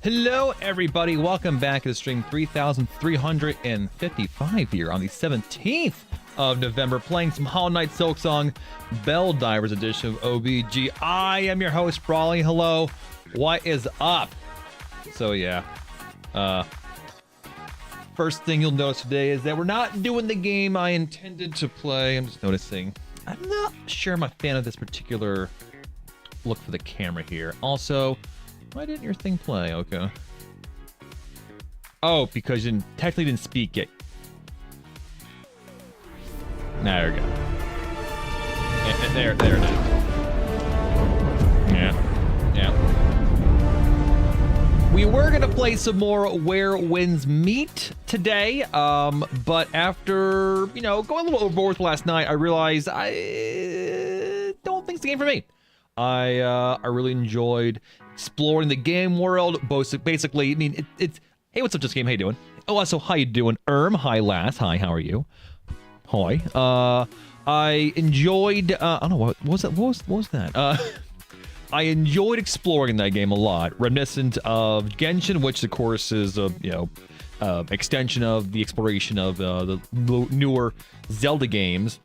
Hello, everybody. Welcome back to stream 3355 here on the 17th of November, playing some Hollow Knight Silksong Bell Divers edition of OBG. I am your host, Brawley. Hello. What is up? So, yeah. First thing you'll notice today is that we're not doing the game I intended to play. I'm just noticing. I'm not sure I'm a fan of this particular look for the camera here. Also, why didn't your thing play? Okay. Oh, because you technically didn't speak yet. Nah, there we go. There it is. Yeah. We were gonna play some more Where Winds Meet today, but after, going a little overboard last night, I realized I don't think it's the game for me. I really enjoyed exploring the game world. Basically, I mean, it's hey, what's up, Just Game? How you doing? Oh, also, how you doing? Hi, Lass. Hi, how are you? Hi. I enjoyed. I don't know what was that. What was that? I enjoyed exploring that game a lot, reminiscent of Genshin, which of course is a extension of the exploration of the newer Zelda games.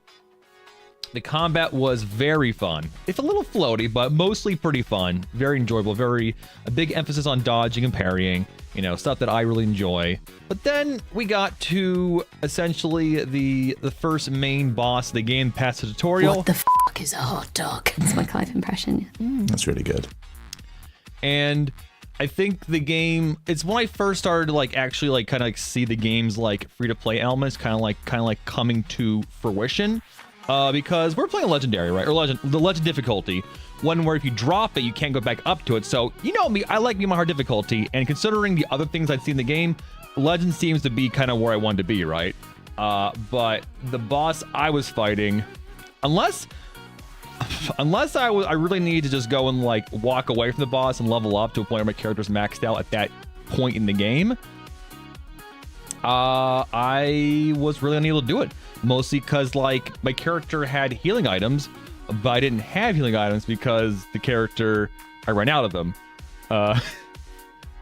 The combat was very fun. It's a little floaty, but mostly pretty fun. Very enjoyable. A big emphasis on dodging and parrying. Stuff that I really enjoy. But then we got to essentially the first main boss of the game past the tutorial. What the fuck is a hot dog? That's my Clive impression. That's really good. And I think the game, it's when I first started to actually kind of see the game's free-to-play elements kind of coming to fruition. Because we're playing Legendary, right? Or the Legend difficulty. One where if you drop it, you can't go back up to it. So, you know me, I like my hard difficulty. And considering the other things I'd seen in the game, Legend seems to be kind of where I wanted to be, right? But the boss I was fighting, unless I really need to just go and walk away from the boss and level up to a point where my character's maxed out at that point in the game, I was really unable to do it. Mostly because my character had healing items, but I didn't have healing items because I ran out of them.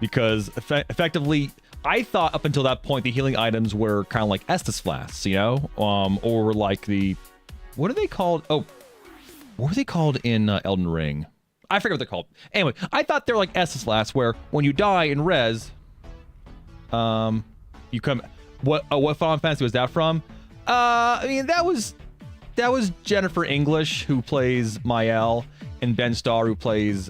Because effectively, I thought up until that point the healing items were kind of like Estus flasks, or like what are they called? Oh, what were they called in Elden Ring? I forget what they're called. Anyway, I thought they're like Estus flasks where when you die in res, you come. What Final Fantasy was that from? I mean, that was Jennifer English, who plays Mael, and Ben Starr, who plays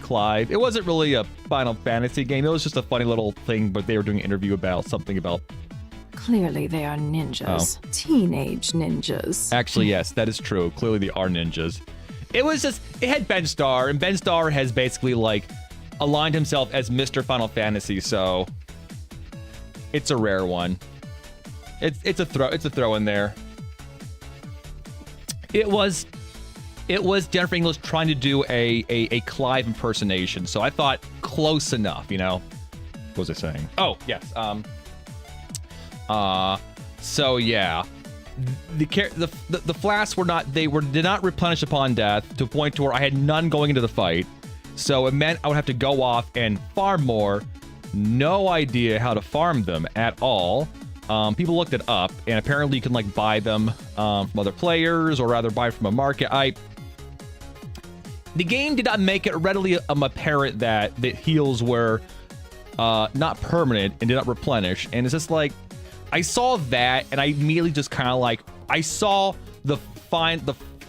Clive. It wasn't really a Final Fantasy game. It was just a funny little thing, but they were doing an interview about something about... Clearly they are ninjas. Oh. Teenage ninjas. Actually, yes, that is true. Clearly they are ninjas. It had Ben Starr, and Ben Starr has basically, aligned himself as Mr. Final Fantasy, so... It's a rare one. It's a throw in there. It was Jennifer English trying to do a Clive impersonation, so I thought close enough, What was I saying? Oh, yes. So yeah. The flasks did not replenish upon death to a point to where I had none going into the fight. So it meant I would have to go off and farm more. No idea how to farm them at all. People looked it up, and apparently you can buy them from other players, or rather buy from a market. The game did not make it readily apparent that heals were not permanent and did not replenish. And it's just I saw that, and I immediately just kind of I saw the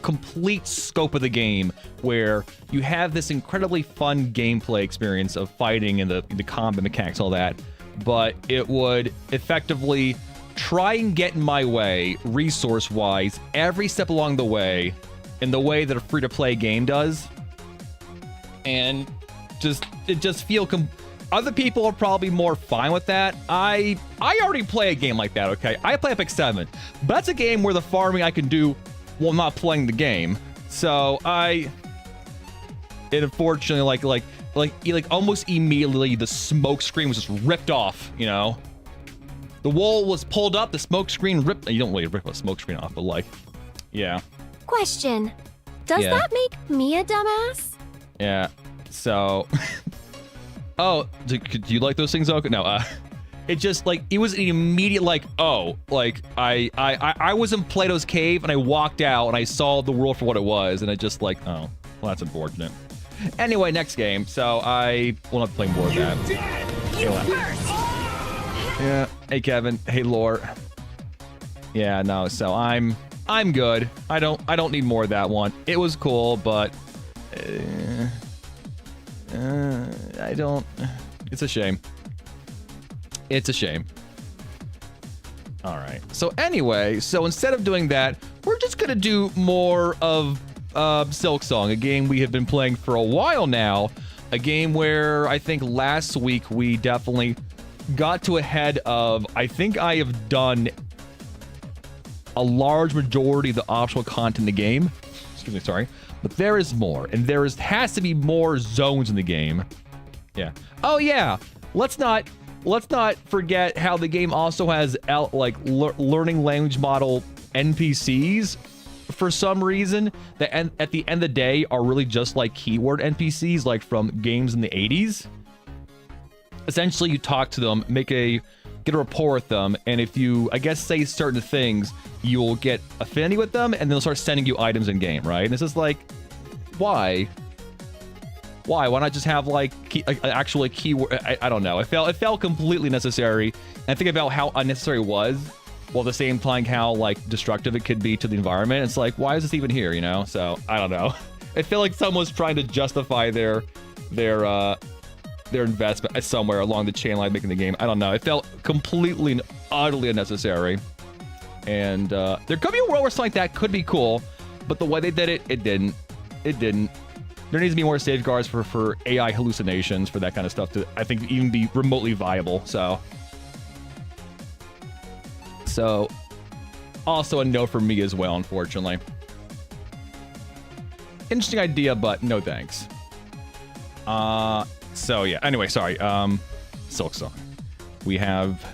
complete scope of the game, where you have this incredibly fun gameplay experience of fighting and the combat mechanics, all that, but it would effectively try and get in my way resource-wise every step along the way, in the way that a free-to-play game does, and other people are probably more fine with that. I already play a game like that, okay? I play Epic 7, but that's a game where the farming I can do while not playing the game. So it unfortunately almost immediately the smoke screen was just ripped off, The wall was pulled up, the smoke screen ripped. You don't really rip a smoke screen off, but yeah. Oh, do you like those things? Okay, no. It just like it was an immediate like, oh, like I was in Plato's cave and I walked out and I saw the world for what it was and I just like, oh, well, that's unfortunate. Anyway, next game. So I will not play more of that. Yeah. Hey Kevin. Hey Lore. Yeah, no. So I'm good. I don't need more of that one. It was cool, but I don't. It's a shame. It's a shame. All right. So anyway, so instead of doing that, we're just gonna do more of Silksong, a game we have been playing for a while now. A game where I think last week we definitely got to a head of. I think I have done a large majority of the optional content in the game. Excuse me, sorry. But there is more, and has to be more zones in the game. Yeah. Oh yeah. Let's not forget how the game also has learning language model NPCs for some reason that at the end of the day are really just like keyword NPCs like from games in the 80s. Essentially, you talk to them, get a rapport with them, and if you, I guess, say certain things, you'll get affinity with them, and they'll start sending you items in game, right? And it's just like, why? Why not just have like actually keyword? I don't know. It felt completely necessary. And think about how unnecessary it was, while at the same time how like destructive it could be to the environment. It's like, why is this even here? You know? So I don't know. I feel like someone was trying to justify their investment somewhere along the chain line making the game. I don't know. It felt completely and utterly unnecessary. And there could be a world where something like that could be cool, but the way they did it, it didn't. It didn't. There needs to be more safeguards for AI hallucinations, for that kind of stuff to, I think, even be remotely viable. So also a no for me as well, unfortunately. Interesting idea, but no thanks. So yeah, anyway, sorry. Silksong. We have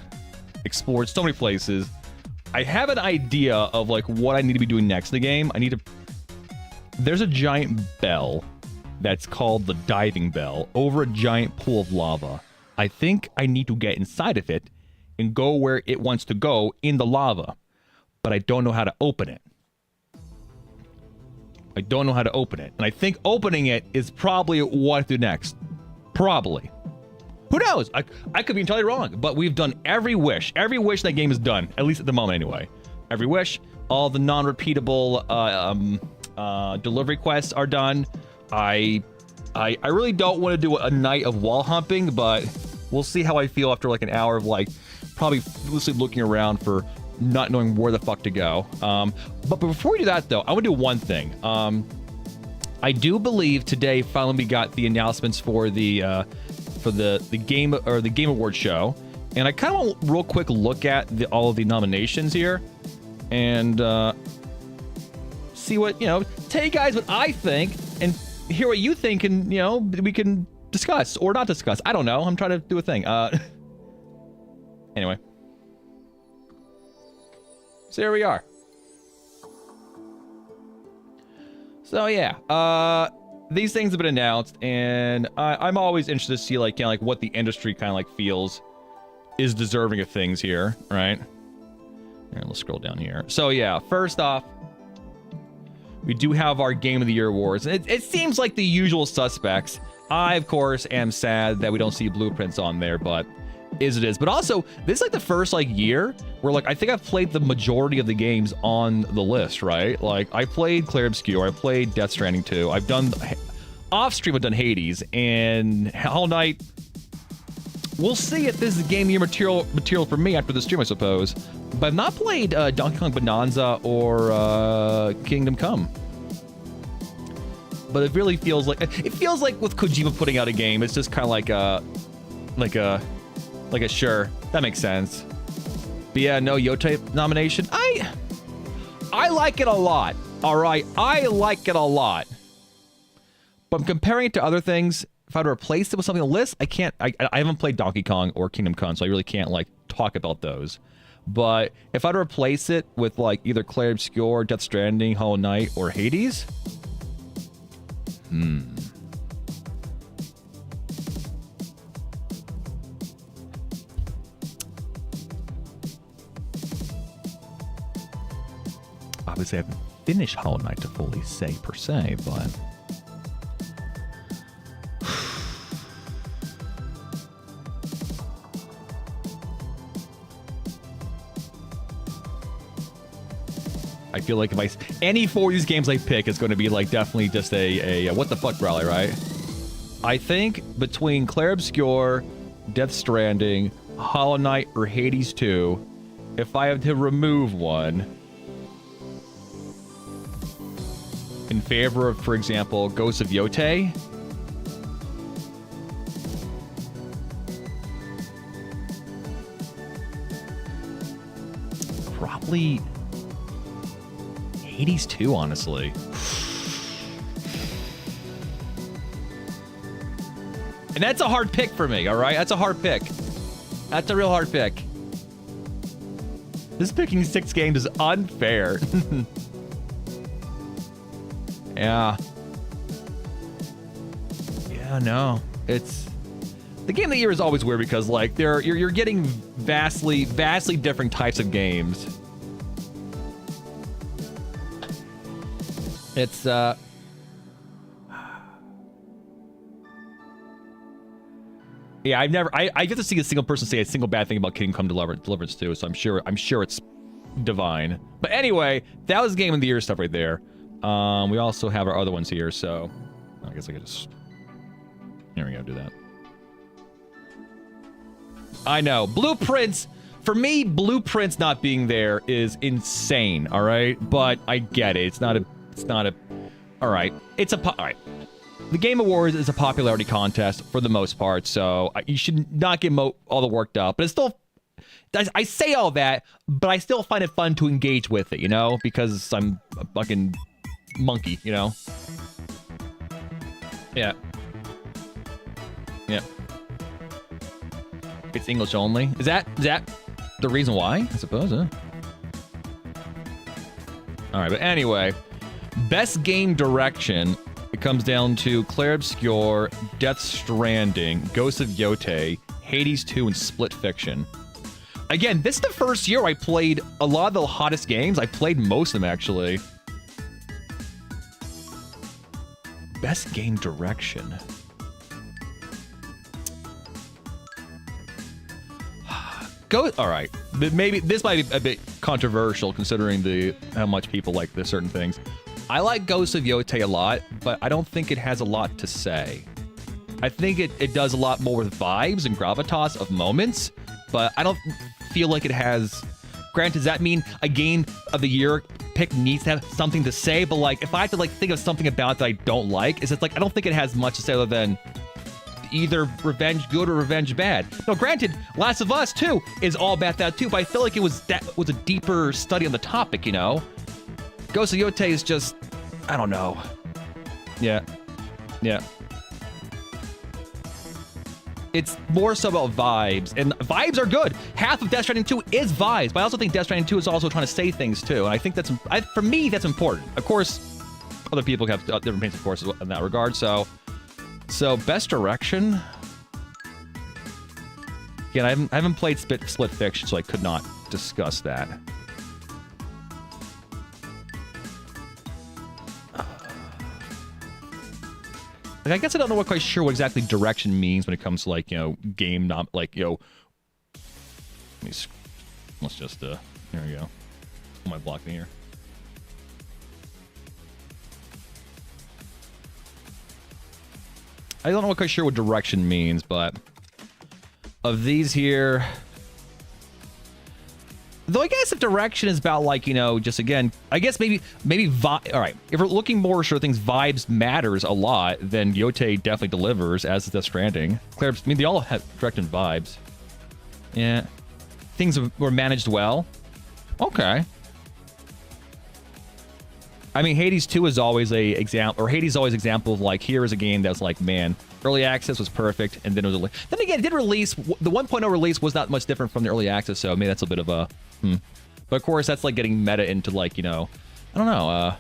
explored so many places. I have an idea of like what I need to be doing next in the game. There's a giant bell that's called the diving bell over a giant pool of lava. I think I need to get inside of it and go where it wants to go in the lava, but I don't know how to open it. And I think opening it is probably what to do next. Probably. Who knows? I could be entirely wrong, but we've done every wish. Every wish that game is done, at least at the moment anyway. Every wish, all the non-repeatable delivery quests are done. I really don't want to do a night of wall humping, but we'll see how I feel after like an hour of like probably loosely looking around for not knowing where the fuck to go. But before we do that though, I want to do one thing. I do believe today finally we got the announcements for the game or the Game Awards show, and I kind of want a real quick look at all of the nominations here and see what, tell you guys what I think and hear what you think, and we can discuss or not discuss. I don't know. I'm trying to do a thing. Anyway, so here we are. So yeah, these things have been announced, and I'm always interested to see like what the industry kind of like feels is deserving of things here, right? Here, let's scroll down here. So yeah, first off, we do have our Game of the Year awards. It seems like the usual suspects. I, of course, am sad that we don't see Blueprints on there, but is it is. But also, this is like the first like year where like I think I've played the majority of the games on the list, right? Like I played Clair Obscur, I played Death Stranding 2, I've done off stream, I've done Hades and Hollow Knight. We'll see if this is Game of the Year material for me after the stream, I suppose. But I've not played Donkey Kong Bonanza or Kingdom Come. But it really feels like with Kojima putting out a game, it's just kind of like a sure, that makes sense. But yeah, no Yote nomination. I like it a lot. All right, I like it a lot. But I'm comparing it to other things. If I were to replace it with something on the list, I can't. I haven't played Donkey Kong or Kingdom Come, so I really can't like talk about those. But if I were to replace it with like either Clair Obscur, Death Stranding, Hollow Knight, or Hades, obviously I haven't finished Hollow Knight to fully say per se, but I feel like if any 4 of these games I pick is going to be like definitely just a what the fuck rally, right? I think between Clair Obscur, Death Stranding, Hollow Knight, or Hades 2, if I have to remove one in favor of, for example, Ghost of Yotei, probably Hades 2, honestly. And that's a hard pick for me, all right? That's a hard pick. That's a real hard pick. This picking 6 games is unfair. Yeah. Yeah, no. It's... The game of the year is always weird because, like, you're getting vastly different types of games. It's, yeah, I get to see a single person say a single bad thing about Kingdom Come Deliverance 2, so I'm sure it's divine. But anyway, that was Game of the Year stuff right there. We also have our other ones here, so I guess I could just... Here we go, do that. I know. Blueprints, for me, Blueprints not being there is insane, all right? But I get it. It's not a... All right. All right. The Game Awards is a popularity contest for the most part, so you should not get all the worked up. But it's still... I say all that, but I still find it fun to engage with it, you know? Because I'm a fucking monkey, you know? Yeah. Yeah. It's English only. Is that the reason why? I suppose, huh? Alright, but anyway. Best game direction, it comes down to Clair Obscur, Death Stranding, Ghost of Yotei, Hades 2, and Split Fiction. Again, this is the first year I played a lot of the hottest games. I played most of them, actually. Best game direction. All right. Maybe this might be a bit controversial considering how much people like certain things. I like Ghost of Yotei a lot, but I don't think it has a lot to say. I think it does a lot more with vibes and gravitas of moments, but I don't feel like it has... Granted, does that mean a game of the year pick needs to have something to say? But like, if I have to like think of something about it that I don't like, it's like I don't think it has much to say other than either revenge good or revenge bad. No, granted, Last of Us 2 is all about that too, but I feel like it was a deeper study on the topic, you know? Ghost of Yotei is just, I don't know. Yeah. Yeah. It's more so about vibes, and vibes are good. Half of Death Stranding 2 is vibes, but I also think Death Stranding 2 is also trying to say things too, and I think for me, that's important. Of course, other people have different opinions, of course, in that regard, so best direction? Again, I haven't played Split Fiction, so I could not discuss that. Like, I guess I don't know quite sure what exactly direction means when it comes to, like, you know, game, not like, you know. Let's just, here we go. What am I blocking here? I don't know quite sure what direction means, but of these here, though I guess if direction is about, like, you know, just again, I guess maybe all right, if we're looking more sure things vibes matters a lot, then Yotei definitely delivers, as does Death Stranding. Claire, I mean, they all have directing vibes. Yeah. Things were managed well. Okay. I mean, Hades 2 is always Hades is always an example of, like, here is a game that's like, man, early access was perfect, and then it was then again, it did release, the 1.0 release was not much different from the early access, so maybe that's a bit of a, But of course, that's like getting meta into, like, you know, I don't know,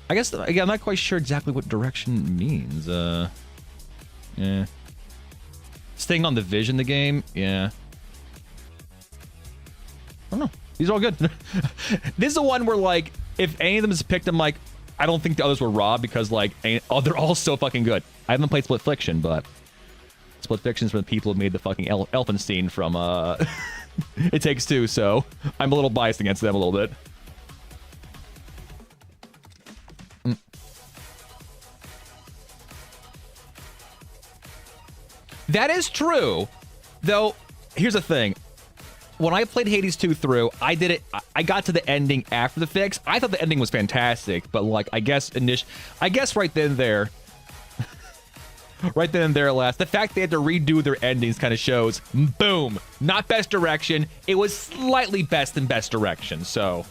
I guess, again, I'm not quite sure exactly what direction means, yeah. Staying on the vision of the game, yeah. I don't know. These are all good. This is the one where, like, if any of them is picked, I'm like, I don't think the others were robbed because, like, they're all so fucking good. I haven't played Split Fiction, but Split Fiction's from the people who made the fucking Elfenstein from It Takes Two, so I'm a little biased against them a little bit. That is true, though. Here's the thing. When I played Hades 2 through, I got to the ending after the fix. I thought the ending was fantastic, but like, I guess right then and there, right then and there, last, the fact they had to redo their endings kind of shows, boom, not best direction. It was slightly best than best direction. So,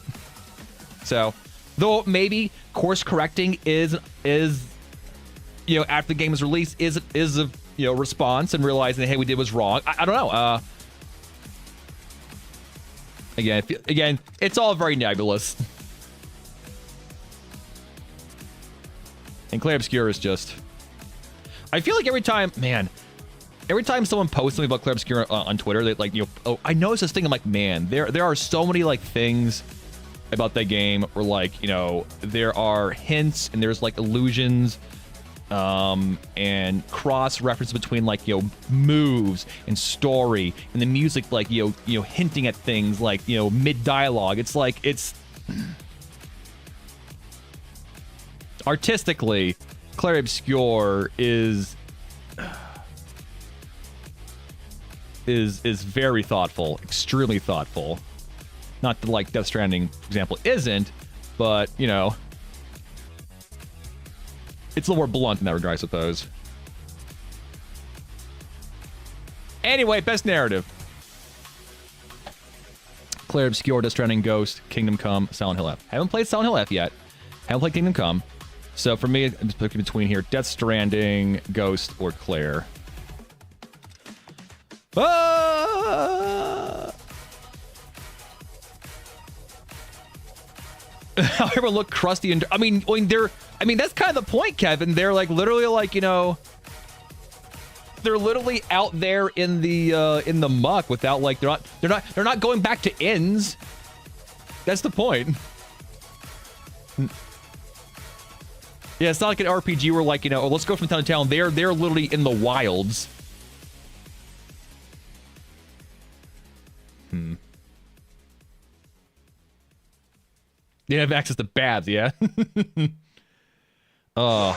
though maybe course correcting is, you know, after the game is released is a, you know, response and realizing, hey, we did was wrong. I don't know. Again, it's all very nebulous. And Clair Obscur is just... I feel like every time someone posts something about Clair Obscur on Twitter, they like, you know, oh, I noticed this thing. I'm like, man, there are so many like things about that game where, like, you know, there are hints and there's like illusions and cross reference between, like, you know, moves and story and the music, like, you know, hinting at things like, you know, mid dialogue. It's like, it's artistically, Clair Obscur is very thoughtful, extremely thoughtful. Not that, like, Death Stranding, for example, isn't, but, you know, it's a little more blunt in that regard, I suppose. Anyway, best narrative. Clair Obscur, Death Stranding, Ghost, Kingdom Come, Silent Hill F. Haven't played Silent Hill F yet. Haven't played Kingdom Come. So for me, I'm just picking between here. Death Stranding, Ghost, or Clair. How everyone look crusty and... I mean, that's kind of the point, Kevin. They're like literally like, you know, they're literally out there in the muck without, like, they're not going back to inns. That's the point. Yeah, it's not like an RPG where, like, you know, oh, let's go from town to town. They're literally in the wilds. They have access to baths, yeah. Oh.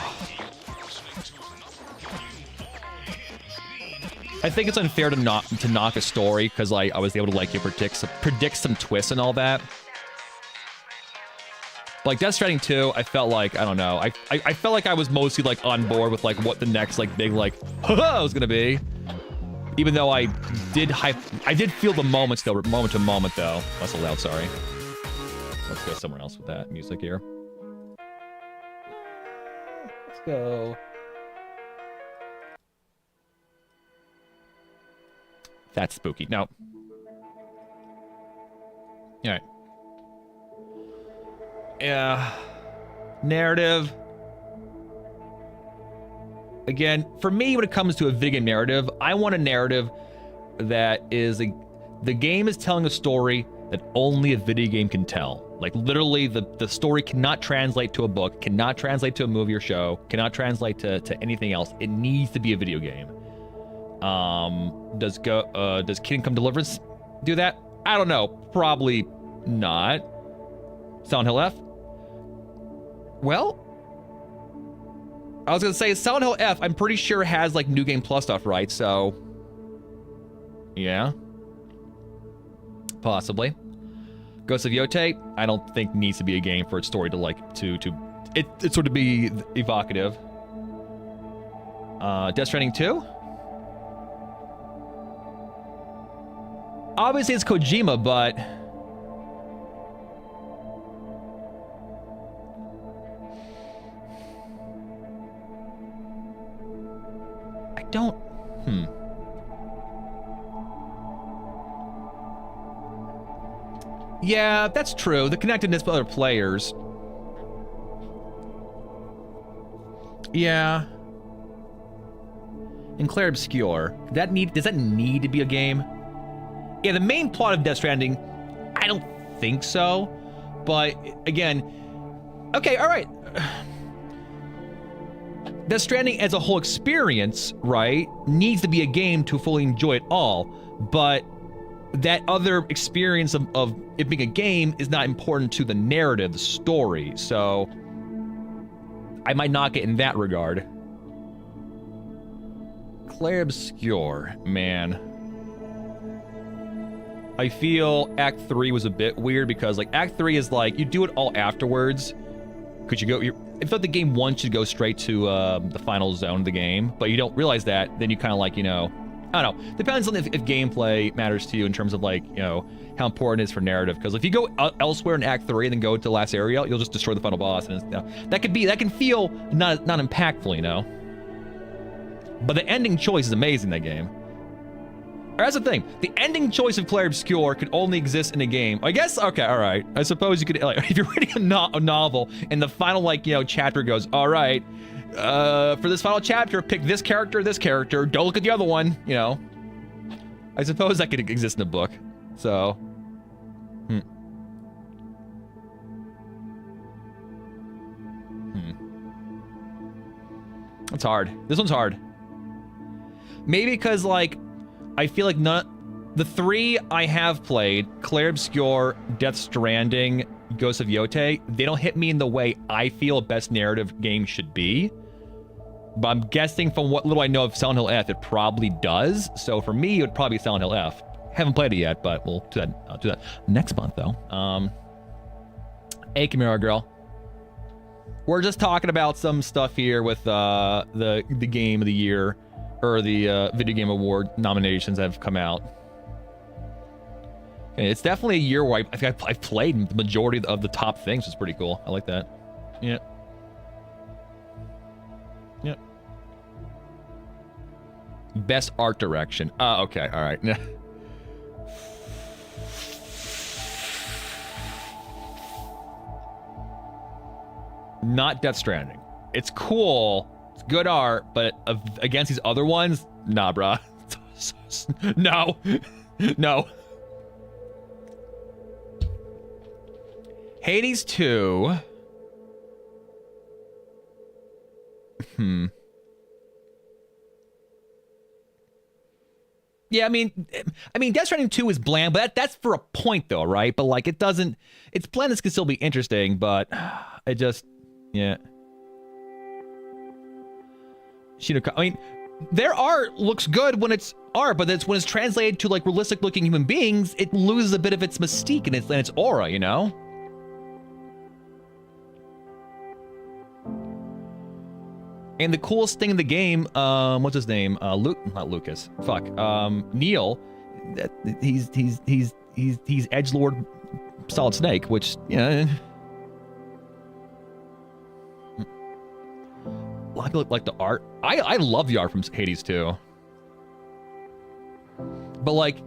I think it's unfair to knock a story because I was able to, like, predict some twists and all that. Like Death Stranding 2, I felt like, I don't know, I felt like I was mostly, like, on board with, like, what the next, like, big, like, was gonna be. Even though I did feel the moments though, moment to moment though. That's so loud, sorry. Let's go somewhere else with that music here. Let's go. That's spooky. No. All right. Yeah. Narrative. Again, for me, when it comes to a video game narrative, I want a narrative that is the game is telling a story that only a video game can tell. Like, literally, the story cannot translate to a book, cannot translate to a movie or show, cannot translate to anything else. It needs to be a video game. Does Kingdom Come Deliverance do that? I don't know. Probably not. Silent Hill F? Well, I was gonna say Silent Hill F, I'm pretty sure has, like, New Game Plus stuff, right? So, yeah. Possibly. Ghost of Yote, I don't think needs to be a game for its story to, like, it sort of be evocative. Death Stranding 2? Obviously it's Kojima, but I don't... Yeah, that's true. The connectedness with other players. Yeah. And Clair Obscur. Does that need to be a game? Yeah, the main plot of Death Stranding, I don't think so. But again, okay, all right. Death Stranding as a whole experience, right, needs to be a game to fully enjoy it all. But that other experience of it being a game is not important to the narrative, the story. So I might knock it in that regard. Clair Obscur, man. I feel Act 3 was a bit weird because, like, Act 3 is like, you do it all afterwards. Could you go, I felt the game 1 should go straight to the final zone of the game, but you don't realize that, then you kind of like, you know, I don't know. Depends on if gameplay matters to you in terms of, like, you know, how important it is for narrative. Because if you go elsewhere in Act 3 and then go to the last area, you'll just destroy the final boss. And you know, that can feel not impactful, you know. But the ending choice is amazing in that game. That's the thing. The ending choice of Clair Obscur could only exist in a game. I guess, okay, all right. I suppose you could, like, if you're reading a novel and the final, like, you know, chapter goes, all right, for this final chapter, pick this character, don't look at the other one, you know. I suppose that could exist in a book. So, It's hard. This one's hard. Maybe because, like, I feel like the 3 I have played, Clair Obscur, Death Stranding, Ghost of Yote, they don't hit me in the way I feel a best narrative game should be. But I'm guessing from what little I know of Silent Hill F, it probably does. So for me, it would probably be Silent Hill F. Haven't played it yet, but we'll do that. I'll do that next month, though. Hey, Camaro girl. We're just talking about some stuff here with the game of the year, or the video game award nominations that have come out. Okay, it's definitely a year where I think I've played the majority of the top things. It's pretty cool. I like that. Yeah. Yep. Best art direction. Okay, all right. Not Death Stranding. It's cool. It's good art, but against these other ones, nah, bruh. No. No. Hades 2. Yeah, I mean, Death Stranding 2 is bland, but that's for a point, though, right? But, like, it's bland. This can still be interesting, but it just, yeah. I mean, their art looks good when it's art, but when it's translated to, like, realistic-looking human beings, it loses a bit of its mystique and its aura, you know? And the coolest thing in the game, what's his name? Not Lucas. Fuck. Neil. He's Edgelord Solid Snake, which, yeah. Like the art. I love the art from Hades 2. But, like,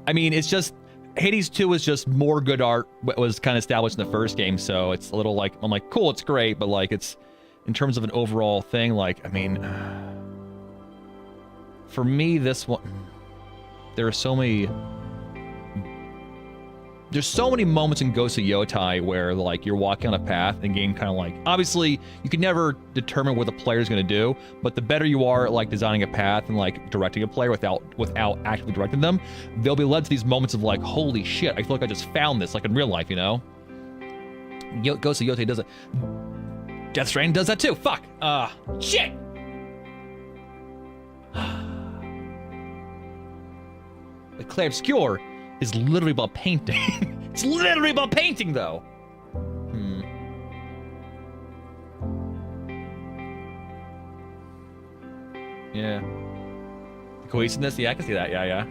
I mean, it's just, Hades 2 is just more good art, what was kind of established in the first game, so it's a little like, I'm like, cool, it's great, but, like, it's, in terms of an overall thing, like, I mean, for me, this one, there's so many moments in Ghost of Yotai where, like, you're walking on a path and game kind of, like, obviously you can never determine what the player's going to do, but the better you are at, like, designing a path and, like, directing a player without actively directing them, they'll be led to these moments of, like, holy shit, I feel like I just found this, like, in real life, you know? Ghost of Yotai does it. Death Stranding does that too. Fuck. Shit. The Clair Obscur is literally about painting. It's literally about painting, though. Yeah. The cohesiveness. Yeah, I can see that. Yeah.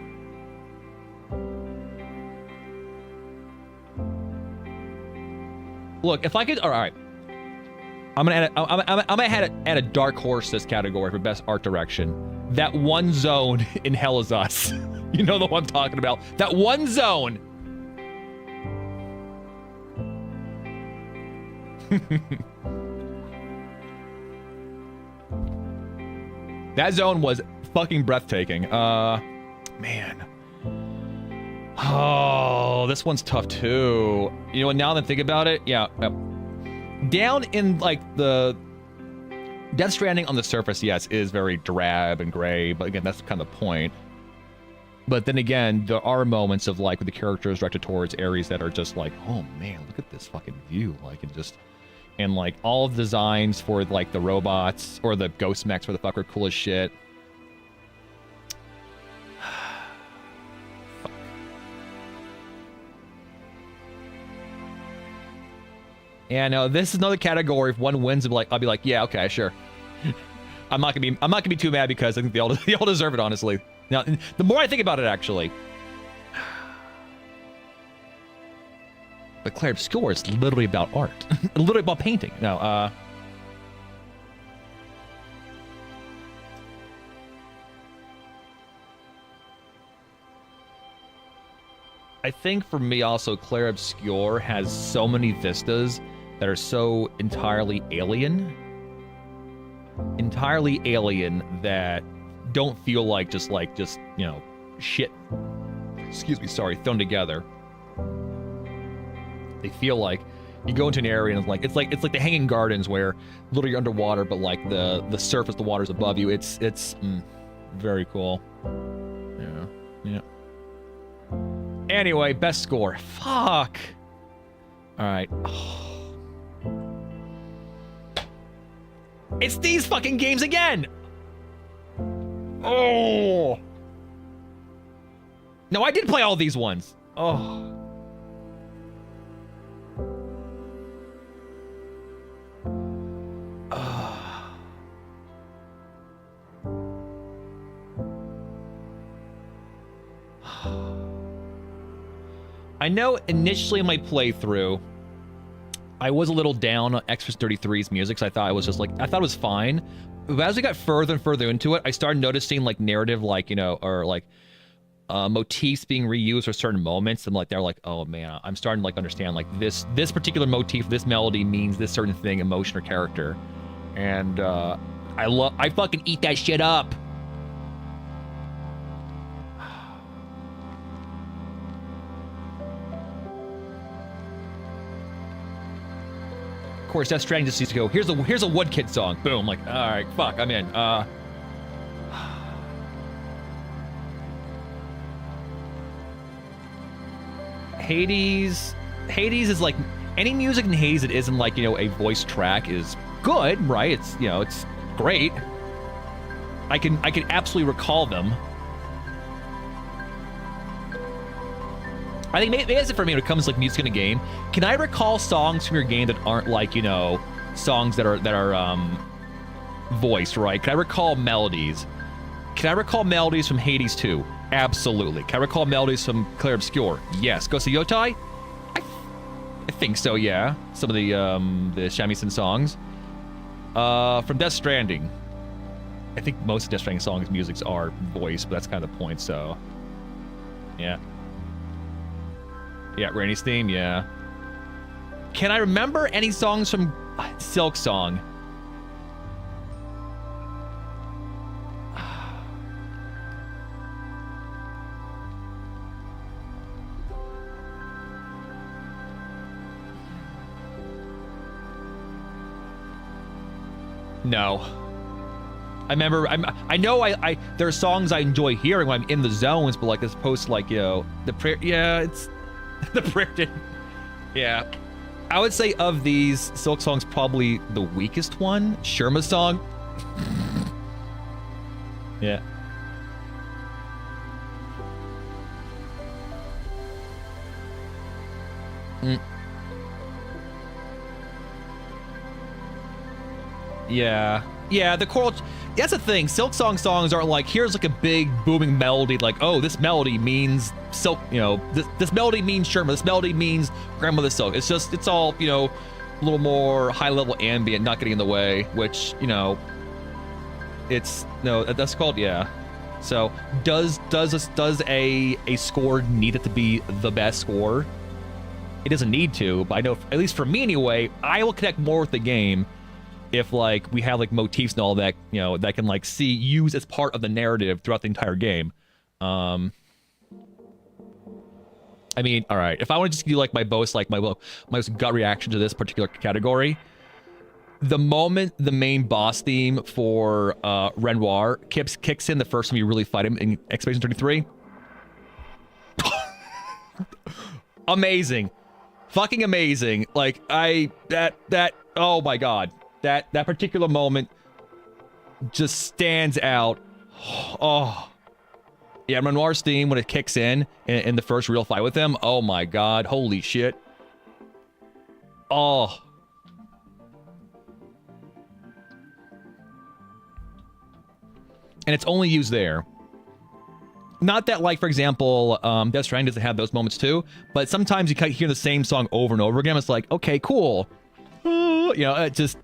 Look, if I could. All right. I'm gonna add a dark horse this category for best art direction. That one zone in Hell Is Us. You know the one I'm talking about. That one zone. That zone was fucking breathtaking. Man. Oh, this one's tough too. You know what, now that I think about it, yeah. Down in like the Death Stranding on the surface, yes, is very drab and gray, but again, that's kind of the point. But then again, there are moments of like with the characters directed towards areas that are just like, oh man, look at this fucking view. Like it just, and like all of the designs for like the robots or the ghost mechs for the fuck are cool as shit. Yeah, no, this is another category. If one wins, I'll be like, yeah, okay, sure. I'm not gonna be too mad because I think they all deserve it, honestly. Now, the more I think about it, actually. But Clair Obscur is literally about art, literally about painting. No, I think for me also, Clair Obscur has so many vistas that are so entirely alien that don't feel like just you know, shit, excuse me, sorry, thrown together. They feel like you go into an area and it's like the Hanging Gardens where literally you're underwater, but like the surface, the water's above you. It's very cool. Yeah. Anyway, best score. Fuck. All right. Oh. It's these fucking games again. Oh. No, I did play all these ones. Oh. I know initially in my playthrough, I was a little down on Express 33's music, so I thought it was just like, I thought it was fine. But as we got further and further into it, I started noticing like narrative, like, you know, or like motifs being reused for certain moments. And like, they're like, oh man, I'm starting to like understand like this particular motif, this melody means this certain thing, emotion or character. And I fucking eat that shit up. Of course, Death Stranding just needs to go, here's a Woodkid song. Boom, like, all right, fuck, I'm in. Hades is like, any music in Hades that isn't like, you know, a voice track is good, right? It's, you know, it's great. I can absolutely recall them. I think maybe that's it for me when it comes to like music in a game. Can I recall songs from your game that aren't like, you know, songs that are voiced, right? Can I recall melodies? Can I recall melodies from Hades 2? Absolutely. Can I recall melodies from Clair Obscur? Yes. Ghost of Yotai? I think so, yeah. Some of the shamisen songs. From Death Stranding. I think most of Death Stranding songs' musics are voiced, but that's kind of the point, so... Yeah. Yeah, Rainy's theme, yeah. Can I remember any songs from Silksong? No. I remember, I know there are songs I enjoy hearing when I'm in the zones, but like as opposed to like, you know, the prayer, yeah, it's... The prayer, yeah. I would say of these, Silksong's probably the weakest one. Sherma's song. Yeah. Yeah. Yeah, the choral... That's the thing. Silksong songs aren't like, here's like a big booming melody, like, oh, this melody means Silk, you know, this melody means Sherma, this melody means Grandmother Silk. It's just, it's all, you know, a little more high-level ambient, not getting in the way, which, you know, it's, no, that's called, yeah. So, does a score need it to be the best score? It doesn't need to, but I know, at least for me anyway, I will connect more with the game if like we have like motifs and all that, you know, that can like use as part of the narrative throughout the entire game. I mean, all right. If I want to just give you like my most gut reaction to this particular category, the moment the main boss theme for Renoir kicks in the first time you really fight him in Expedition 33, amazing, fucking amazing. Like oh my god, that particular moment just stands out. Oh. Yeah, Renoir's theme, when it kicks in the first real fight with him, oh my god, holy shit. Oh. And it's only used there. Not that, like, for example, Death Stranding doesn't have those moments too, but sometimes you kind of hear the same song over and over again. It's like, okay, cool. You know, it just...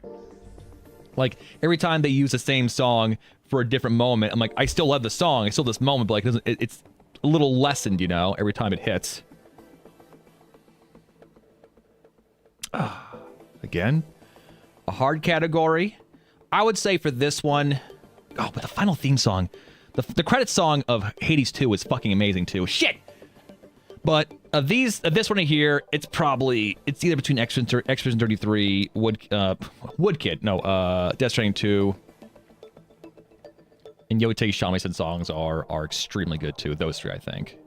Like, every time they use the same song for a different moment, I'm like, I still love the song, I still love this moment, but like, it's a little lessened, you know, every time it hits. Again, a hard category. I would say for this one, oh, but the final theme song, the credit song of Hades 2 is fucking amazing too. Shit! But of this one here, it's either between Expedition 33, Woodkid, no, Death Stranding 2, and Yotei Shamisen songs are extremely good too. Those three, I think.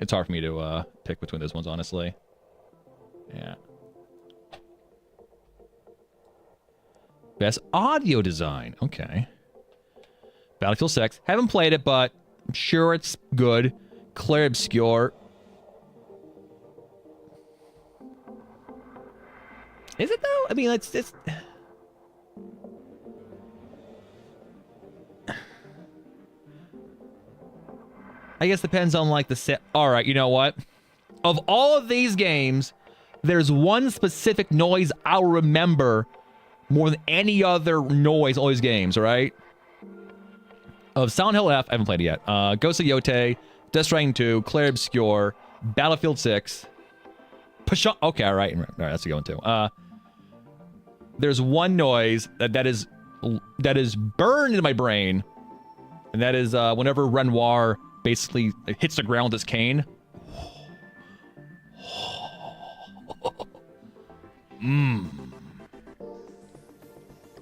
It's hard for me to pick between those ones, honestly. Yeah. Best audio design. Okay. Battlefield 6. Haven't played it, but I'm sure it's good. Clair Obscur. Is it though? I mean, it's I guess depends on like the set. All right, you know what? Of all of these games, there's one specific noise I'll remember more than any other noise in all these games, right? Of Silent Hill F, I haven't played it yet. Ghost of Yotei, Death Stranding 2, Clair Obscur, Battlefield 6. Okay, all right, that's a good one too. There's one noise that is burned into my brain, and that is whenever Renoir basically hits the ground with his cane.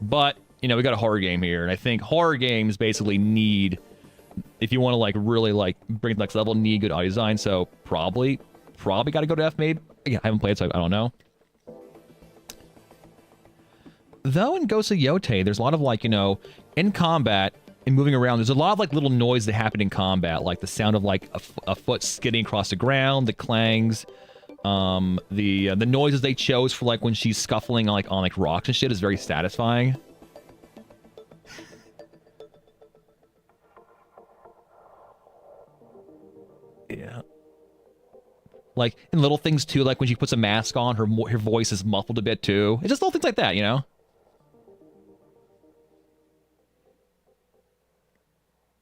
But, you know, we got a horror game here, and I think horror games basically need, if you want to like really like bring it to the next level, need good audio design. So probably got to go to F maybe. Yeah, I haven't played, so I don't know. Though in Ghost of Yotei, there's a lot of like, you know, in combat and moving around, there's a lot of like little noise that happen in combat, like the sound of like a foot skidding across the ground, the clangs, the noises they chose for like when she's scuffling like on like rocks and shit is very satisfying. Yeah. Like in little things too, like when she puts a mask on, her voice is muffled a bit too. It's just little things like that, you know.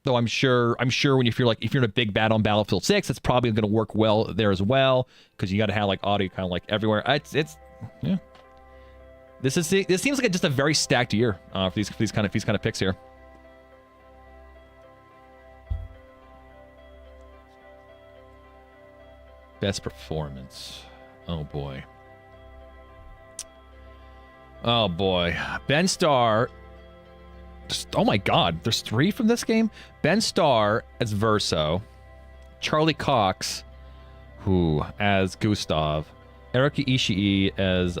Though I'm sure when if you're in a big battle on Battlefield 6, it's probably going to work well there as well, because you got to have like audio kind of like everywhere. It's yeah. This seems like just a very stacked year for these kind of picks here. Best performance. Oh boy. Oh boy. Ben Starr. Oh my god, there's 3 from this game? Ben Starr as Verso, Charlie Cox, as Gustav, Erika Ishii as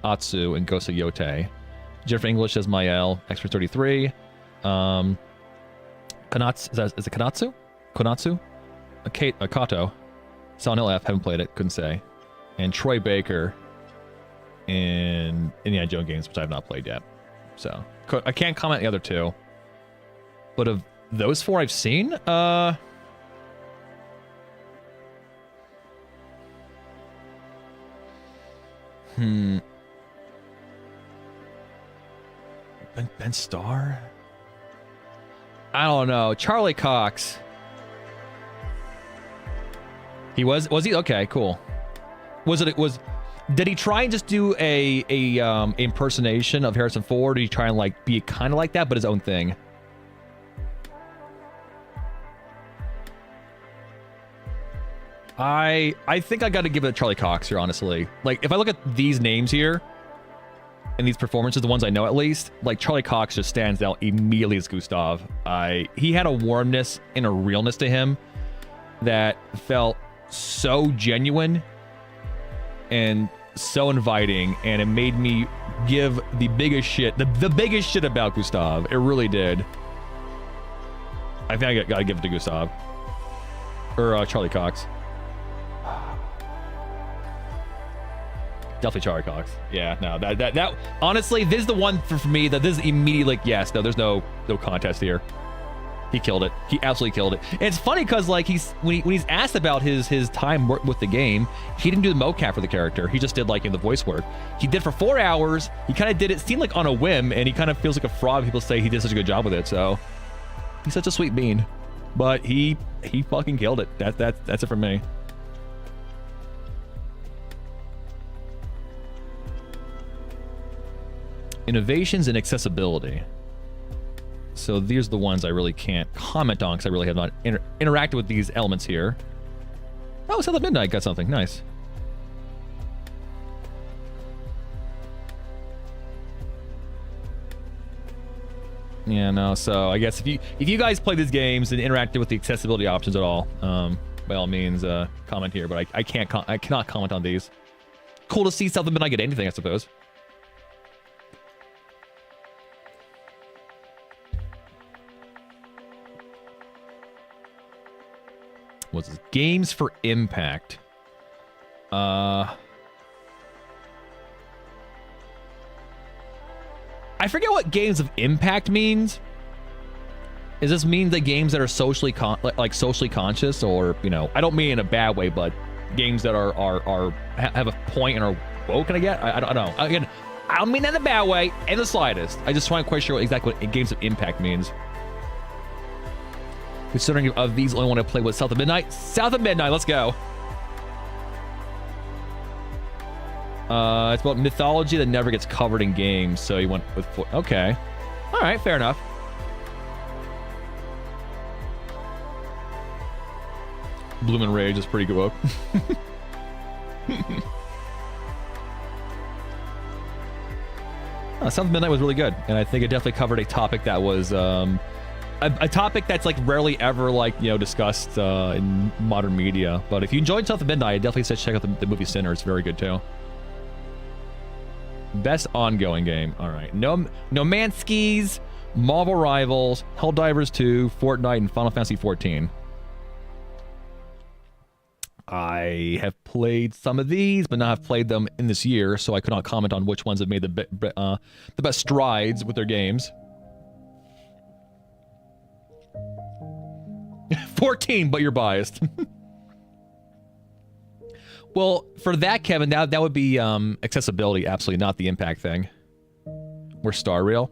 Atsu in Ghost of Yotei, Jennifer English as Mael, Expert 33, Konatsu, is it Konatsu? Konatsu? Kato, Silent Hill F, haven't played it, couldn't say, and Troy Baker in Indiana Jones games, which I have not played yet. So I can't comment on the other 2, but of those 4 I've seen, Ben Starr? I don't know. Charlie Cox. Was he? Okay, cool. Did he try and just do a impersonation of Harrison Ford, or did he try and like be kind of like that, but his own thing? I think I got to give it to Charlie Cox here, honestly. Like, if I look at these names here, and these performances, the ones I know at least, like, Charlie Cox just stands out immediately as Gustav. He had a warmness and a realness to him that felt so genuine and so inviting, and it made me give the biggest shit, the biggest shit about Gustav. It really did. I think I gotta give it to Gustav. Or Charlie Cox. Definitely Charlie Cox. Yeah, no, that honestly, this is the one for me that this is immediately like, yes, no, there's no contest here. He killed it. He absolutely killed it. And it's funny because like when he's asked about his time with the game, he didn't do the mocap for the character. He just did like the voice work. He did for 4 hours. He kind of did it, seemed like on a whim, and he kind of feels like a fraud. People say he did such a good job with it. So he's such a sweet bean, but he fucking killed it. That's it for me. Innovations and accessibility. So these are the ones I really can't comment on because I really have not interacted with these elements here. Oh, South of Midnight got something. Nice. Yeah, no, so I guess if you guys play these games and interacted with the accessibility options at all, by all means, comment here, but I cannot comment on these. Cool to see South of Midnight get anything, I suppose. What's this? Games for Impact. I forget what games of impact means. Does this mean the games that are socially socially conscious, or I don't mean in a bad way, but games that have a point and are woke? Can I get? I don't know. Again, I don't mean that in a bad way, in the slightest. I just want to quite sure exactly what games of impact means. Considering of these, only want to play with South of Midnight. South of Midnight, let's go. It's about mythology that never gets covered in games, so you went with... Okay. All right, fair enough. Bloomin' Rage is pretty good. South of Midnight was really good, and I think it definitely covered a topic that was... A topic that's like rarely ever discussed in modern media. But if you enjoyed South of Midnight, I definitely said check out the movie Sinner. It's very good too. Best ongoing game. All right. No Man's Skis, Marvel Rivals, Helldivers 2, Fortnite, and Final Fantasy 14. I have played some of these, but not have played them in this year, so I could not comment on which ones have made the best strides with their games. 14, but you're biased. Well, for that, Kevin, that would be accessibility, absolutely not the impact thing. We're Star Rail.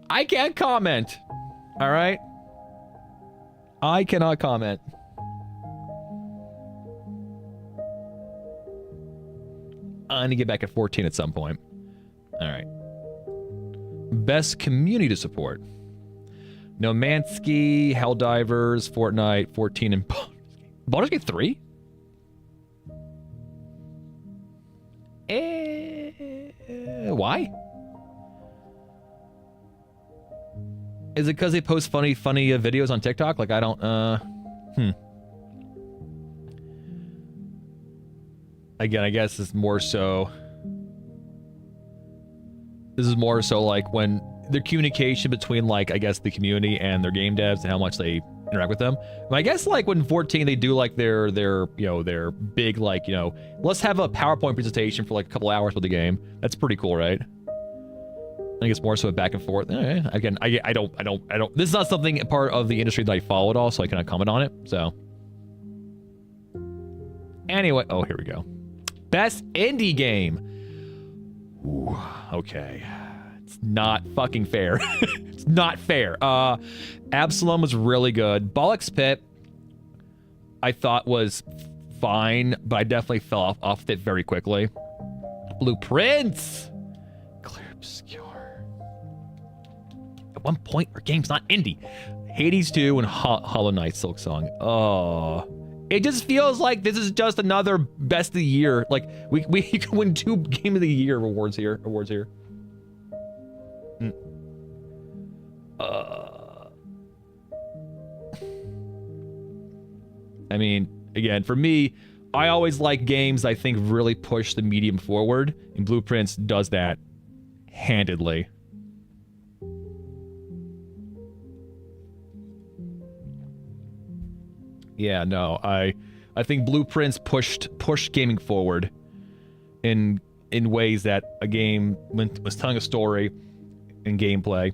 I can't comment. All right? I cannot comment. I'm gonna get back at 14 at some point. All right. Best community to support. No Man's Ski, Helldivers, Fortnite, 14, and Baldur's Gate 3? Why? Is it because they post funny videos on TikTok? Like, I don't, Again, I guess it's more so... This is more so like when the communication between, like, I guess the community and their game devs and how much they interact with them. And I guess, like, when 14 they do like their big, like, let's have a PowerPoint presentation for like a couple hours with the game. That's pretty cool, right? I think it's more so a back and forth. Again, I don't. This is not something part of the industry that I follow at all, so I cannot comment on it. So anyway, oh, here we go. Best indie game. Ooh, okay. It's not fucking fair. It's not fair. Absalom was really good. Bollock's Pit, I thought was fine, but I definitely fell off it very quickly. Blueprints. Clear Obscure. At one point, our game's not indie. Hades 2 and Hollow Knight Silksong. Oh. It just feels like this is just another best of the year. Like we can win 2 game of the year awards here. I mean, again, for me, I always like games I think really push the medium forward, and Blueprints does that handedly. Yeah, no, I think Blueprints pushed gaming forward in ways that a game was telling a story and gameplay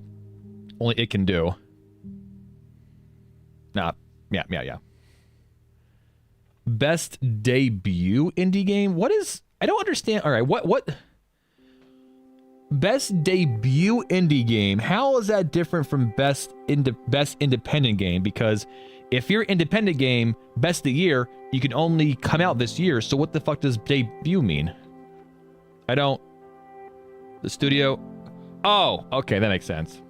only it can do. Nah, yeah. Best debut indie game? What is... I don't understand. All right, what... Best debut indie game. How is that different from best independent game? Because if you're independent game, best of the year, you can only come out this year. So what the fuck does debut mean? I don't... The studio... Oh, okay, that makes sense.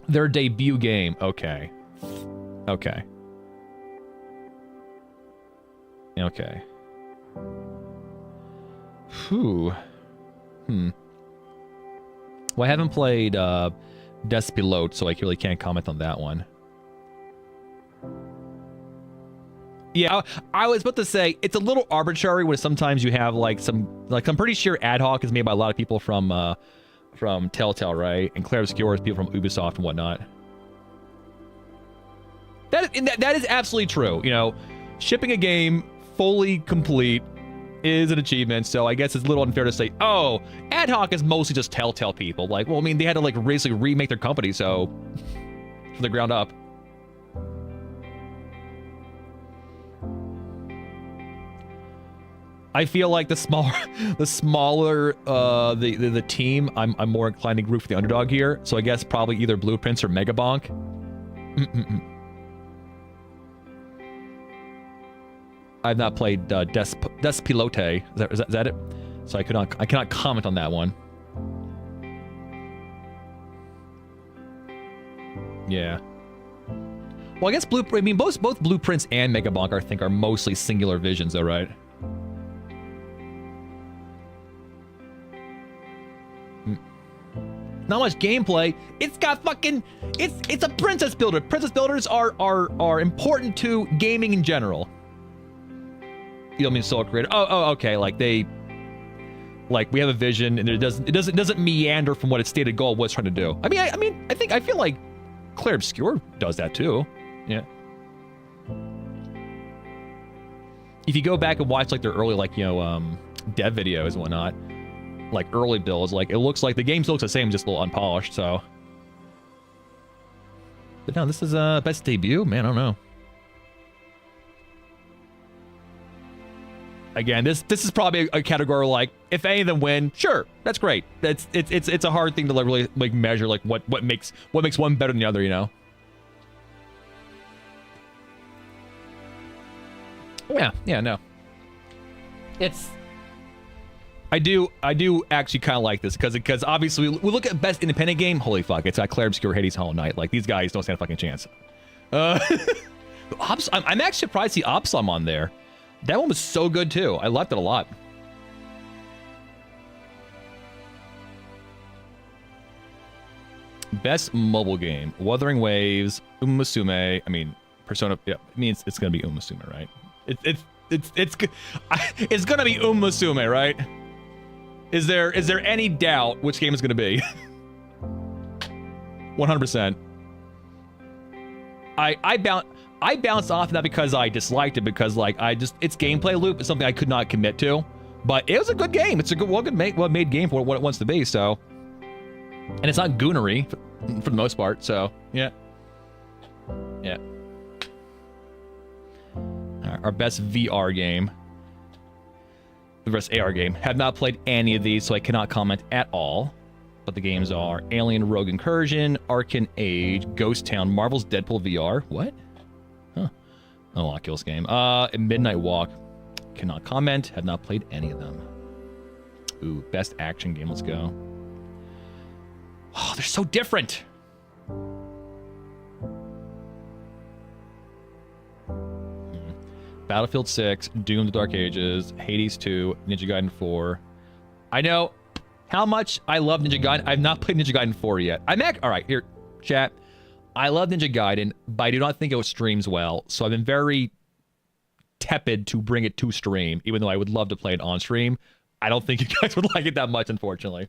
Their debut game. Okay. Okay. Okay. Whew. Well, I haven't played Despilote, so I really can't comment on that one. Yeah, I was about to say, it's a little arbitrary when sometimes you have like some... Like, I'm pretty sure Ad Hoc is made by a lot of people from Telltale, right? And Clair Obscur is people from Ubisoft and whatnot. That is absolutely true. You know, shipping a game fully complete is an achievement, so I guess it's a little unfair to say, oh, Ad Hoc is mostly just Telltale people. Like, well, I mean, they had to, like, basically remake their company, so... from the ground up. I feel like the smaller the team, I'm more inclined to root for the underdog here, so I guess probably either Blueprints or Megabonk. I've not played Despilote. Is that it? So I cannot comment on that one. Yeah. Well, I guess I mean both Blueprints and Megabonk I think are mostly singular visions, though, right? Not much gameplay. It's got fucking... It's a princess builder. Princess builders are important to gaming in general. You don't mean solo creator? Oh, okay. Like they, like we have a vision, and it doesn't meander from what its stated goal was trying to do. I feel like Clair Obscur does that too. Yeah. If you go back and watch like their early dev videos and whatnot, like early builds, like it looks like the game still looks the same, just a little unpolished. So, but no, this is best debut. Man, I don't know. Again, this is probably a category like if any of them win, sure, that's great. It's a hard thing to like really like measure like what makes one better than the other, you know. Yeah, no. It's I do actually kind of like this because obviously we look at best independent game. Holy fuck, it's got Clair Obscur, Hades, Hollow Knight. Like these guys don't stand a fucking chance. I'm actually surprised to see Opsum on there. That one was so good too. I liked it a lot. Best mobile game: Wuthering Waves, Umusume. I mean, Persona. Yeah, it means it's gonna be Umusume, right? It's gonna be Umusume, right? Is there any doubt which game is gonna be? 100%. I bounced off that because I disliked it because like its gameplay loop is something I could not commit to, but it was a good game. It's a good made game for what it wants to be. So, and it's not goonery for the most part. So yeah. Our best VR game. The best AR game. Have not played any of these, so I cannot comment at all. But the games are Alien Rogue Incursion, Arcane Age, Ghost Town, Marvel's Deadpool VR. What? Huh. Oh, Oculus game. Midnight Walk. Cannot comment. Have not played any of them. Ooh, best action game. Let's go. Oh, they're so different. Battlefield 6, Doom: The Dark Ages, Hades 2, Ninja Gaiden 4. I know how much I love Ninja Gaiden. I've not played Ninja Gaiden 4 yet. All right, here, chat. I love Ninja Gaiden, but I do not think it streams well. So I've been very tepid to bring it to stream, even though I would love to play it on stream. I don't think you guys would like it that much, unfortunately,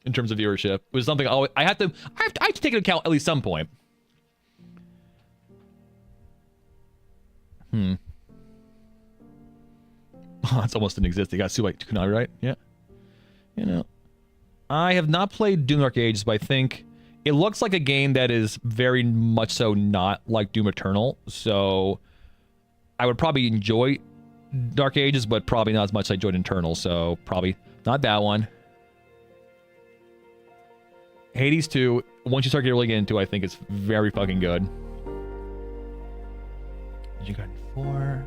in terms of viewership. It was something I have to take into account at least some point. Oh, it's almost didn't exist. They got sued by Konami, right? Yeah. You know, I have not played Doom: Dark Ages, but I think it looks like a game that is very much so not like Doom Eternal. So I would probably enjoy Dark Ages, but probably not as much as I enjoyed Eternal. So probably not that one. Hades 2, once you start getting really into, I think it's very fucking good. You got 4.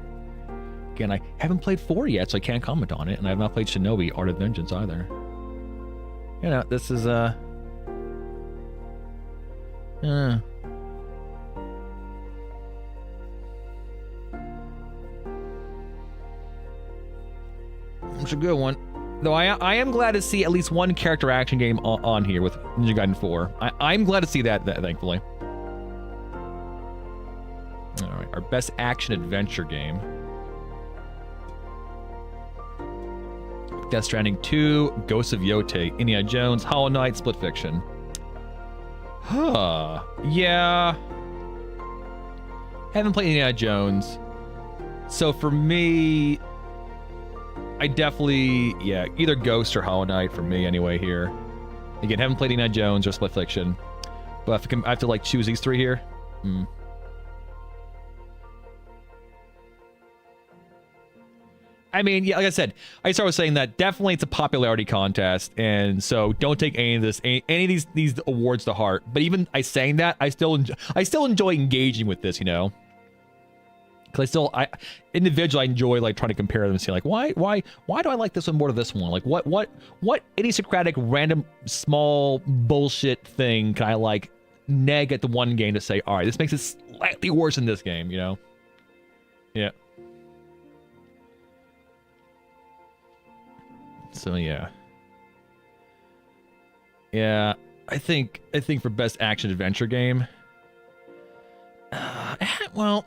Again, I haven't played 4 yet, so I can't comment on it, and I have not played Shinobi Art of Vengeance either. You know, this is it's a good one. Though I am glad to see at least one character action game on here with Ninja Gaiden 4. I'm glad to see that thankfully. Alright, our best action adventure game. Death Stranding 2, Ghosts of Yote, Indiana Jones, Hollow Knight, Split Fiction. Huh. Yeah. Haven't played Indiana Jones. So for me, I definitely, yeah, either Ghost or Hollow Knight for me anyway here. Again, haven't played Indiana Jones or Split Fiction. But if I have to like choose these 3 here. I mean, yeah, like I said, I started saying that definitely it's a popularity contest, and so don't take any of these awards to heart. But even I saying that, I still enjoy engaging with this, you know, because individually I enjoy like trying to compare them and see like why do I like this one more to this one? Like what idiosyncratic random small bullshit thing can I like neg at the one game to say, all right, this makes it slightly worse in this game, you know? Yeah. So yeah, I think for best action adventure game, well,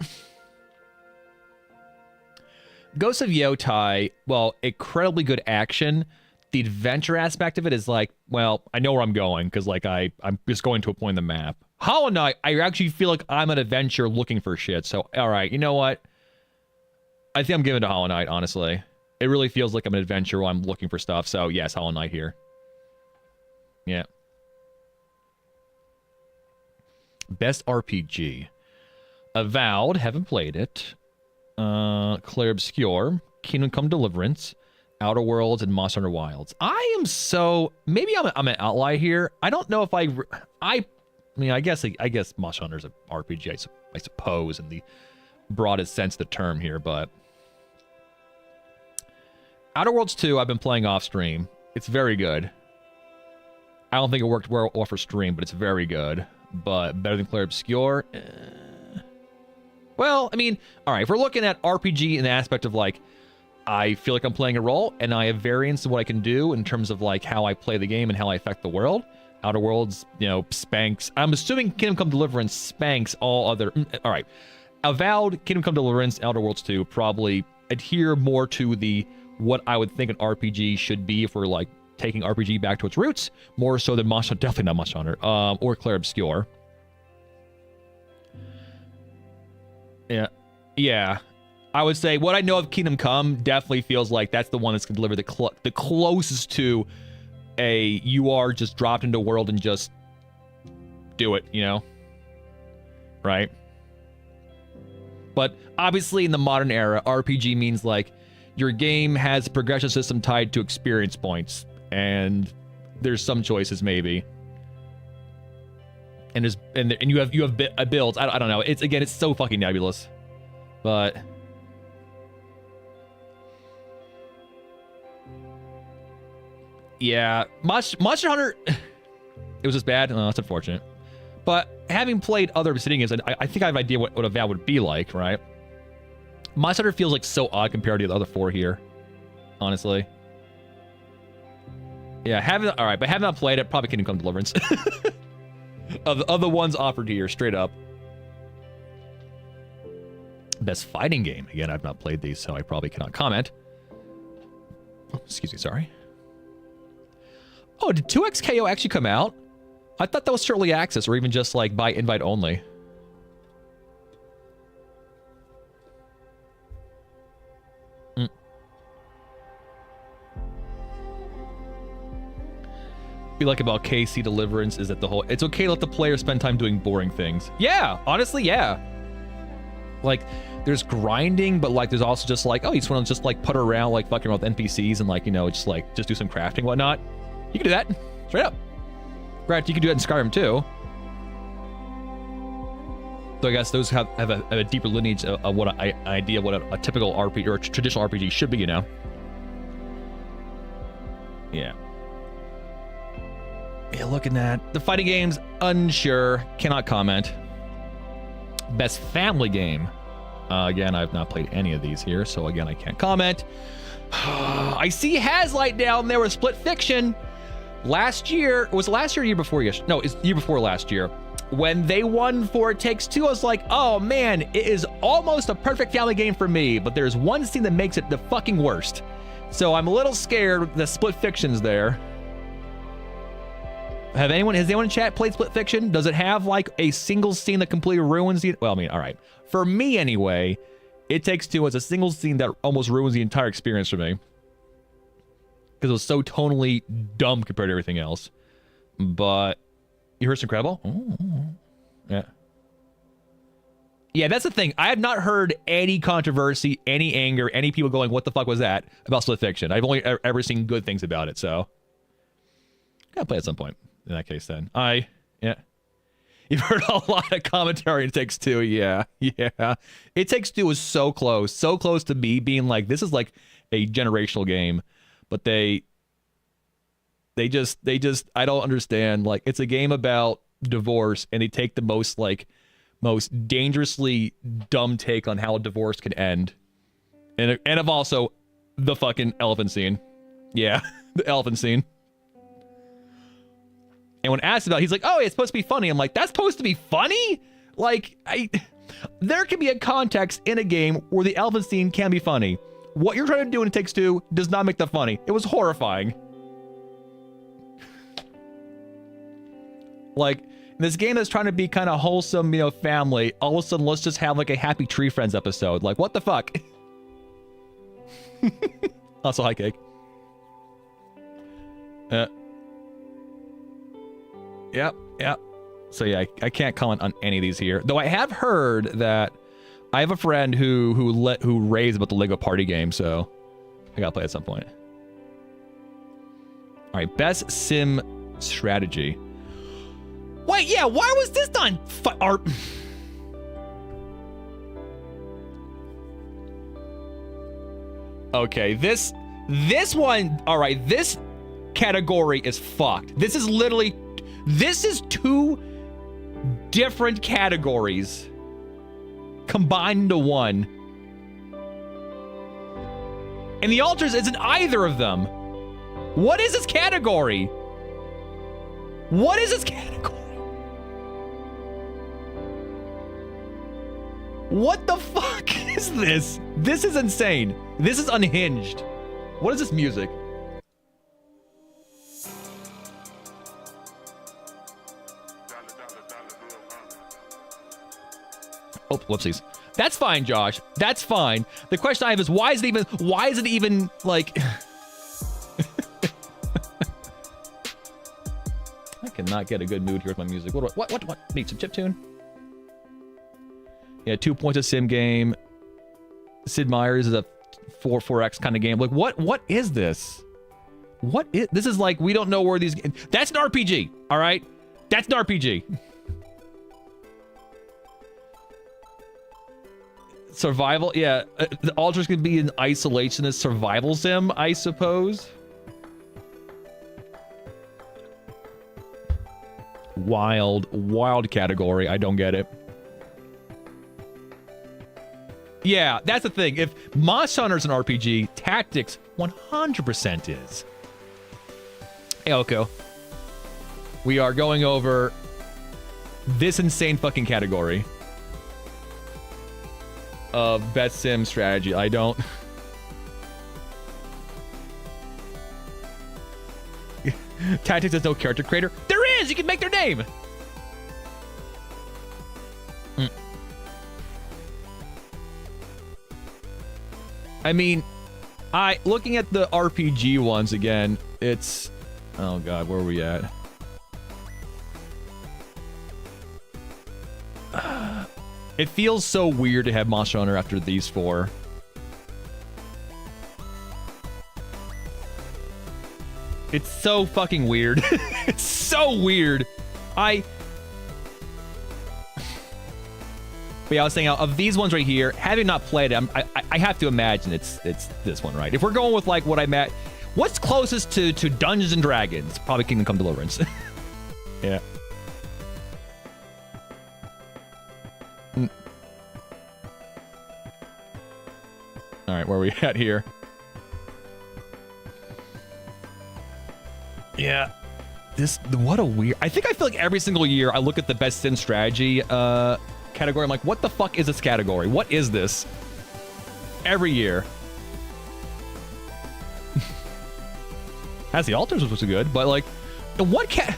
Ghosts of Yotai, well, incredibly good action. The adventure aspect of it is like, well, I know where I'm going because like I'm just going to a point in the map. Hollow Knight, I actually feel like I'm an adventure looking for shit. So all right, you know what? I think I'm giving it to Hollow Knight, honestly. It really feels like I'm an adventure while I'm looking for stuff. So, yes, Hollow Knight here. Yeah. Best RPG. Avowed, haven't played it. Clair Obscure, Kingdom Come Deliverance, Outer Worlds, and Monster Hunter Wilds. I am so... Maybe I'm an outlier here. I don't know if I mean, I guess Monster Hunter is an RPG, I suppose, in the broadest sense of the term here, but... Outer Worlds 2, I've been playing off stream. It's very good. I don't think it worked well off for stream, but it's very good. But better than Clair Obscure? Well, I mean, all right, if we're looking at RPG in the aspect of like, I feel like I'm playing a role, and I have variance in what I can do in terms of like how I play the game and how I affect the world. Outer Worlds, you know, spanks. I'm assuming Kingdom Come Deliverance spanks all other... All right. Avowed, Kingdom Come Deliverance, Outer Worlds 2 probably adhere more to the... what I would think an RPG should be if we're like taking RPG back to its roots, more so than Monster, definitely not Monster Hunter, or Clair Obscure. Yeah. I would say what I know of Kingdom Come definitely feels like that's the one that's gonna deliver the closest to you are just dropped into a world and just do it, you know? Right? But obviously in the modern era, RPG means like your game has a progression system tied to experience points, and there's some choices maybe. And you have builds. I don't know. It's so fucking nebulous, but yeah, Monster Hunter. It was just bad. Oh, that's unfortunate. But having played other Obsidian games, I think I have an idea what a Avowed would be like, right? My starter feels like so odd compared to the other 4 here, honestly. Yeah, all right, but having not played it, probably Kingdom Come Deliverance. of the ones offered here, straight up. Best fighting game. Again, I've not played these, so I probably cannot comment. Oh, excuse me, sorry. Oh, did 2XKO actually come out? I thought that was early access, or even just like by invite only. What you like about KC Deliverance is that it's okay to let the player spend time doing boring things. Yeah, honestly, yeah. Like, there's grinding, but like there's also just like, oh, you just want to just like putter around, like fucking around with NPCs and like, you know, just do some crafting and whatnot. You can do that, straight up. Right, you can do that in Skyrim too. So I guess those have a deeper lineage of what idea of what a typical RPG or a traditional RPG should be, you know. Yeah. Yeah, looking at the fighting games, unsure, cannot comment. Best family game. Again, I've not played any of these here, so again, I can't comment. I see Hazlight down there with Split Fiction. Last year, was it last year or year before? No, it's year before last year. When they won for It Takes Two, I was like, oh man, it is almost a perfect family game for me, but there's one scene that makes it the fucking worst. So I'm a little scared the Split Fiction's there. Has anyone in chat played Split Fiction? Does it have like a single scene that completely ruins the... Well, I mean, all right. For me anyway, It Takes Two is a single scene that almost ruins the entire experience for me. Because it was so tonally dumb compared to everything else. But you heard it's incredible? Oh, yeah. Yeah, that's the thing. I have not heard any controversy, any anger, any people going, what the fuck was that about Split Fiction? I've only ever seen good things about it, so... Gotta play at some point. In that case, then. Yeah. You've heard a lot of commentary in It Takes Two, yeah. It Takes Two is so close to me being like, this is like a generational game, but they just, I don't understand. Like, it's a game about divorce, and they take the most dangerously dumb take on how a divorce can end. And of also the fucking elephant scene. Yeah, the elephant scene. And when asked about it, he's like, oh, it's supposed to be funny. I'm like, that's supposed to be funny? Like, there can be a context in a game where the elephant scene can be funny. What you're trying to do in It Takes Two does not make that funny. It was horrifying. Like, in this game that's trying to be kind of wholesome, you know, family, all of a sudden, let's just have like a Happy Tree Friends episode. Like, what the fuck? Also, hi, Cake. Yep. So yeah, I can't comment on any of these here. Though I have heard that I have a friend who raves about the Lego Party game, so I gotta play at some point. All right, best sim strategy. Wait, yeah, why was this done? Okay, this one, all right, this category is fucked. This is two different categories combined into one. And the Altars isn't either of them. What is this category? What is this category? What the fuck is this? This is insane. This is unhinged. What is this music? Oh, whoopsies. That's fine, Josh. That's fine. The question I have is why is it even like I cannot get a good mood here with my music. What? Need some chiptune? Yeah, 2 points of sim game. Sid Meier's is a 4x kind of game. Like what is this? This is like we don't know where these that's an RPG, all right? That's an RPG. Survival, yeah. The Altars could be an isolationist survival sim, I suppose. Wild category. I don't get it. Yeah, that's the thing. If Monster Hunter's an RPG, Tactics 100% is. Hey, Oko. We are going over this insane fucking category of best sim strategy. I don't... Tactics has no character creator. There is! You can make their name! I mean, looking at the RPG ones again, it's... Oh god, where are we at? It feels so weird to have Monster Hunter after these four. It's so fucking weird. It's so weird. But yeah, I was saying, of these ones right here, having not played them, I have to imagine it's this one, right? If we're going with like what I met, what's closest to Dungeons and Dragons? Probably Kingdom Come Deliverance. Yeah. All right, where are we at here? Yeah. What a weird... I feel like every single year I look at the best sim strategy category. I'm like, what the fuck is this category? What is this? Every year. Has the altars, which was good, but like, what category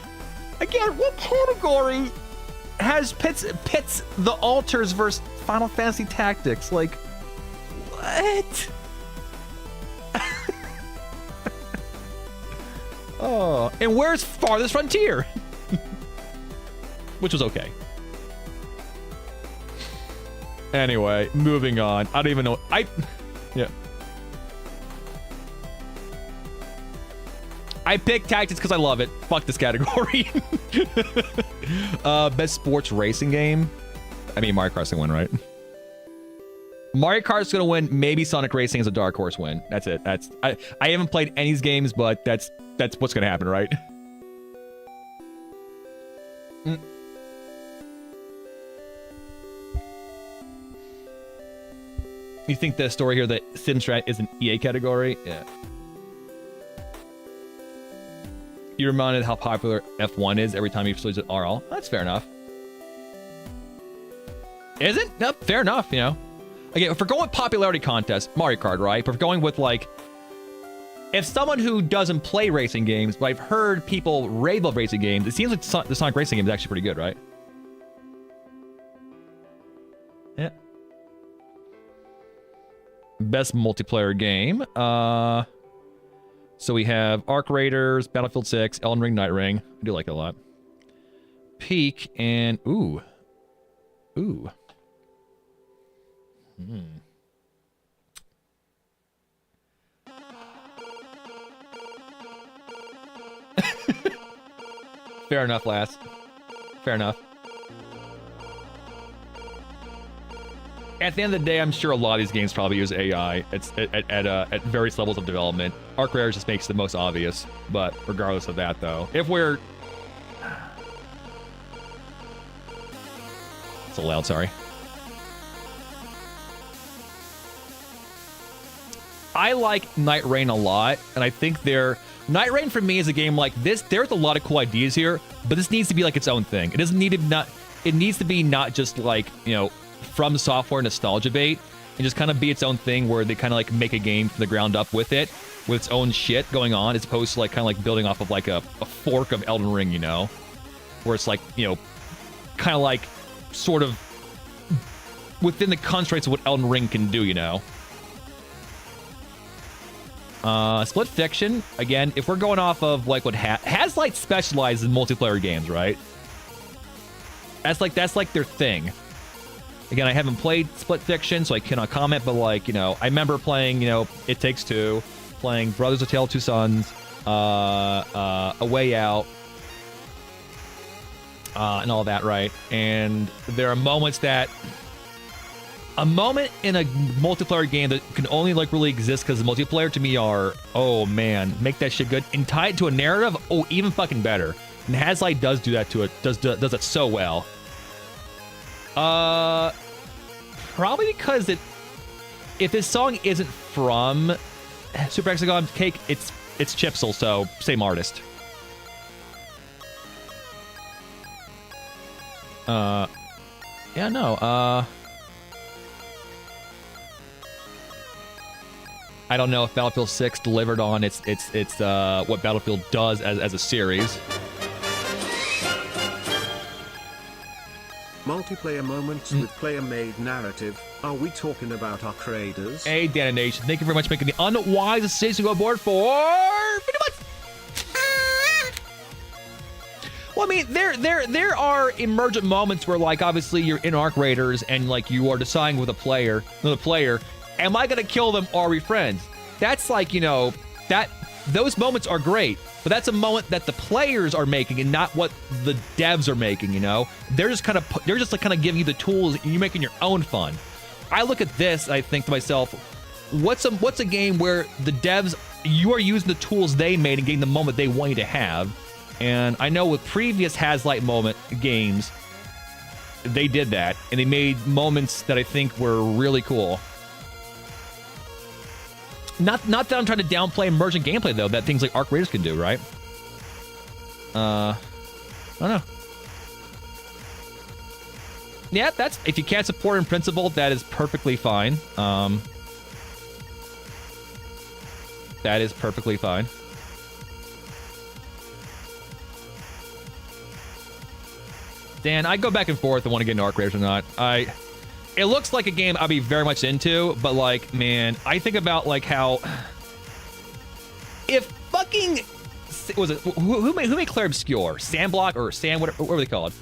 has pits the altars versus Final Fantasy Tactics? Like, what? Oh, and where's Farthest Frontier? Which was okay. Anyway, moving on. I don't even know. Yeah. I picked Tactics because I love it. Fuck this category. Best sports racing game. I mean, Mario Kart's gonna win, right? Mario Kart's gonna win. Maybe Sonic Racing is a dark horse win. That's it. I haven't played any of these games, but that's what's gonna happen, right? You think the story here that Simstrat is an EA category? Yeah. You're reminded how popular F1 is every time you switch it RL. That's fair enough. Is it? Nope, fair enough, you know. Again, if we're going with popularity contest, Mario Kart, right? But if we're going with, like, if someone who doesn't play racing games, but I've heard people rave about racing games, it seems like the Sonic Racing game is actually pretty good, right? Yeah. Best multiplayer game. So we have Arc Raiders, Battlefield 6, Elden Ring, Night Ring. I do like it a lot. Peak and... Ooh. Fair enough, lass. Fair enough. At the end of the day, I'm sure a lot of these games probably use AI at various levels of development. Arc Raiders just makes the most obvious, but regardless of that, though, if we're... So loud, sorry. I like Night Rain a lot, and I think Night Rain for me is a game like this. There's a lot of cool ideas here, but this needs to be like its own thing. It doesn't need to it needs to be not just like, you know, From Software nostalgia bait, and just kind of be its own thing where they kind of like make a game from the ground up with its own shit going on, as opposed to like kind of like building off of like a fork of Elden Ring, you know, where it's like, you know, kind of like sort of within the constraints of what Elden Ring can do, you know. Split Fiction, again, if we're going off of like what Hazlight specializes in multiplayer games, right? That's like their thing. Again, I haven't played Split Fiction, so I cannot comment, but like, you know, I remember playing, you know, It Takes Two, playing Brothers: A Tale of Two Sons, A Way Out, and all that, right? And there are moments that... A moment in a multiplayer game that can only like really exist because the multiplayer to me are, oh man, make that shit good and tie it to a narrative. Oh, even fucking better. And Hazlight does do that to it. Does it so well. Probably because if this song isn't from Super Hexagon Cake, it's Chipsel, so same artist. Yeah, no, I don't know if Battlefield 6 delivered on its what Battlefield does as a series. Multiplayer moments with player-made narrative. Are we talking about our creators? Hey, Dana Nation, thank you very much for making the unwise decision to go aboard for 50 bucks. Well, I mean, there are emergent moments where, like, obviously you're in Arc Raiders and, like, you are deciding with another player, am I gonna kill them or are we friends? That's like, you know, those moments are great, but that's a moment that the players are making and not what the devs are making, you know? They're just kind of giving you the tools and you're making your own fun. I look at this and I think to myself, what's a game where the devs, you are using the tools they made and getting the moment they want you to have. And I know with previous Hazlight moment games, they did that and they made moments that I think were really cool. Not that I'm trying to downplay emergent gameplay, though, that things like Arc Raiders can do, right? I don't know. Yeah, that's... If you can't support in principle, that is perfectly fine. That is perfectly fine. Dan, I go back and forth and want to get into Arc Raiders or not. It looks like a game I'd be very much into, but, like, man, I think about, like, how... If fucking... Was it... Who made Claire Obscure? Sandblock or Sand... What were they called?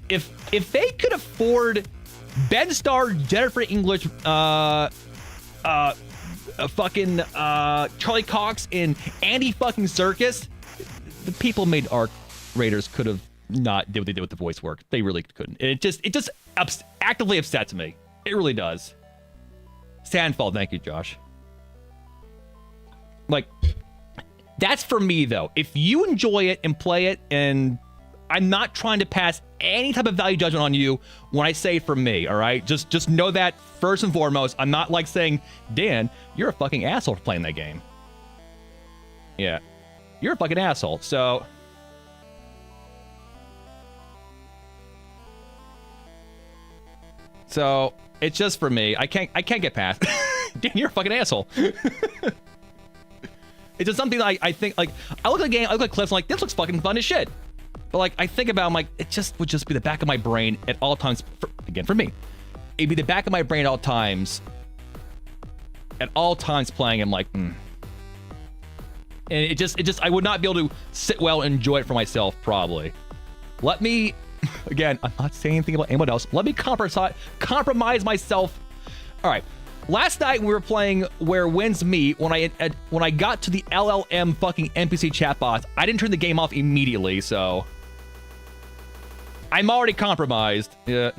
If they could afford Ben Starr, Jennifer English, fucking Charlie Cox, and Andy fucking Serkis, the people who made Arc Raiders could have not did what they did with the voice work. They really couldn't. It just actively upsets me. It really does. Sandfall, thank you, Josh. Like, that's for me, though. If you enjoy it and play it, and I'm not trying to pass any type of value judgment on you when I say for me, all right? Just know that first and foremost, I'm not like saying, Dan, you're a fucking asshole for playing that game. Yeah. You're a fucking asshole, so... So it's just for me. I can't get past. Dan, you're a fucking asshole. It's just something like I think, like, I look at the game, I look at clips, I'm like, this looks fucking fun as shit. But, like, I think about it, I'm like, it just would just be the back of my brain at all times. For me, it'd be the back of my brain at all times. At all times playing, I'm like, And it just I would not be able to sit well and enjoy it for myself. Probably. Let me. Again, I'm not saying anything about anyone else. Let me compromise myself. All right. Last night we were playing Where Winds Meet. When I got to the LLM fucking NPC chatbots, I didn't turn the game off immediately, so I'm already compromised. Yeah.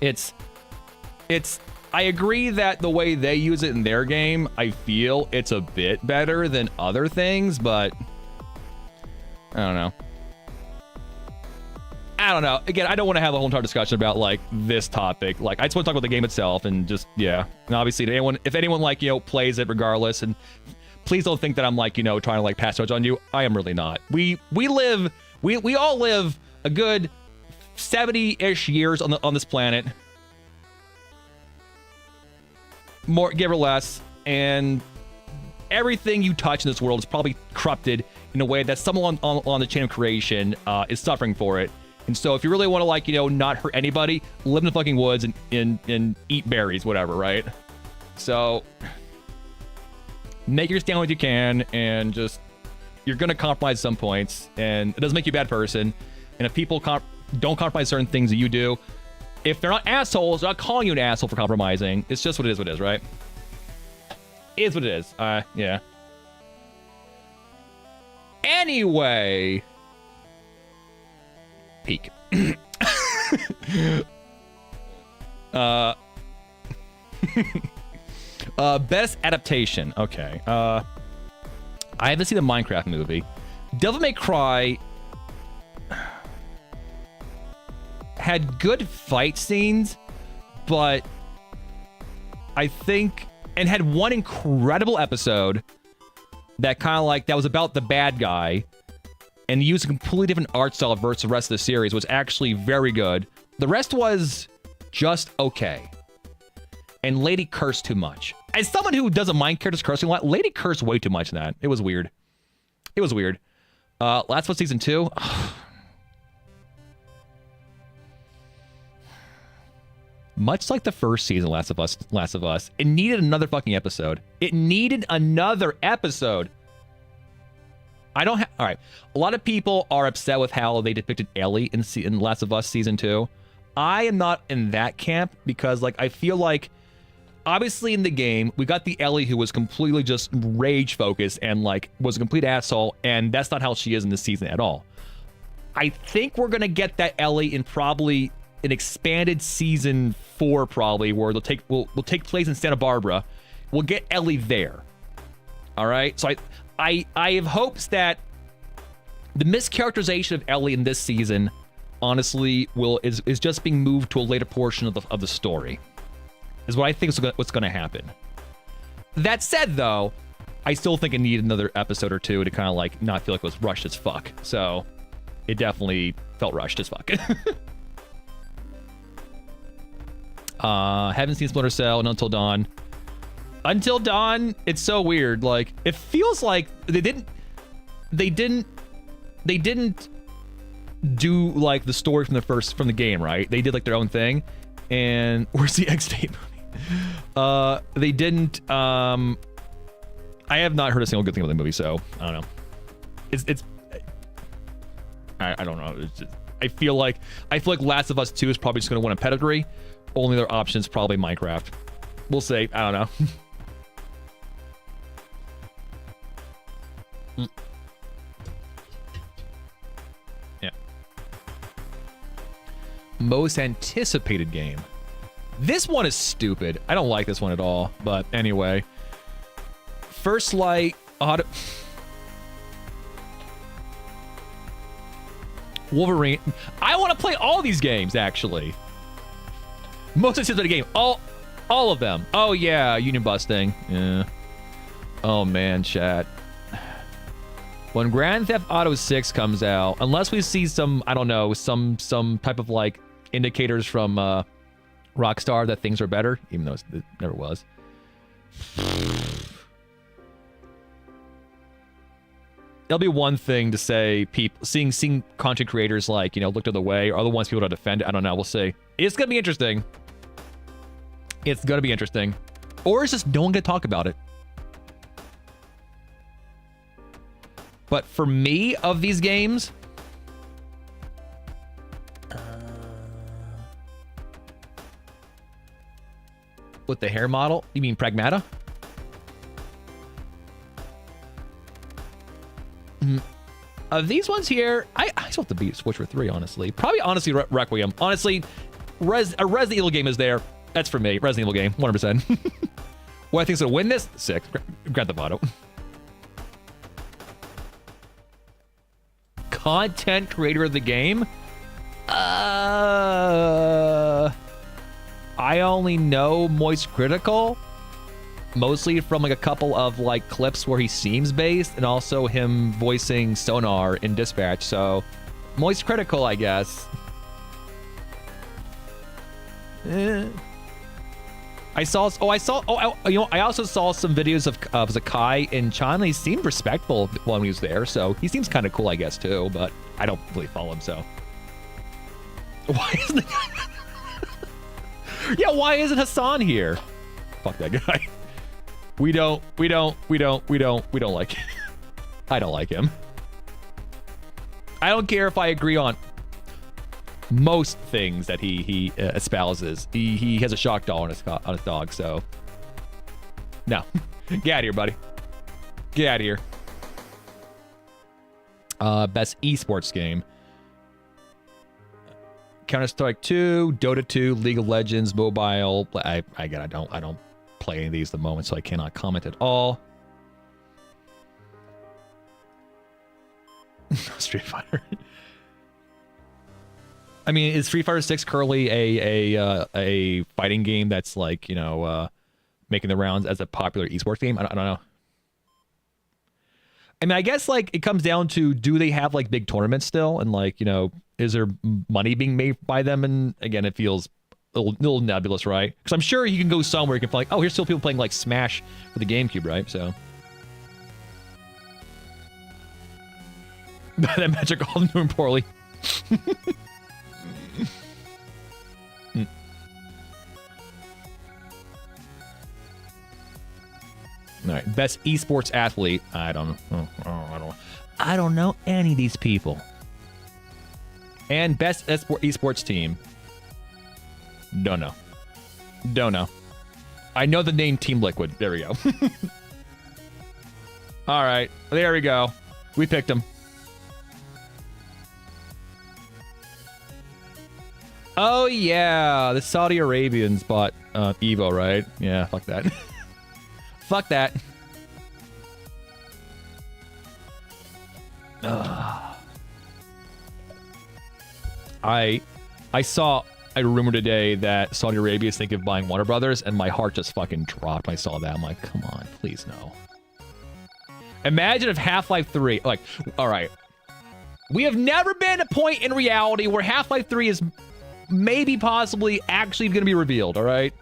It's. I agree that the way they use it in their game, I feel it's a bit better than other things, but. I don't know. Again, I don't want to have a whole entire discussion about, like, this topic. Like, I just want to talk about the game itself and just, yeah. And obviously, if anyone, like, you know, plays it regardless, and please don't think that I'm, like, you know, trying to, like, pass judge on you. I am really not. We all live a good 70-ish years on this planet. More, give or less. And everything you touch in this world is probably corrupted in a way that someone on the chain of creation is suffering for it. And so if you really want to, like, you know, not hurt anybody, live in the fucking woods and eat berries, whatever, right? So make your stand what you can, and just, you're going to compromise some points, and it doesn't make you a bad person. And if people don't compromise certain things that you do, if they're not assholes, they're not calling you an asshole for compromising. It's just what it is, right? It is what it is. Yeah. Anyway, peak. Best adaptation. Okay. I haven't seen the Minecraft movie. Devil May Cry had good fight scenes, but I think, and had one incredible episode that kind of like, that was about the bad guy and used a completely different art style versus the rest of the series, was actually very good. The rest was just okay. And Lady cursed too much. As someone who doesn't mind characters cursing a lot, Lady cursed way too much in that. It was weird. It was weird. Last of Us Season 2. Much like the first season of Last of Us, it needed another fucking episode. It needed another episode. I don't have... All right. A lot of people are upset with how they depicted Ellie in Last of Us Season 2. I am not in that camp because, like, I feel like, obviously in the game, we got the Ellie who was completely just rage-focused and, like, was a complete asshole, and that's not how she is in this season at all. I think we're going to get that Ellie in probably an expanded Season 4, probably, where will take place in Santa Barbara. We'll get Ellie there. All right? So I have hopes that the mischaracterization of Ellie in this season, honestly, is just being moved to a later portion of the story. Is what I think is what's going to happen. That said, though, I still think it needed another episode or two to kind of like not feel like it was rushed as fuck. So it definitely felt rushed as fuck. Haven't seen Splinter Cell and Until Dawn. Until Dawn, it's so weird. Like, it feels like they didn't do like the story from the game, right? They did like their own thing. And where's the X-Tape movie? They didn't. I have not heard a single good thing about the movie, so I don't know. It's. I don't know. It's just, I feel like Last of Us 2 is probably just going to win a pedigree. Only their option is probably Minecraft. We'll see. I don't know. Yeah. Most anticipated game. This one is stupid. I don't like this one at all. But anyway. First Light Auto... Wolverine. I want to play all these games, actually. Most anticipated game. All of them. Oh, yeah. Union busting. Yeah. Oh, man, chat. When Grand Theft Auto 6 comes out, unless we see some, I don't know, some type of, like, indicators from Rockstar that things are better, even though it never was. It'll be one thing to say people seeing content creators like, you know, look the other way, or other ones people to defend it. I don't know. We'll see. It's gonna be interesting. It's gonna be interesting. Or it's just no one gonna talk about it. But for me, of these games, with the hair model, you mean Pragmata? Of these ones here, I still have to beat Switcher 3, honestly. Probably, honestly, Requiem. Honestly, a Resident Evil game is there. That's for me. Resident Evil game, 100%. What I think is going to win this? 6. Grand Theft Auto. Content creator of the game? I only know Moist Critical. Mostly from like a couple of like clips where he seems based, and also him voicing Sonar in Dispatch. So, Moist Critical, I guess. I also saw some videos of Zakai in China. He seemed respectful when he was there, so he seems kind of cool, I guess, too. But I don't really follow him, so. Why isn't the yeah, why isn't Hassan here? Fuck that guy. We don't like him. I don't like him. I don't care if I agree on most things that he espouses. He has a shock doll on his dog, so no. Get out of here, buddy. Get out of here. Best esports game. Counter-Strike 2, Dota 2, League of Legends, mobile. I don't play any of these at the moment, so I cannot comment at all. Street Fighter. I mean, is Street Fighter 6 currently a fighting game that's like, making the rounds as a popular esports game? I don't know. I mean, I guess like it comes down to, do they have like big tournaments still? And like, is there money being made by them? And again, it feels a little nebulous, right? Because I'm sure you can go somewhere you can find like, oh, here's still people playing like Smash for the GameCube, right? So that Magic all doing poorly. All right, best esports athlete. I don't know. I don't know any of these people. And best esports team. Don't know. I know the name Team Liquid. There we go. All right, there we go. We picked him. Oh yeah, the Saudi Arabians bought Evo, right? Yeah, fuck that. Fuck that. I saw a rumor today that Saudi Arabia is thinking of buying Warner Brothers, and my heart just fucking dropped when I saw that. I'm like, come on, please no. Imagine if Half-Life 3, like, all right. We have never been at a point in reality where Half-Life 3 is maybe possibly actually going to be revealed, all right?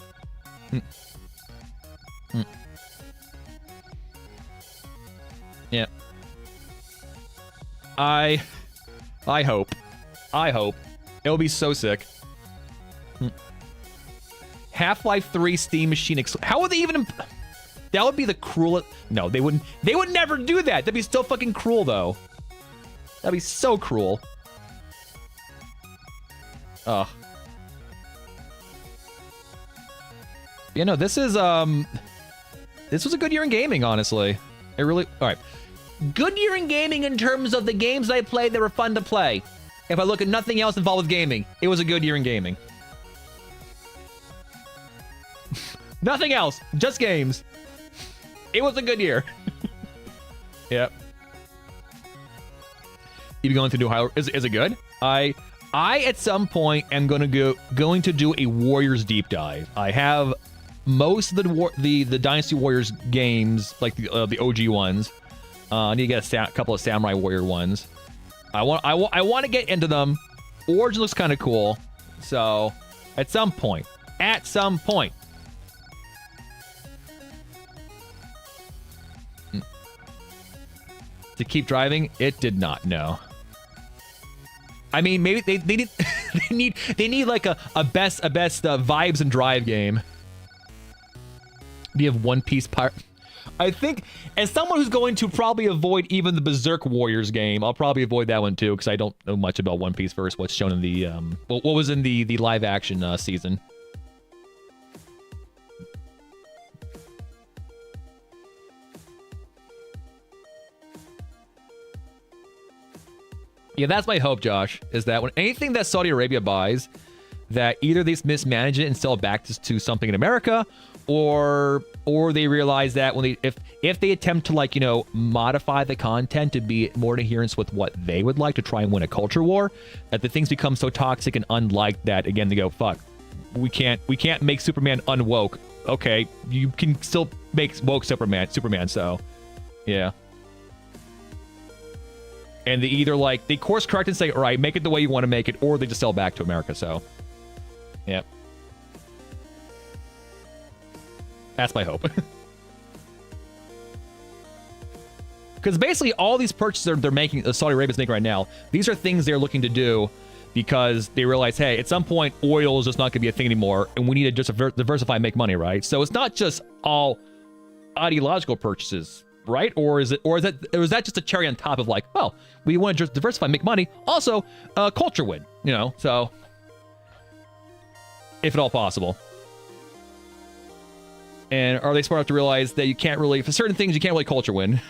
Yeah. I hope. It'll be so sick. Half-Life 3 Steam Machine. How would they even... That would be the cruelest... No, they wouldn't. They would never do that. That'd be still fucking cruel, though. That'd be so cruel. Ugh. You know, this was a good year in gaming, honestly. It really... All right. Good year in gaming in terms of the games I played that were fun to play. If I look at nothing else involved with gaming, it was a good year in gaming. Nothing else, just games. It was a good year. Yep. You going to do high? Is it good? I at some point am going to do a Warriors deep dive. I have most of the Dynasty Warriors games, like the OG ones. I need to get a couple of Samurai Warrior ones. I want to get into them. Origin looks kind of cool. So, at some point. To keep driving, it did not, no. I mean, maybe they need they need like a best vibes and drive game. Do you have One Piece Pirate? I think, as someone who's going to probably avoid even the Berserk Warriors game, I'll probably avoid that one too, because I don't know much about One Piece versus what's shown in the what was in the live action season. Yeah, that's my hope, Josh, is that when anything that Saudi Arabia buys, that either they mismanage it and sell it back to something in America, or they realize that when if they attempt to, like, modify the content to be more in adherence with what they would like to try and win a culture war, that the things become so toxic and unlike that, again, they go, fuck, we can't make Superman unwoke. Okay, you can still make woke Superman, so yeah. And they either, like, they course correct and say, all right, make it the way you want to make it, or they just sell back to America, so yeah. That's my hope. Because basically all these purchases they're making, Saudi Arabia's making right now, these are things they're looking to do because they realize, hey, at some point oil is just not going to be a thing anymore, and we need to just diversify and make money, right? So it's not just all ideological purchases, right? Or is that just a cherry on top of, like, well, we want to just diversify and make money, also culture win, so if at all possible. And are they smart enough to realize that you can't really, for certain things, you can't really culture win?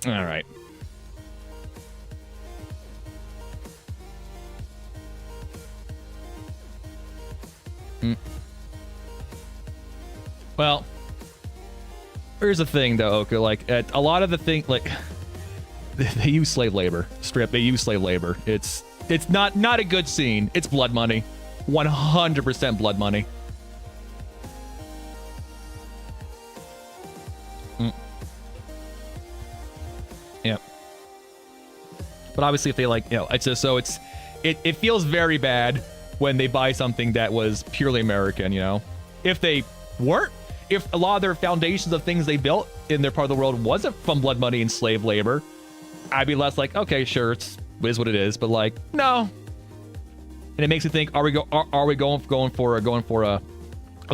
All right. Well, Here's the thing, though, Oka. Like, a lot of the thing, like, they use slave labor. Strip. They use slave labor. It's not a good scene. It's blood money. 100% blood money. Yep. But obviously, if they like, it's just so it feels very bad when they buy something that was purely American. If they weren't, if a lot of their foundations of things they built in their part of the world wasn't from blood money and slave labor, I'd be less like, okay, sure, it is what it is. But like, no. And it makes me think: Are we going for a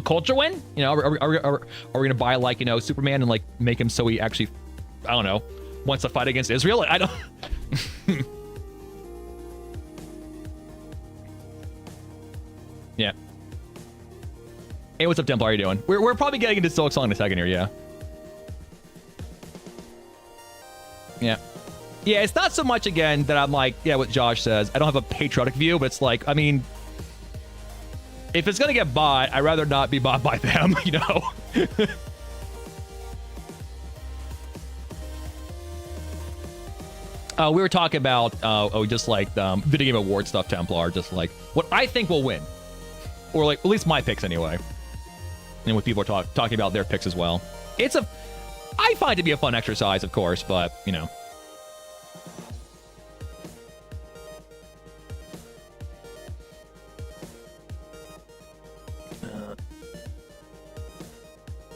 culture win? Are we gonna buy like Superman and like make him so he actually, I don't know, wants to fight against Israel? I don't. Yeah. Hey, what's up, Temple? How are you doing? We're probably getting into Silksong in a second here. Yeah. Yeah. Yeah, it's not so much, again, that I'm like, yeah, what Josh says. I don't have a patriotic view, but it's like, I mean, if it's going to get bought, I'd rather not be bought by them, We were talking about, just like video game award stuff, Templar, just like what I think will win. Or like, at least my picks anyway. And when people are talking about their picks as well. I find it to be a fun exercise, of course, but,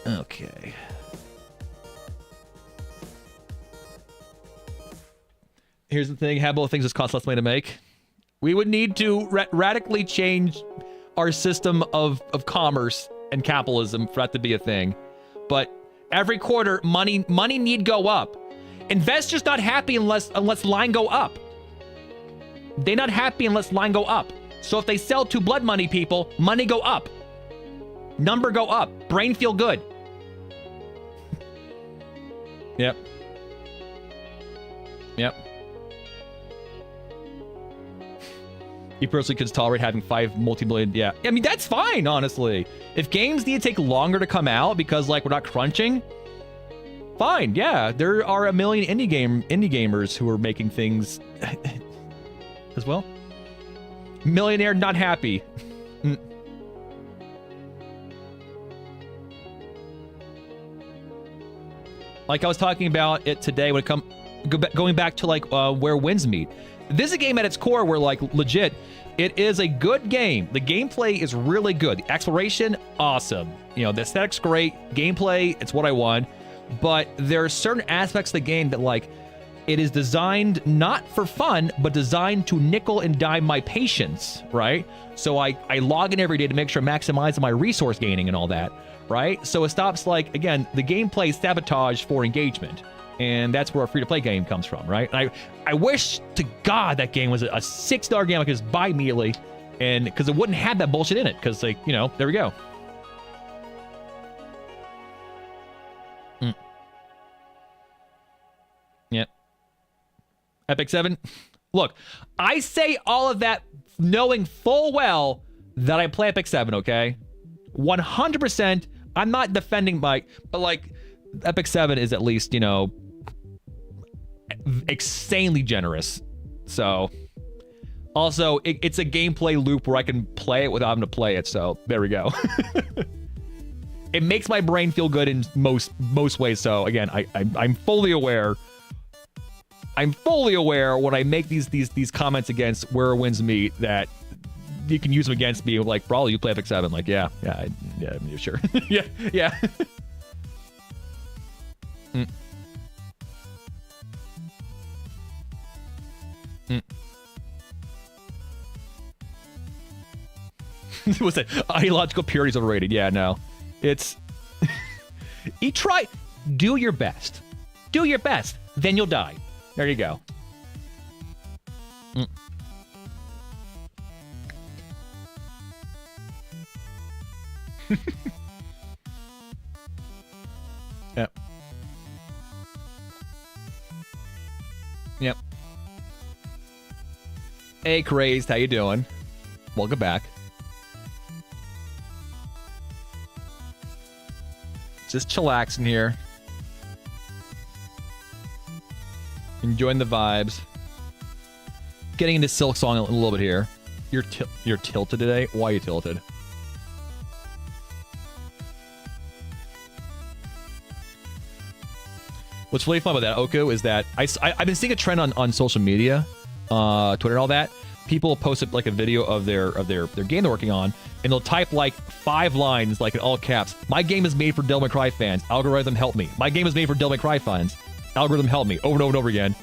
Okay. Here's the thing. Habitable things just cost less money to make. We would need to radically change our system of commerce and capitalism for that to be a thing. But every quarter, money need go up. Investors not happy unless line go up. They not happy unless line go up. So if they sell to blood money people, money go up. Number go up. Brain feel good. Yep. You personally could tolerate having 5 multi-million. Yeah. I mean, that's fine, honestly. If games need to take longer to come out because, like, we're not crunching, fine. Yeah. There are a million indie gamers who are making things as well. Millionaire not happy. Like I was talking about it today when going back to like where wins meet. This is a game at its core where like legit, it is a good game. The gameplay is really good. The exploration, awesome. The aesthetic's great. Gameplay, it's what I want. But there are certain aspects of the game that like, it is designed not for fun, but designed to nickel and dime my patience, right? So I log in every day to make sure I'm maximizing my resource gaining and all that, right? So it stops like, again, the gameplay sabotage for engagement. And that's where a free-to-play game comes from, right? And I wish to God that game was a $6 game I could just buy immediately, and because it wouldn't have that bullshit in it, because like, there we go. Yep. Epic 7. Look, I say all of that knowing full well that I play Epic 7, okay? 100%. I'm not defending but like, Epic 7 is at least, insanely generous. So, also, it's a gameplay loop where I can play it without having to play it. So, there we go. It makes my brain feel good in most ways. So, again, I'm fully aware. I'm fully aware when I make these comments against where wins meet that you can use them against me. Like, probably you play Epic 7. Like, yeah, sure. yeah. What's that? Ideological purity is overrated. Yeah, no. It's... Do your best. Do your best. Then you'll die. There you go. Yep. Yep. Hey, Crazed, how you doing? Welcome back. Just chillaxing here. Enjoying the vibes. Getting into Silksong a little bit here. You're tilted today? Why are you tilted? What's really fun about that, Oku, is that I've been seeing a trend on social media, Twitter and all that. People post up like a video of their game they're working on, and they'll type like 5 lines, like in all caps. My game is made for Devil May Cry fans. Algorithm help me. My game is made for Devil May Cry fans. Algorithm help me. Over and over and over again,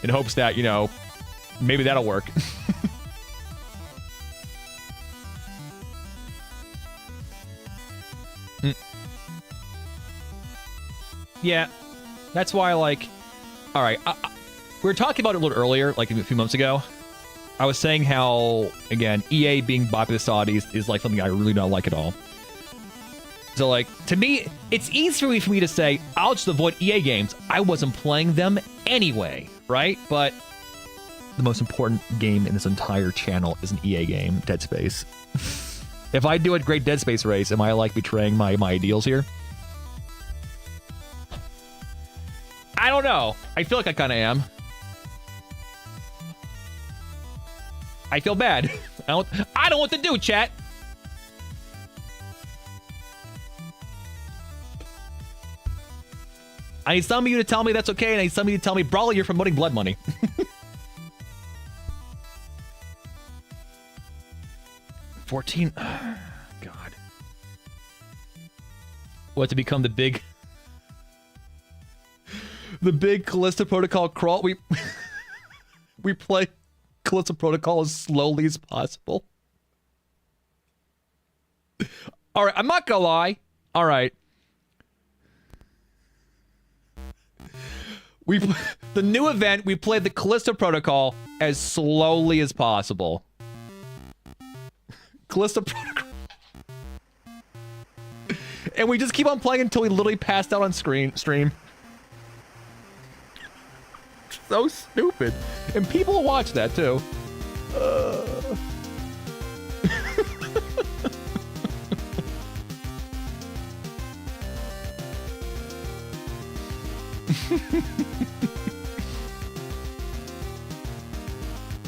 in hopes that, you know, maybe that'll work. Yeah, that's why, like, all right, we were talking about it a little earlier, like a few months ago. I was saying how, again, EA being bought by the Saudis is like something I really don't like at all. So, like, to me, it's easy for me to say, I'll just avoid EA games. I wasn't playing them anyway, right? But the most important game in this entire channel is an EA game, Dead Space. If I do a great Dead Space race, am I, like, betraying my ideals here? I don't know. I feel like I kind of am. I feel bad. I don't know what to do, chat. I need some of you to tell me that's okay, and I need some of you to tell me, Brawley, you're promoting blood money. 14. God. What, to become the big Callisto Protocol crawl? We play Callisto Protocol as slowly as possible. All right, I'm not gonna lie. All right. The new event, we played the Callisto Protocol as slowly as possible. Callisto Protocol. And we just keep on playing until we literally passed out on stream. So stupid. And people watch that too.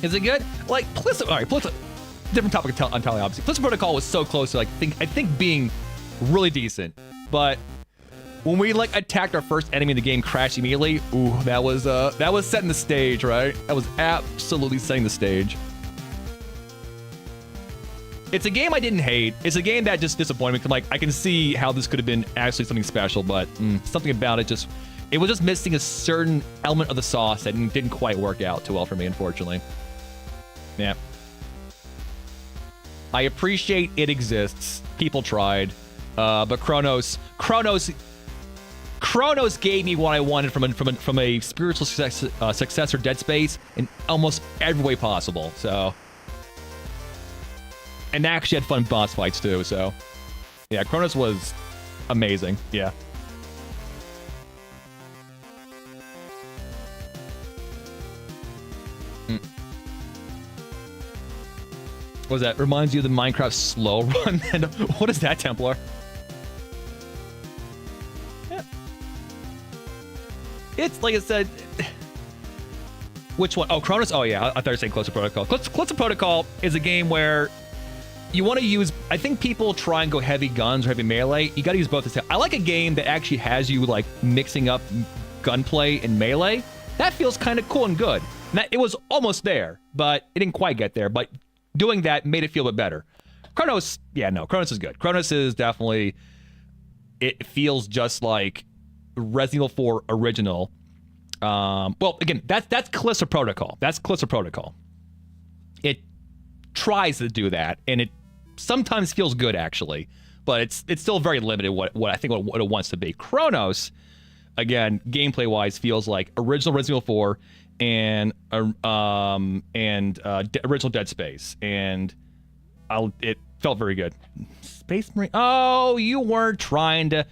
Is it good? Like, Callisto, all right, different topic entirely, obviously. Callisto Protocol was so close to, like, I think being really decent, but when we, like, attacked our first enemy in the game, crashed immediately, ooh, that was setting the stage, right? That was absolutely setting the stage. It's a game I didn't hate. It's a game that just disappointed me. 'Cause, like, I can see how this could have been actually something special, but something about it it was just missing a certain element of the sauce that didn't quite work out too well for me, unfortunately. Yeah. I appreciate it exists. People tried. But Chronos gave me what I wanted from a spiritual successor, Dead Space, in almost every way possible. So, and actually had fun boss fights too. So, yeah, Chronos was amazing. Yeah. What was that? Reminds you of the Minecraft slow run. What is that, Templar? Yeah. It's like I said. Which one? Oh, Chronos. Oh yeah, I thought you were saying Callisto Protocol. Callisto Protocol is a game where you want to use. I think people try and go heavy guns or heavy melee. You got to use both. I like a game that actually has you like mixing up gunplay and melee. That feels kind of cool and good. And it was almost there, but it didn't quite get there. But doing that made it feel a bit better. Chronos, yeah, no, Chronos is good. Chronos is definitely, it feels just like Resident Evil 4 original. Well, again, that's Callisto Protocol. That's Callisto Protocol. It tries to do that, and it sometimes feels good, actually. But it's still very limited what I think what it wants to be. Chronos, again, gameplay-wise, feels like original Resident Evil 4 and original Dead Space, and it felt very good. Space Marine. Oh, you weren't trying to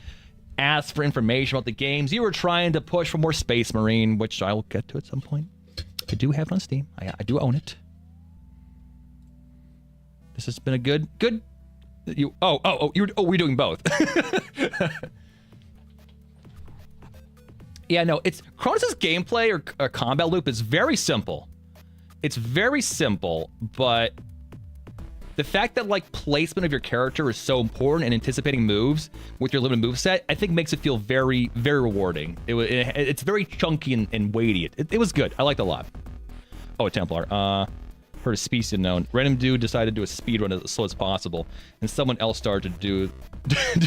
ask for information about the games. You were trying to push for more Space Marine, which I will get to at some point. I do have it on Steam. I do own it. This has been a good. We're doing both. Yeah, no, it's Kronos' gameplay or combat loop is very simple. It's very simple, but the fact that like placement of your character is so important and anticipating moves with your limited moveset, I think makes it feel very, very rewarding. It's very chunky and weighty. It was good. I liked it a lot. Oh, a Templar. Heard a species unknown. Random dude decided to do a speed run as slow as possible, and someone else started to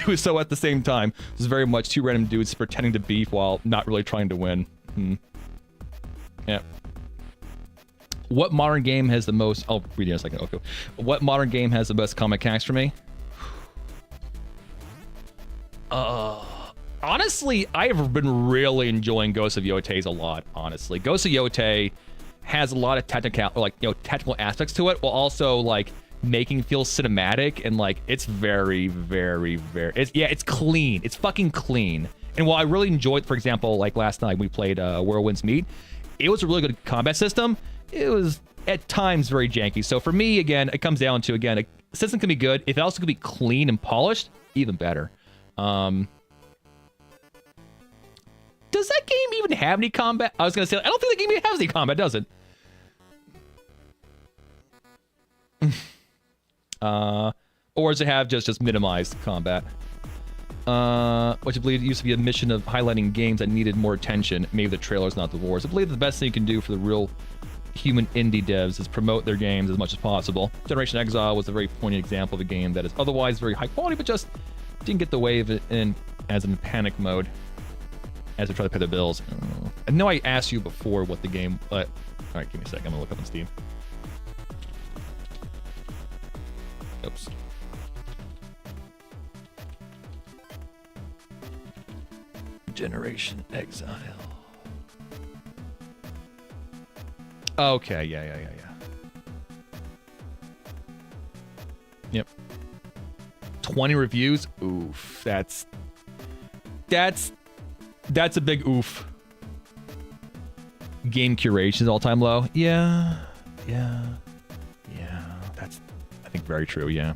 do so at the same time. It was very much two random dudes pretending to beef while not really trying to win. Yeah. What modern game has the most... I'll read it in a second. Okay. What modern game has the best comic mechanics for me? Honestly, I have been really enjoying Ghost of Yotei's a lot, honestly. Ghost of Yotei has a lot of technical aspects to it, while also like making it feel cinematic, and like it's very, very, very... It's clean. It's fucking clean. And while I really enjoyed, for example, like last night we played Where Winds Meet, it was a really good combat system. It was at times very janky. So for me, again, it comes down to, again, a system can be good. If it also can be clean and polished, even better. Does that game even have any combat? I was going to say, I don't think the game even has any combat, does it? Or does it have just minimized combat? Which I believe used to be a mission of highlighting games that needed more attention. Maybe the trailer's not the wars. I believe the best thing you can do for the real human indie devs is promote their games as much as possible. Generation Exile was a very poignant example of a game that is otherwise very high quality, but just didn't get the wave in as in panic mode as they try to pay their bills. I know I asked you before what the game... all right, give me a sec. I'm gonna look up on Steam. Oops. Generation Exile. Okay, yeah. Yep. 20 reviews? Oof, that's a big oof. Game curation's all-time low. Yeah. That's, I think, very true, yeah.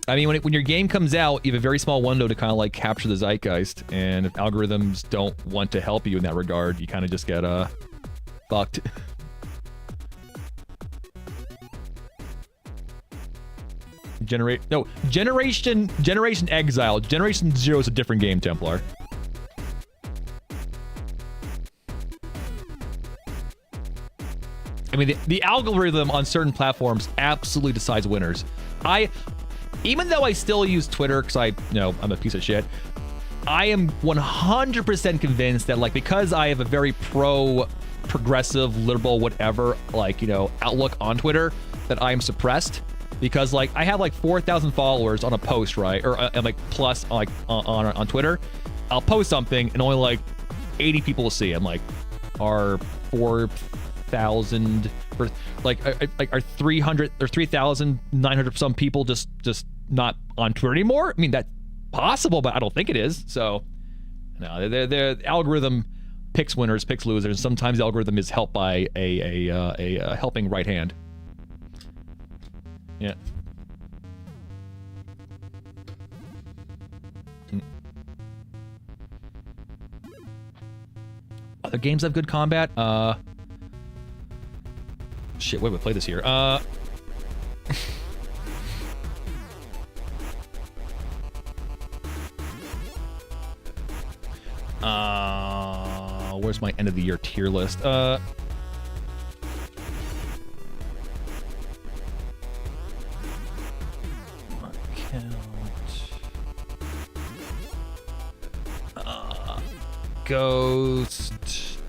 I mean, when your game comes out, you have a very small window to kind of like capture the zeitgeist, and if algorithms don't want to help you in that regard, you kind of just get fucked. Generation Exile. Generation Zero is a different game, Templar. I mean, the algorithm on certain platforms absolutely decides winners. Even though I still use Twitter because I'm a piece of shit, I am 100% convinced that, like, because I have a very progressive, liberal, whatever, like, outlook on Twitter, that I am suppressed. Because, like, I have like 4,000 followers on a post, right? Or like plus like on Twitter. I'll post something and only like 80 people will see. I'm like, are 4,000 or like are 300 or 3,900 some people just not on Twitter anymore? I mean, that's possible, but I don't think it is. So no, the algorithm picks winners, picks losers. Sometimes the algorithm is helped by a helping right hand. Yeah. Other games have good combat. Shit, wait, we play this here. Where's my end of the year tier list? Ghost.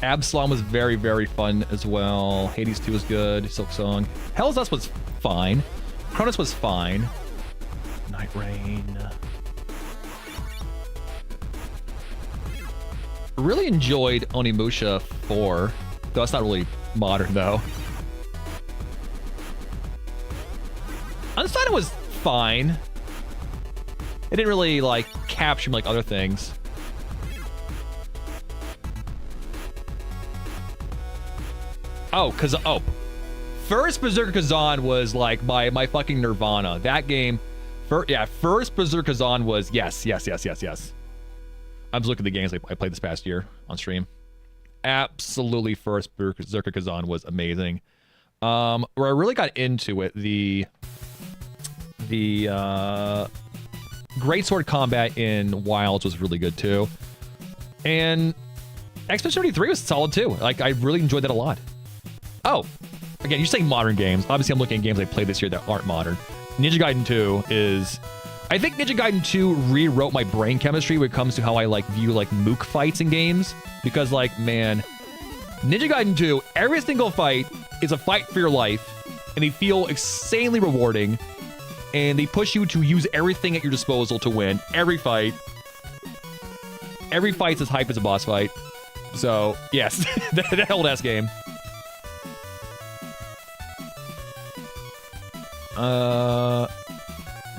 Absalom was very, very fun as well. Hades 2 was good. Silksong. Hell's Dust was fine. Kronos was fine. Night Rain. Really enjoyed Onimusha 4. Though it's not really modern, though. Unsighted was fine. It didn't really, like, capture me like other things. First Berserker Kazan was like my fucking nirvana. That game First Berserk Kazan was yes. I'm just looking at the games I played this past year on stream. Absolutely, first Berserker Kazan was amazing. Where I really got into it, the greatsword combat in Wilds was really good too, and Expedition 33 was solid too. Like, I really enjoyed that a lot. Oh, again, you're saying modern games. Obviously, I'm looking at games I played this year that aren't modern. Ninja Gaiden 2 is... I think Ninja Gaiden 2 rewrote my brain chemistry when it comes to how I, like, view, like, mook fights in games. Because, like, man, Ninja Gaiden 2, every single fight is a fight for your life, and they feel insanely rewarding, and they push you to use everything at your disposal to win every fight. Every fight's as hype as a boss fight. So, yes, that old-ass game.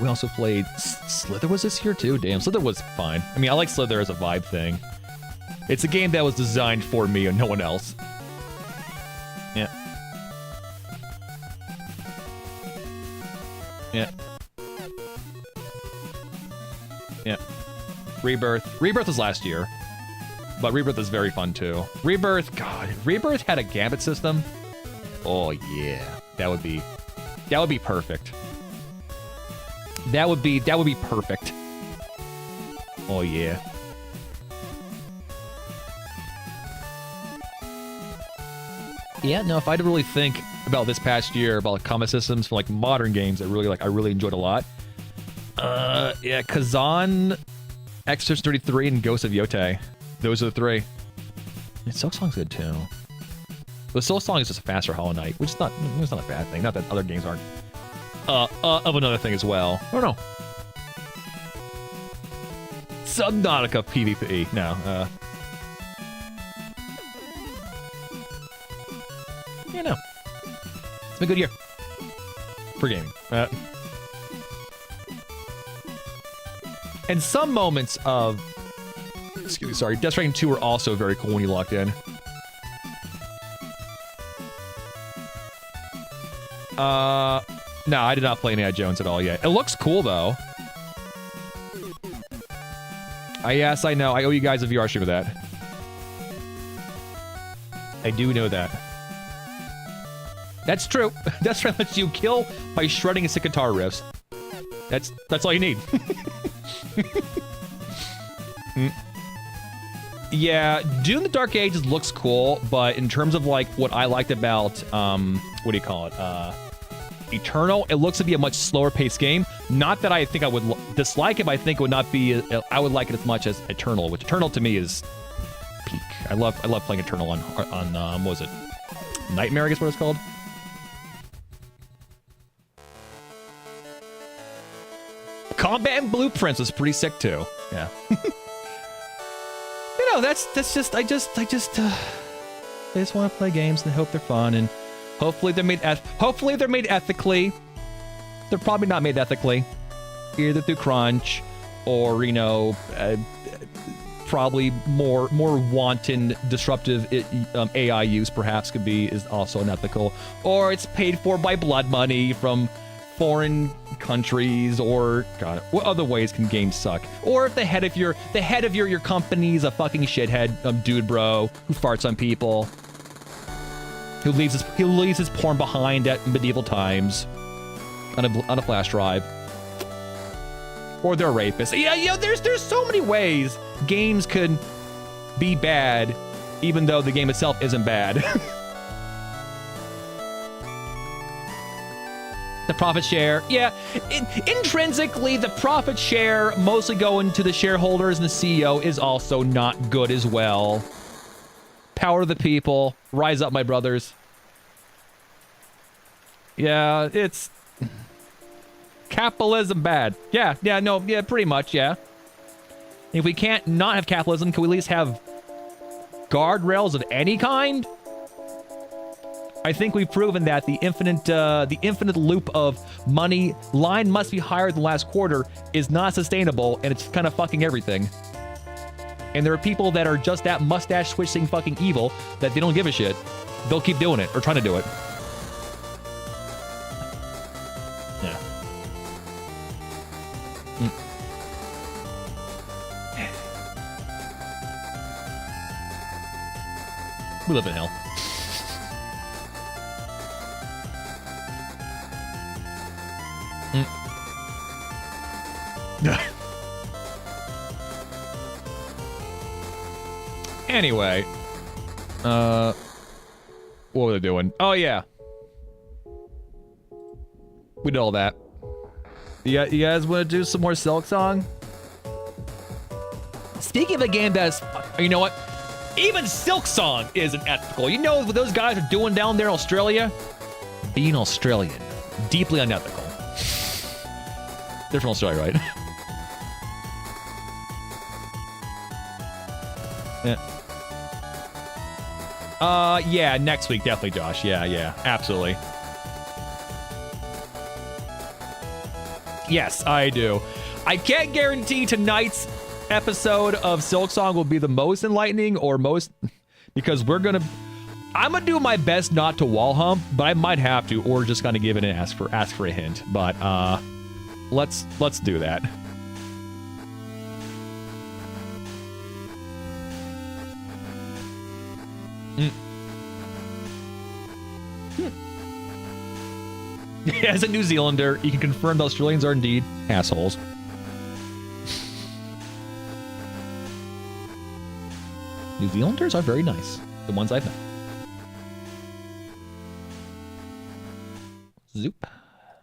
We also played... Slither was this year, too? Damn, Slither was fine. I mean, I like Slither as a vibe thing. It's a game that was designed for me and no one else. Yeah. Yeah. Yeah. Rebirth. Rebirth was last year. But Rebirth is very fun, too. Rebirth, God. Rebirth had a gambit system. Oh, yeah. That would be perfect. That would be perfect. Oh, yeah. Yeah, no, if I had to really think about this past year, about like combat systems for like modern games, I really enjoyed a lot. Yeah, Kazan, Exorcist 33, and Ghost of Yotei. Those are the three. And Silksong's good too. But Silksong is just a faster Hollow Knight, which is not a bad thing. Not that other games aren't of another thing as well. I don't know. Subnautica PvP. No. Yeah, no. It's been a good year for gaming. And some moments of... Excuse me, sorry. Death Stranding 2 were also very cool when you locked in. No, I did not play Indiana Jones at all yet. It looks cool, though. Yes, I know. I owe you guys a VR stream of that. I do know that. That's true. That's right. Lets you kill by shredding sick guitar riffs. That's all you need. Yeah, Dune: The Dark Ages looks cool, but in terms of like what I liked about what do you call it? Eternal, it looks to be a much slower paced game. Not that I think I would dislike it, but I think it would not be. I would like it as much as Eternal, which Eternal to me is peak. I love playing Eternal on what was it? Nightmare, I guess what it's called. Combat and Blueprints was pretty sick too. Yeah. You know, that's just I just want to play games and hope they're fun, and hopefully they're made ethically. They're probably not made ethically, either through crunch or, you know, probably more wanton disruptive AI use perhaps is also unethical, or it's paid for by blood money from foreign countries, or God, what other ways can games suck? Or if the head of your company's a fucking shithead dude bro who farts on people, who leaves his porn behind at medieval times on a flash drive, or they're rapists. Yeah, there's so many ways games could be bad, even though the game itself isn't bad. The profit share, yeah. Intrinsically, the profit share mostly going to the shareholders and the CEO is also not good as well. Power of the people. Rise up, my brothers. Yeah, it's... Capitalism bad. Yeah, pretty much, yeah. If we can't not have capitalism, can we at least have guardrails of any kind? I think we've proven that the infinite loop of money line must be higher than last quarter is not sustainable, and it's kind of fucking everything. And there are people that are just that mustache switching fucking evil that they don't give a shit. They'll keep doing it or trying to do it. Yeah. We live in hell. Anyway, what were they doing? Oh yeah, we did all that. You guys want to do some more Silksong? Speaking of a game that's, you know what? Even Silksong isn't ethical. You know what those guys are doing down there in Australia? Being Australian. Deeply unethical. They're from Australia, right? Yeah, next week, definitely, Josh. Yeah, absolutely. Yes, I do. I can't guarantee tonight's episode of Silksong will be the most enlightening or most, because I'm gonna do my best not to wall hump, but I might have to, or just gonna give it and ask for a hint. But let's do that. As a New Zealander, you can confirm that Australians are indeed assholes. New Zealanders are very nice. The ones I've met. Zoop.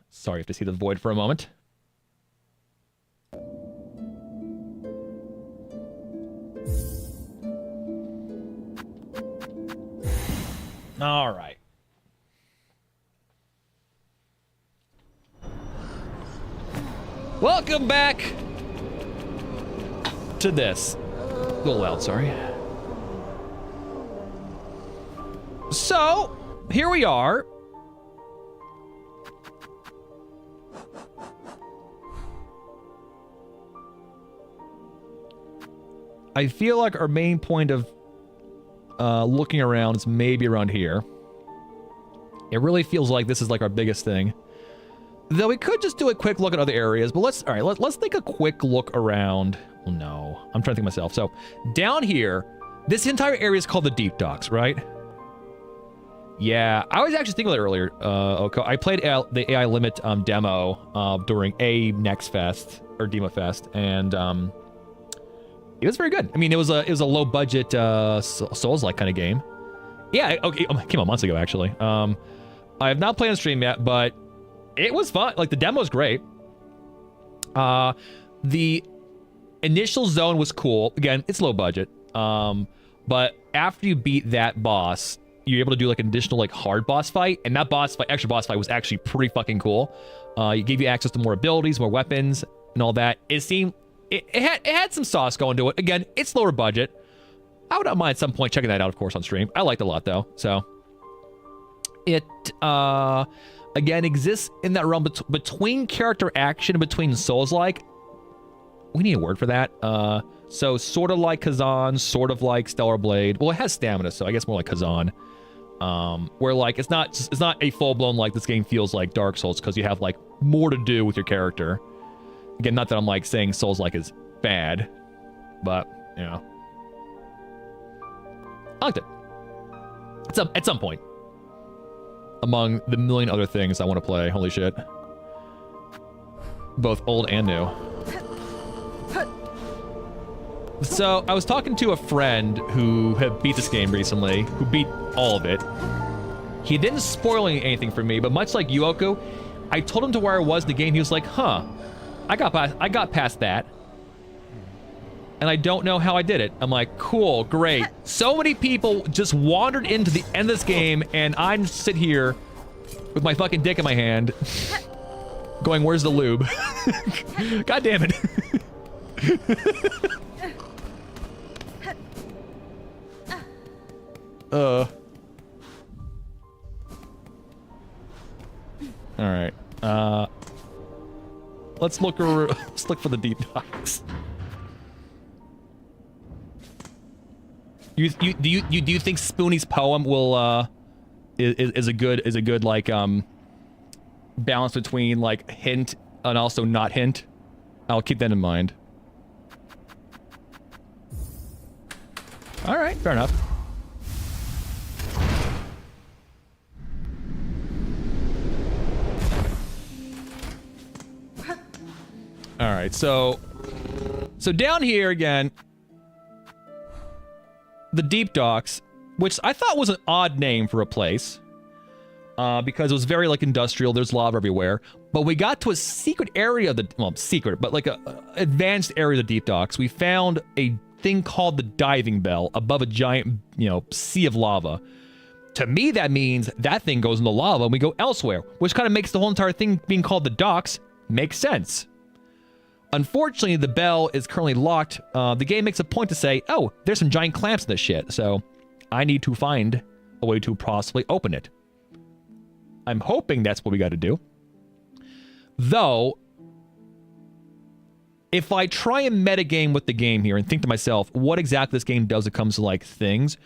Sorry, I have to see the void for a moment. All right. Welcome back to this. A little loud, sorry. So, here we are. I feel like our main point of looking around is maybe around here. It really feels like this is like our biggest thing. Though we could just do a quick look at other areas, but let's take a quick look around. Oh no, I'm trying to think myself. So down here, this entire area is called the Deep Docks, right? Yeah, I was actually thinking of that earlier. Okay, I played the AI Limit demo during a Next Fest or Demo Fest, and it was very good. I mean, it was a low budget Souls-like kind of game. Yeah, okay, it came out months ago actually. I have not played on stream yet, but it was fun. Like, the demo's great. The initial zone was cool. Again, it's low budget. But after you beat that boss, you're able to do like an additional like hard boss fight, and that extra boss fight was actually pretty fucking cool. It gave you access to more abilities, more weapons, and all that. It had some sauce going to it. Again, it's lower budget. I would not mind at some point checking that out, of course, on stream. I liked it a lot though. So it again exists in that realm between character action and between Souls-like. We need a word for that. So sort of like Kazan, sort of like Stellar Blade. Well, it has stamina, so I guess more like Kazan. Where like it's not a full-blown like this game feels like Dark Souls, because you have like more to do with your character. Again, not that I'm like saying Souls-like is bad, but you know, I liked it. At some point, among the million other things I want to play. Holy shit, both old and new. So I was talking to a friend who had beat this game recently, who beat all of it. He didn't spoil anything for me, but much like Yuoku, I told him to where I was in the game. He was like, huh, I got past that, and I don't know how I did it. I'm like, cool, great. So many people just wandered into the end of this game, and I'm sit here with my fucking dick in my hand going, where's the lube? God damn it. All right. Let's look for the Deep Docks. Do you think Spoonie's poem will is a good like balance between like hint and also not hint? I'll keep that in mind. All right, fair enough. right, so down here again, the deep docks, which I thought was an odd name for a place, because it was very like industrial. There's lava everywhere. But we got to a secret area of the, well, secret, but like a advanced area of the deep docks. We found a thing called the diving bell above a giant, sea of lava. To me, that means that thing goes in the lava and we go elsewhere, which kind of makes the whole entire thing being called the docks make sense. Unfortunately, the bell is currently locked. The game makes a point to say, oh, there's some giant clamps in this shit, so I need to find a way to possibly open it. I'm hoping that's what we got to do. Though, if I try and metagame with the game here and think to myself, what exactly this game does when it comes to, like, things,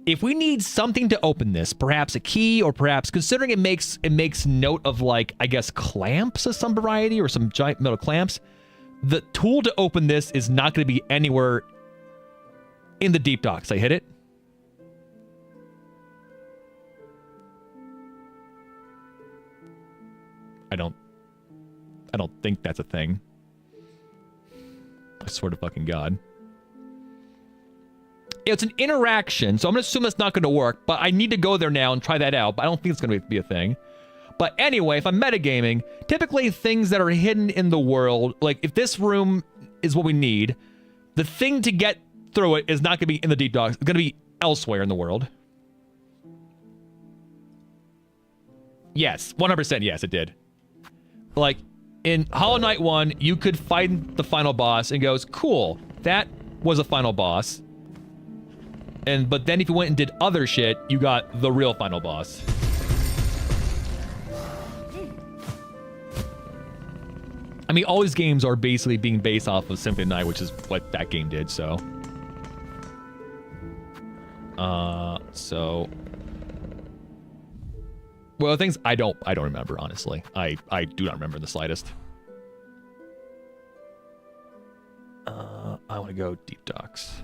if we need something to open this, perhaps a key, or perhaps, considering it makes note of, like, I guess, clamps of some variety, or some giant metal clamps, the tool to open this is not going to be anywhere in the deep docks. I hit it. I don't think that's a thing. I swear to fucking God. It's an interaction, so I'm going to assume it's not going to work, but I need to go there now and try that out, but I don't think it's going to be a thing. But anyway, if I'm metagaming, typically things that are hidden in the world, like if this room is what we need, the thing to get through it is not going to be in the deep docks. It's going to be elsewhere in the world. Yes, 100% yes, it did. Like, in Hollow Knight 1, you could find the final boss and goes, cool, that was a final boss. But then if you went and did other shit, you got the real final boss. I mean, all these games are basically being based off of Symphony of the Night, which is what that game did, so. Well, things I don't remember, honestly. I do not remember in the slightest. I want to go deep docks.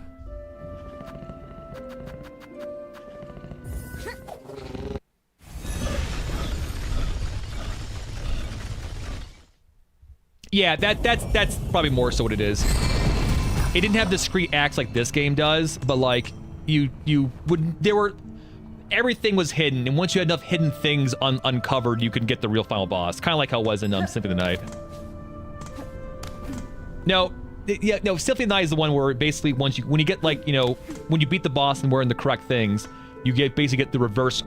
Yeah, that's probably more so what it is. It didn't have discrete acts like this game does, but like everything was hidden, and once you had enough hidden things uncovered, you could get the real final boss. Kind of like how it was in Symphony of the Night. No, Symphony of the Night is the one where basically when you get like, when you beat the boss and wearing the correct things, you basically get the reverse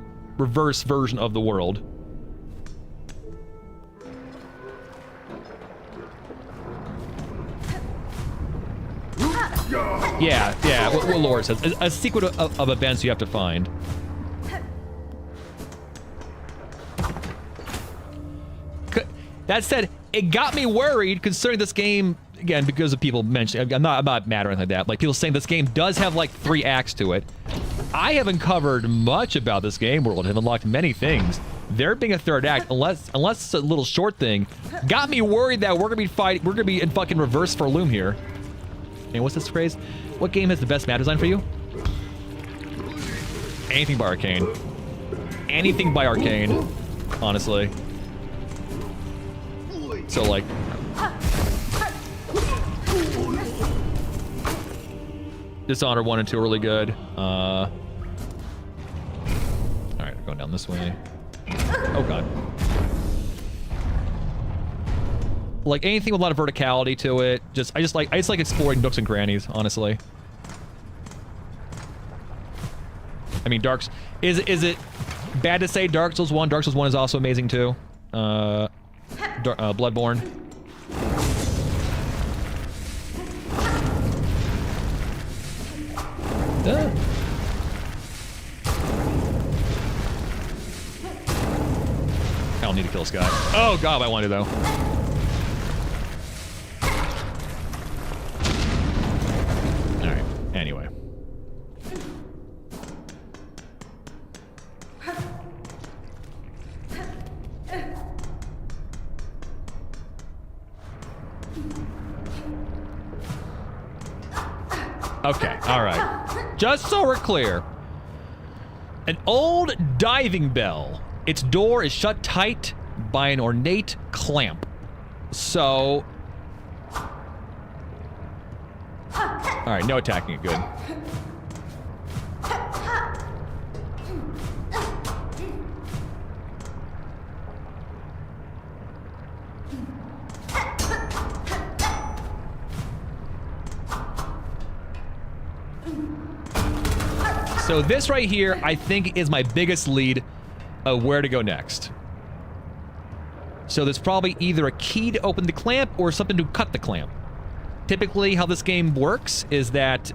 version of the world. Yeah, what Laura says. A sequence of events you have to find. That said, it got me worried considering this game, again, because of people mentioning, I'm not mad or anything like that, like people saying this game does have like 3 acts to it. I haven't covered much about this game world, have unlocked many things. There being a 3rd act, unless it's a little short thing, got me worried that we're gonna be in fucking reverse for Loom here. And what's this phrase? What game has the best map design for you? Anything by Arcane. Anything by Arcane, honestly. So, like... Dishonored 1 and 2 are really good. Alright, we're going down this way. Oh, God. Like, anything with a lot of verticality to it. I just like exploring nooks and crannies, honestly. I mean, is it bad to say Dark Souls 1? Dark Souls 1 is also amazing, too. Bloodborne. I don't need to kill this guy. Oh, God, I want to, though. Alright, anyway. Okay, alright. Just so we're clear. An old diving bell. Its door is shut tight by an ornate clamp. So, All right, no attacking it. Good. So this right here, I think, is my biggest lead of where to go next. So there's probably either a key to open the clamp or something to cut the clamp. Typically, how this game works is that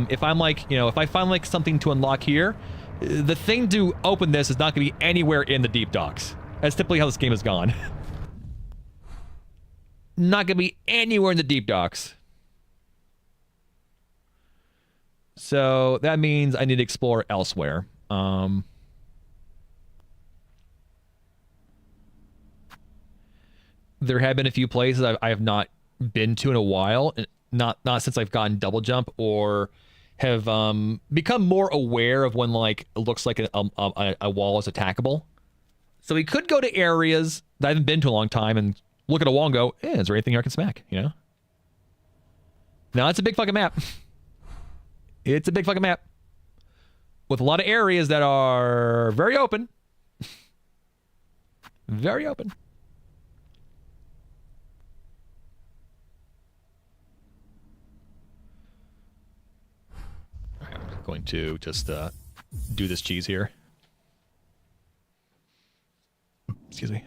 if I'm like, you know, if I find like something to unlock here, the thing to open this is not going to be anywhere in the deep docks. That's typically how this game has gone. Not going to be anywhere in the deep docks. So that means I need to explore elsewhere. There have been a few places I have not been to in a while, not since I've gotten double jump, or have become more aware of when like it looks like a wall is attackable. So we could go to areas that I haven't been to in a long time and look at a wall and go, is there anything here I can smack? You know? No, it's a big fucking map. It's a big fucking map with a lot of areas that are very open. Very open. All right, I'm going to just do this cheese here. Excuse me.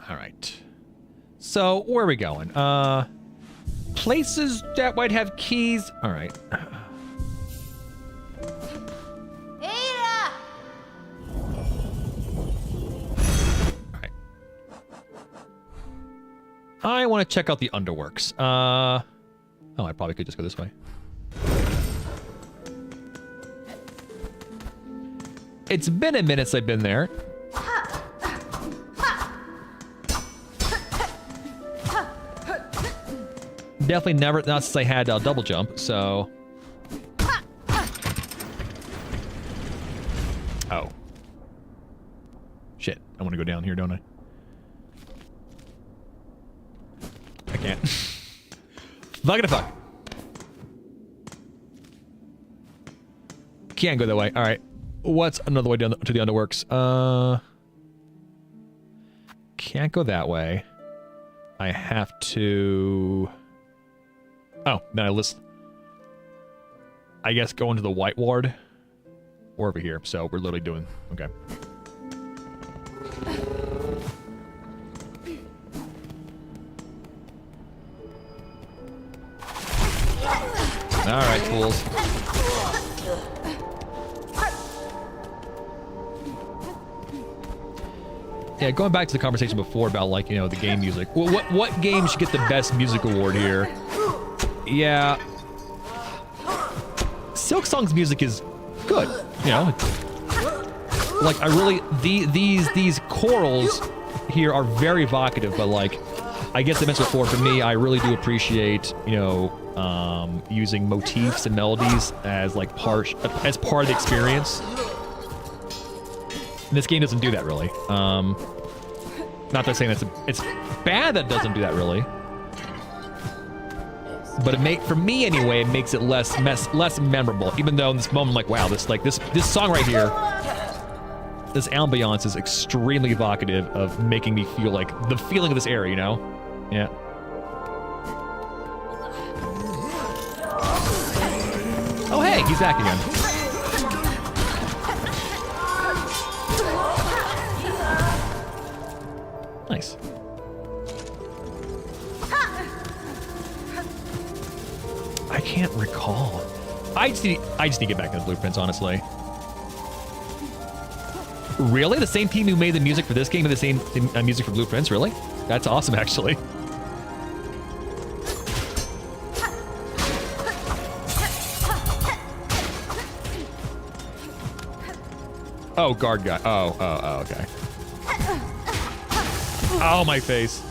All right. So, where are we going? Places that might have keys. All right. Ada! All right. I want to check out the underworks. Oh, I probably could just go this way. It's been a minute since I've been there. Definitely never, not since I had double jump, so. Oh. Shit, I want to go down here, don't I? I can't. Fuck. Can't go that way. All right. What's another way down to the underworks? Can't go that way. I have to... Oh, then I guess go into the White Ward. Or over here. So we're literally doing... Okay. Alright, fools. Yeah, going back to the conversation before about, like, you know, the game music. Well, what game should get the best music award here? Yeah. Silksong's music is good, you know. Like, I really... These chorals here are very evocative, but, like, I guess I mentioned before, for me, I really do appreciate, you know, using motifs and melodies as, like, part of the experience. And this game doesn't do that, really. Not that saying it's bad that it doesn't do that, really. But for me anyway, it makes it less memorable. Even though in this moment, I'm like, wow, this song right here, this ambiance is extremely evocative of making me feel like the feeling of this area, you know? Yeah. Oh hey, he's back again. Nice. I can't recall. I just need to get back to the blueprints, honestly. Really? The same team who made the music for this game made the same music for blueprints? Really? That's awesome, actually. Oh, guard guy. Oh, okay. Oh, my face.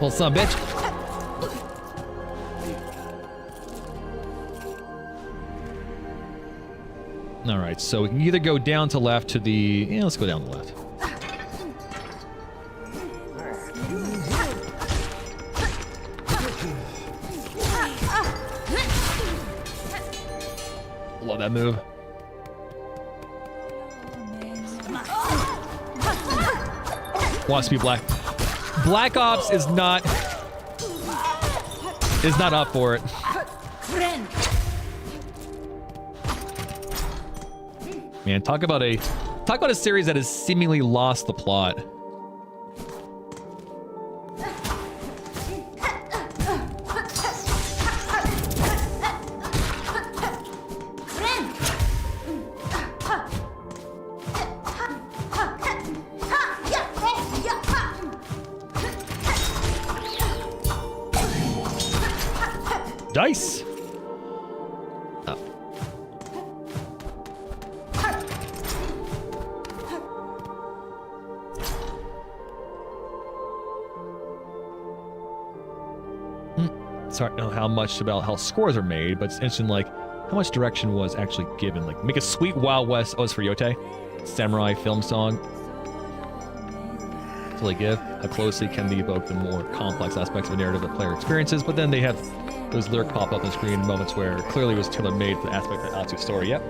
Well, son of a bitch. All right, so we can either go down to left to the... Yeah, let's go down the left. Love that move. Wants to be black. Black Ops is not up for it. Man, talk about a series that has seemingly lost the plot. Dice. Oh. Sorry, I don't know how much about how scores are made, but it's interesting, like, how much direction was actually given. Like, make a sweet Wild West. Oh, it's for Yote. Samurai film song. So they give. How closely can they evoke the more complex aspects of a narrative that player experiences, but then they have those lyrics pop up on the screen in moments where clearly it was tailor-made for the aspect of Atsu's story. Yep.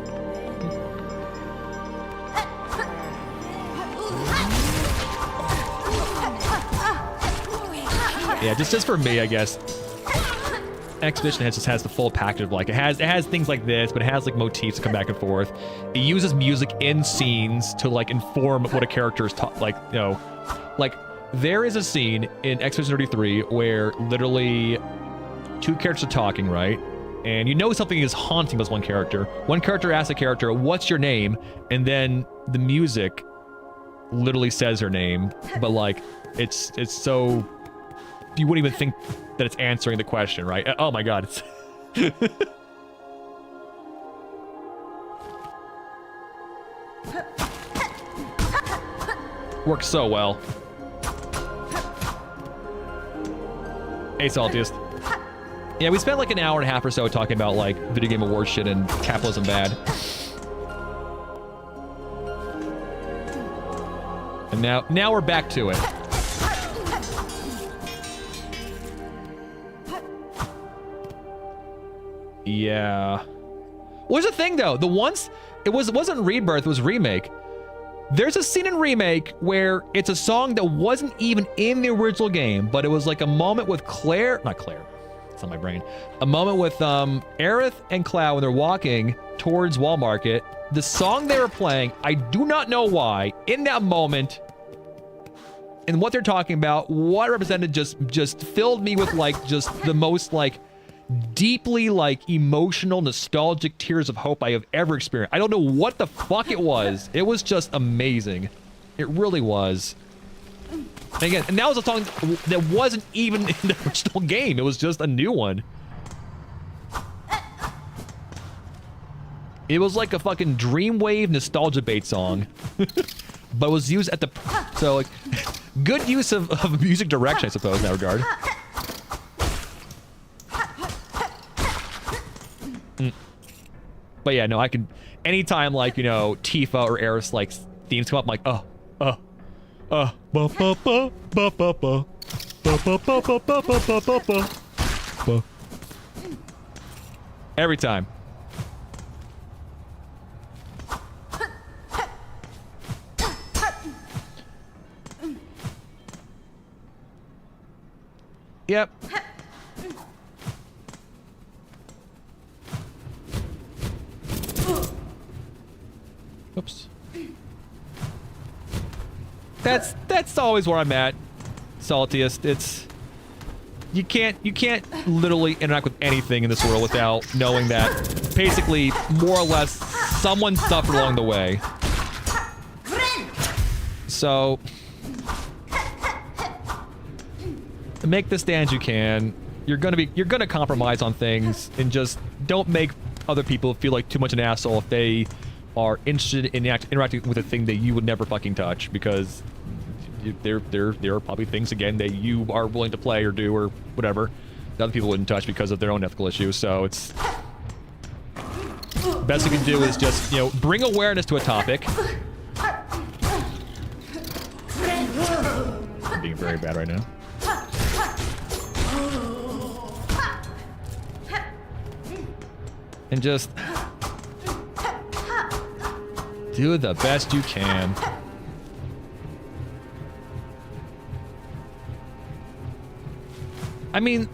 Yeah, just for me, I guess. Exhibition just has the full package of, like, it has things like this, but it has like motifs that come back and forth. It uses music in scenes to like inform what a character is like, you know, like there is a scene in Exhibition 33 where literally two characters are talking, right? And you know something is haunting this one character. One character asks a character, "What's your name?" And then the music literally says her name, but like it's so you wouldn't even think that it's answering the question, right? Oh my god, it's works so well. Hey, Saltiest. Yeah, we spent like an hour and a half or so talking about like video game award shit and capitalism bad. And now we're back to it. Yeah. What's the thing though? It wasn't Rebirth, it was Remake. There's a scene in Remake where it's a song that wasn't even in the original game, but it was like a moment with not Claire. It's on my brain. A moment with Aerith and Cloud when they're walking towards Wall Market. The song they were playing, I do not know why, in that moment, and what they're talking about, what it represented just filled me with like just the most like deeply like emotional, nostalgic tears of hope I have ever experienced. I don't know what the fuck it was. It was just amazing. It really was. And again, and that was a song that wasn't even in the original game. It was just a new one. It was like a fucking Dreamwave nostalgia bait song. But it was used at the... So, like, good use of music direction, I suppose, in that regard. But yeah, no, I can... Anytime, like, you know, Tifa or Aerith's, like, themes come up, I'm like, ba ba ba ba ba ba ba ba ba ba ba ba ba ba. Every time. Yep. Oops. That's always where I'm at, Saltiest. It's you can't literally interact with anything in this world without knowing that basically more or less someone suffered along the way. So to make the stands you can, you're gonna compromise on things and just don't make other people feel like too much an asshole if they are interested in interacting with a thing that you would never fucking touch, because there are probably things again that you are willing to play or do or whatever that other people wouldn't touch because of their own ethical issues. So it's best you can do is just, you know, bring awareness to a topic. I'm being very bad right now. And just do the best you can. I mean,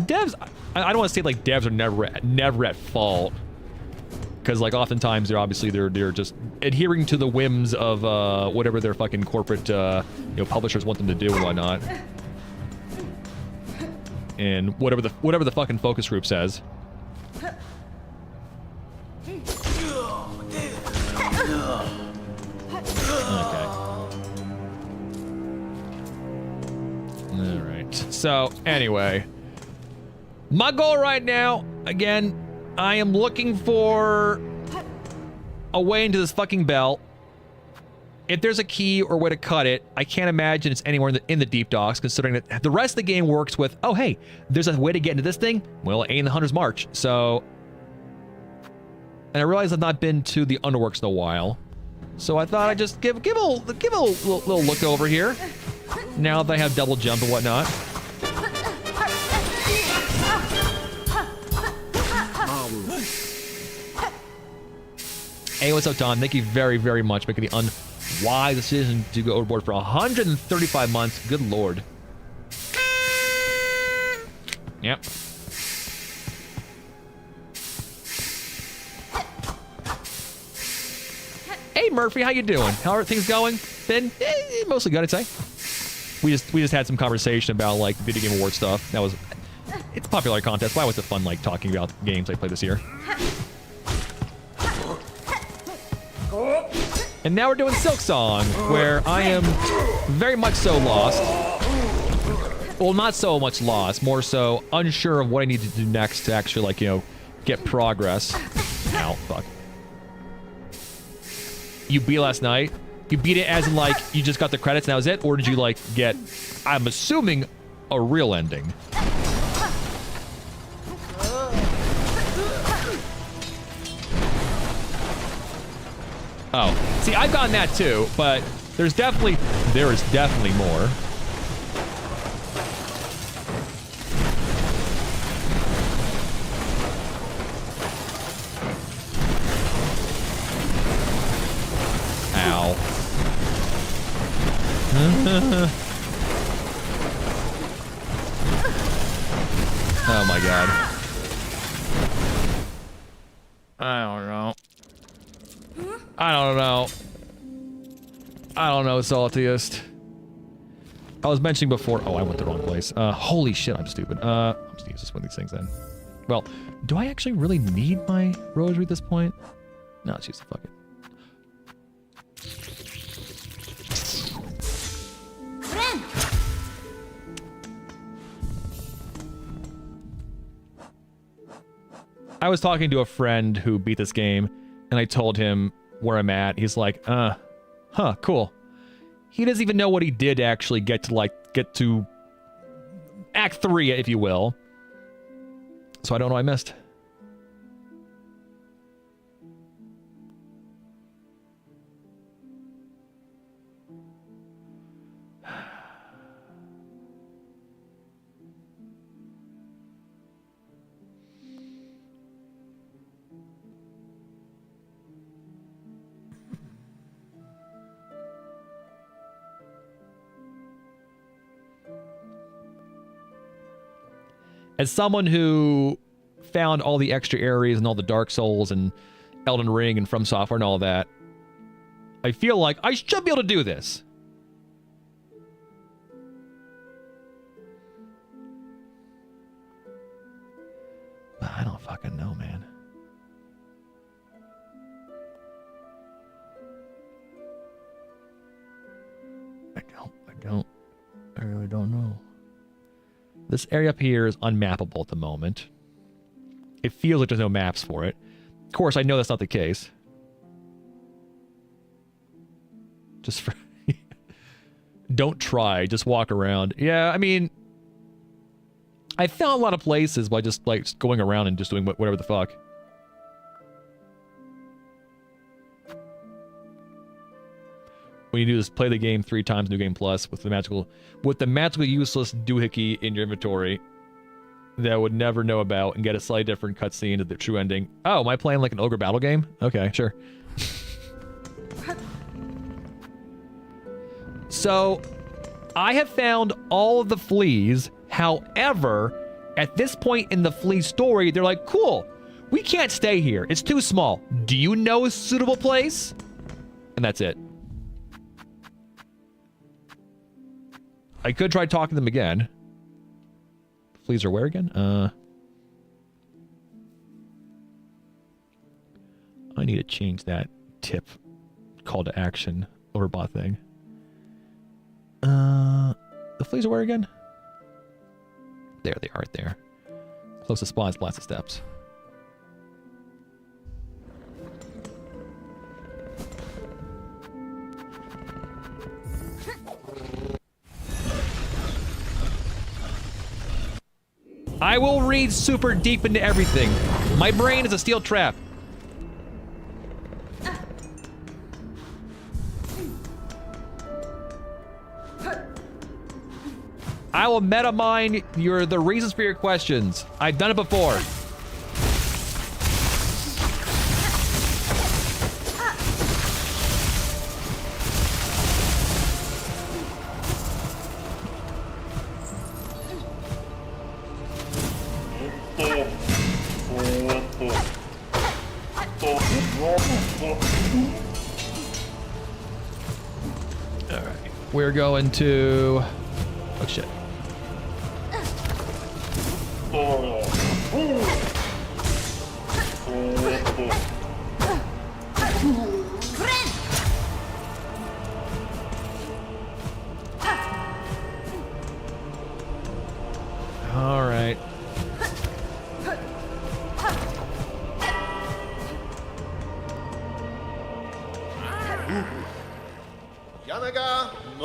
devs, I don't want to say like devs are never at fault, because like oftentimes they're just adhering to the whims of whatever their fucking corporate publishers want them to do and whatnot, and whatever the fucking focus group says. So, anyway, my goal right now, again, I am looking for a way into this fucking belt. If there's a key or way to cut it, I can't imagine it's anywhere in the deep docks, considering that the rest of the game works with, oh, hey, there's a way to get into this thing. Well, it ain't the Hunter's March. So, and I realize I've not been to the Underworks in a while. So I thought I'd just give a little look over here. Now that I have double jump and whatnot. Hey, what's up, Don? Thank you very, very much for making the unwise decision to go overboard for 135 months. Good lord. Yep. Hey, Murphy, how you doing? How are things going? Been mostly good, I'd say. We just had some conversation about like video game award stuff. That was, it's a popularity contest. Why was it fun like talking about games I played this year? And now we're doing Silksong, where I am very much so lost. Well, not so much lost, more so unsure of what I need to do next to actually, like, you know, get progress. Ow, fuck. You beat last night? You beat it as in, like, you just got the credits and that was it? Or did you, like, get, I'm assuming, a real ending? Oh, see, I've gotten that too, but there is definitely more. Ow. Oh my god. I don't know. I don't know, Saltiest. I was mentioning before. Oh, I went the wrong place. Holy shit, I'm stupid. I'm just gonna use this one of these things then. Well, do I actually really need my rosary at this point? No, let's use the fucking. I was talking to a friend who beat this game, and I told him where I'm at. He's like, huh, cool. He doesn't even know what he did to actually get to Act 3, if you will. So I don't know what I missed. As someone who found all the extra areas and all the Dark Souls and Elden Ring and From Software and all that, I feel like I should be able to do this. But I don't fucking know, man. I really don't know. This area up here is unmappable at the moment. It feels like there's no maps for it. Of course, I know that's not the case. Just for... Don't try, just walk around. Yeah, I mean, I found a lot of places by just like going around and just doing whatever the fuck. What you do is play the game 3 times, New Game Plus, with the magically useless doohickey in your inventory that I would never know about, and get a slightly different cutscene to the true ending. Oh, am I playing like an ogre battle game? Okay, sure. So, I have found all of the fleas. However, at this point in the flea story, they're like, cool, we can't stay here. It's too small. Do you know a suitable place? And that's it. I could try talking to them again. Fleas are where again? I need to change that tip call to action overbot thing. The fleas are where again? There they are, right there. Closest spot is Blast of Steps. I will read super deep into everything. My brain is a steel trap. I will meta mine the reasons for your questions. I've done it before. Alright. We're going to... Oh shit. All right.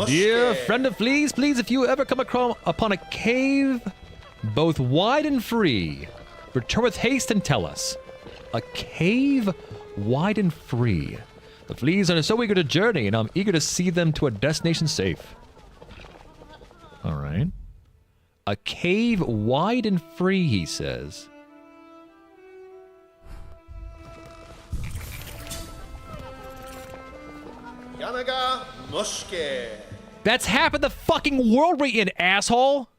Dear friend of fleas, please, if you ever come upon a cave, both wide and free, return with haste and tell us. A cave wide and free. The fleas are so eager to journey, and I'm eager to see them to a destination safe. All right. A cave wide and free, he says. Yanaga Mushke. That's half of the fucking world we're in, asshole!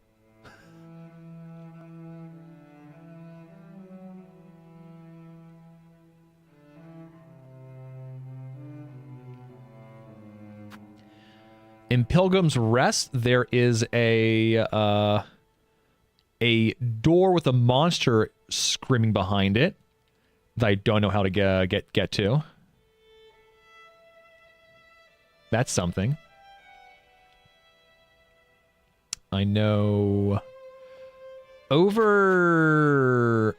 In Pilgrim's Rest, there is a door with a monster screaming behind it that I don't know how to get to. That's something. I know over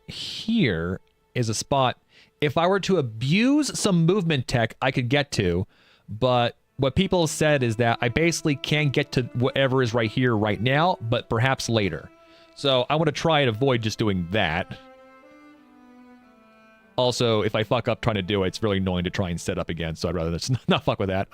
here is a spot. If I were to abuse some movement tech, I could get to, but what people said is that I basically can't get to whatever is right here right now, but perhaps later. So I want to try and avoid just doing that. Also, if I fuck up trying to do it, it's really annoying to try and set up again, so I'd rather just not fuck with that.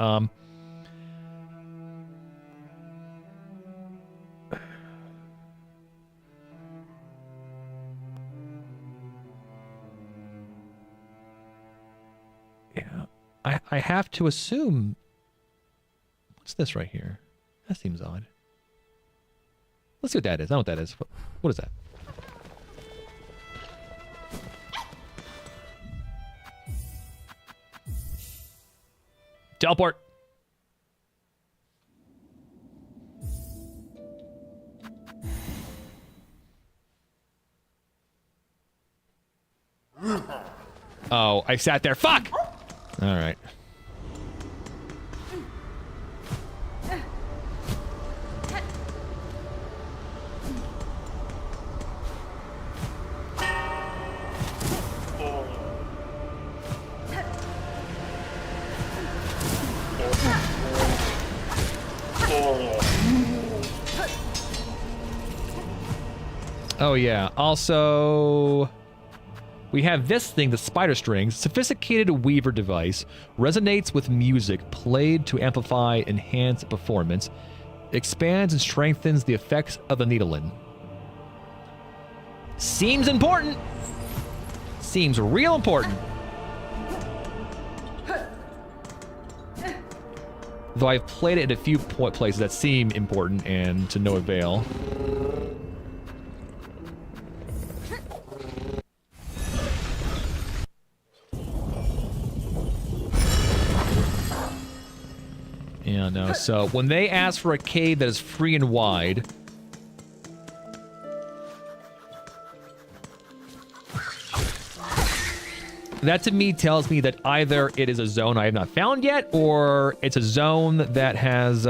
Yeah, I have to assume... What's this right here? That seems odd. Let's see what that is. I don't know what that is. What is that? Teleport. Oh, I sat there. Fuck! All right. Oh, yeah. Also, we have this thing, the spider strings. Sophisticated weaver device. Resonates with music. Played to amplify, enhance performance. Expands and strengthens the effects of the needling. Seems important. Seems real important. Though I've played it in a few places that seem important and to no avail. Yeah, no. So when they ask for a cave that is free and wide, that to me tells me that either it is a zone I have not found yet, or it's a zone that has,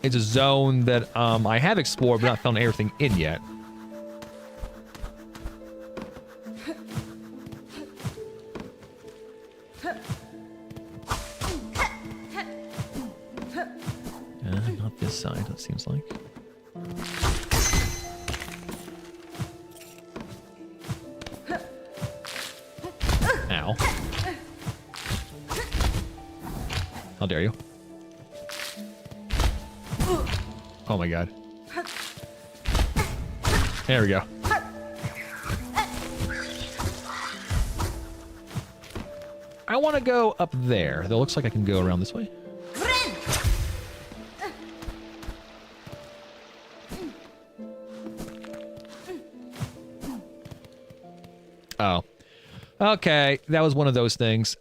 it's a zone that I have explored but not found everything in yet. Not this side, it seems like. Ow. How dare you? Oh my god. There we go. I want to go up there. That looks like I can go around this way. Oh. Okay, that was one of those things.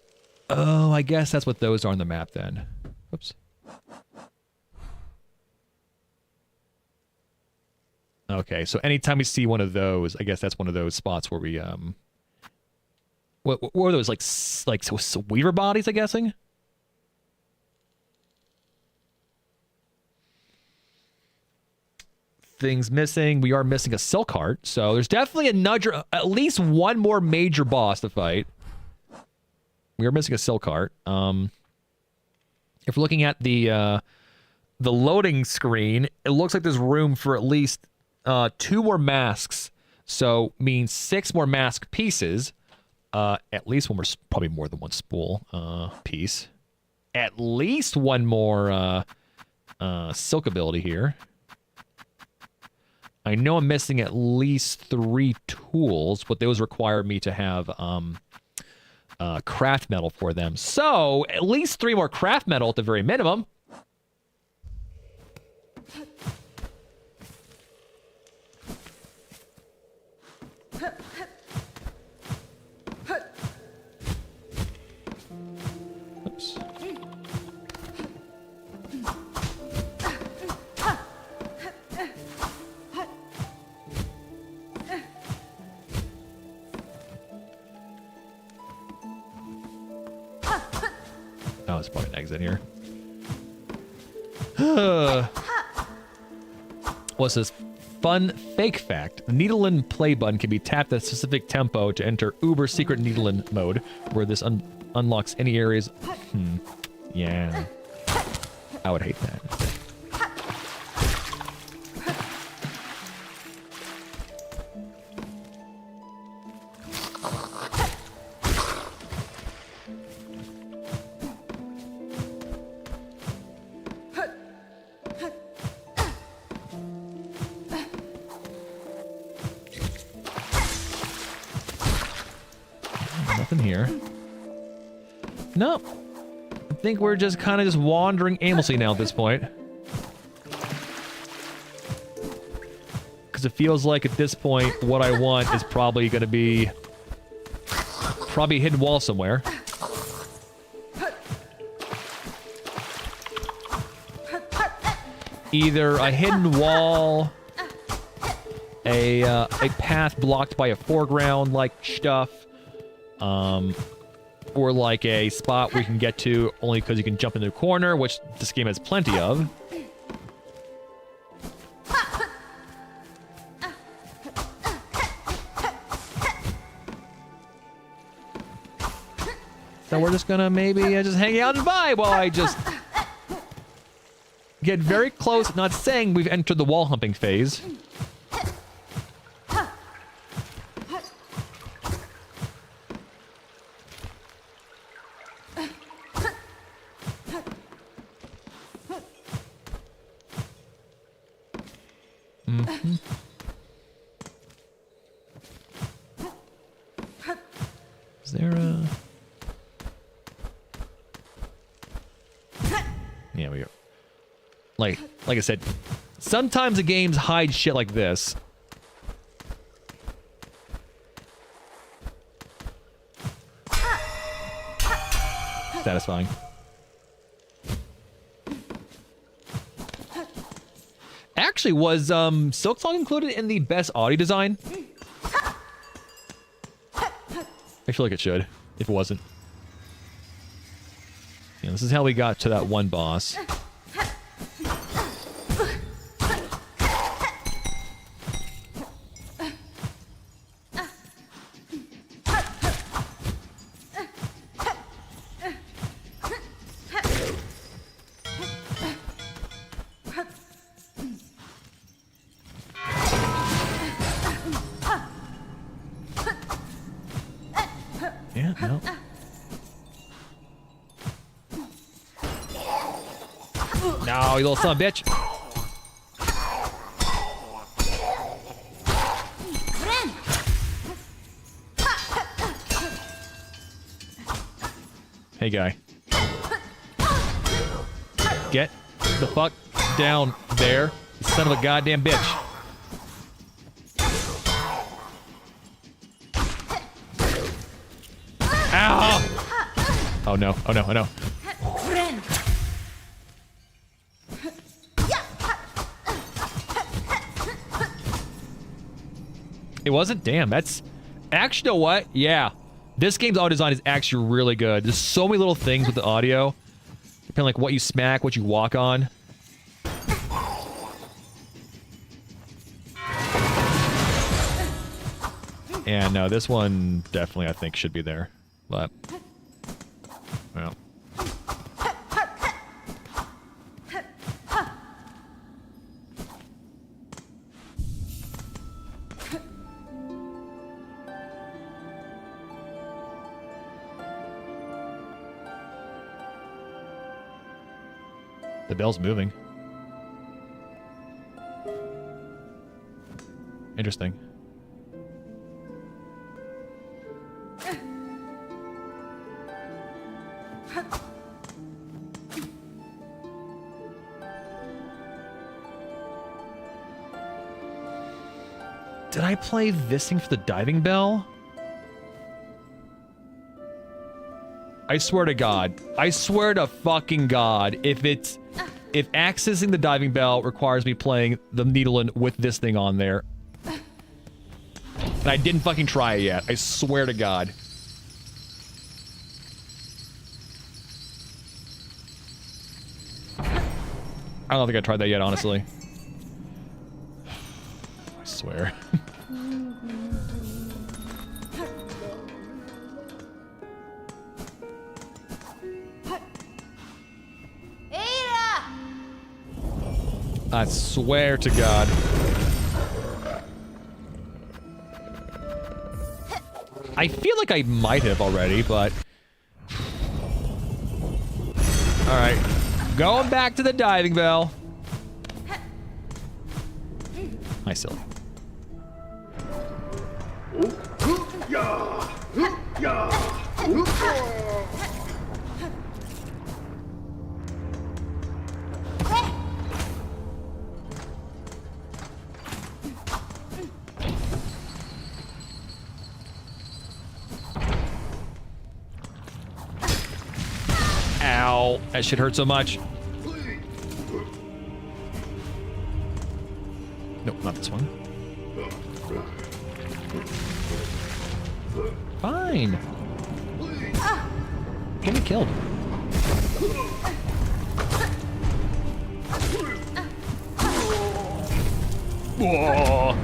Oh, I guess that's what those are on the map then. Oops. Okay, so anytime we see one of those, I guess that's one of those spots where we, what were those, like weaver bodies, I'm guessing? Things missing. We are missing a silk heart, so there's definitely another, at least one more major boss to fight. We are missing a silk heart. If we're looking at the loading screen, it looks like there's room for at least 2 more masks, so means 6 more mask pieces. At least one more, probably more than one spool piece. At least one more silk ability here. I know I'm missing at least 3 tools, but those require me to have craft metal for them. So, at least 3 more craft metal at the very minimum. Oops. Oh, there's probably an exit here. What's this? Fun fake fact. The Needle-in play button can be tapped at a specific tempo to enter uber secret Needle-in mode, where this unlocks any areas. Yeah. I would hate that. Nothing here. Nope. I think we're just kind of just wandering aimlessly now at this point. Because it feels like at this point, what I want is probably going to be... probably a hidden wall somewhere. Either a hidden wall, a path blocked by a foreground like stuff, or like a spot where you can get to only because you can jump into a corner, which this game has plenty of. So we're just gonna maybe just hang out and vibe while I just Get very close, not saying we've entered the wall humping phase. Mm-hmm. Is there a... Yeah, we go. Like I said, sometimes the games hide shit like this. Satisfying. Actually, was Silksong included in the best audio design? I feel like it should, if it wasn't. Yeah, this is how we got to that one boss. Yeah, no. No, you little son of a bitch. Hey, guy. Get the fuck down there, you son of a goddamn bitch. Ow! Oh no, oh no, oh no. It wasn't? Damn, that's... Actually, you know what? Yeah. This game's audio design is actually really good. There's so many little things with the audio. Depending like what you smack, what you walk on. And no, this one definitely I think should be there. But... Well... The bell's moving. Interesting. Did I play this thing for the diving bell? I swear to God. I swear to fucking God. If accessing the diving bell requires me playing the Needlein with this thing on there. And I didn't fucking try it yet. I swear to God. I don't think I tried that yet, honestly. I swear. I swear to God. I feel like I might have already, but... Alright. Going back to the diving bell. Hi, silly. Ow. That shit hurt so much. Nope, not this one. Fine. Get me killed. Whoa.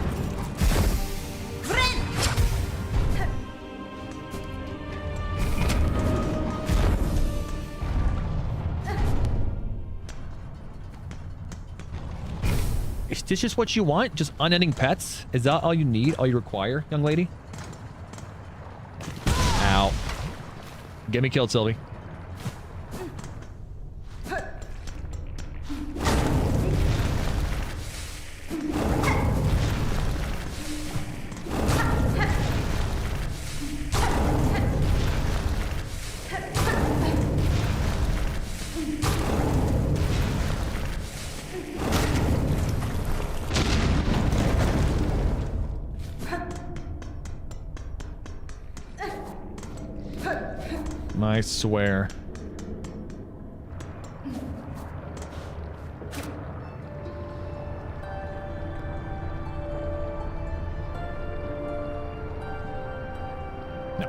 Is this just what you want? Just unending pets? Is that all you need? All you require, young lady? Ow. Get me killed, Sylvie. I swear. No.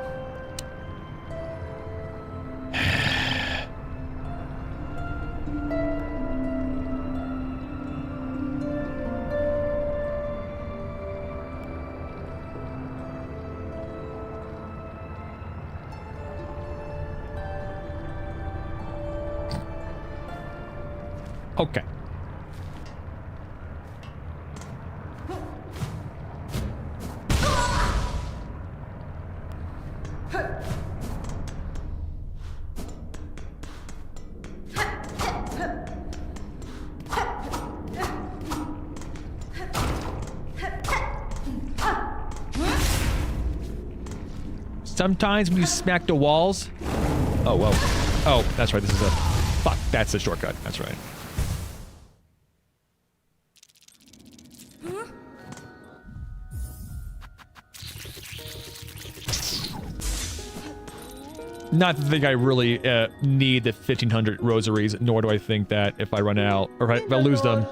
Okay. Sometimes when you smack the walls... Oh, whoa. Oh, that's right. This is a... Fuck, that's a shortcut. That's right. Not to think I really need the 1,500 rosaries, nor do I think that if I run out, or if I lose them.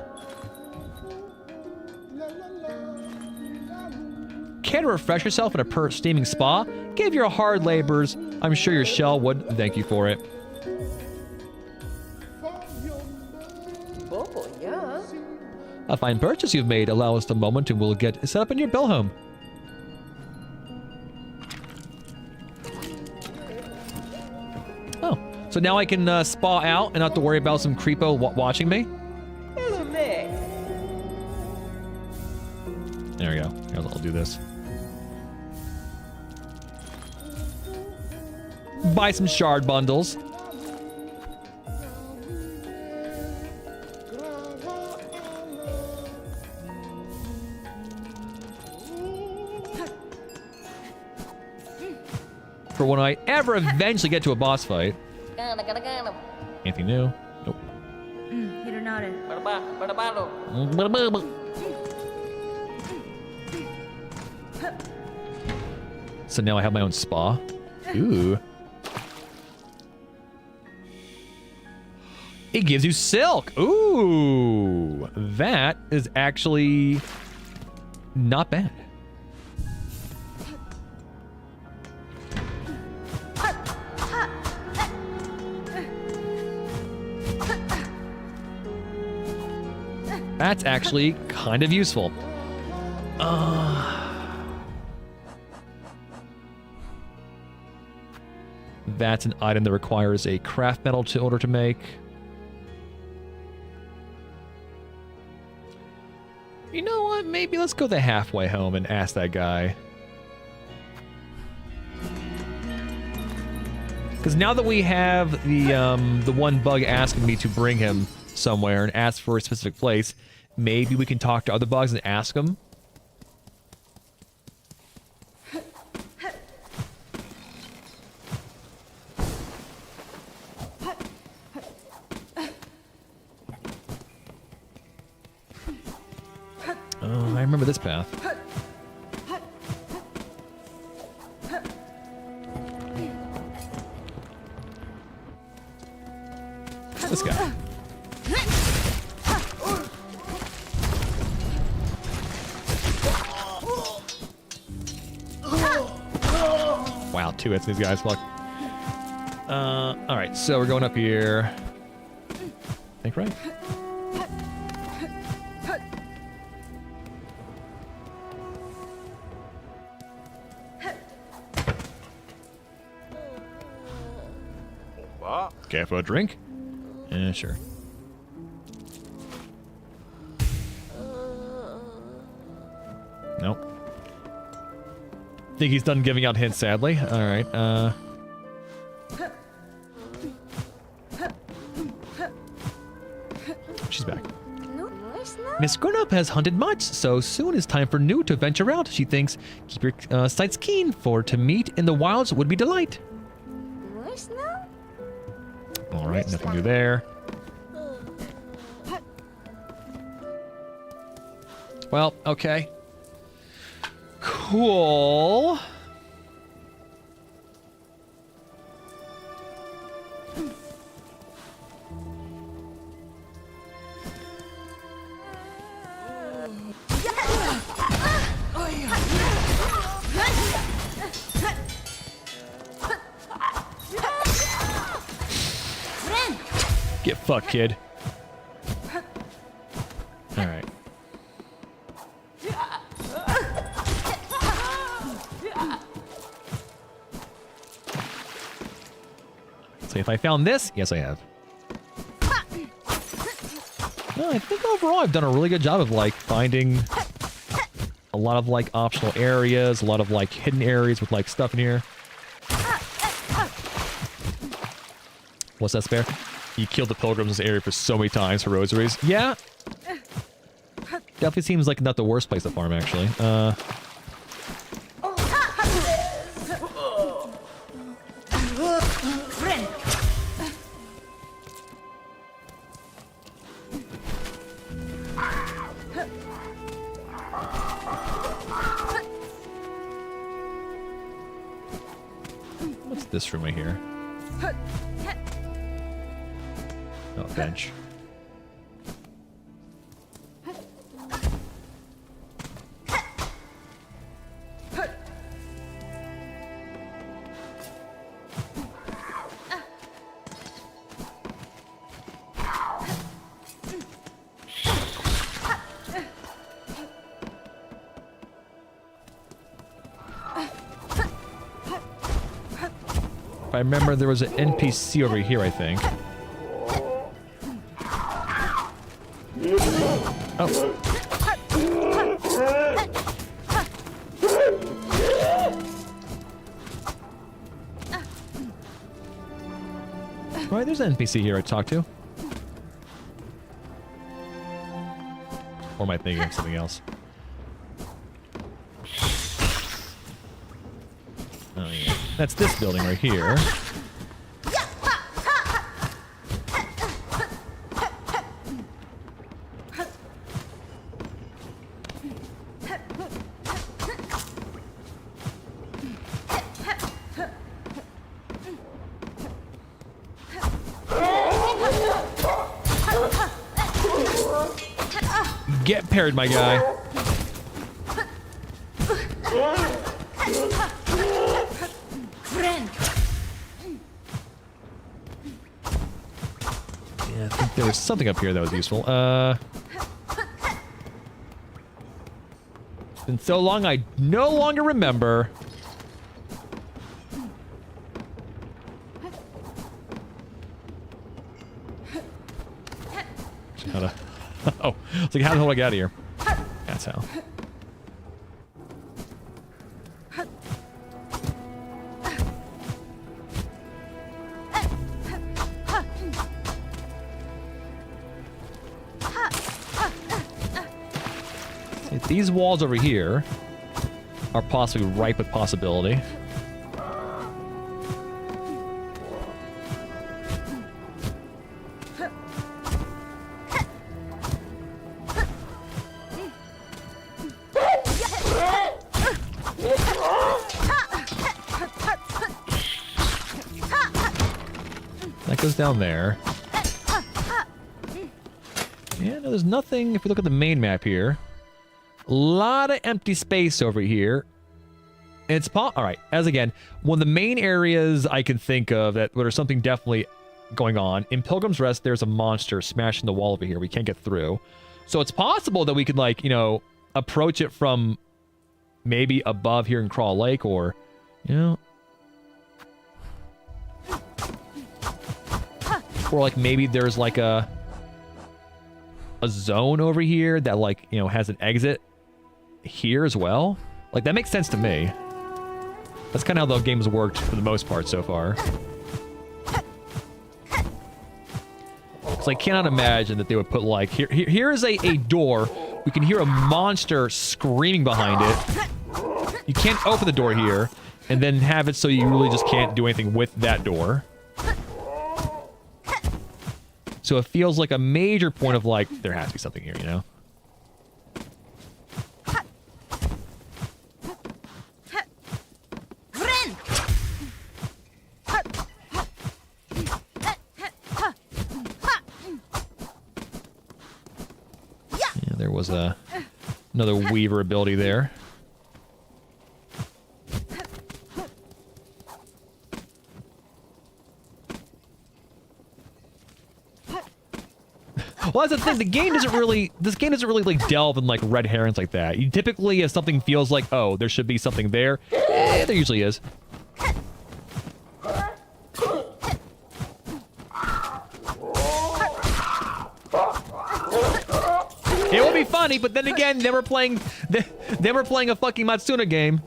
Care to refresh yourself in a steaming spa? Give your hard labors. I'm sure your shell would thank you for it. A fine purchase you've made. Allow us a moment and we'll get set up in your bill home. Oh, so now I can spa out and not have to worry about some creepo watching me? There we go. I'll do this. Buy some shard bundles. For when I ever eventually get to a boss fight. Anything new? Nope. So now I have my own spa. Ooh. It gives you silk. Ooh. That is actually not bad. That's actually kind of useful. That's an item that requires a craft metal in order to make. You know what? Maybe let's go the halfway home and ask that guy. Because now that we have the one bug asking me to bring him somewhere and ask for a specific place, maybe we can talk to other bugs and ask them. Oh, I remember this path. This guy. Wow, 2 hits these guys. Fuck. Alright, so we're going up here. I think right. Care for a drink? Yeah, sure. Nope. Think he's done giving out hints, sadly. All right. She's back. Miss Grown-Up has hunted much, so soon it's time for New to venture out. She thinks keep your sights keen, for to meet in the wilds would be delight. All right, nothing new there. Well, okay. Cool. Get fucked, kid. All right. So if I found this, yes, I have. No, I think overall I've done a really good job of like finding a lot of like optional areas, a lot of like hidden areas with like stuff in here. What's that, Spare? You killed the pilgrims in this area for so many times for rosaries. Yeah. Definitely seems like not the worst place to farm, actually. What's this room right here? Oh, bench. If I remember, there was an NPC over here, I think. Oh. Right, there's an NPC here I talked to. Or am I thinking of something else? Oh, yeah. That's this building right here. Get parried, my guy. Yeah, I think there was something up here that was useful. It's been so long, I no longer remember. How to... Oh, it's like, how the hell do I get out of here? That's how. These walls over here are possibly ripe with possibility. That goes down there. Yeah, no, there's nothing. If we look at the main map here, a lot of empty space over here. It's all right. As again, one of the main areas I can think of that where there's something definitely going on in Pilgrim's Rest. There's a monster smashing the wall over here. We can't get through, so it's possible that we could, like, you know, approach it from maybe above here in Crawl Lake, or, you know, or like maybe there's like a zone over here that, like, you know, has an exit here as well. Like, that makes sense to me. That's kind of how the game's worked for the most part so far. So I cannot imagine that they would put, like, here is a door. We can hear a monster screaming behind it. You can't open the door here, and then have it so you really just can't do anything with that door. So it feels like a major point of, like, there has to be something here, you know? Yeah, there was another Weaver ability there. Well, that's the thing. This game doesn't really like delve in like red herrings like that. You typically, if something feels like, oh, there should be something there, there usually is. It will be funny, but then again, they were playing a fucking Matsuna game.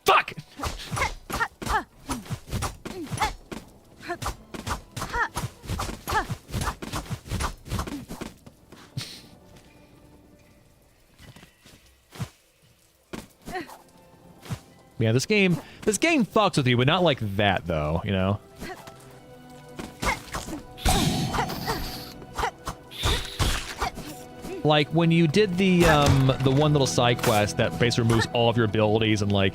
Fuck! Yeah, this game fucks with you, but not like that though, you know? Like when you did the one little side quest that basically removes all of your abilities and like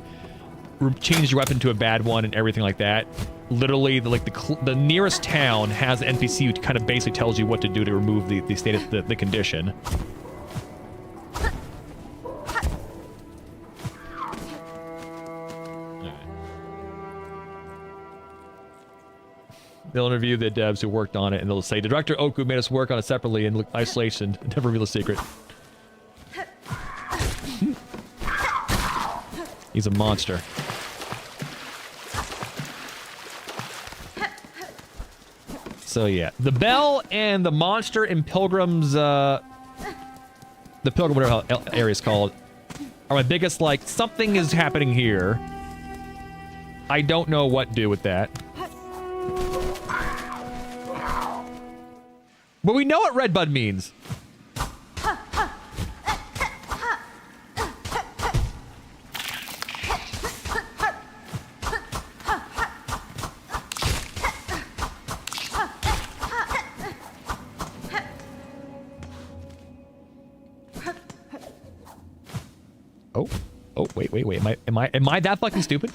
changes your weapon to a bad one and everything like that. Literally, the nearest town has an NPC who kind of basically tells you what to do to remove the state of the condition. They'll interview the devs who worked on it, and they'll say, the director Oku made us work on it separately in isolation, never reveal a secret. He's a monster. So yeah, the bell and the monster in Pilgrim's, the Pilgrim, whatever area is called, are my biggest, like, something is happening here. I don't know what to do with that. But we know what Redbud means. Oh, wait. Am I that fucking stupid?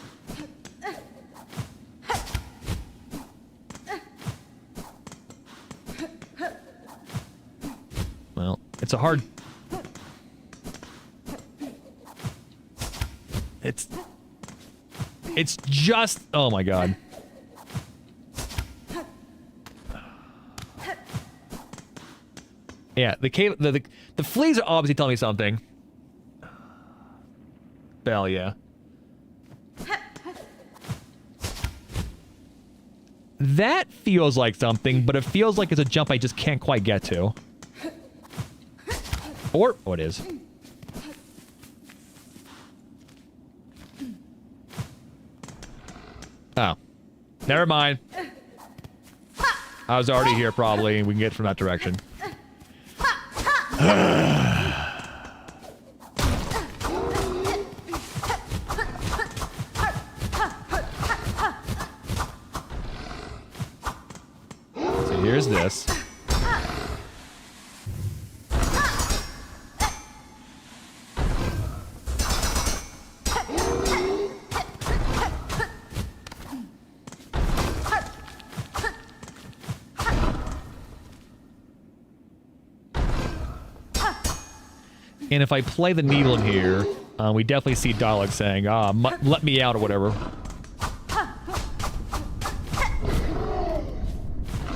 Well, it's a hard... It's just... Oh my god. Yeah, the cave... The fleas are obviously telling me something. Bell, yeah. That feels like something, but it feels like it's a jump I just can't quite get to. Or, oh, it is. Oh. Never mind. I was already here, probably, and we can get from that direction. So here's this. And if I play the needle in here, we definitely see dialogue saying, let me out or whatever.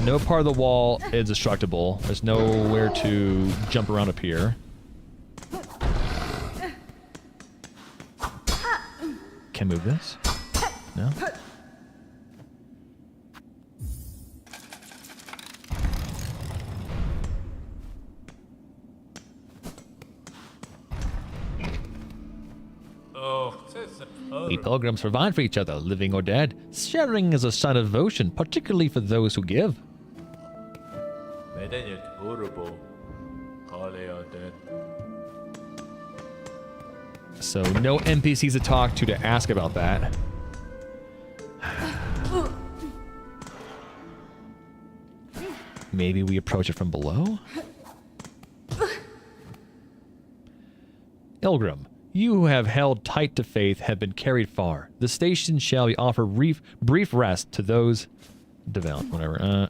No part of the wall is destructible. There's nowhere to jump around up here. Can move this. No? We pilgrims provide for each other, living or dead. Sharing is a sign of devotion, particularly for those who give. So no NPCs to talk to ask about that. Maybe we approach it from below? Ilgrim, you who have held tight to faith have been carried far. The station shall offer brief rest to those devout. Whatever.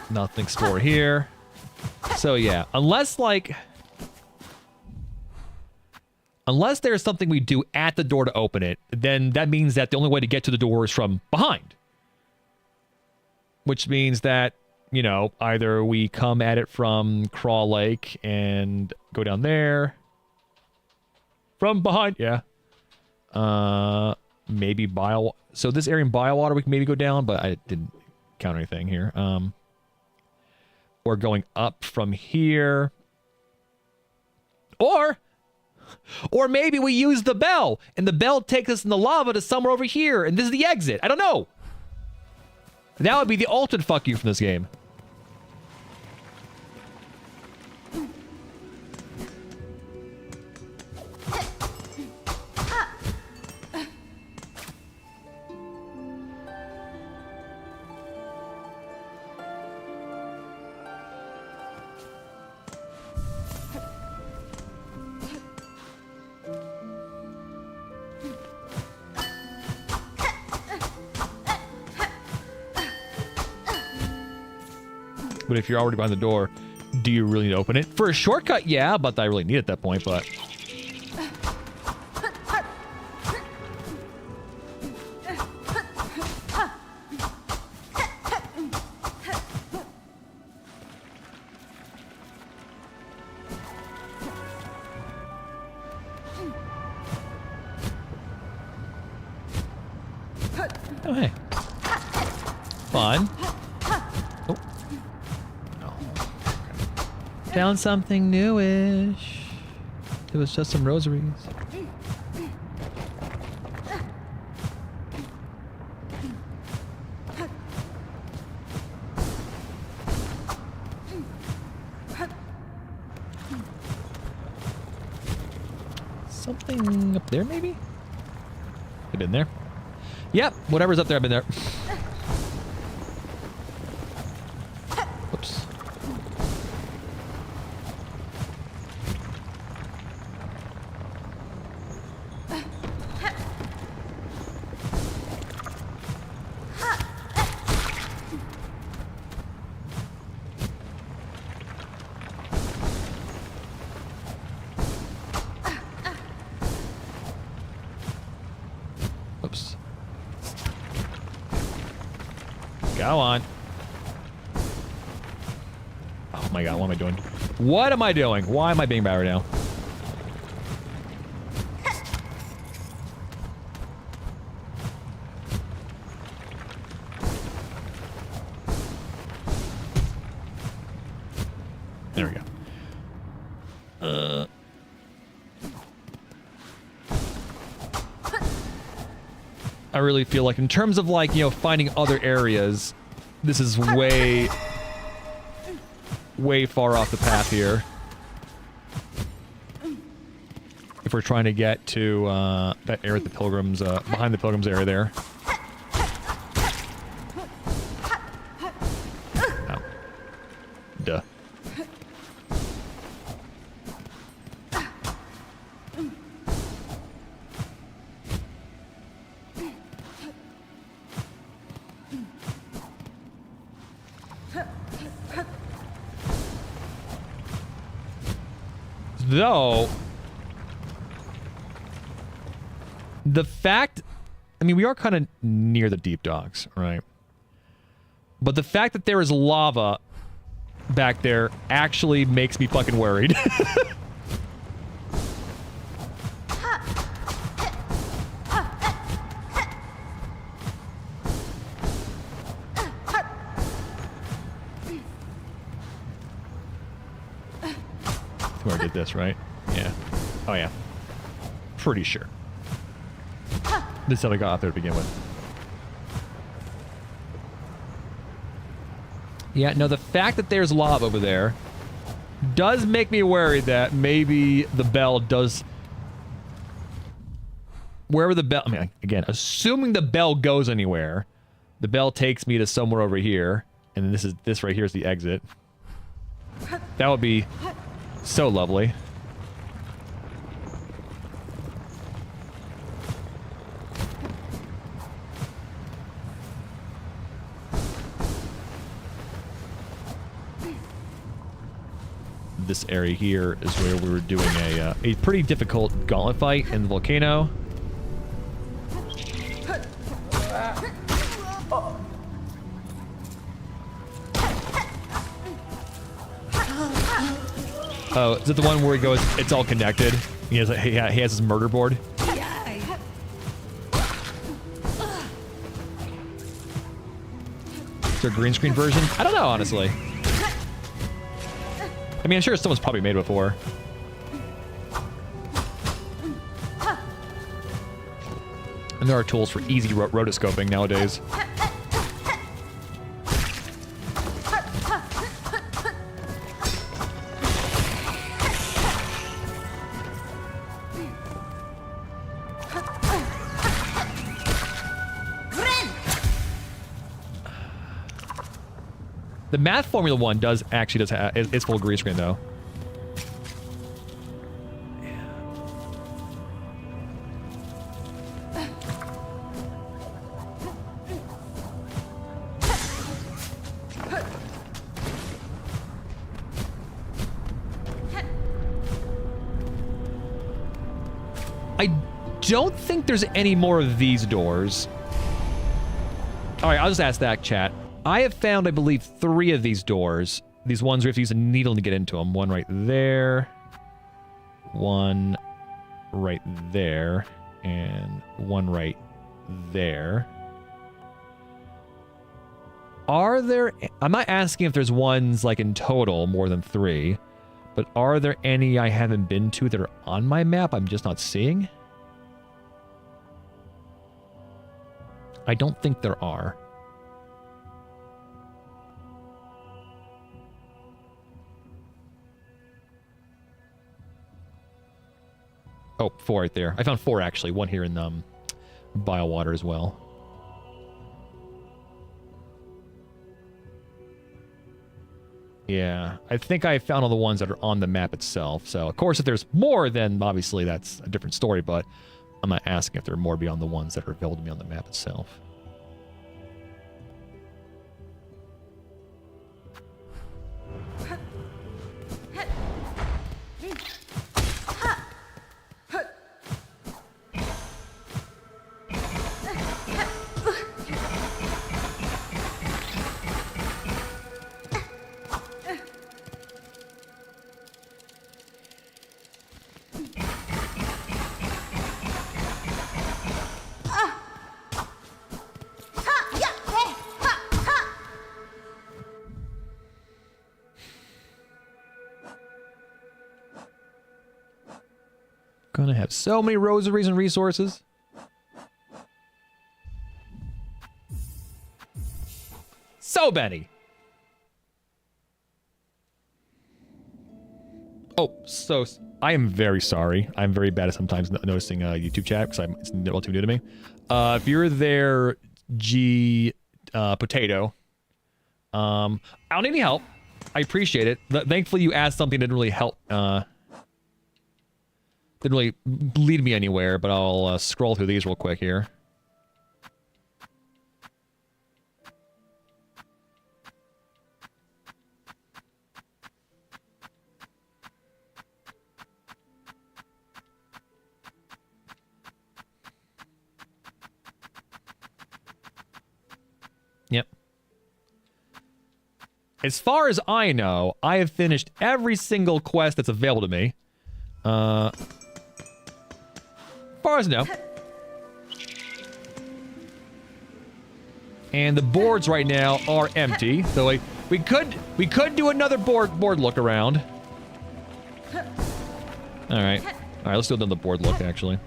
Nothing explore here. So yeah, unless there's something we do at the door to open it, then that means that the only way to get to the door is from behind. Which means that, you know, either we come at it from Crawl Lake and go down there. From behind, yeah. Maybe Bile... So this area in Bilewater we can maybe go down, but I didn't count anything here. Or going up from here. Or maybe we use the bell, and the bell takes us in the lava to somewhere over here, and this is the exit. I don't know. That would be the ultimate fuck you from this game. But if you're already behind the door, do you really need to open it? For a shortcut, yeah, but I really need it at that point, but... Oh, hey. Fun. Oh. Found something newish. It was just some rosaries. Something up there, maybe? I've been there. Yep, whatever's up there, I've been there. Whoops. Oops. Go on. Oh my god, what am I doing? What am I doing? Why am I being bad right now? There we go. I really feel like in terms of like, you know, finding other areas, this is way far off the path here. If we're trying to get to that area at the Pilgrims, behind the Pilgrims area there. Oh. Duh. Though, the fact, I mean, we are kind of near the deep docks, right? But the fact that there is lava back there actually makes me fucking worried. Where I did this, right? Yeah. Oh, yeah. Pretty sure. This is how I got out there to begin with. Yeah, no, the fact that there's lava over there does make me worried that maybe the bell does... Wherever the bell... I mean, again, assuming the bell goes anywhere, the bell takes me to somewhere over here, and this right here is the exit. That would be so lovely. This area here is where we were doing a pretty difficult gauntlet fight in the volcano. Oh, is it the one where he goes, it's all connected? He has his murder board. Is there a green screen version? I don't know, honestly. I mean, I'm sure someone's probably made it before. And there are tools for easy rotoscoping nowadays. The math Formula 1 does have it's full green screen though. I don't think there's any more of these doors. All right, I'll just ask that, chat. I have found, I believe, 3 of these doors. These ones where you have to use a needle to get into them. One right there. One right there. And one right there. Are there... I'm not asking if there's ones, like, in total, more than 3. But are there any I haven't been to that are on my map I'm just not seeing? I don't think there are. Oh, 4 right there. I found 4 actually. 1 here in Biowater as well. Yeah, I think I found all the ones that are on the map itself. So, of course, if there's more, then obviously that's a different story. But I'm not asking if there are more beyond the ones that are available to me on the map itself. Gonna have so many rosaries and resources. So many. Oh, so I am very sorry. I'm very bad at sometimes noticing YouTube chat because it's well too new to me. If you're there, Potato, I don't need any help. I appreciate it. Thankfully, you asked something that didn't really help. Didn't really lead me anywhere, but I'll scroll through these real quick here. as far as I know, I have finished every single quest that's available to me. As far as I know. And the boards right now are empty. So like, we could do another board look around. All right, let's do another board look actually.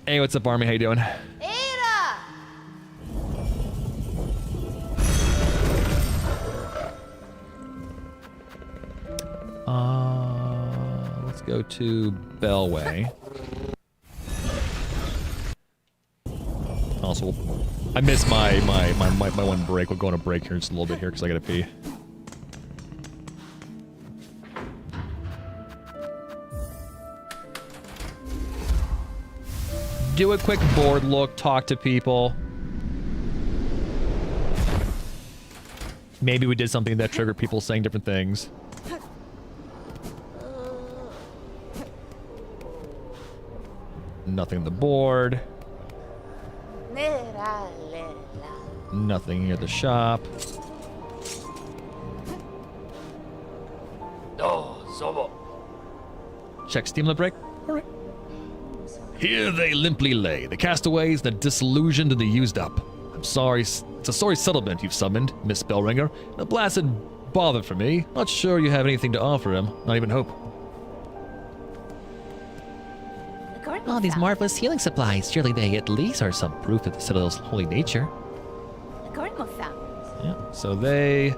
Hey, what's up, Army? How you doing? Ada! Let's go to Bellway. Also, I missed my one break. We'll go on a break here in just a little bit here because I gotta pee. Do a quick board look, talk to people. Maybe we did something that triggered people saying different things. Nothing on the board. Nothing here at the shop. Check Steam break. All right. Here they limply lay, the castaways, the disillusioned and the used up. I'm sorry, it's a sorry settlement you've summoned, Miss Bellringer. A blasted bother for me. Not sure you have anything to offer him, not even hope. All these marvelous healing supplies, surely they at least are some proof of the Citadel's holy nature. Yeah, so they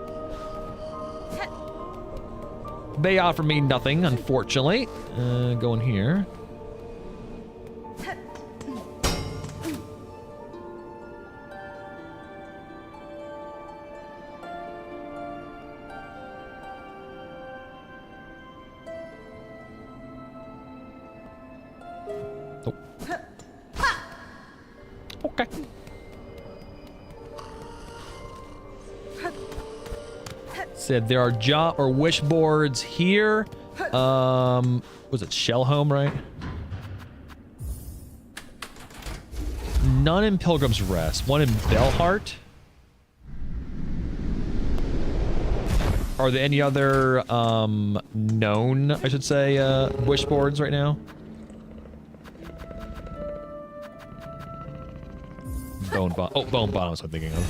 offer me nothing, unfortunately. Go in here. Okay. Said there are job or wish boards here. Was it Shell Home, right? None in Pilgrim's Rest. One in Bellheart. Are there any other known, I should say, wish boards right now? Bone Bottom is what I'm thinking of.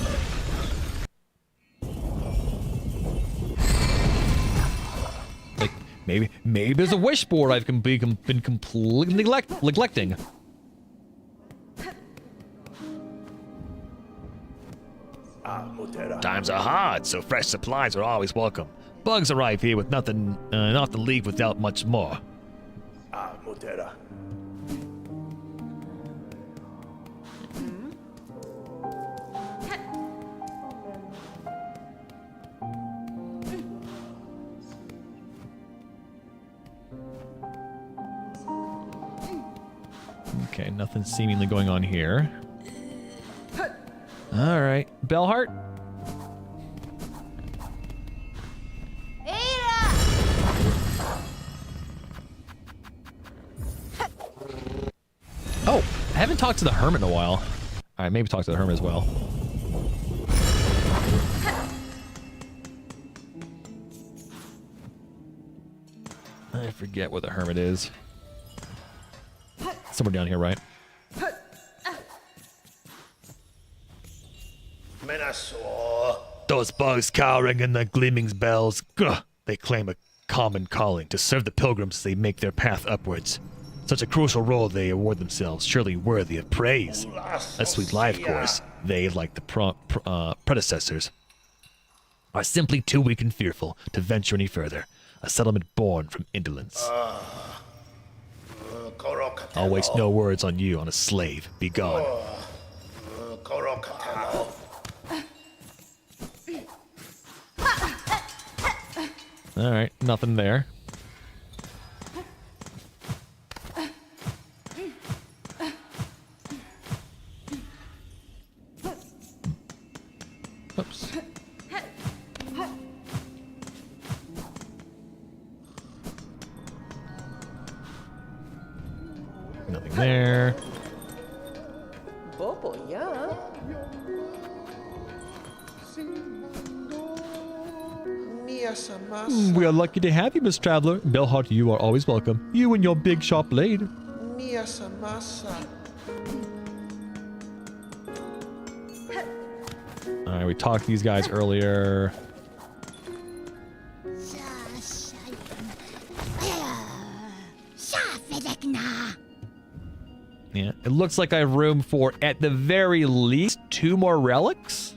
Like, maybe there's a wish board I've been completely neglecting. Times are hard, so fresh supplies are always welcome. Bugs arrive here with nothing, not to leave without much more. Okay, nothing seemingly going on here. All right, Bellheart. Oh, I haven't talked to the Hermit in a while. All right, maybe talk to the Hermit as well. I forget where the Hermit is. Somewhere down here, right? Those bugs cowering in the gleaming bells. Grr, they claim a common calling to serve the pilgrims as they make their path upwards. Such a crucial role they award themselves, surely worthy of praise. A sweet life course, they, like the predecessors, are simply too weak and fearful to venture any further. A settlement born from indolence. I'll waste no words on you, on a slave. Be gone. Alright, nothing there. Oops. Nothing there. Bobo, yeah. We are lucky to have you, Miss Traveler. Bellheart, you are always welcome. You and your big sharp blade. Alright, we talked to these guys earlier. Yeah, it looks like I have room for, at the very least, 2 more relics.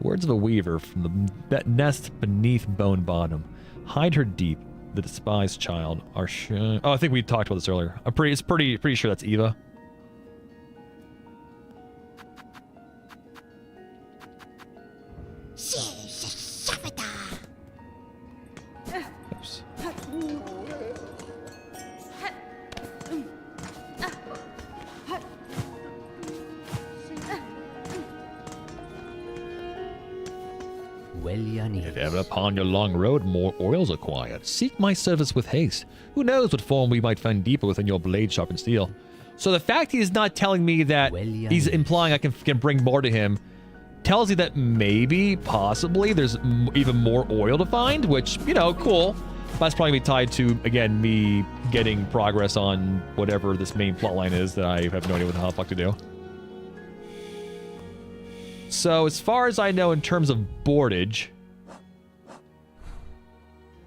Words of a weaver from the nest beneath Bone Bottom. Hide her deep, the despised child. Oh, I think we talked about this earlier. It's pretty sure that's Eva. Oops. If ever upon your long road more oil's acquired, seek my service with haste. Who knows what form we might find deeper within your blade sharpened steel. So the fact he's not telling me that he's implying I can bring more to him tells you that maybe, possibly, there's even more oil to find, which, you know, cool. That's probably be tied to, again, me getting progress on whatever this main plotline is that I have no idea what the hell the fuck to do. So, as far as I know in terms of boardage,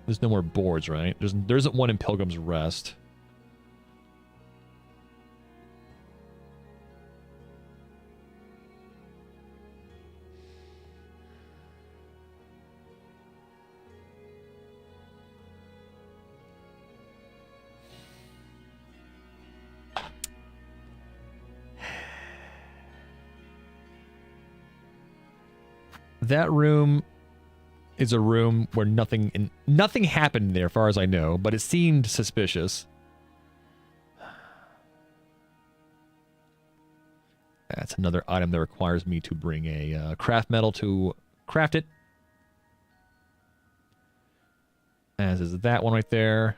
there's no more boards, right? There isn't one in Pilgrim's Rest. That room is a room where nothing happened there, as far as I know, but it seemed suspicious. That's another item that requires me to bring a craft metal to craft it. As is that one right there.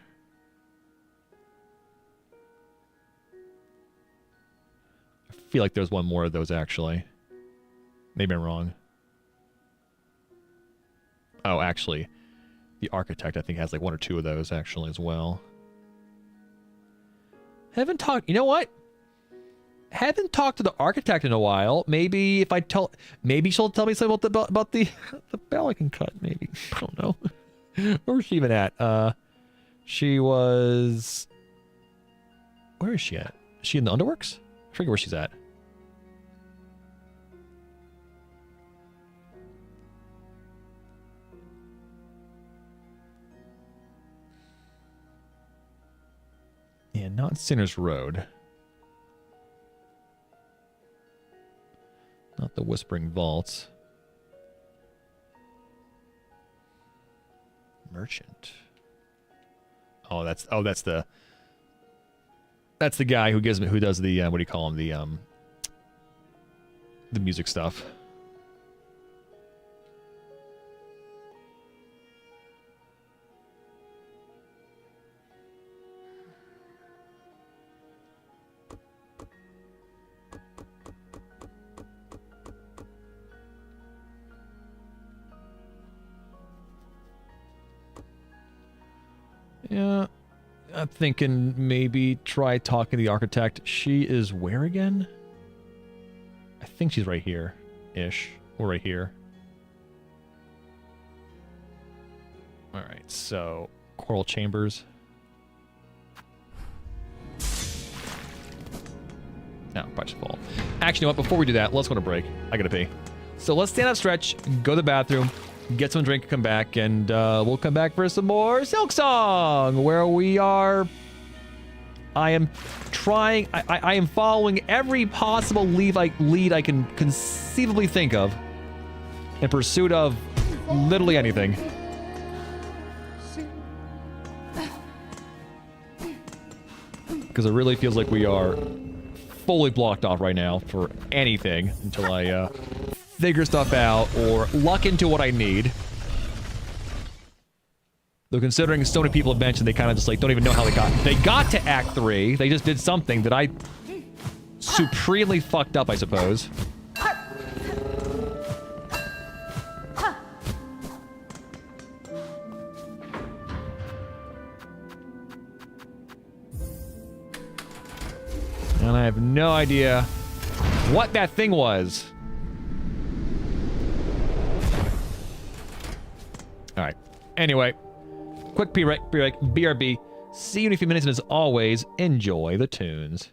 I feel like there's one more of those, actually. Maybe I'm wrong. Oh, actually, the architect, I think, has like 1 or 2 of those, actually, as well. Haven't talked... You know what? Haven't talked to the architect in a while. Maybe if I tell... Maybe she'll tell me something about the bell I can cut, maybe. I don't know. Where was she even at? She was... Where is she at? Is she in the Underworks? I forget where she's at. Yeah, not Sinner's Road. Not the Whispering Vaults. Merchant. Oh, that's the guy who does the what do you call him, the music stuff. Yeah, I'm thinking maybe try talking to the architect. She is where again? I think she's right here-ish. Or right here. Alright, so... Coral Chambers. No, Patch's fault. Actually, you know what? Before we do that, let's go to break. I gotta pee. So let's stand up, stretch, go to the bathroom, get some drink, come back, and we'll come back for some more Silksong, where we are... I am trying... I am following every possible lead I can conceivably think of in pursuit of literally anything. Because it really feels like we are fully blocked off right now for anything until I figure stuff out or luck into what I need. Though considering so many people have mentioned, they kind of just like don't even know how they got to Act 3. They just did something that I supremely fucked up, I suppose. And I have no idea what that thing was. Alright. Anyway. Quick BRB. See you in a few minutes, and as always, enjoy the tunes.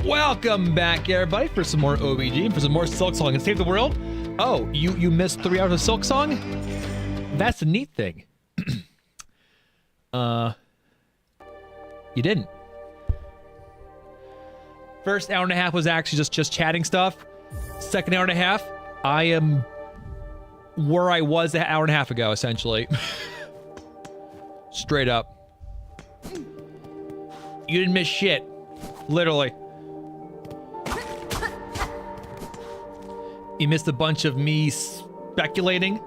Welcome back, everybody, for some more OBG and for some more Silksong and Save the World. Oh, you missed 3 hours of Silksong? That's a neat thing. You didn't. First hour and a half was actually just chatting stuff. Second hour and a half, I am where I was an hour and a half ago, essentially. Straight up. You didn't miss shit. Literally. You missed a bunch of me speculating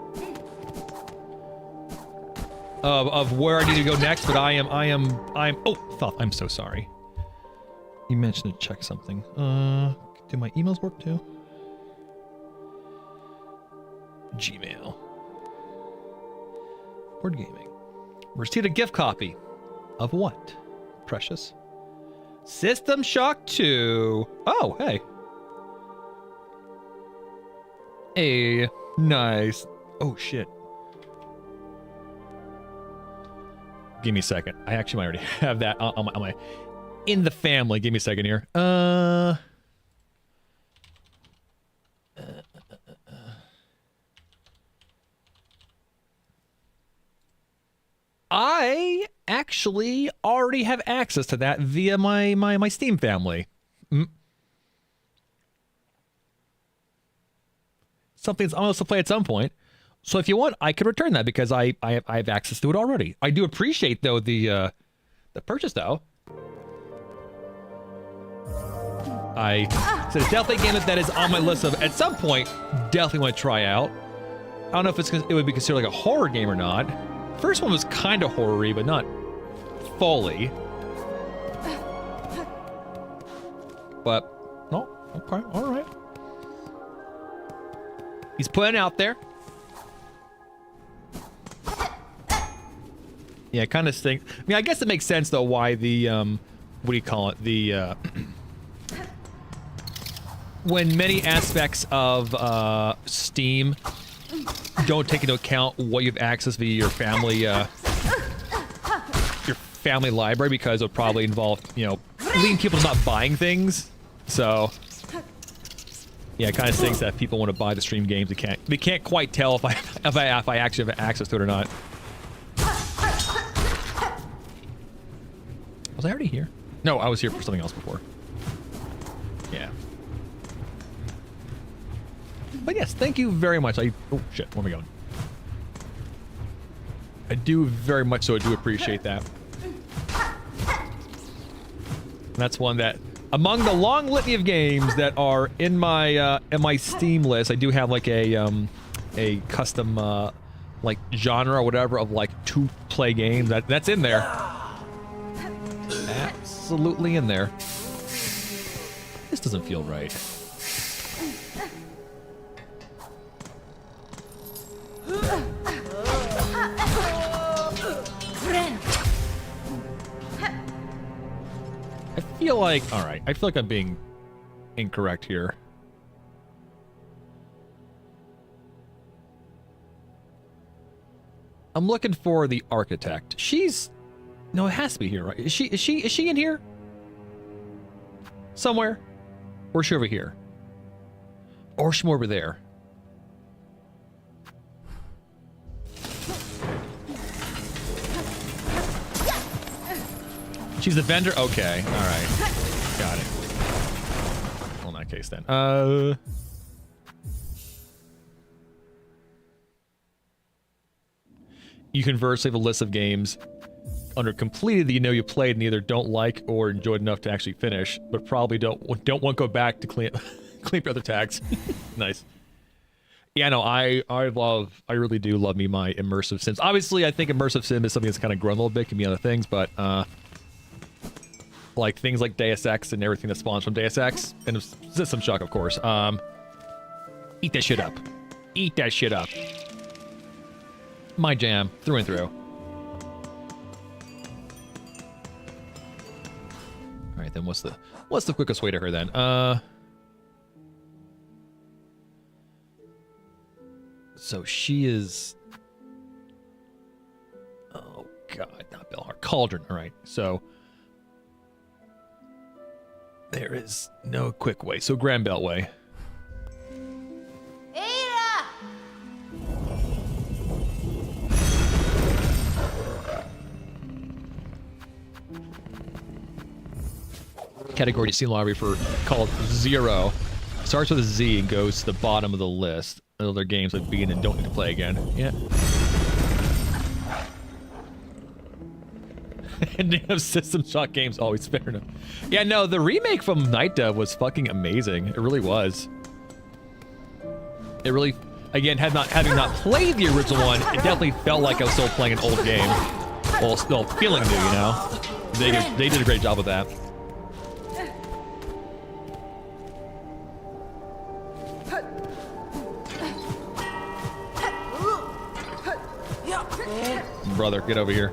of where I need to go next, but I'm oh, thought, I'm so sorry. You mentioned to check something. Do my emails work too? Gmail. Board gaming. Received a gift copy. Of what? Precious. System Shock 2. Oh, hey. Hey, nice. Oh, shit. Give me a second. I actually might already have that on my in the family. Give me a second here. I actually already have access to that via my Steam family. Something I'm supposed to play at some point. So if you want, I could return that because I have access to it already. I do appreciate though the purchase though. So it's definitely a game that is on my list of at some point definitely want to try out. I don't know if it would be considered like a horror game or not. First one was kind of horror-y, but not fully. But no, okay, all right. He's putting it out there. Yeah, kind of stinks. I mean, I guess it makes sense though why the what do you call it? The when many aspects of Steam don't take into account what you have access via your family library, because it would probably involve, you know, leading people to not buying things. So yeah, it kind of stinks that people want to buy the stream games. They can't quite tell if I actually have access to it or not. Was I already here? No, I was here for something else before. Yeah. But yes, thank you very much. Oh shit, where am I going? I do very much so. I do appreciate that. And that's one that, among the long litany of games that are in my Steam list, I do have like a custom like genre or whatever of like 2-play games that's in there. Absolutely in there. This doesn't feel right. I feel like, all right, I feel like I'm being incorrect here. I'm looking for the architect. No, it has to be here, right? Is she in here? Somewhere? Or is she over here? Or is she more over there? She's the vendor? Okay, alright. Got it. Well, in that case then. You can first leave a list of games under completed that you know you played and either don't like or enjoyed enough to actually finish, but probably don't want to go back to clean up your other tags. Nice. Yeah, no, I really do love me my immersive sims. Obviously, I think immersive sim is something that's kind of grown a little bit, can be other things, but like things like Deus Ex and everything that spawns from Deus Ex, and System Shock, of course. Eat that shit up. Eat that shit up. My jam, through and through. Alright, then what's the quickest way to her then? So she is... Oh god, not Belhar. Cauldron, alright. So... There is no quick way. So Grand Beltway. Eira! Category to see lottery for called Zero. Starts with a Z and goes to the bottom of the list. Other games that begin and don't need to play again. Yeah. Ending of System Shock games always fair enough. Yeah, no, the remake from Night Dove was fucking amazing. It really was. It really, again, having not played the original one, it definitely felt like I was still playing an old game. Well, still feeling new, you know? They did a great job with that. Brother, get over here.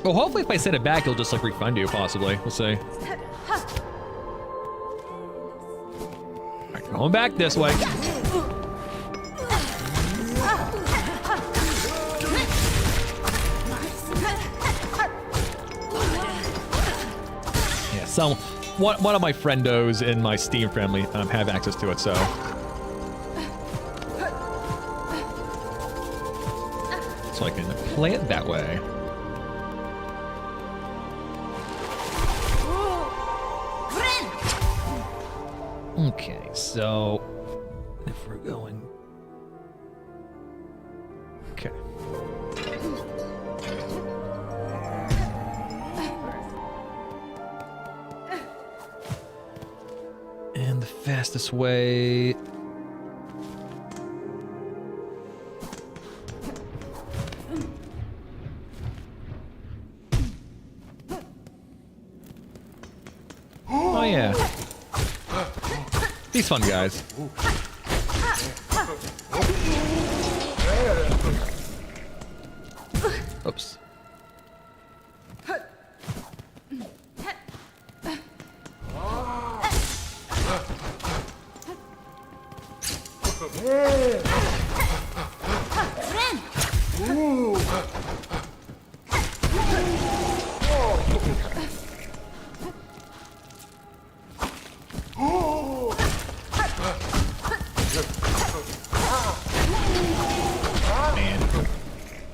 Well, hopefully if I send it back, he'll just like refund you, possibly. We'll see. Alright, going back this way. Yeah, so one of my friendos in my Steam family have access to it, so. So I can play it that way. Okay, so if we're going... Okay. And the fastest way... Oh yeah. These fun guys. Oops.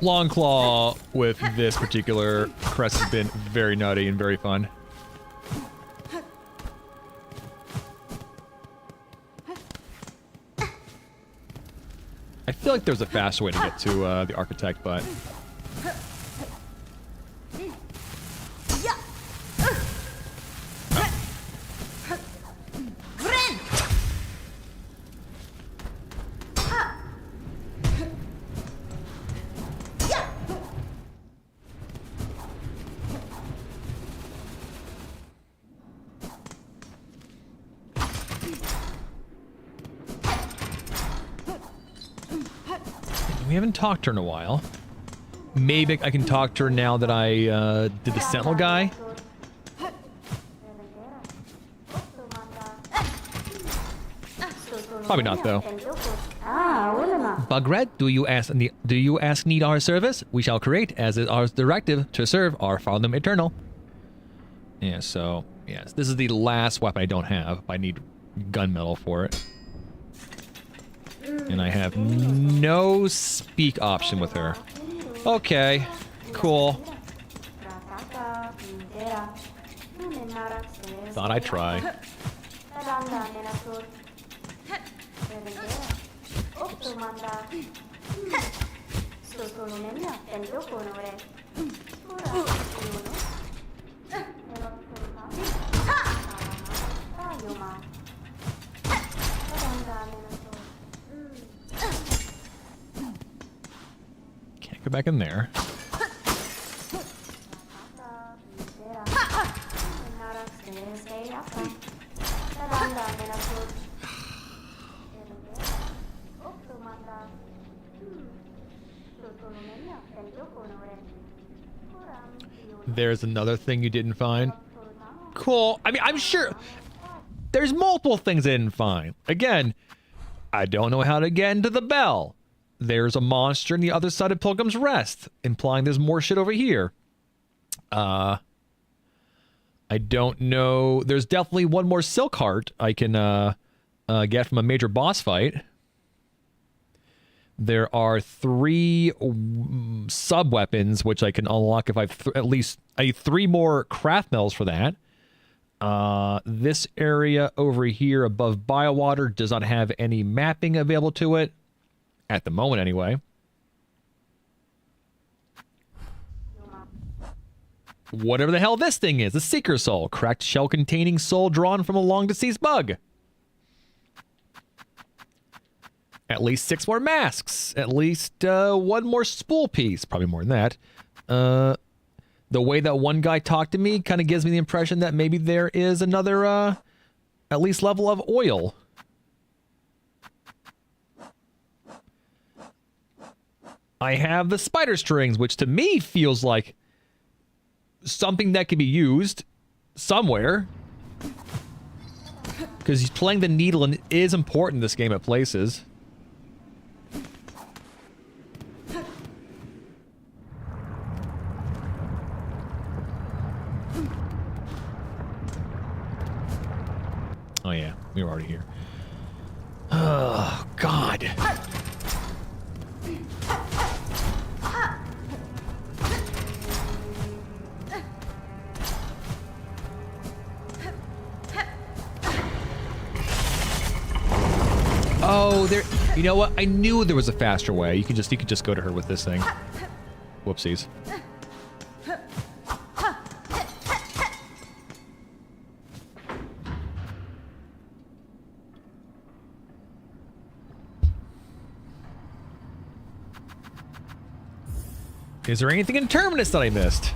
Long Claw with this particular crest has been very nutty and very fun. I feel like there's a faster way to get to the Architect, but... We haven't talked to her in a while. Maybe I can talk to her now that I did the Sentinel guy. Probably not, though. Bugred, do you ask need our service? We shall create as is our directive to serve our Father Eternal. Yeah, so yes, this is the last weapon I don't have. I need gunmetal for it. And I have no speak option with her. Okay, cool. Thought I'd try. Can't go back in there. There's another thing you didn't find. Cool. I mean, I'm sure... there's multiple things I didn't find. Again, I don't know how to get into the bell. There's a monster on the other side of Pilgrim's Rest, implying there's more shit over here. I don't know. There's definitely one more silk heart I can get from a major boss fight. There are 3 sub-weapons, which I can unlock if I need 3 more craft metals for that. This area over here above Biowater does not have any mapping available to it. At the moment, anyway. Whatever the hell this thing is. The Seeker Soul. Cracked shell containing soul drawn from a long-deceased bug. At least 6 more masks. At least 1 more spool piece. Probably more than that. The way that one guy talked to me kind of gives me the impression that maybe there is another, at least level of oil. I have the spider strings, which to me feels like something that can be used somewhere. Because playing the needle is important in this game at places. Oh yeah, we were already here. Oh, God. Oh, there. You know what? I knew there was a faster way. You could just go to her with this thing. Whoopsies. Is there anything in Terminus that I missed?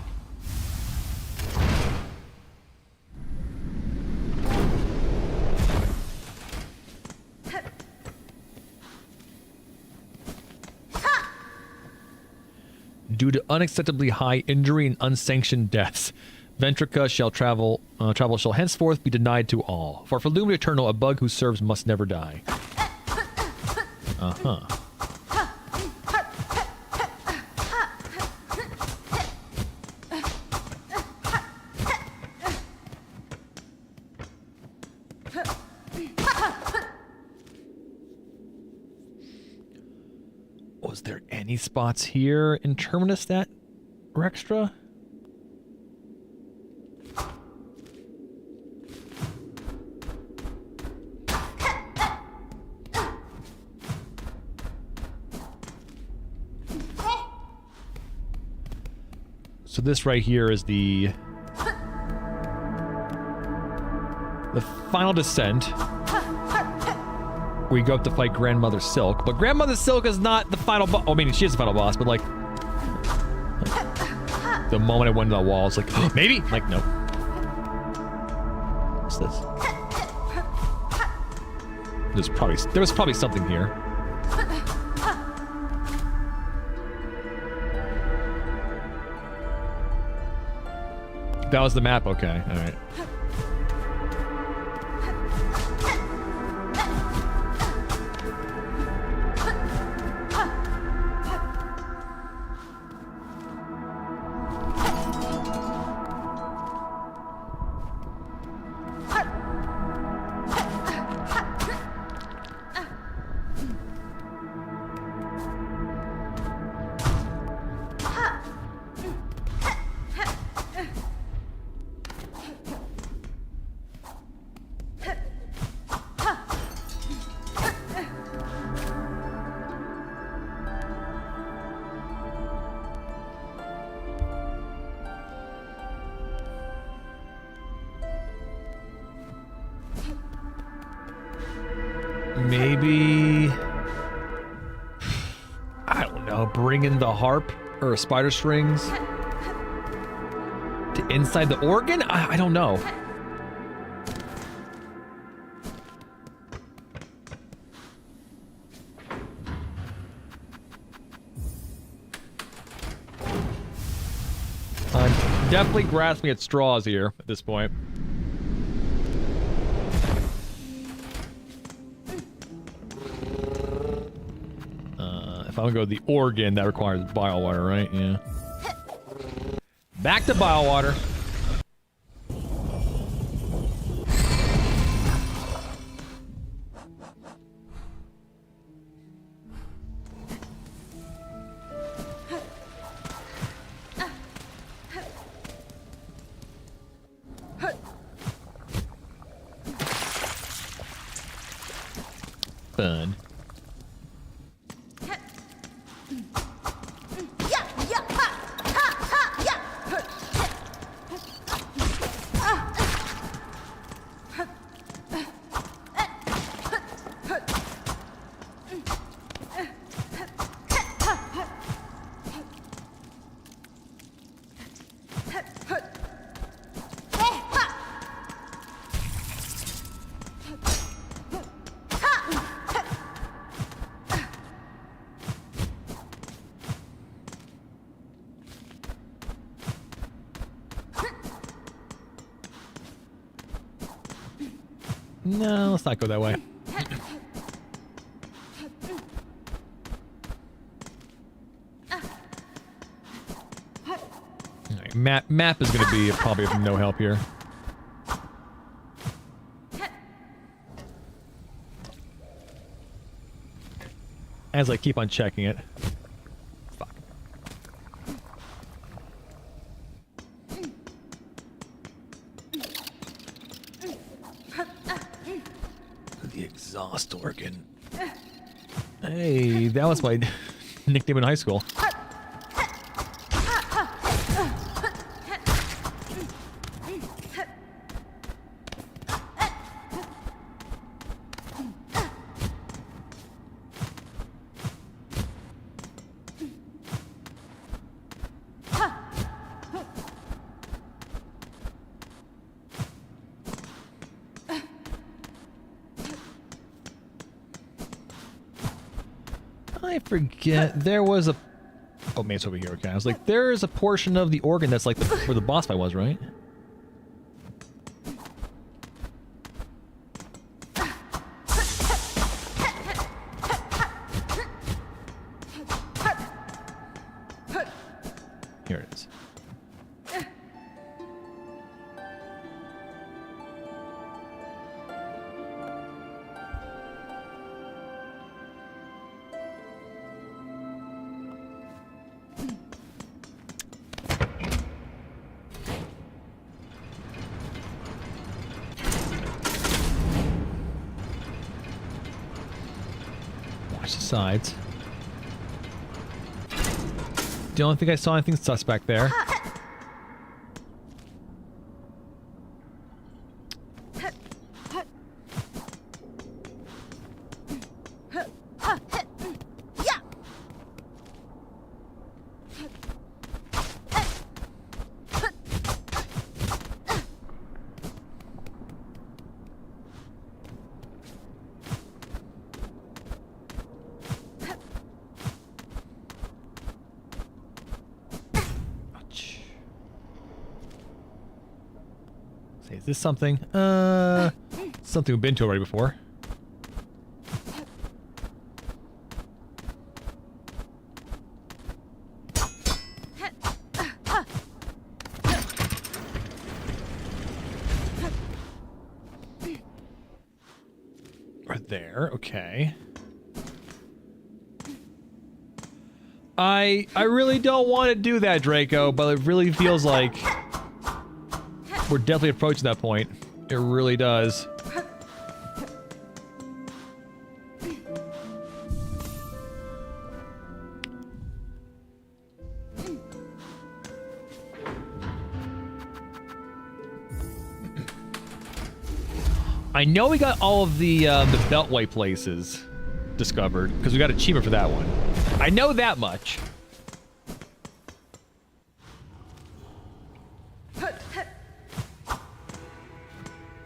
Due to unacceptably high injury and unsanctioned deaths, Ventrica travel shall henceforth be denied to all. For Lum Eternal, a bug who serves must never die. Uh-huh. Was there any spots here in Terminus that were extra? So this right here is the final descent. We go up to fight Grandmother Silk, but Grandmother Silk is not the final boss. I mean, she is the final boss, but like the moment I went to the wall, it's like, oh, maybe? Like, no. What's this? There was probably something here. That was the map, okay, alright. Maybe, I don't know, bring in the harp or spider strings to inside the organ? I don't know. I'm definitely grasping at straws here at this point. If I want to go to the organ, that requires bile water, right? Yeah. Back to bile water. Fun. No, let's not go that way. Alright, map is going to be probably of no help here. As I keep on checking it. Fuck. The exhaust organ. Hey, that was my nickname in high school. I forget. There was a... Oh, man, it's over here. Okay. I was like, there is a portion of the organ that's like where the boss fight was, right? Here it is. Watch the sides. Don't think I saw anything suspect there. Is this something? Something we've been to already before. Right there, okay. I really don't want to do that, Draco, but it really feels like we're definitely approaching that point. It really does. I know we got all of the Beltway places discovered, because we got achievement for that one. I know that much.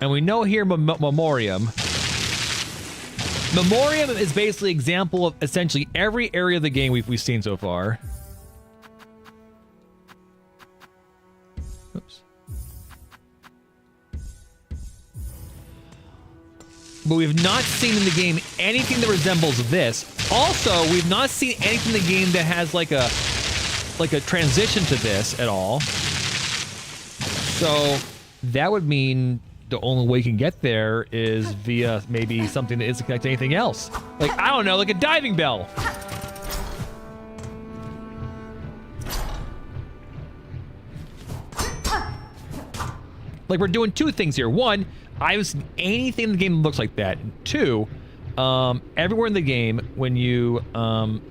And we know here Memoriam. Memoriam is basically an example of essentially every area of the game we've seen so far. Oops. But we've not seen in the game anything that resembles this Also, we've not seen anything in the game that has like a transition to this at all. So that would mean the only way you can get there is via maybe something that isn't connected to anything else. Like, I don't know, like a diving bell. Like, we're doing two things here. One, I haven't seen anything in the game that looks like that. And two, everywhere in the game when you kind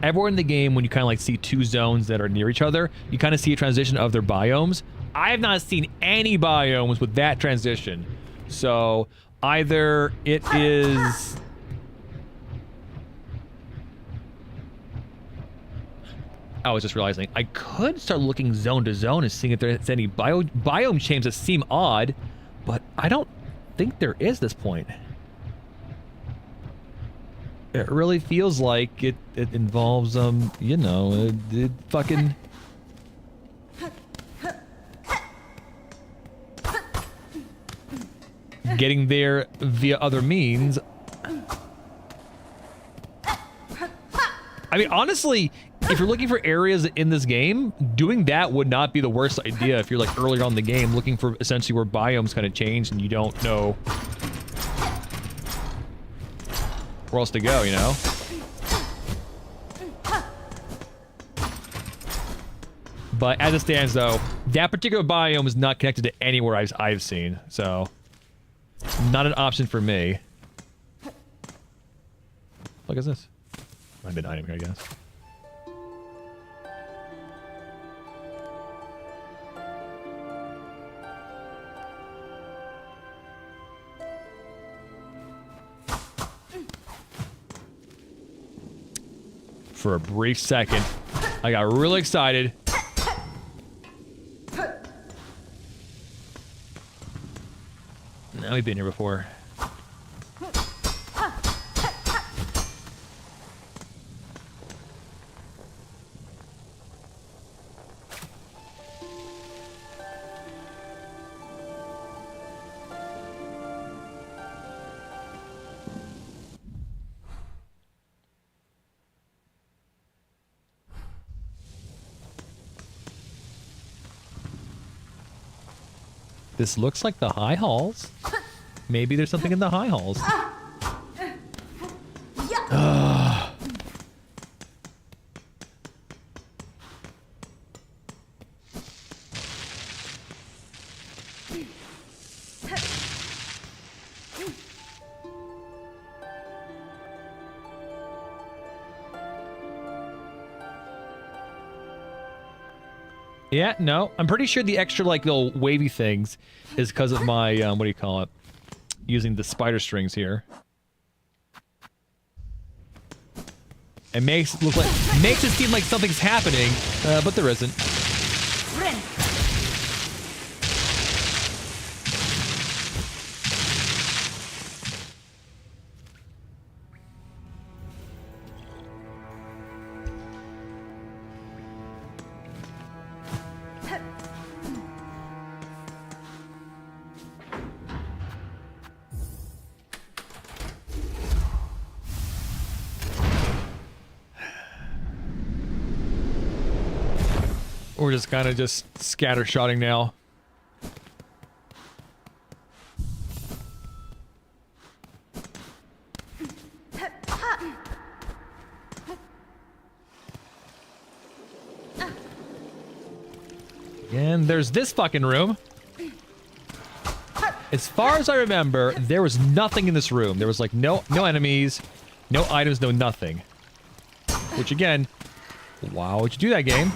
of like see two zones that are near each other, you kind of see a transition of their biomes. I have not seen any biomes with that transition. So either it is... I was just realizing I could start looking zone to zone and seeing if there's any biome changes that seem odd, but I don't think there is at this point. It really feels like it involves, you know, it fucking... getting there via other means. I mean, honestly, if you're looking for areas in this game, doing that would not be the worst idea if you're like earlier on in the game looking for essentially where biomes kind of change and you don't know where else to go, you know? But as it stands, though, that particular biome is not connected to anywhere I've seen, so not an option for me. What is this? Might be an item here, I guess. For a brief second, I got really excited. Now we've been here before. This looks like the high halls. Maybe there's something in the high halls. Yeah, no. I'm pretty sure the extra, like, little wavy things is because of my, what do you call it? Using the spider strings here. It makes it seem like something's happening, but there isn't. We're just kind of just scattershotting now. And there's this fucking room. As far as I remember, there was nothing in this room. There was like no enemies, no items, no nothing. Which again, why would you do that, game?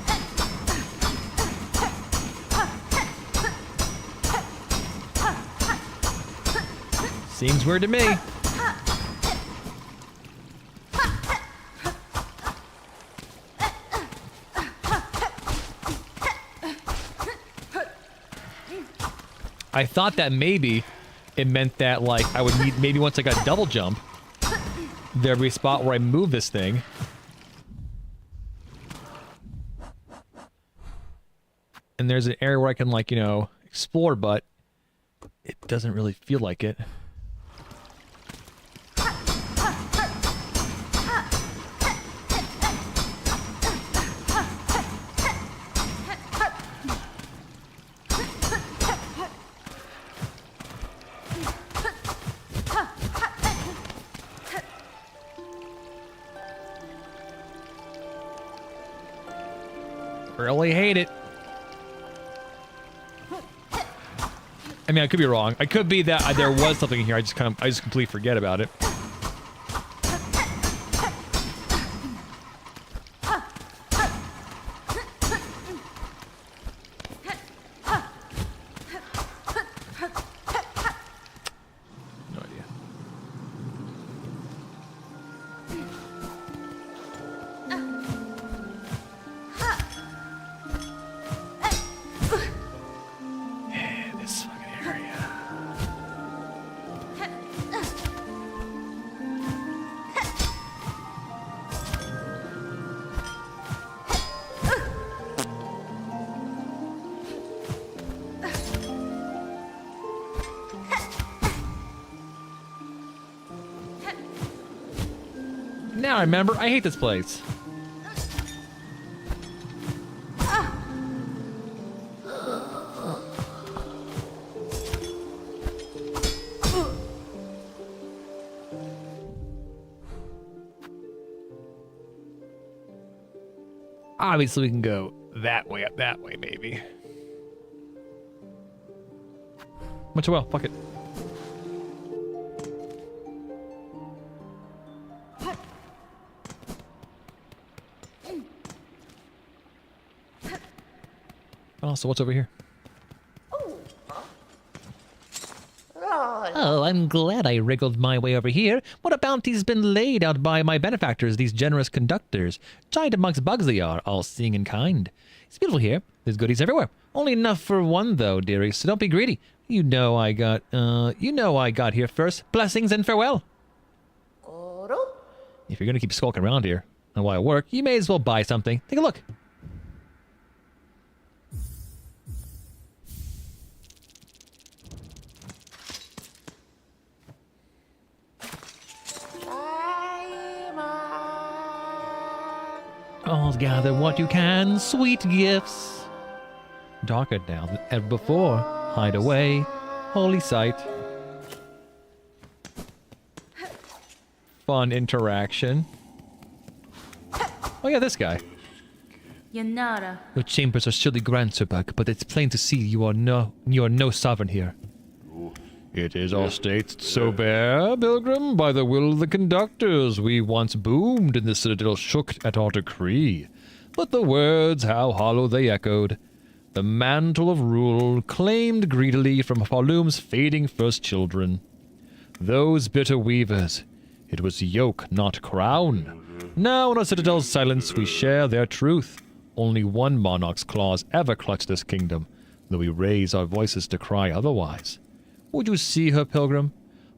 Seems weird to me. I thought that maybe it meant that, like, I would need, maybe once I got double jump, there'd be a spot where I move this thing. And there's an area where I can, like, you know, explore, but it doesn't really feel like it. really hate it. I mean, I could be wrong. I could be that there was something in here. I just completely forget about it. No idea. This fucking area. Now I remember, I hate this place. Obviously, we can go that way, up that way, maybe. Much well, fuck it. Oh, so what's over here? Oh, I'm glad I wriggled my way over here. What a bounty's been laid out by my benefactors, these generous conductors. Giant amongst bugs they are, all seeing and kind. It's beautiful here. There's goodies everywhere. Only enough for one, though, dearie, so don't be greedy. You know I got here first. Blessings and farewell. If you're gonna keep skulking around here, and while I work, you may as well buy something. Take a look. All gather what you can, sweet gifts. Darker now than ever before. Hide away, holy sight. Fun interaction. Oh yeah, this guy. Yanara. Your chambers are surely grand, Sir Buck, but it's plain to see you are no sovereign here. It is all stated so bare, pilgrim, by the will of the conductors. We once boomed, and the citadel shook at our decree. But the words, how hollow they echoed. The mantle of rule claimed greedily from Falum's fading first children. Those bitter weavers, it was yoke, not crown. Now in our citadel's silence we share their truth. Only one monarch's claws ever clutched this kingdom, though we raise our voices to cry otherwise. Would you see her, pilgrim?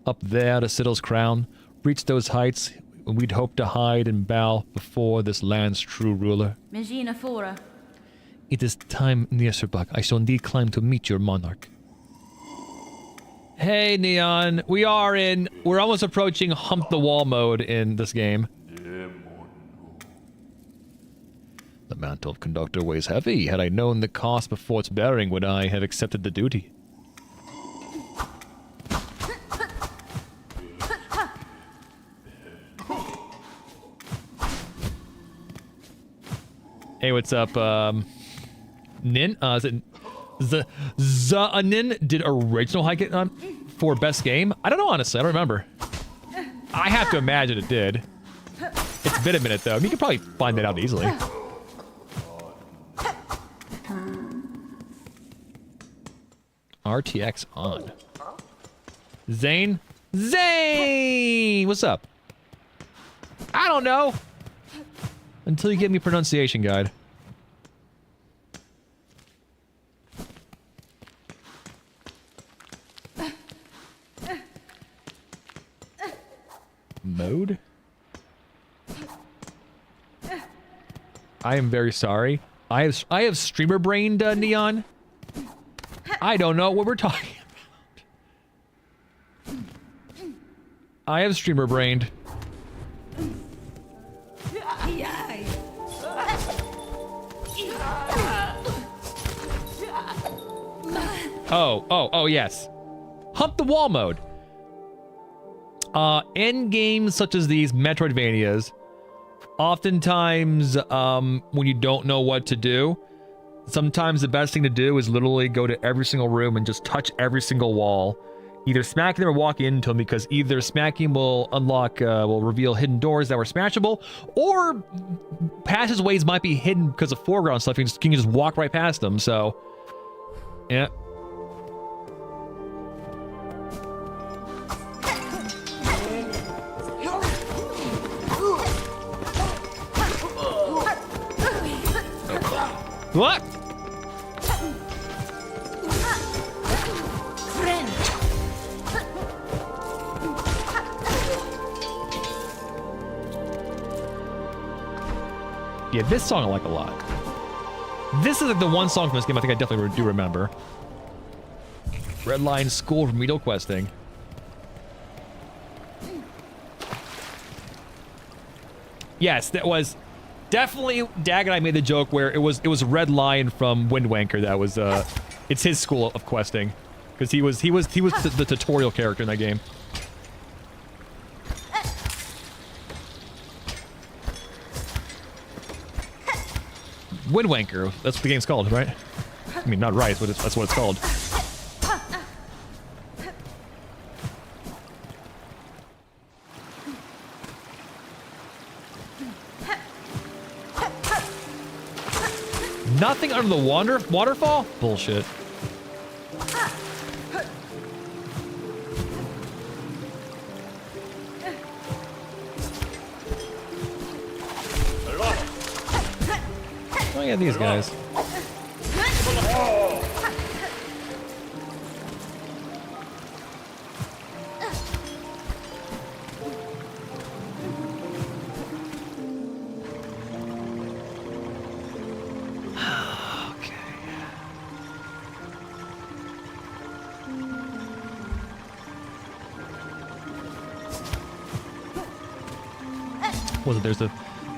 Up there at a citadel's crown, reach those heights when we'd hope to hide and bow before this land's true ruler? Megina Fora. It is time near, Sir Buck. I shall indeed climb to meet your monarch. Hey, Neon. We're almost approaching hump the wall mode in this game. The mantle of conductor weighs heavy. Had I known the cost before its bearing, would I have accepted the duty? Hey, what's up, Nin? Is it Nin did original hike for best game? I don't know, honestly. I don't remember. I have to imagine it did. It's been a minute, though. I mean, you could probably find that out easily. RTX on. Zane? Zane! What's up? I don't know. Until you give me a pronunciation guide. Mode? I am very sorry. I have streamer brained Neon. I don't know what we're talking about. I have streamer brained. Oh, yes. Hump the wall mode. In games such as these, Metroidvanias, oftentimes, when you don't know what to do, sometimes the best thing to do is literally go to every single room and just touch every single wall. Either smack them or walk into them, because either smacking will unlock, will reveal hidden doors that were smashable, or passageways might be hidden because of foreground stuff. You can just walk right past them, so... Yeah. What? Yeah, this song I like a lot. This is like the one song from this game I think I definitely do remember. Red Line School remedial questing. Yes, that was definitely Dag and I made the joke where it was Red Lion from Wind Waker that was it's his school of questing, because he was the tutorial character in that game. Wind Waker, that's what the game's called, right? I mean, not right, but that's what it's called. Nothing under the waterfall? Bullshit. Oh yeah, these guys. Was it? There's a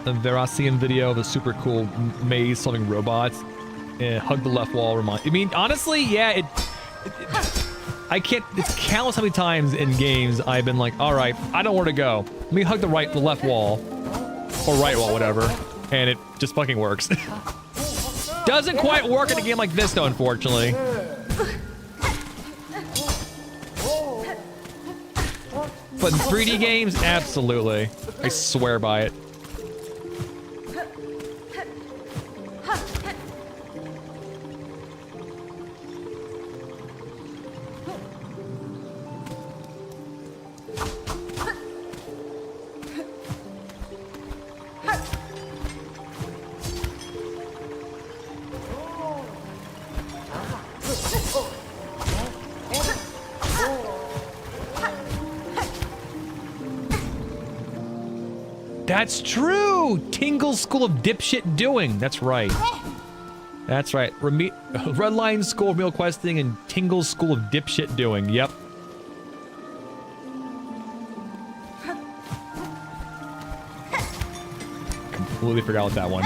Verasian video of a super cool maze solving robots. Hug the left wall. I mean, honestly, yeah. I can't. It's countless how many times in games I've been like, all right, I don't know where to go. Let me hug the left wall, or right wall, whatever, and it just fucking works. Doesn't quite work in a game like this, though, unfortunately. But in 3D games, absolutely. I swear by it. That's true! Tingle's School of Dipshit Doing. That's right. That's right. Red Line School of Meal Questing and Tingle's School of Dipshit Doing. Yep. Completely forgot about that one.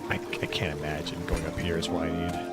I can't imagine going up here is what I need.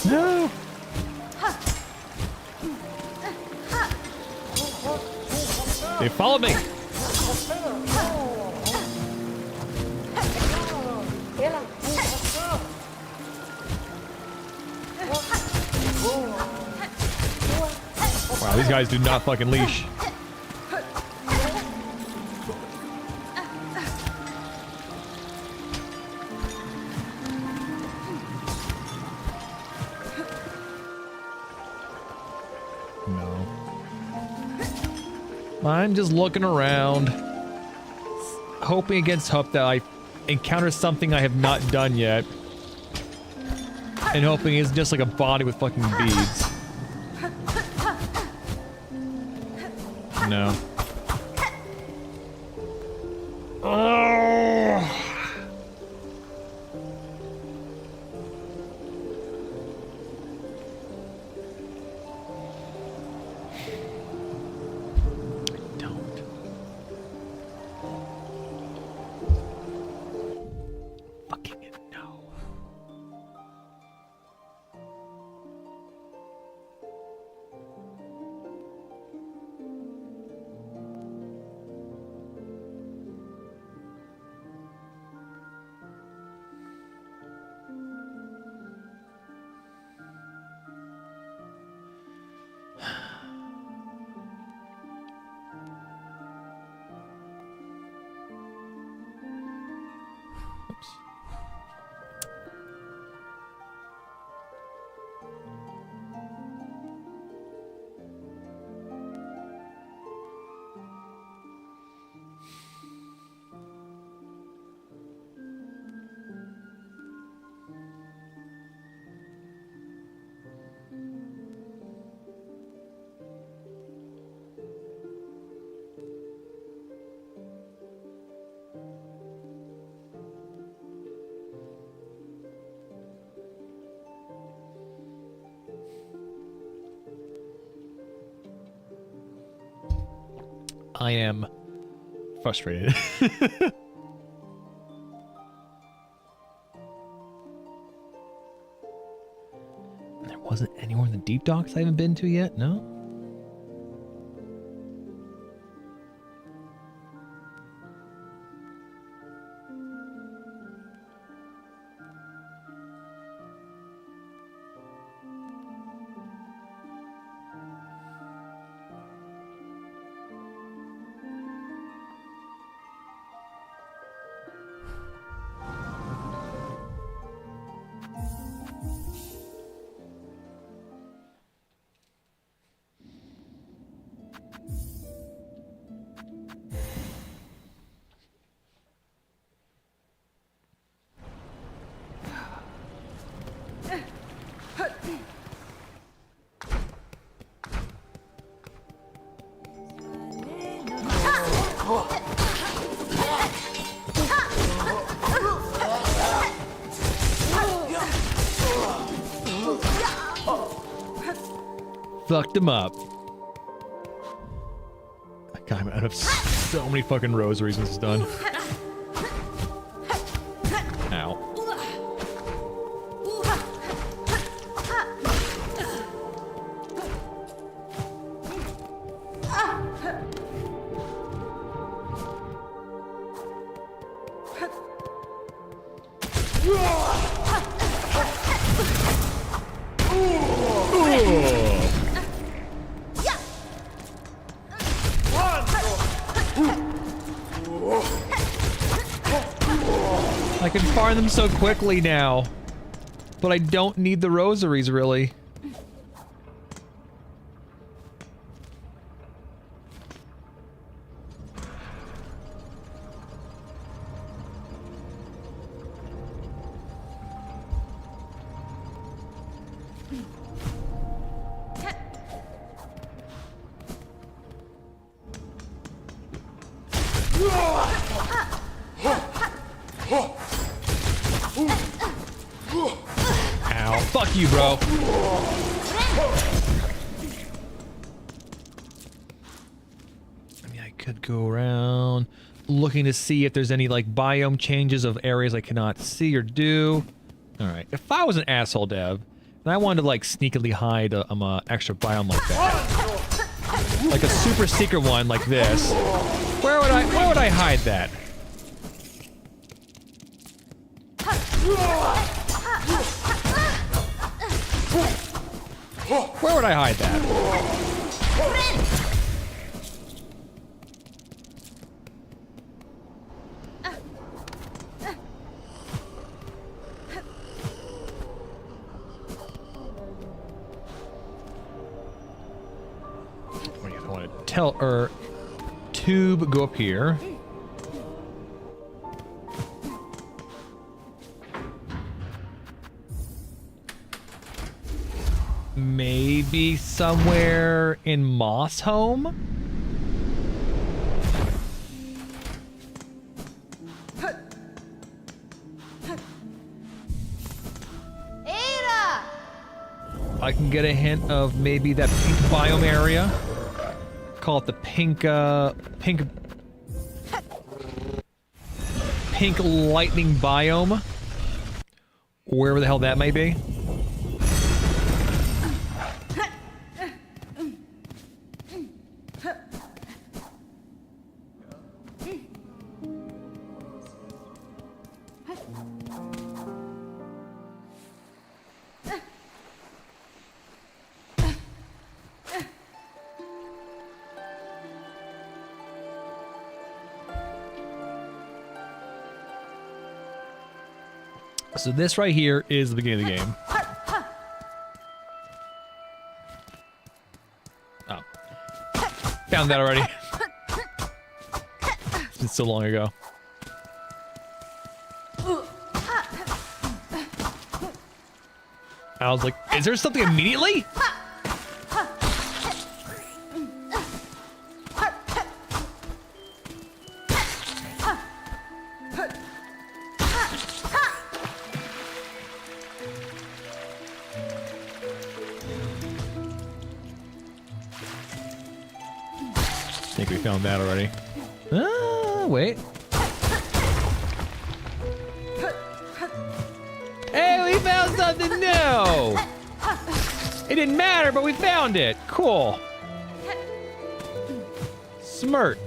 No! They followed me! Wow, these guys do not fucking leash. I'm just looking around, hoping against hope that I encounter something I have not done yet, and hoping it's just like a body with fucking beads. no. Oh. I am frustrated. There wasn't anywhere in the deep docks I haven't been to yet, no? Fucked him up. God, I have so many fucking rosaries when this is done. Ow. I can farm them so quickly now, but I don't need the rosaries really. Ow. Fuck you, bro. I mean, I could go around looking to see if there's any, like, biome changes of areas I cannot see or do. Alright. If I was an asshole dev, and I wanted to, like, sneakily hide a extra biome like that, like a super secret one like this, where would I hide that? Where would I hide that? I want to tell her tube go up here. Maybe somewhere in Moss Home? I can get a hint of maybe that pink biome area. Call it the pink lightning biome. Wherever the hell that may be. So this right here is the beginning of the game. Oh. Found that already. It's been so long ago. I was like, is there something immediately? I think we found that already. Wait. Hey, we found something new! It didn't matter, but we found it. Cool. Smirt.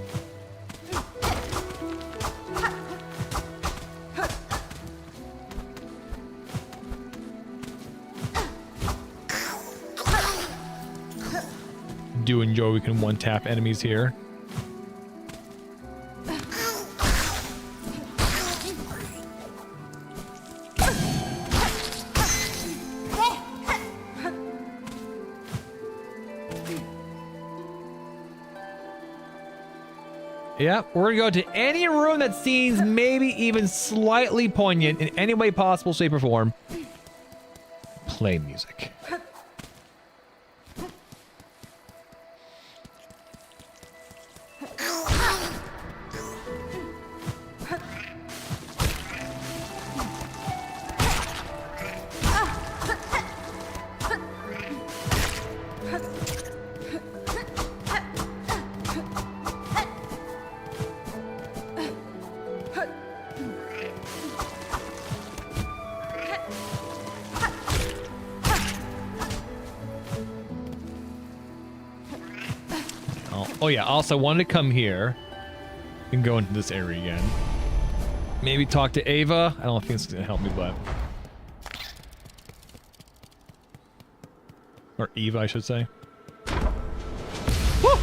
Do enjoy we can one-tap enemies here. Yeah, we're gonna go to any room that seems maybe even slightly poignant in any way possible, shape, or form. Play music. Oh yeah, also wanted to come here and go into this area again. Maybe talk to Ava. I don't think it's gonna help me, but... Or Eva, I should say. Woo!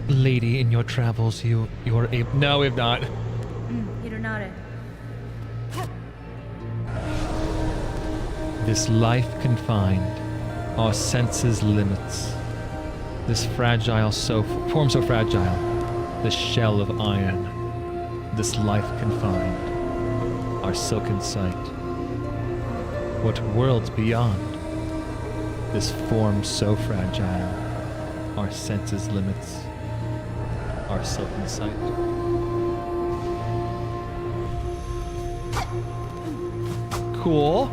Lady, in your travels, you are able... No, we've not. Hironare. This life confined, our senses limits. This fragile form so fragile, this shell of iron. This life confined, our silken sight. What worlds beyond? This form so fragile, our senses limits. Our silken sight. Cool.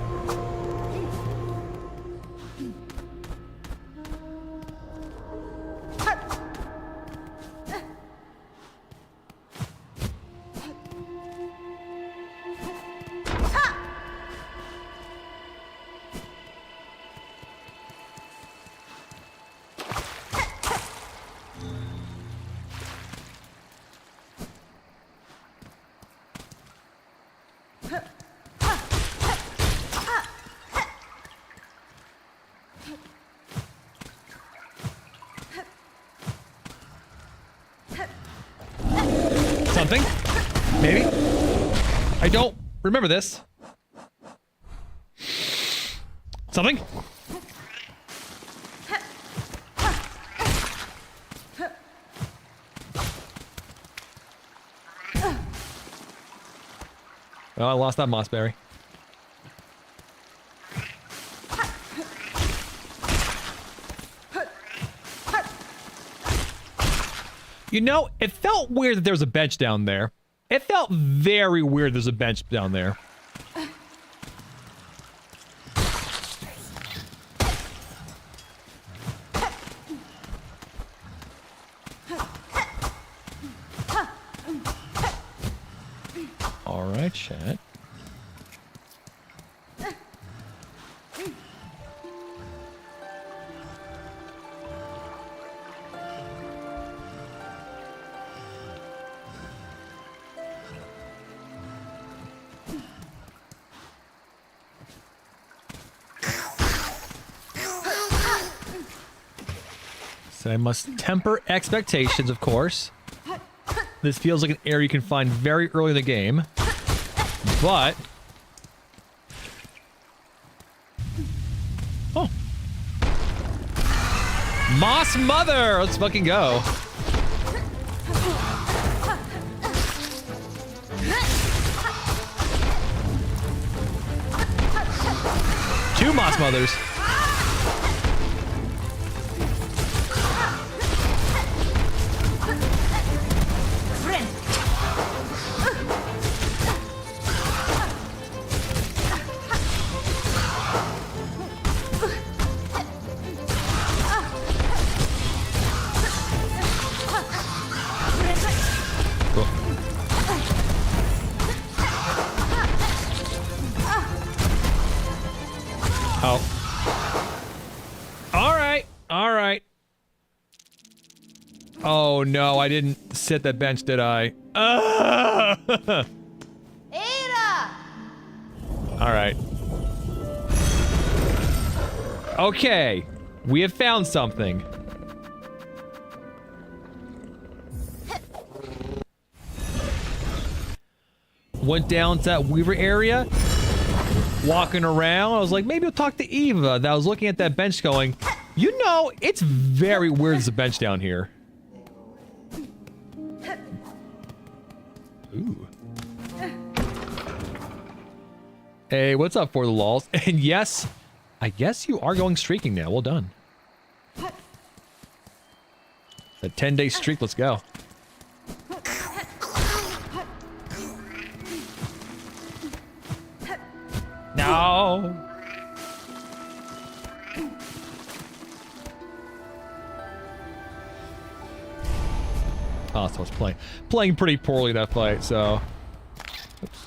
Something? Maybe? I don't remember this. Something? Well, I lost that mossberry. You know, it felt weird that there was a bench down there. It felt very weird there's a bench down there. All right, chat. So I must temper expectations, of course. This feels like an area you can find very early in the game. But... oh. Moss Mother! Let's fucking go. Two Moss Mothers. Oh. All right. All right. Oh, no. I didn't sit that bench, did I? All right. Okay. We have found something. Went down to that Weaver area. Walking around, I was like, maybe I'll talk to Eva. That I was looking at that bench going, you know, it's very weird there's a bench down here. Ooh. Hey, what's up for the lulz? And yes, I guess you are going streaking now. Well done. A 10-day streak, let's go. No. Oh, so I was playing pretty poorly that fight, so. Oops.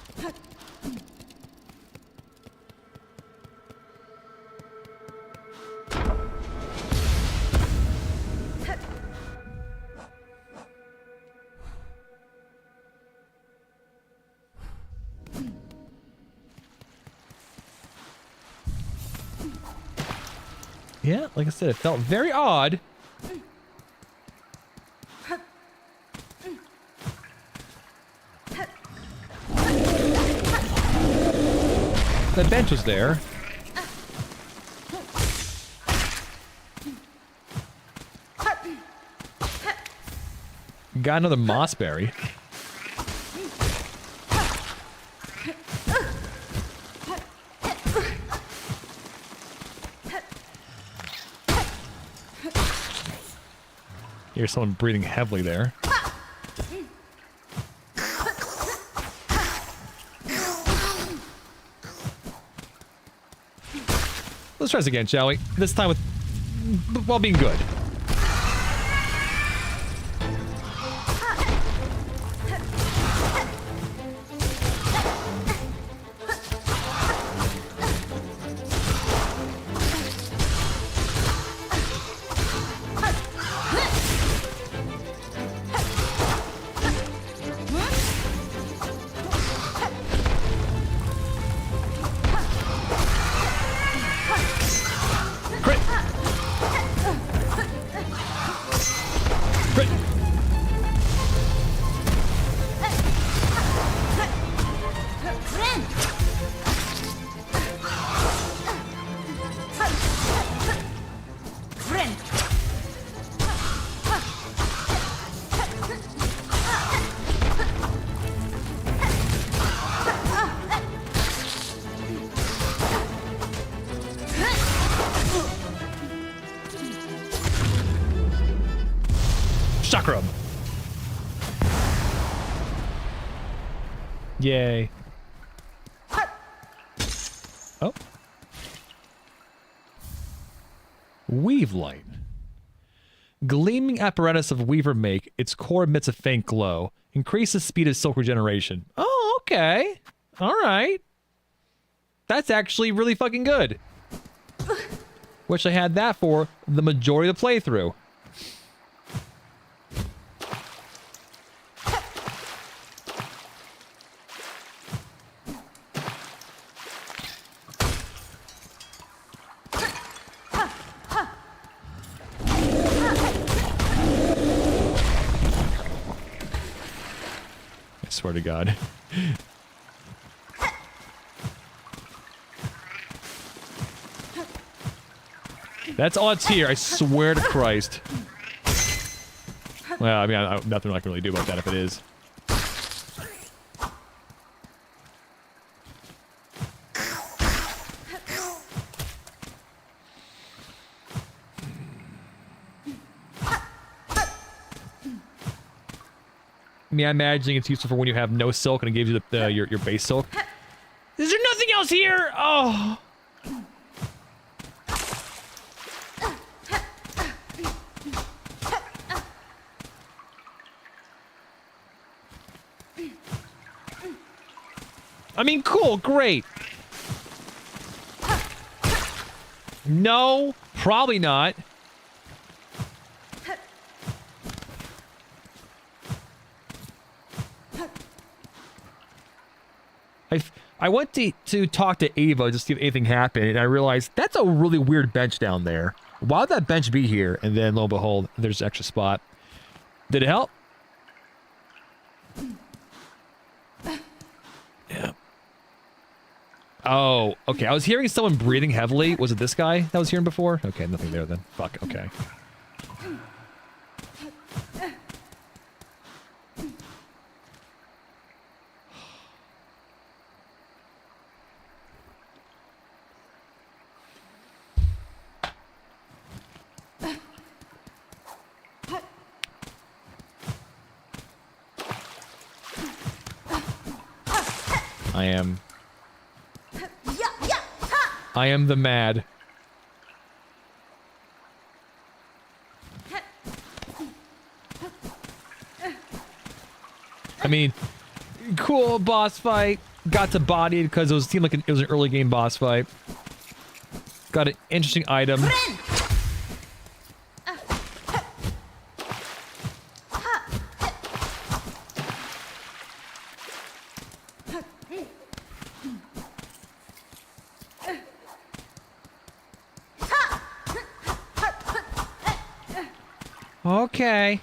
Yeah, like I said, it felt very odd. The bench was there. Got another mossberry. Here's someone breathing heavily there. Let's try this again, shall we? This time with... while being good. Yay. Oh. Weave light. Gleaming apparatus of weaver make. Its core emits a faint glow. Increases speed of silk regeneration. Oh, okay. All right. That's actually really fucking good. Wish I had that for the majority of the playthrough. I swear to God. That's all it's here, I swear to Christ. Well, I mean, nothing I can really do about that if it is. I mean, I'm imagining it's useful for when you have no silk and it gives you your base silk. Is there nothing else here? Oh. I mean, cool, great. No, probably not. I went to talk to Ava just to see if anything happened, and I realized that's a really weird bench down there. Why would that bench be here? And then, lo and behold, there's an extra spot. Did it help? Yeah. Oh, okay. I was hearing someone breathing heavily. Was it this guy that I was hearing before? Okay, nothing there then. Fuck, okay. I am the mad. I mean, cool boss fight. Got to body it because it seemed like it was an early game boss fight. Got an interesting item. Okay.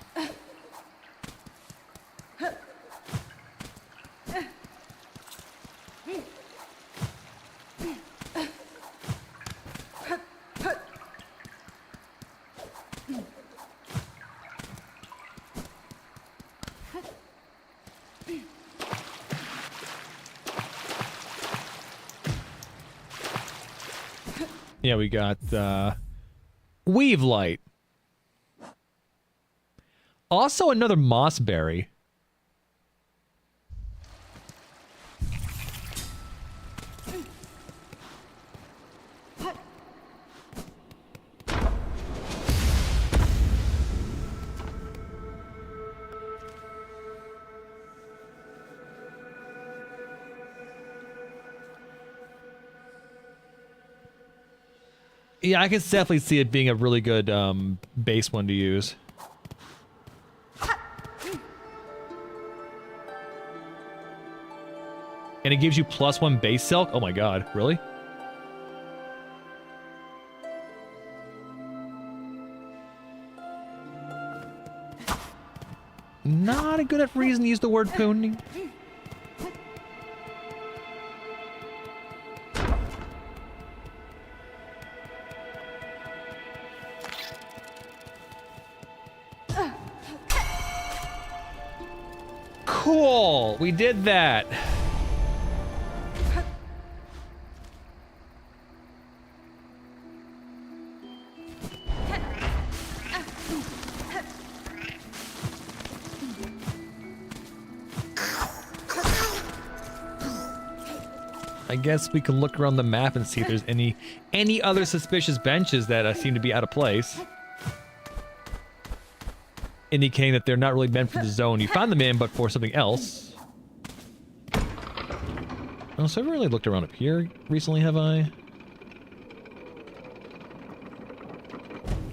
Yeah, we got Weave Light. Also another mossberry. Yeah, I can definitely see it being a really good base one to use. And it gives you +1 base silk? Oh my god, really? Not a good enough reason to use the word pooning. Cool, we did that. I guess we can look around the map and see if there's any other suspicious benches that seem to be out of place. Indicating that they're not really meant for the zone you found them in, but for something else. Oh, so I haven't really looked around up here recently, have I?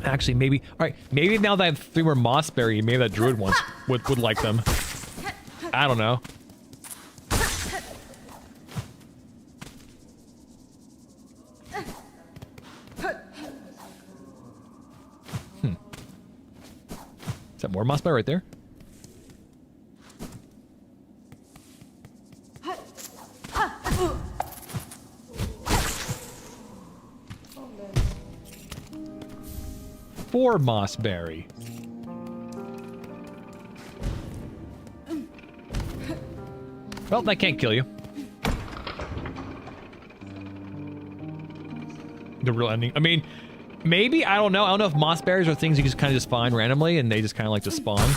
Actually, maybe... Alright, maybe now that I have 3 more mossberry, maybe that druid once would like them. I don't know. Is that more mossberry right there? Four mossberry. Well, that can't kill you. The real ending. I mean, maybe, I don't know. I don't know if mossberries are things you just kind of just find randomly and they just kind of like to spawn.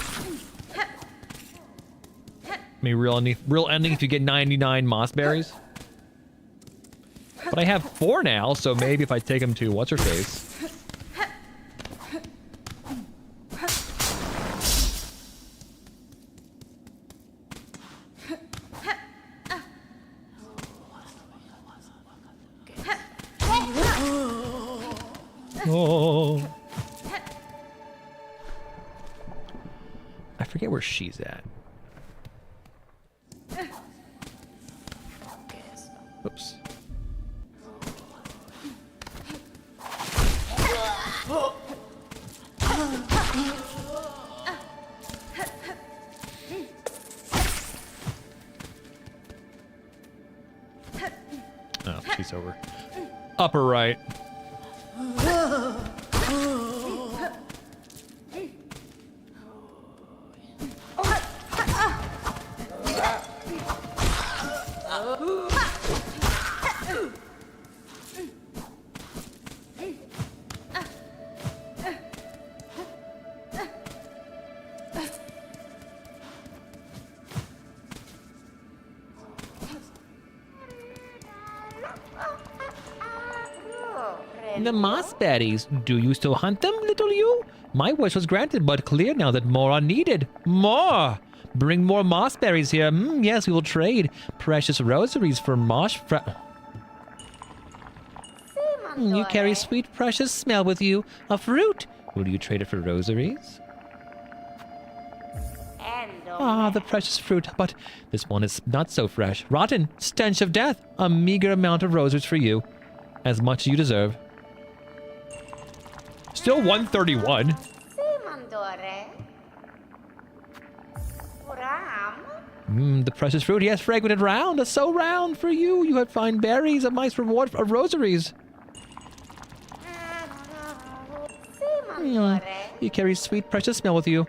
Maybe real ending if you get 99 mossberries. But I have 4 now, so maybe if I take them to what's-her-face. Oh. I forget where she's at. Oops. Oh, she's over. Upper right. The mossberries. Do you still hunt them, little you? My wish was granted, but clear now that more are needed. More! Bring more mossberries here. Yes, we will trade precious rosaries for You carry sweet, precious smell with you. A fruit. Will you trade it for rosaries? Ah, the precious fruit, but this one is not so fresh. Rotten, stench of death. A meager amount of rosaries for you. As much as you deserve. Still 131. The precious fruit, yes, fragrant and round, so round for you. You had fine berries, a nice reward of rosaries. You carry sweet, precious smell with you.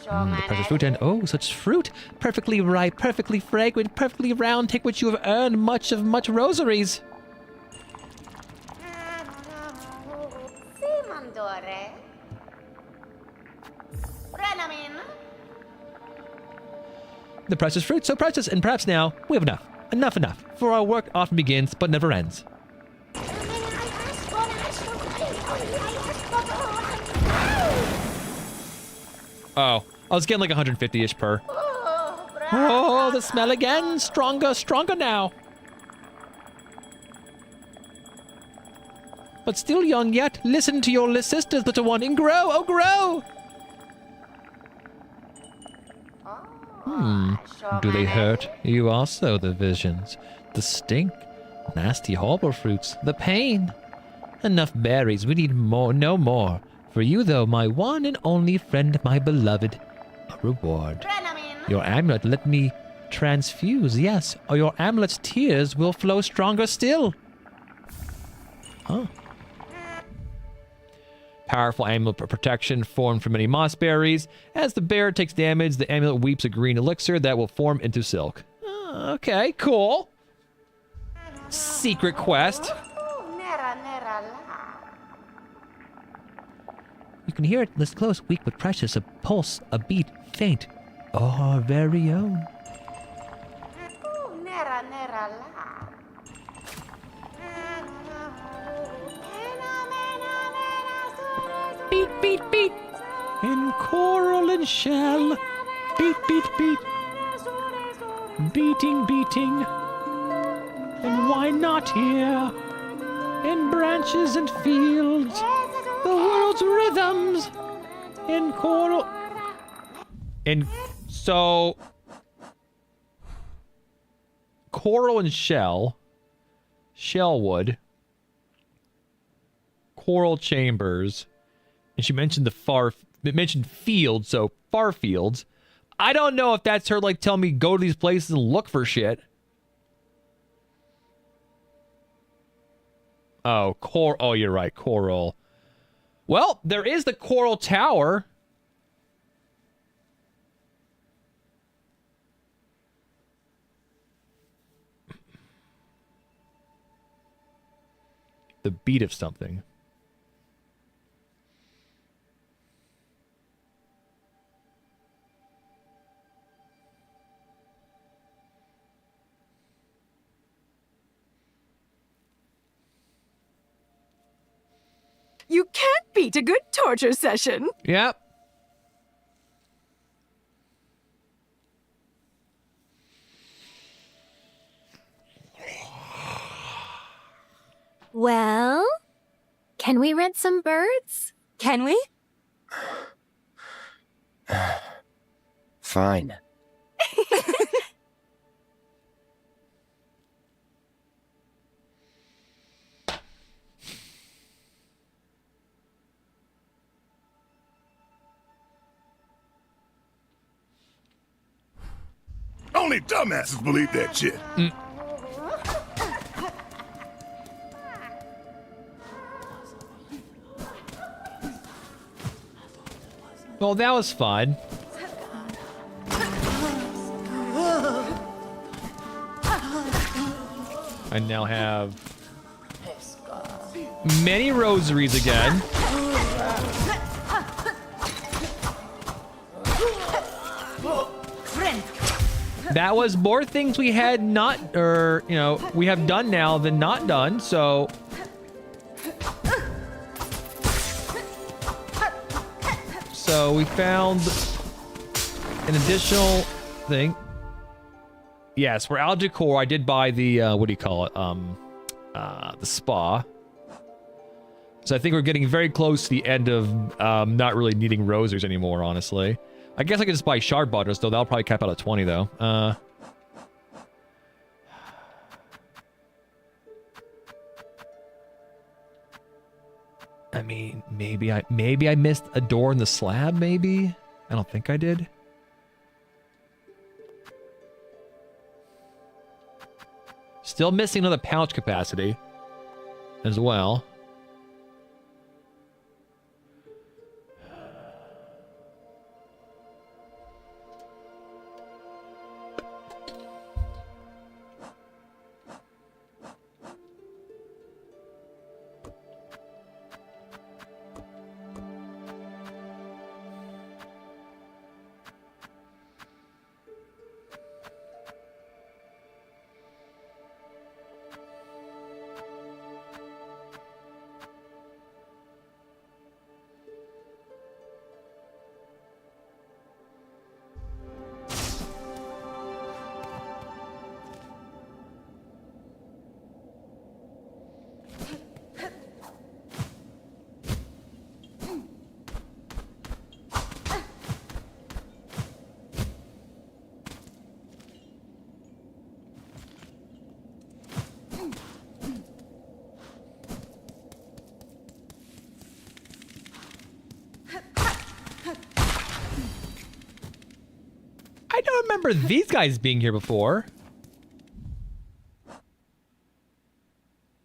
The precious fruit, and oh, such fruit. Perfectly ripe, perfectly fragrant, perfectly round. Take what you have earned, much rosaries. The precious fruit, so precious, and perhaps now we have enough. Enough. For our work often begins, but never ends. Oh, I was getting like 150-ish per. Oh, the smell again. Stronger now. But still young yet. Listen to your sisters, little one, and grow, oh grow. Do they hurt you also, the visions? The stink? Nasty horrible fruits? The pain? Enough berries, we need more, no more. For you though, my one and only friend, my beloved, a reward. Your amulet let me transfuse, yes, or your amulet's tears will flow stronger still. Huh. Powerful amulet protection formed from many mossberries. As the bear takes damage, the amulet weeps a green elixir that will form into silk. Okay, cool. Secret quest. You can hear it this close, weak but precious, a pulse, a beat, faint. Oh, our very own. Beat, beat, beat. In coral and shell. Beat, beat, beat. Beating, beating. And why not here? In branches and fields. The world's rhythms. In coral. And so. Coral and shell. Shellwood. Coral chambers. And she mentioned fields, so far fields. I don't know if that's her like telling me go to these places and look for shit. Oh, oh, you're right, coral. Well, there is the Coral Tower. The beat of something. You can't beat a good torture session. Yep. Well, can we rent some birds? Can we? Fine. Only dumbasses believe that shit. Well, that was fun. I now have many rosaries again. That was more things we had not, or, you know, we have done now than not done, so. So we found an additional thing. Yes, for Algicore, I did buy the, what do you call it? The spa. So I think we're getting very close to the end of not really needing rosaries anymore, honestly. I guess I could just buy shard butters, though. That'll probably cap out at 20, though. I mean, maybe I missed a door in the slab, maybe? I don't think I did. Still missing another pouch capacity as well. I don't remember these guys being here before.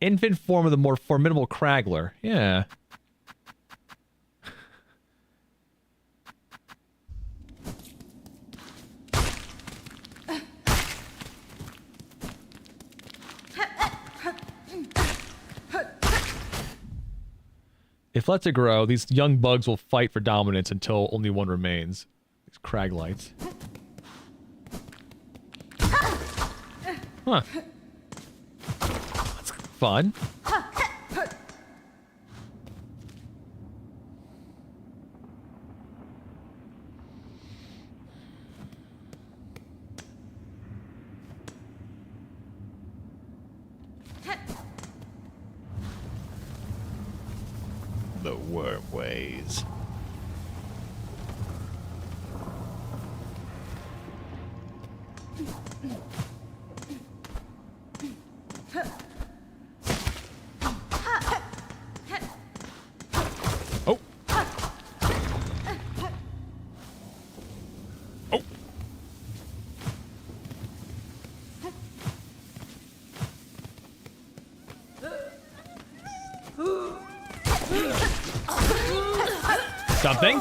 Infant form of the more formidable Craggler. Yeah. If lets it grow, these young bugs will fight for dominance until only one remains. These Craglites. Huh. fun. The worm ways. Oh. Oh. Something?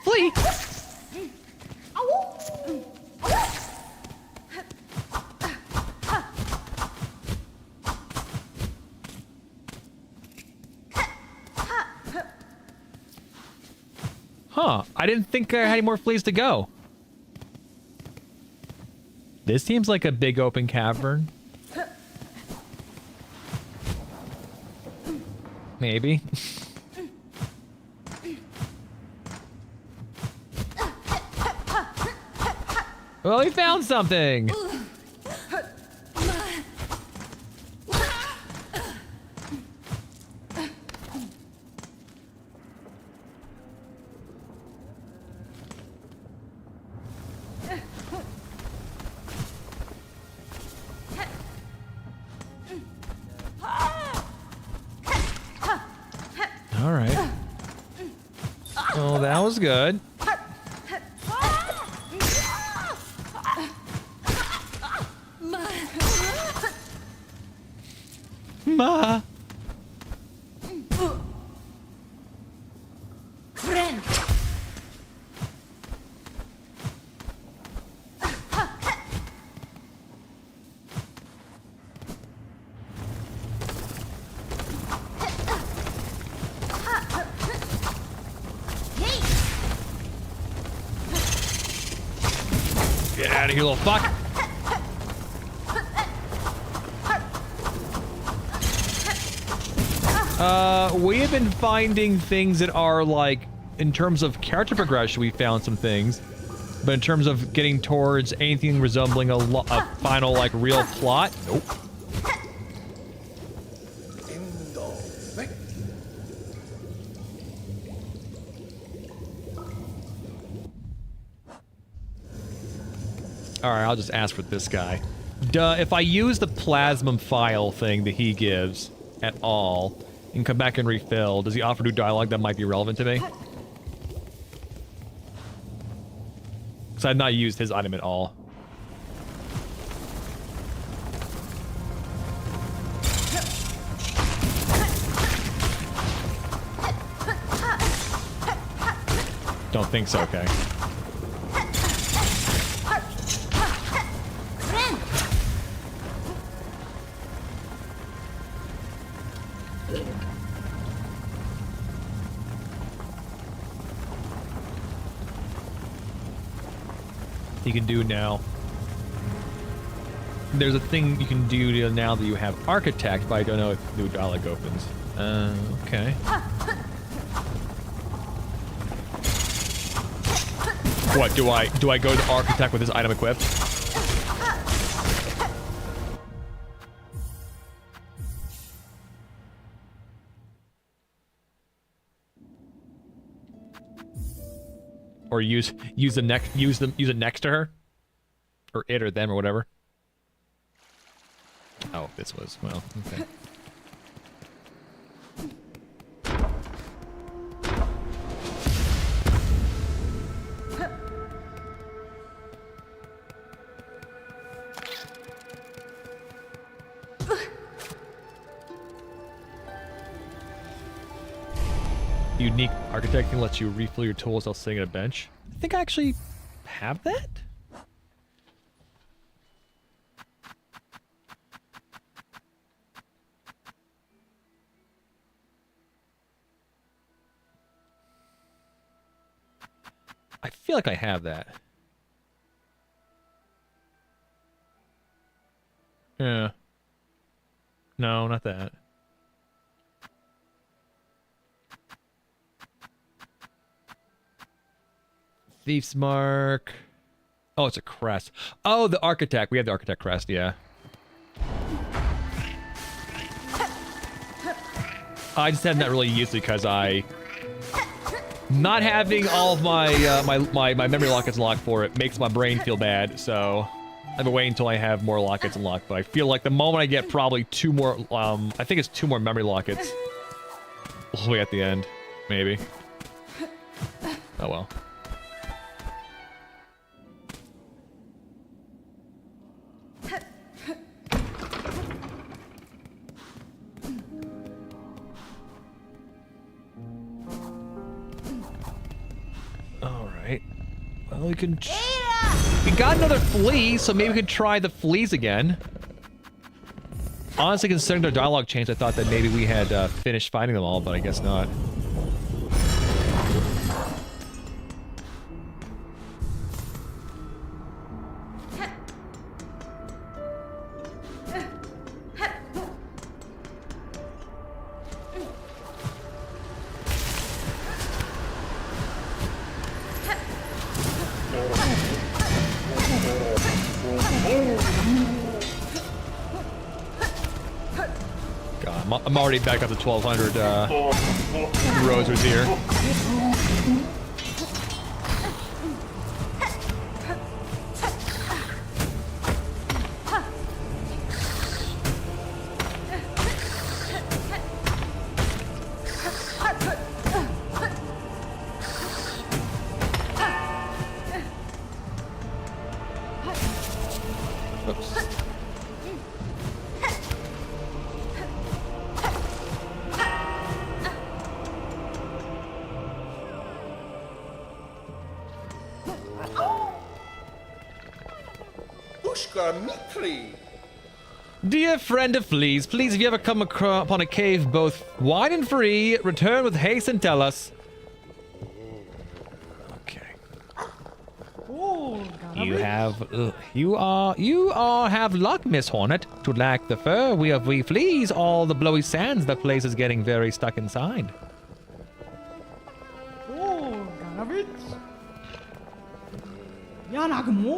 Flee! Huh, I didn't think I had any more fleas to go. This seems like a big open cavern. Maybe. Well, we found something. All right. Oh, that was good. Ma. Get out of here, little fuck. We have been finding things that are like, in terms of character progression, we found some things. But in terms of getting towards anything resembling a final, like, real plot, nope. Alright, I'll just ask with this guy. Duh, if I use the plasma file thing that he gives at all, and come back and refill, does he offer new dialogue that might be relevant to me? Because I've not used his item at all. Don't think so, okay. You can do now. There's a thing you can do now that you have Architect, but I don't know if new dialogue opens. Okay. What, do I go to Architect with this item equipped? Or use it next to her, or it or them or whatever. Oh, this was, well, okay. Unique architecting lets you refill your tools while sitting at a bench. I think I actually have that? I feel like I have that. Yeah. No, not that. Thief's Mark. Oh, it's a crest. Oh, the Architect. We have the Architect crest, yeah. I just haven't really used it because not having all of my memory lockets unlocked for it makes my brain feel bad, so I've been waiting until I have more lockets unlocked, but I feel like the moment I get probably 2 more, I think it's 2 more memory lockets. All the way at the end, maybe. Oh well. Alright. Well, we can... We got another flea, so maybe we could try the fleas again. Honestly, considering their dialogue changed, I thought that maybe we had finished fighting them all, but I guess not. God, I'm already back up to 1,200 rosers here. Oops. Pushka Mikri. Dear friend of fleas, please, if you ever come upon a cave both wide and free, return with haste and tell us. Okay. You have luck, Miss Hornet. To lack the fur, we fleas all the blowy sands. The place is getting very stuck inside.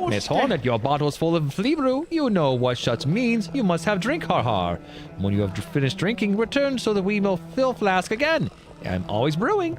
Miss Hornet, your bottle is full of flea brew. You know what such means. You must have drink, har har. When you have finished drinking, return so that we will fill flask again. I'm always brewing.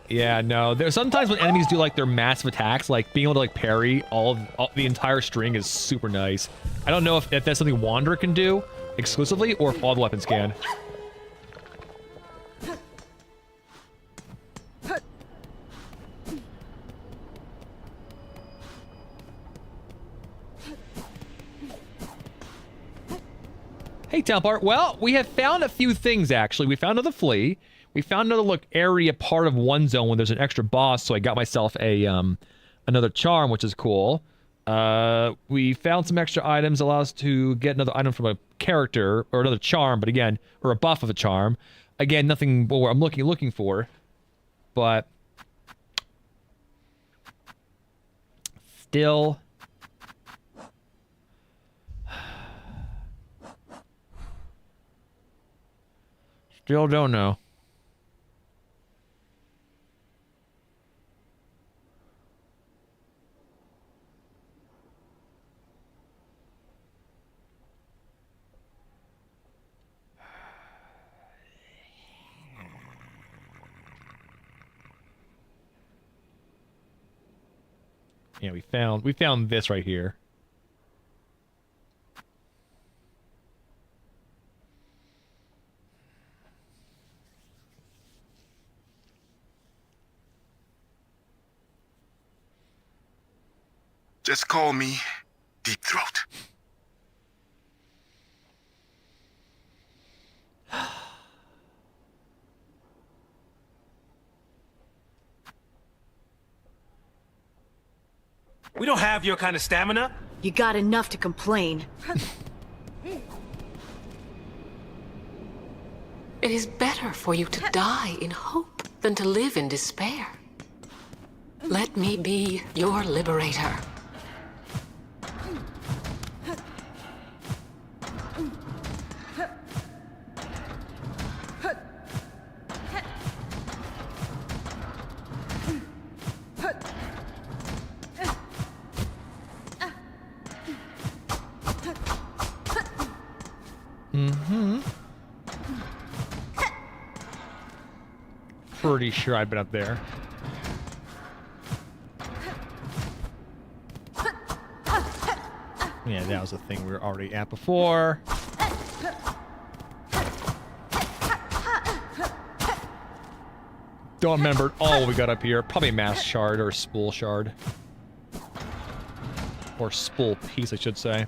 Yeah, no. There's sometimes when enemies do like their massive attacks, like being able to like parry all the entire string is super nice. I don't know if that's something Wanderer can do exclusively or if all the weapons can. Hey, Templar. Well, we have found a few things, actually. We found another flea. We found another area part of one zone when there's an extra boss, so I got myself a another charm, which is cool. We found some extra items, allow us to get another item from a character, or another charm, but again, or a buff of a charm. Again, nothing more I'm looking for, but still... Still don't know. Yeah, we found this right here. Just call me Deep Throat. We don't have your kind of stamina. You got enough to complain. It is better for you to die in hope than to live in despair. Let me be your liberator. Pretty sure I've been up there. Yeah, that was the thing we were already at before. Don't remember all what we got up here. Probably a mass shard or a spool shard. Or spool piece, I should say.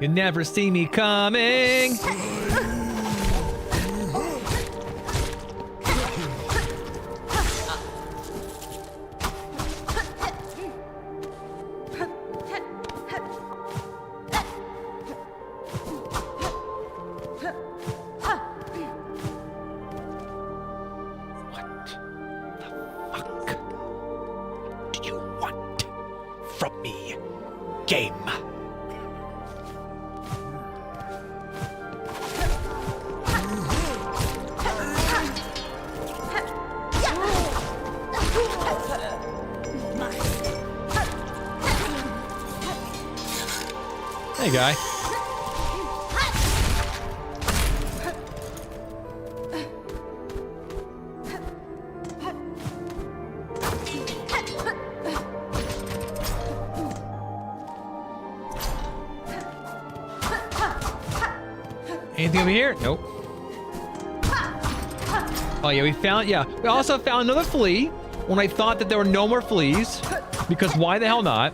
You never see me coming. Hey, guy. Anything over here? Nope. Oh, yeah, we also found another flea when I thought that there were no more fleas, because why the hell not?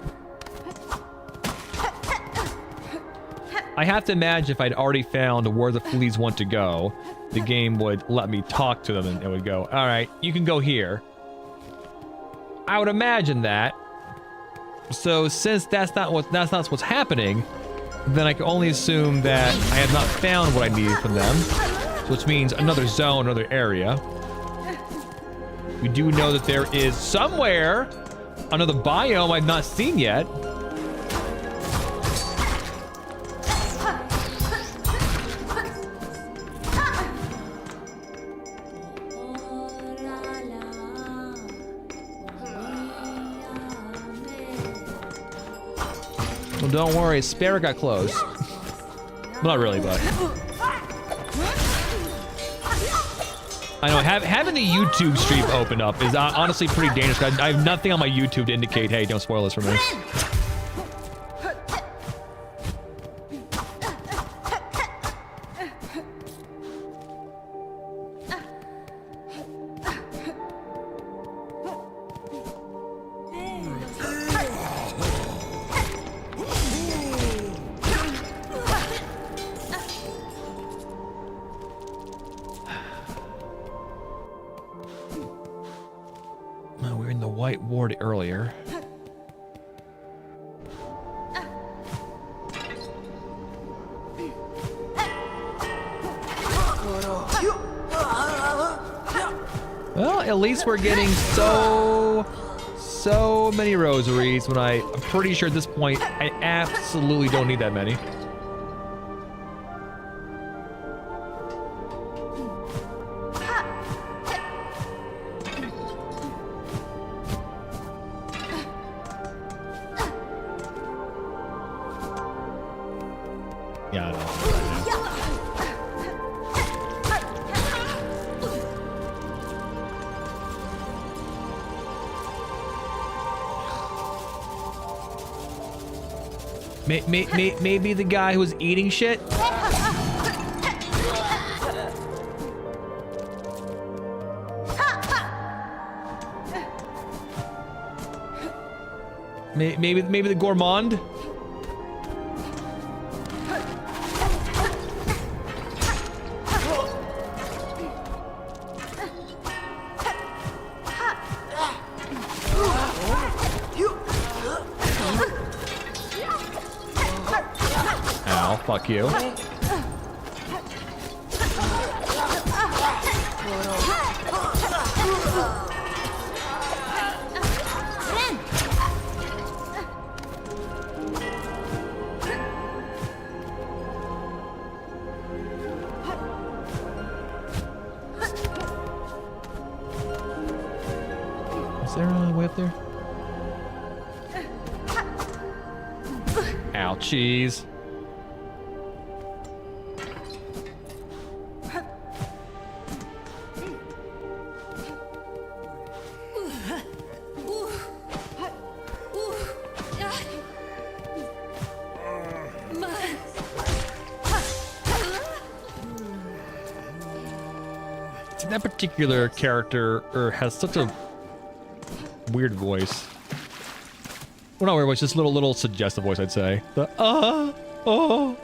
I have to imagine if I'd already found where the fleas want to go, the game would let me talk to them and it would go, all right, you can go here. I would imagine that. So since that's not what's happening, then I can only assume that I have not found what I needed from them, which means another zone, another area. We do know that there is somewhere another biome I've not seen yet. Well, don't worry, Sparrow got close. Well, not really, but... I know, having the YouTube stream open up is honestly pretty dangerous. I have nothing on my YouTube to indicate, hey, don't spoil this for me. Earlier. Well, at least we're getting so many rosaries when I'm pretty sure at this point I absolutely don't need that many. Maybe the guy who was eating shit? Maybe the gourmand. Ow, fuck you. Is there a way up there? Ouchies. That particular character has such a weird voice. Well, not weird voice, just little suggestive voice, I'd say. The oh.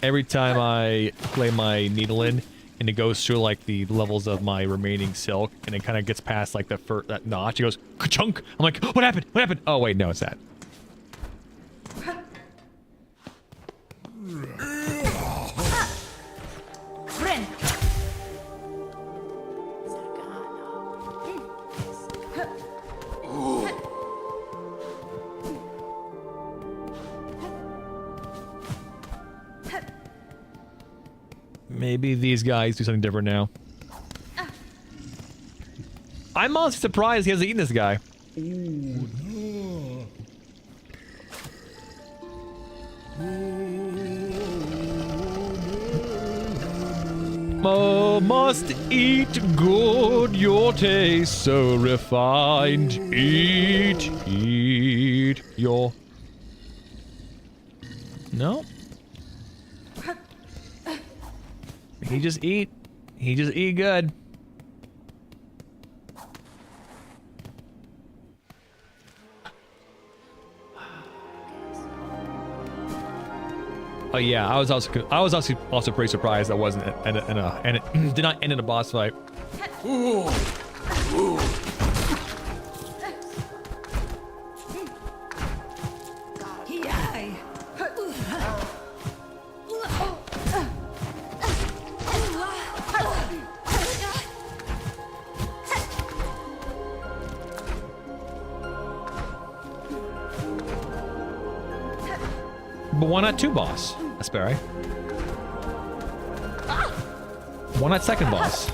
Every time I play my needle in, and it goes through like the levels of my remaining silk, and it kind of gets past like that notch. It goes ka-chunk. I'm like, what happened? What happened? Oh wait, no, it's that. Maybe these guys do something different now. I'm honestly surprised he hasn't eaten this guy. Oh, must eat good, your taste so refined. Eat your... No? He just eat good. Oh yeah, I was also pretty surprised that wasn't and it did not end in a boss fight. Ooh. Ooh. But why not two boss, Asperi? Why not second boss?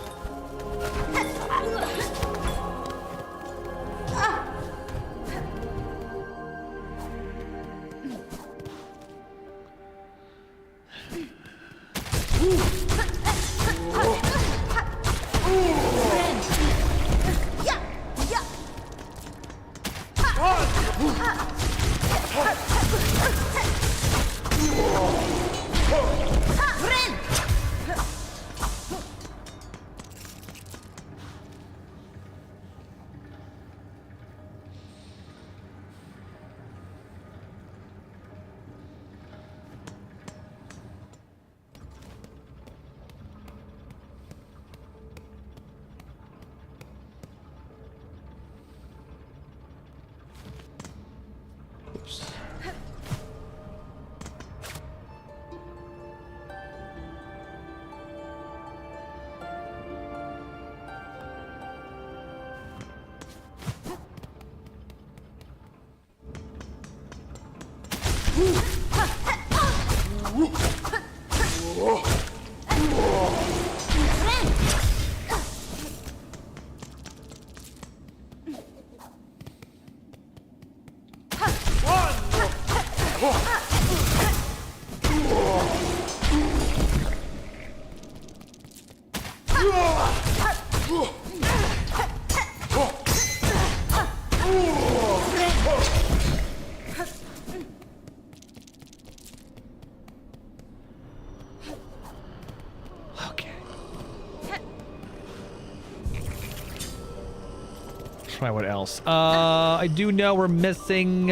try what else. I do know we're missing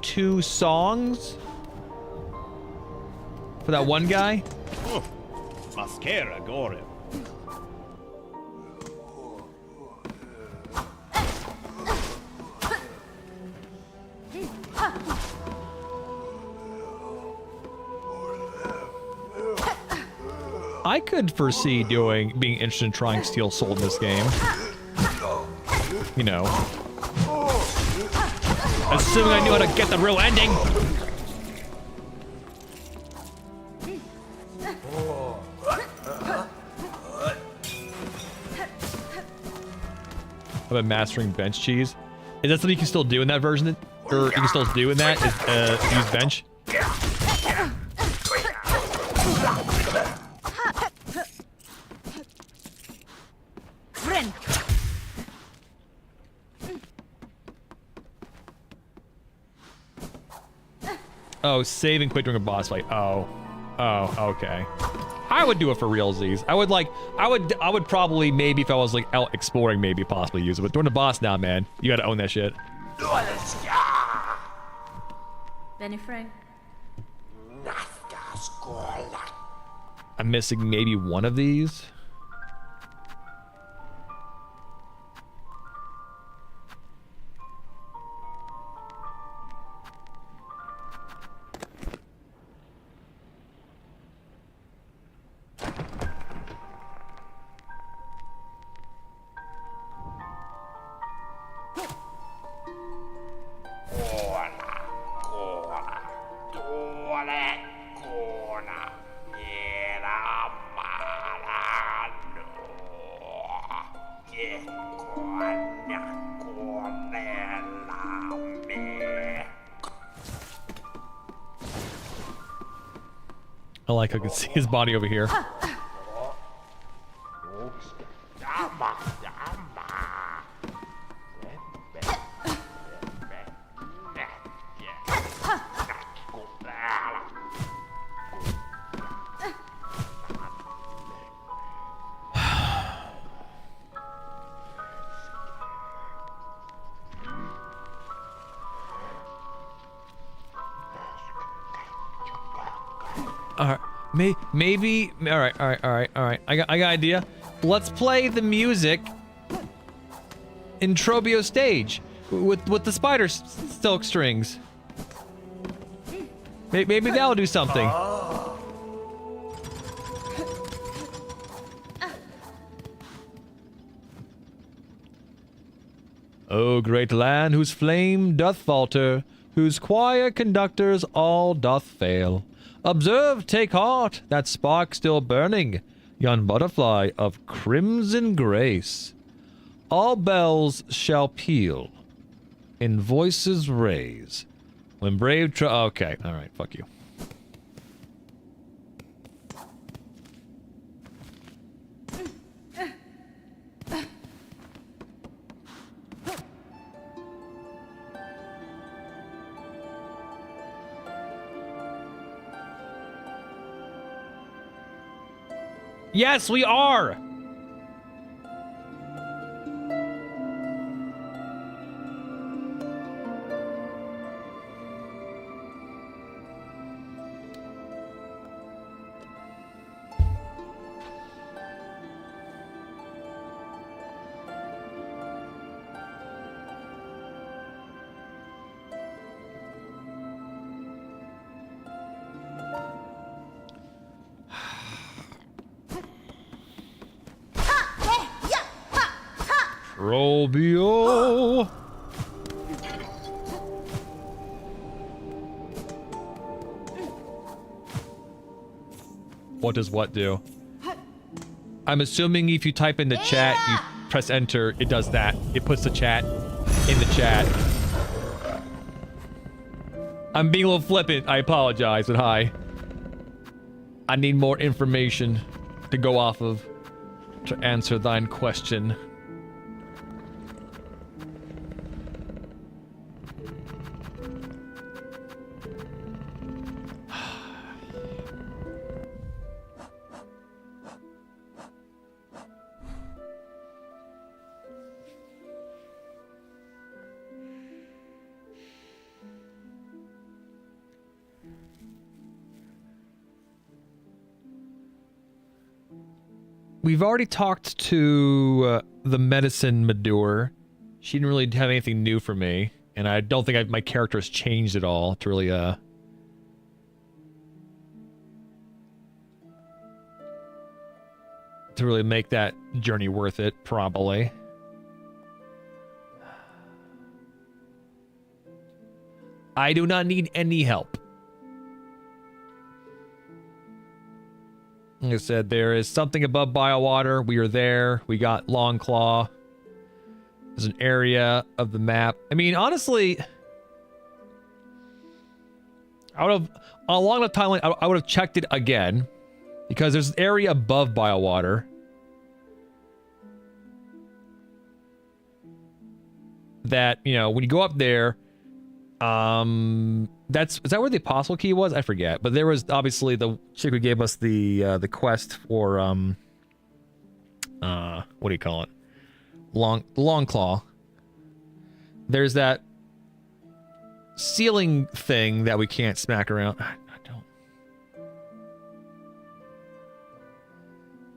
2 songs for that one guy. Mascara gore. I could foresee being interested in trying Steel Soul in this game. You know. Assuming I knew how to get the real ending. I've been mastering bench cheese. Is that something you can still do in that version? Or you can still do in that? Is use bench? Oh, save and quit during a boss fight. Oh, okay. I would do it for realsies. I would probably, maybe if I was like out exploring, maybe possibly use it. But during the boss now, man, you gotta own that shit. Benny Frank. I'm missing maybe one of these. I like I can see his body over here. Maybe. All right. I got an idea. Let's play the music in Trobio stage with the spider silk strings. Maybe that'll do something. O great land whose flame doth falter, whose choir conductors all doth fail. Observe, take heart, that spark still burning, yon butterfly of crimson grace. All bells shall peal, in voices raise, when brave okay, alright, fuck you. Yes, we are! Robio. What does what do? I'm assuming if you type in the chat, you press enter, it does that. It puts the chat in the chat. I'm being a little flippant. I apologize, but hi. I need more information to go off of to answer thine question. we've already talked to the medicine Madur. She didn't really have anything new for me, and I don't think my character has changed at all to really make that journey worth it, probably. I do not need any help. Like I said, there is something above Biowater. We are there. We got Long Claw. There's an area of the map. I mean, honestly, I would have, along the timeline, I would have checked it again. Because there's an area above Biowater that, you know, when you go up there, is that where the apostle key was? I forget. But there was obviously the chick who gave us the quest for what do you call it? Long Claw. There's that ceiling thing that we can't smack around.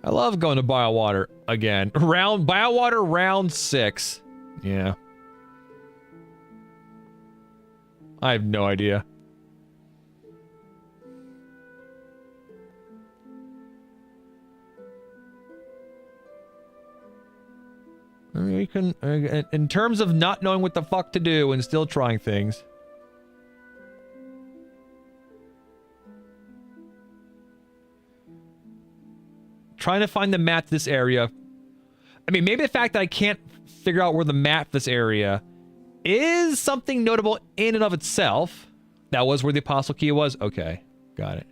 I love going to Biowater again. Biowater round 6. Yeah. I have no idea. I mean, we can, in terms of not knowing what the fuck to do and still trying things. Trying to find the map to this area. I mean, maybe the fact that I can't figure out where the map this area is something notable in and of itself. That was where the apostle key was? Okay, got it.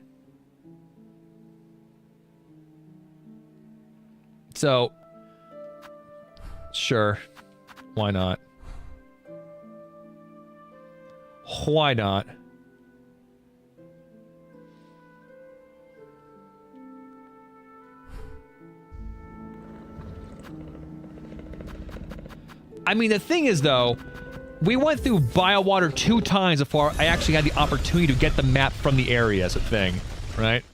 So, sure. Why not? Why not? I mean, the thing is, though, we went through Biowater 2 times before I actually had the opportunity to get the map from the area as a thing, right?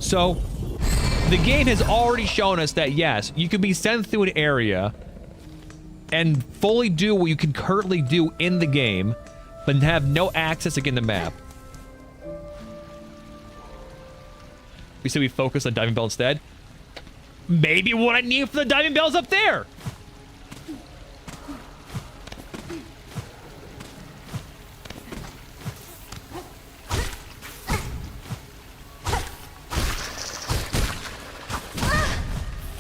So, the game has already shown us that, yes, you can be sent through an area and fully do what you can currently do in the game, but have no access to get the map. We said we focus on Diving Bell instead. Maybe what I need for the Diving Bell's up there!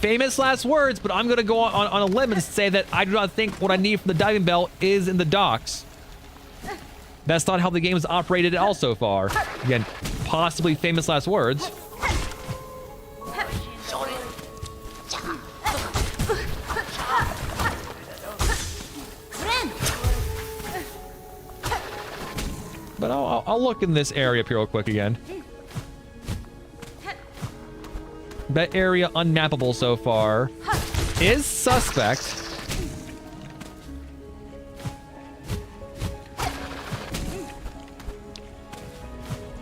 Famous last words, but I'm going to go on a limb and say that I do not think what I need from the Diving Bell is in the docks. That's not how the game is operated at all so far. Again, possibly famous last words. But I'll look in this area up here real quick again. That area unmappable so far is suspect.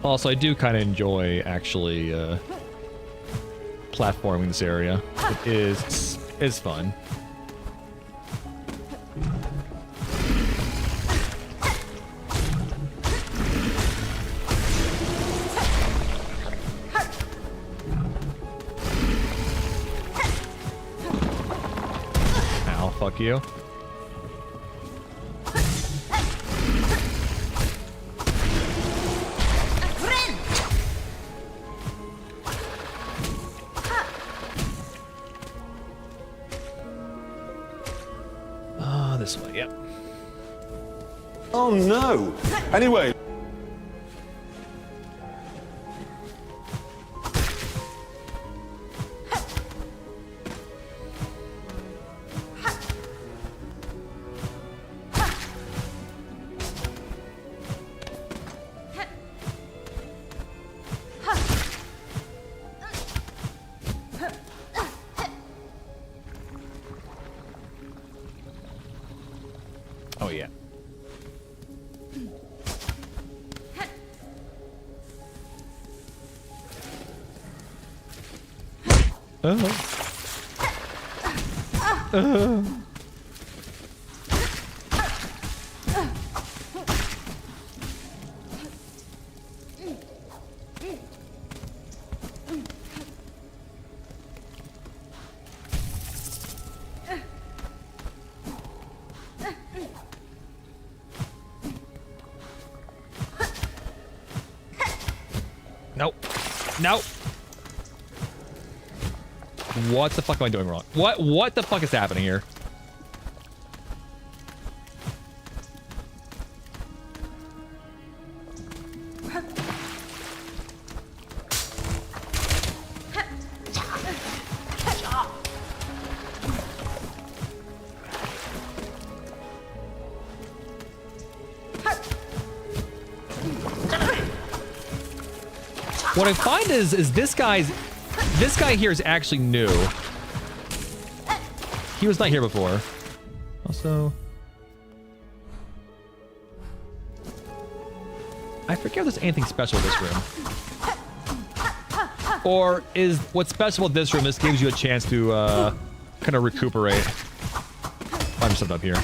Also, I do kind of enjoy actually platforming this area. It is fun. Fuck you. This way, yep. Oh no! Anyway. Oh, yeah. Nope. Nope. What the fuck am I doing wrong? What the fuck is happening here? What I find is this guy here is actually new. He was not here before. Also, I forget if there's anything special in this room. Or is what's special with this room, this gives you a chance to kind of recuperate. I'm set up here.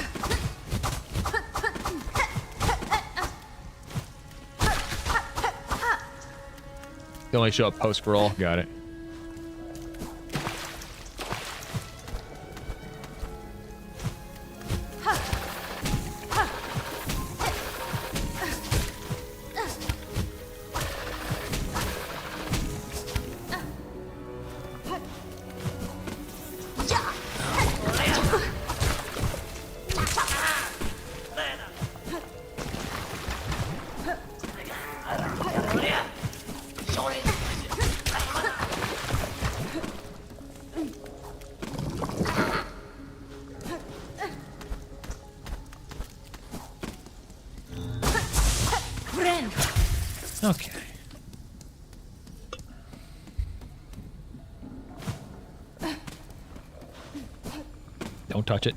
They only show up post-scroll. Got it. Okay. Don't touch it.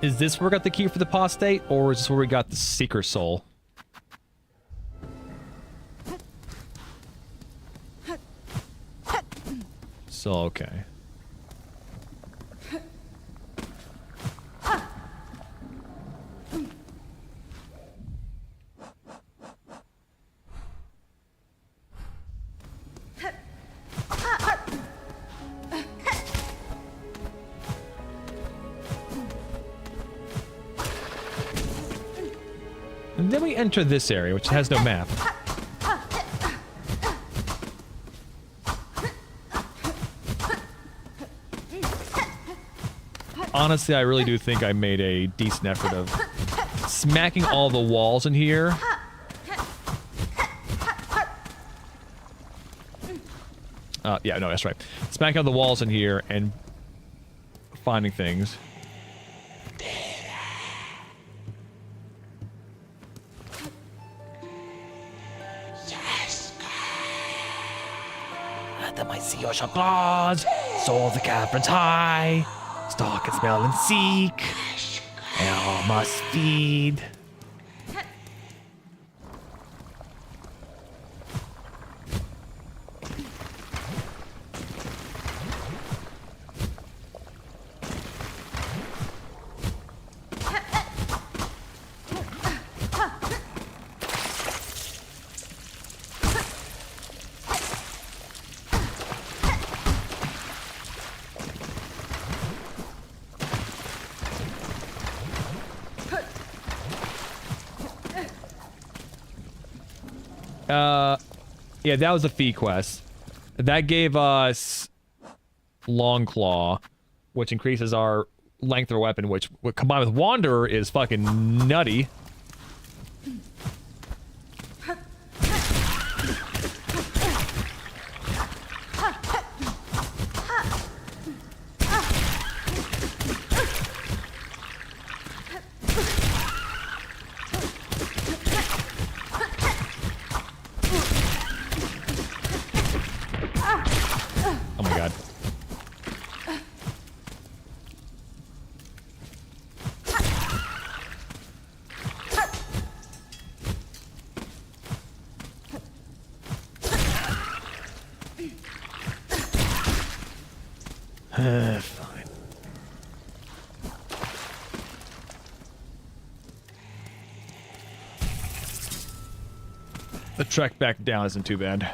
Is this where we got the key for the apostate, or is this where we got the seeker soul? So, okay. And then we enter this area, which has no map. Honestly, I really do think I made a decent effort of smacking all the walls in here. Yeah, no, that's right. Smacking all the walls in here and finding things. Let might see your sharp claws, soar the caverns high. Stalk and smell and seek, and all must feed. Yeah, that was a fee quest. That gave us Long Claw, which increases our length of our weapon, which combined with Wanderer is fucking nutty. Fine. The trek back down isn't too bad.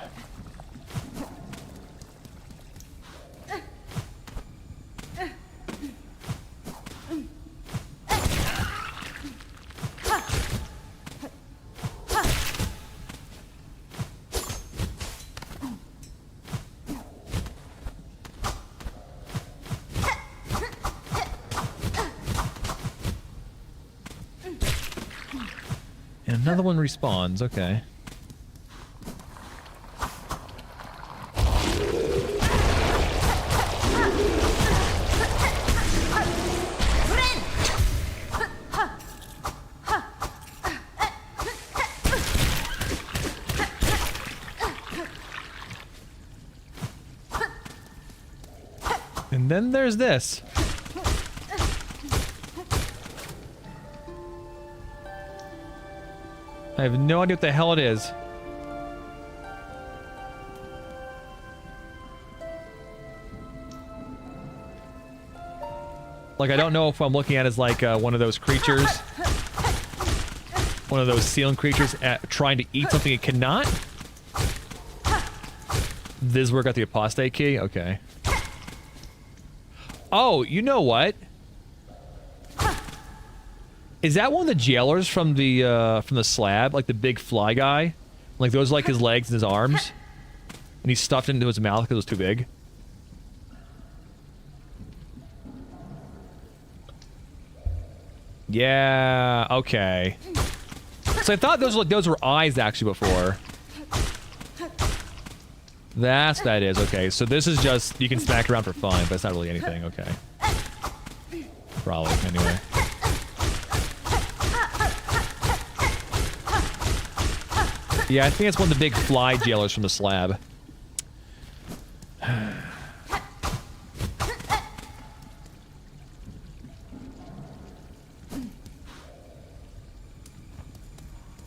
And another one respawns, okay. And then there's this. I have no idea what the hell it is. Like, I don't know if I'm looking at it as like one of those creatures. One of those ceiling creatures trying to eat something it cannot. This is where I got the apostate key? Okay. Oh, you know what? Is that one of the jailers from the slab? Like the big fly guy? Like those are like his legs and his arms? And he's stuffed into his mouth because it was too big? Yeah, okay. So I thought those were eyes actually before. That's what that is, okay. So this is just, you can smack around for fun, but it's not really anything, okay. Probably, anyway. Yeah, I think it's one of the big fly jailers from the slab.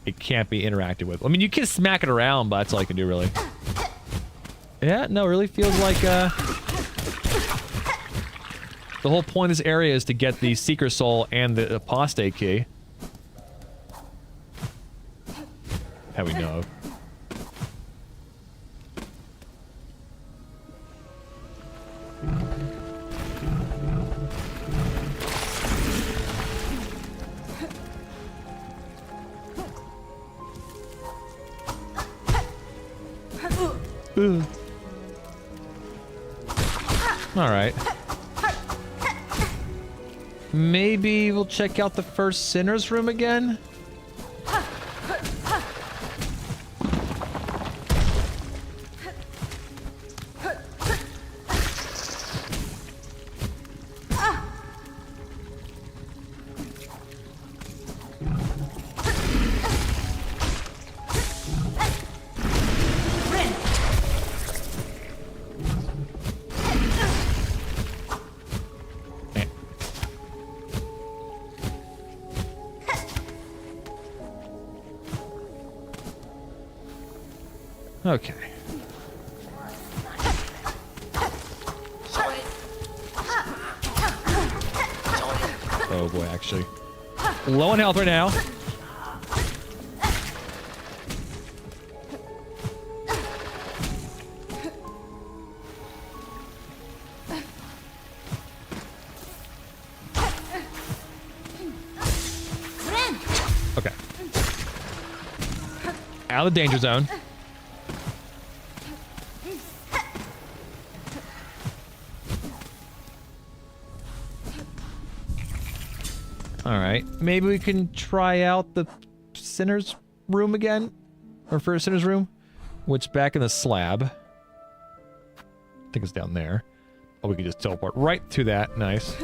It can't be interacted with. I mean, you can smack it around, but that's all I can do, really. Yeah, no, it really feels like, the whole point of this area is to get the Seeker Soul and the Apostate Key. How we know. Alright. Maybe we'll check out the first Sinner's room again? Okay. Oh boy, actually. Low on health right now. Okay. Out of the danger zone. Alright, maybe we can try out the Sinner's room again? Or first Sinner's room? Which back in the slab. I think it's down there. Oh, we can just teleport right to that. Nice.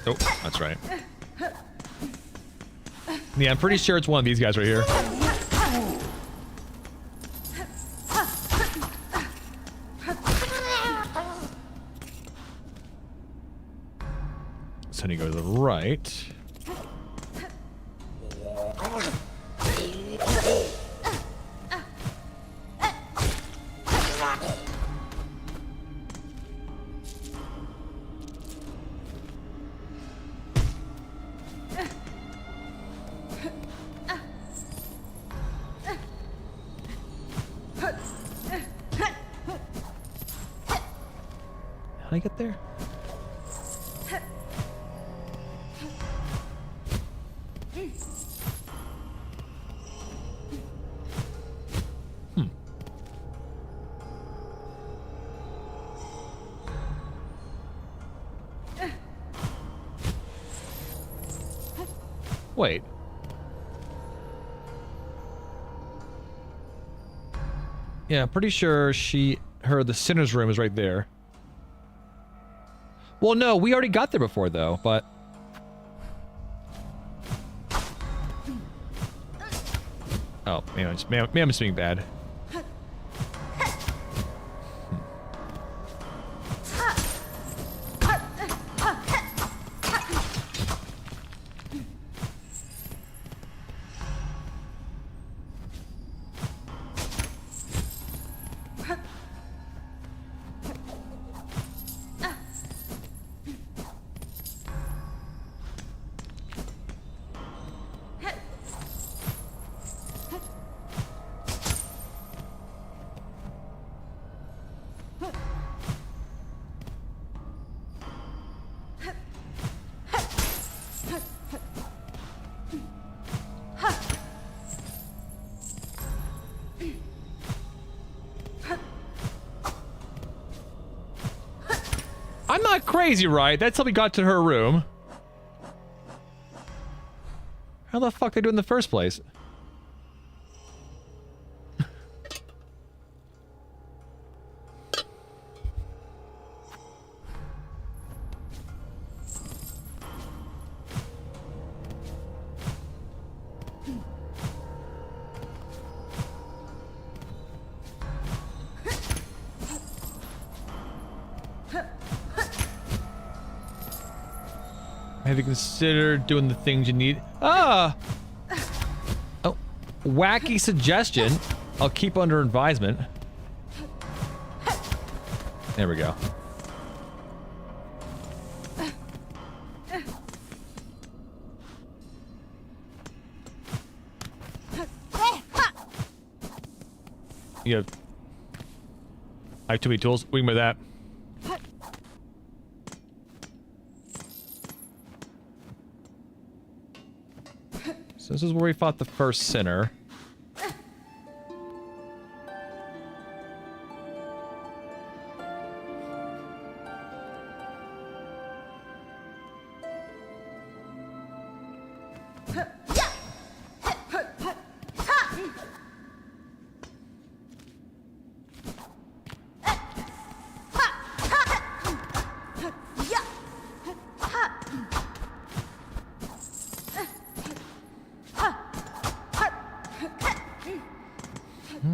Oh, that's right. Yeah, I'm pretty sure it's one of these guys right here. So you go to the right. How do I get there? Wait. Yeah, I'm pretty sure the sinner's room is right there. Well, no, we already got there before, though, but... Oh, maybe I'm just being bad. I'm not crazy, right? That's how we got to her room. How the fuck did they do it in the first place? Have you considered doing the things you need? Ah! Oh, wacky suggestion. I'll keep under advisement. There we go. You have... I have too many tools. We can move that. So this is where we fought the first sinner.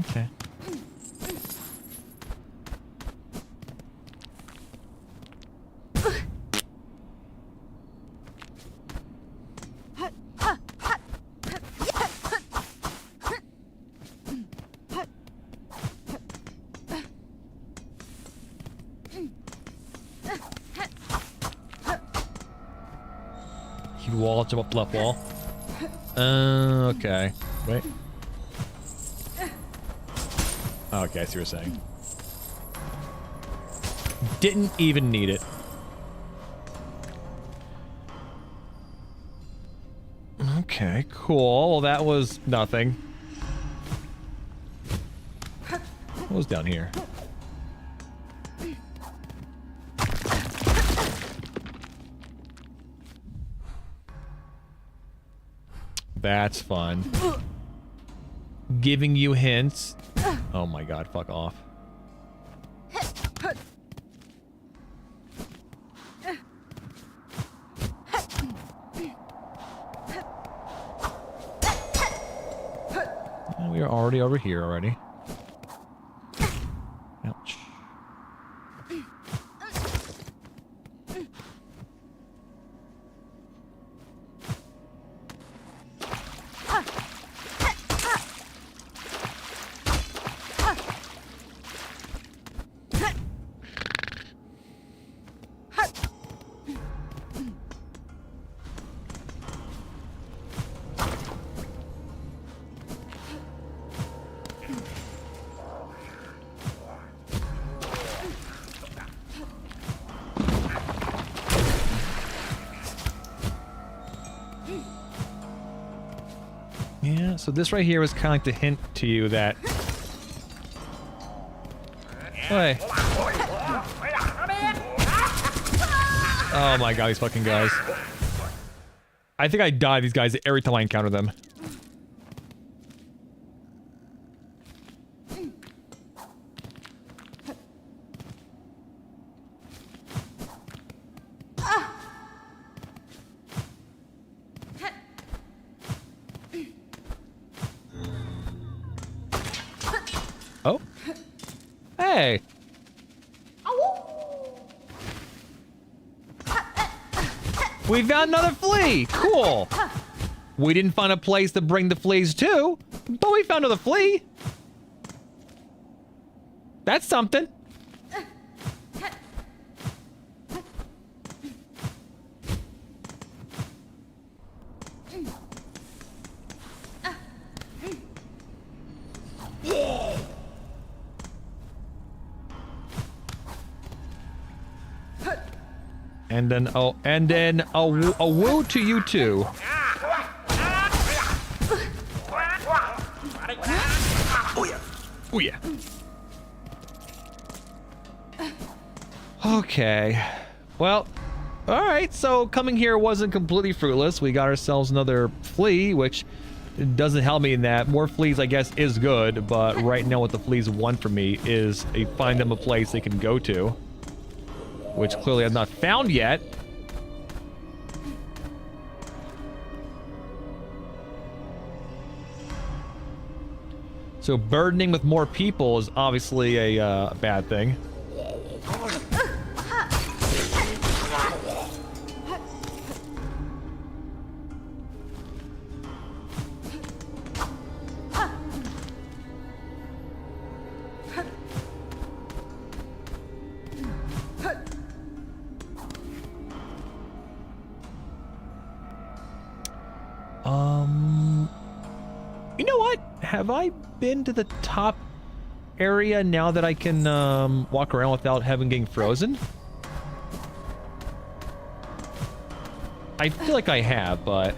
Okay. Huge wall, jump up the left wall. Okay. Wait. Okay, I see what you're saying. Didn't even need it. Okay, cool. Well, that was nothing. What was down here? That's fun. Giving you hints. Oh my god, fuck off. you're already over here already. Ouch. Yeah, so this right here was kind of like the hint to you that... Hey. Oh my god, these fucking guys. I think I die to these guys every time I encounter them. Oh. Hey. We found another flea. Cool. We didn't find a place to bring the fleas to, but we found another flea. That's something. And then a woo to you too. Oh yeah. Okay. Well, all right. So coming here wasn't completely fruitless. We got ourselves another flea, which doesn't help me in that. More fleas, I guess, is good. But right now, what the fleas want from me is find them a place they can go to, which clearly I've not found yet. So burdening with more people is obviously a bad thing. You know what? Have I been to the top area now that I can walk around without having getting frozen? I feel like I have, but...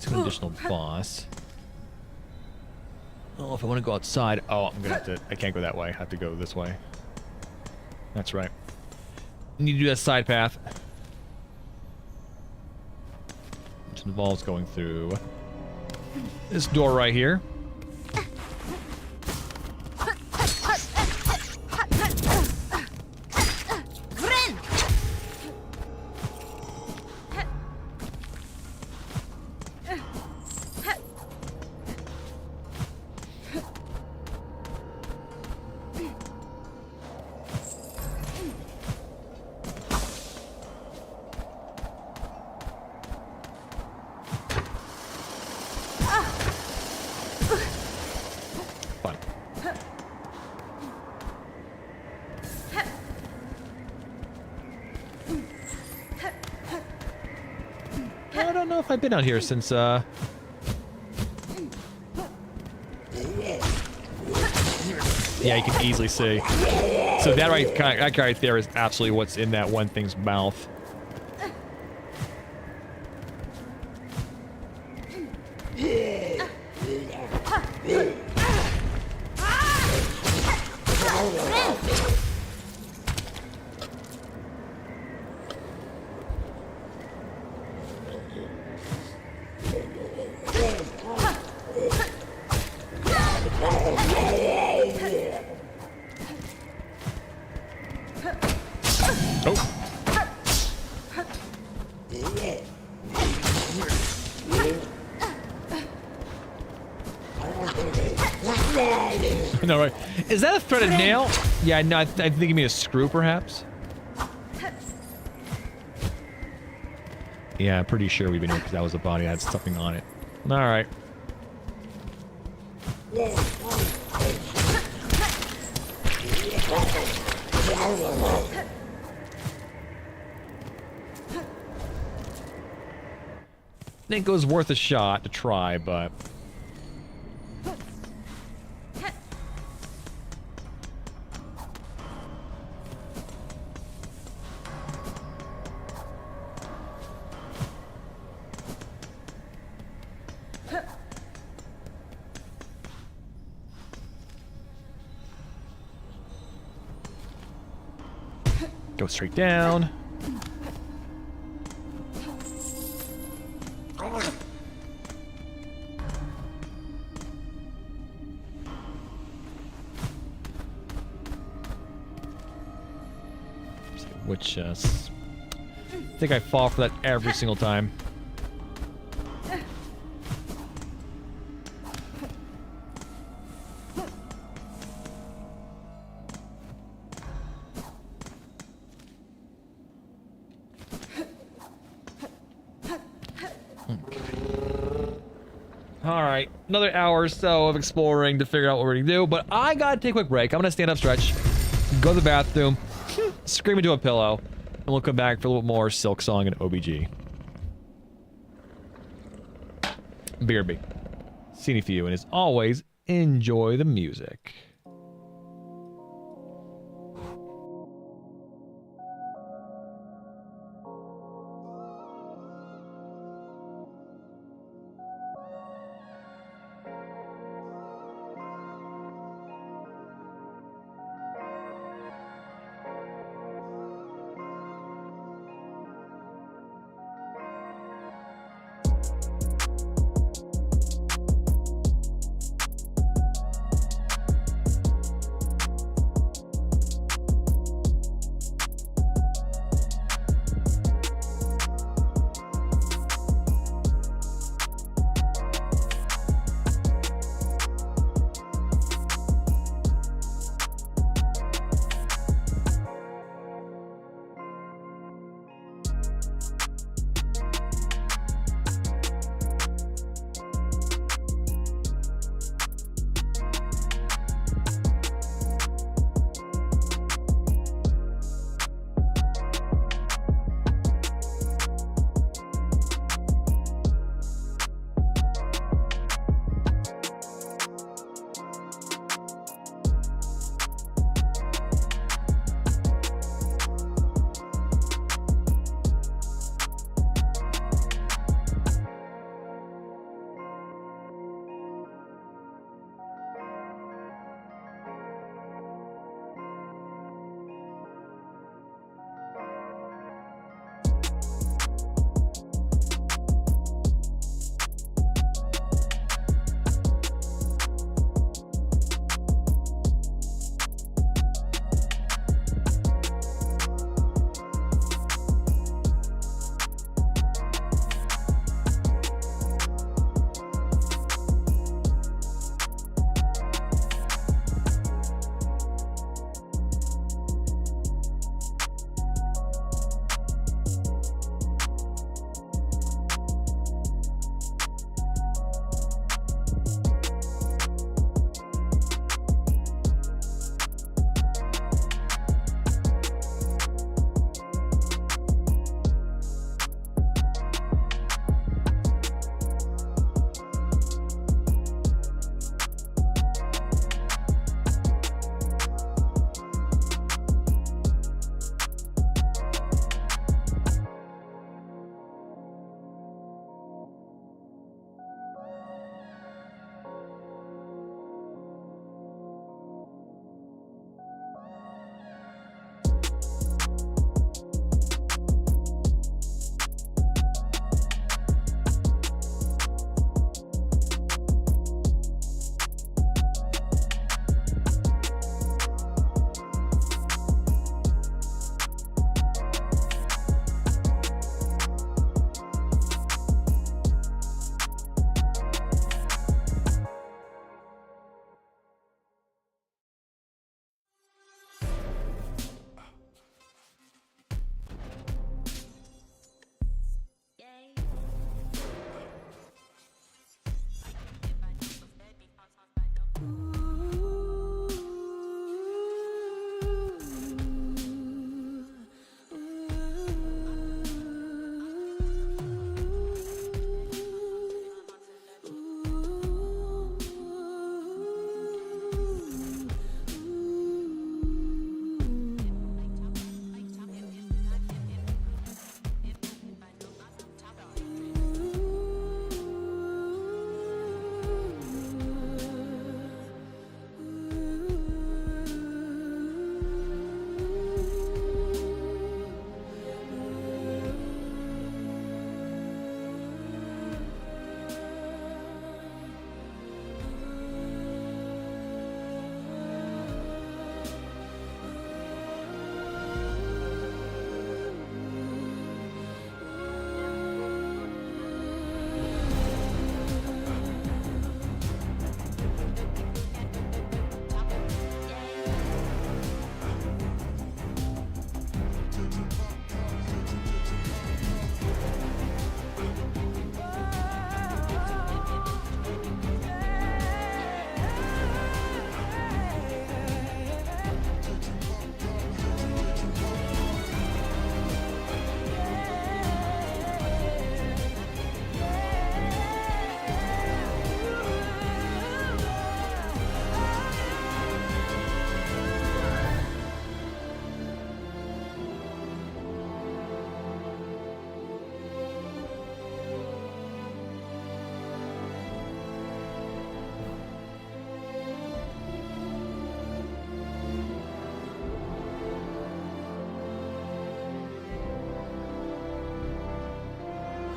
to an additional boss. Oh, if I want to go outside, I'm gonna have to. I can't go that way. I have to go this way. That's right. Need to do that side path, which involves going through this door right here. I've been out here since, yeah, you can easily see. So that right there is absolutely what's in that one thing's mouth. No, right. Is that a threaded nail? Yeah, no, I think you mean a screw, perhaps. Yeah, I'm pretty sure we've been here because that was a body that had something on it. All right. Think it was worth a shot to try, but go straight down. Which, I think I fall for that every single time. Alright, another hour or so of exploring to figure out what we're gonna do, but I gotta take a quick break. I'm gonna stand up, stretch, go to the bathroom, scream into a pillow, and we'll come back for a little more Silksong and OBG. BRB. Scene for you, and as always, enjoy the music.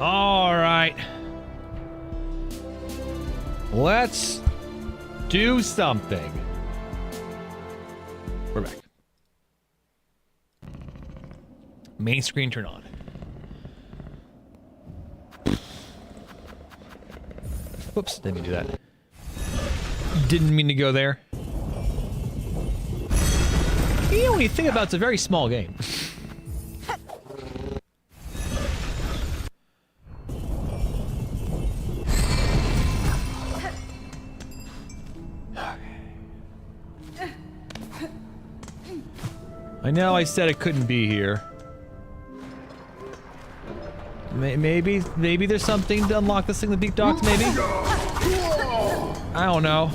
All right. Let's do something. We're back. Main screen turn on. Whoops, didn't mean to do that. Didn't mean to go there. You know, when you think about it, it's a very small game. I know I said it couldn't be here. Maybe there's something to unlock this thing with deep docks, maybe? I don't know.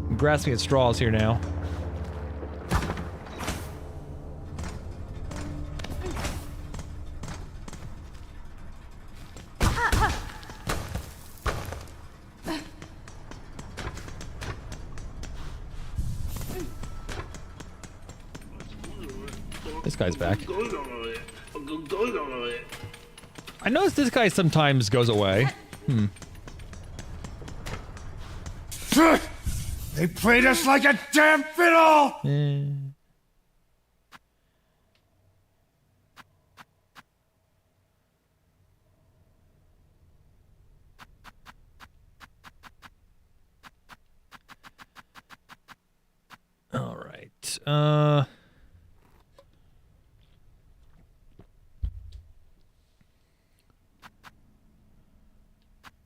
I'm grasping at straws here now. This guy's back. I noticed this guy sometimes goes away. They played us like a damn fiddle! All right.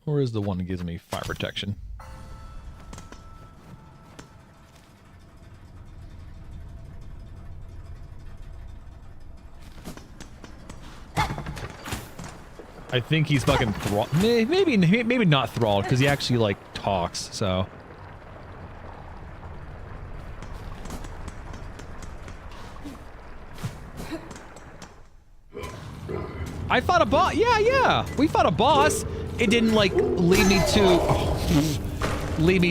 Where is the one that gives me fire protection? I think he's fucking maybe not thralled, because he actually, like, talks, so... I fought a boss. Yeah. We fought a boss. It didn't like lead me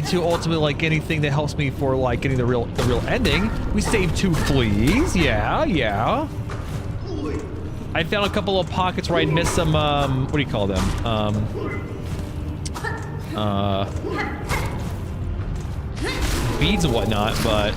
to ultimately like anything that helps me for like getting the real ending. We saved 2 fleas. Yeah. I found a couple of pockets where I missed some what do you call them? Beads and whatnot, but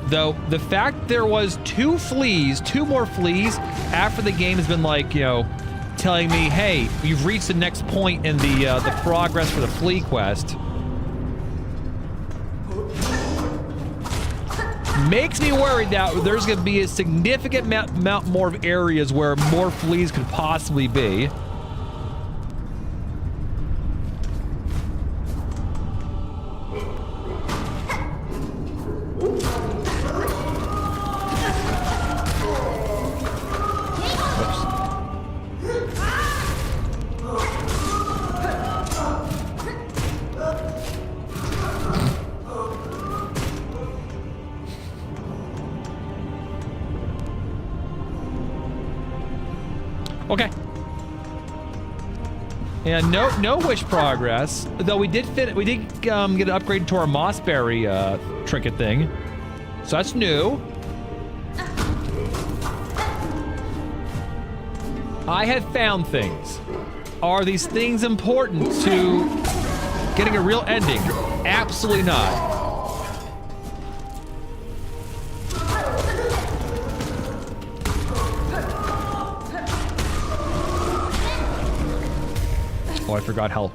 though the fact there was 2 more fleas after the game has been like, you know, telling me, hey, you've reached the next point in the progress for the flea quest, makes me worried that there's going to be a significant amount more of areas where more fleas could possibly be. Okay. And no wish progress, though we did get an upgrade to our mossberry trinket thing, so that's new. I have found things. Are these things important to getting a real ending? Absolutely not. Oh, I forgot how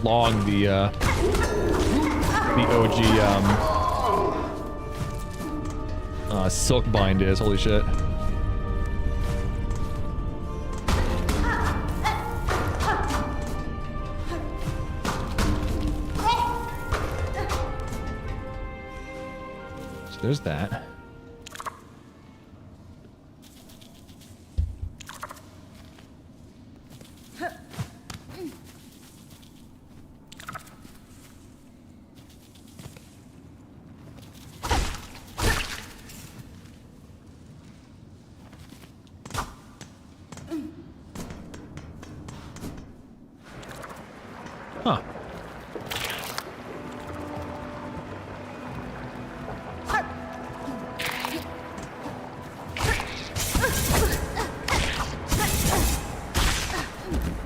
long the OG silk bind is. Holy shit. So there's that. Huh.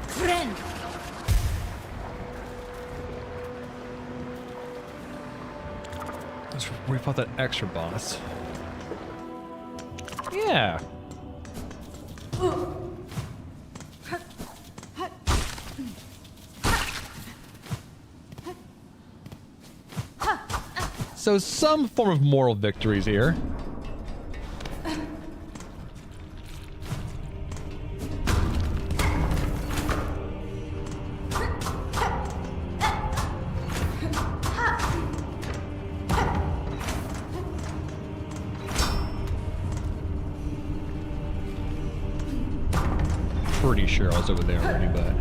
Friend. That's where we fought that extra boss. Yeah. So some form of moral victories here. Pretty sure I was over there already, but...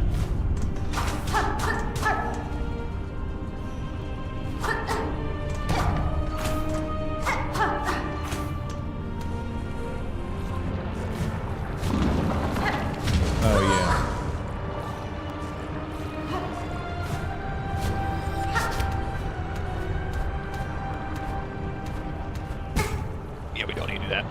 Oh, yeah. Yeah, we don't need to do that.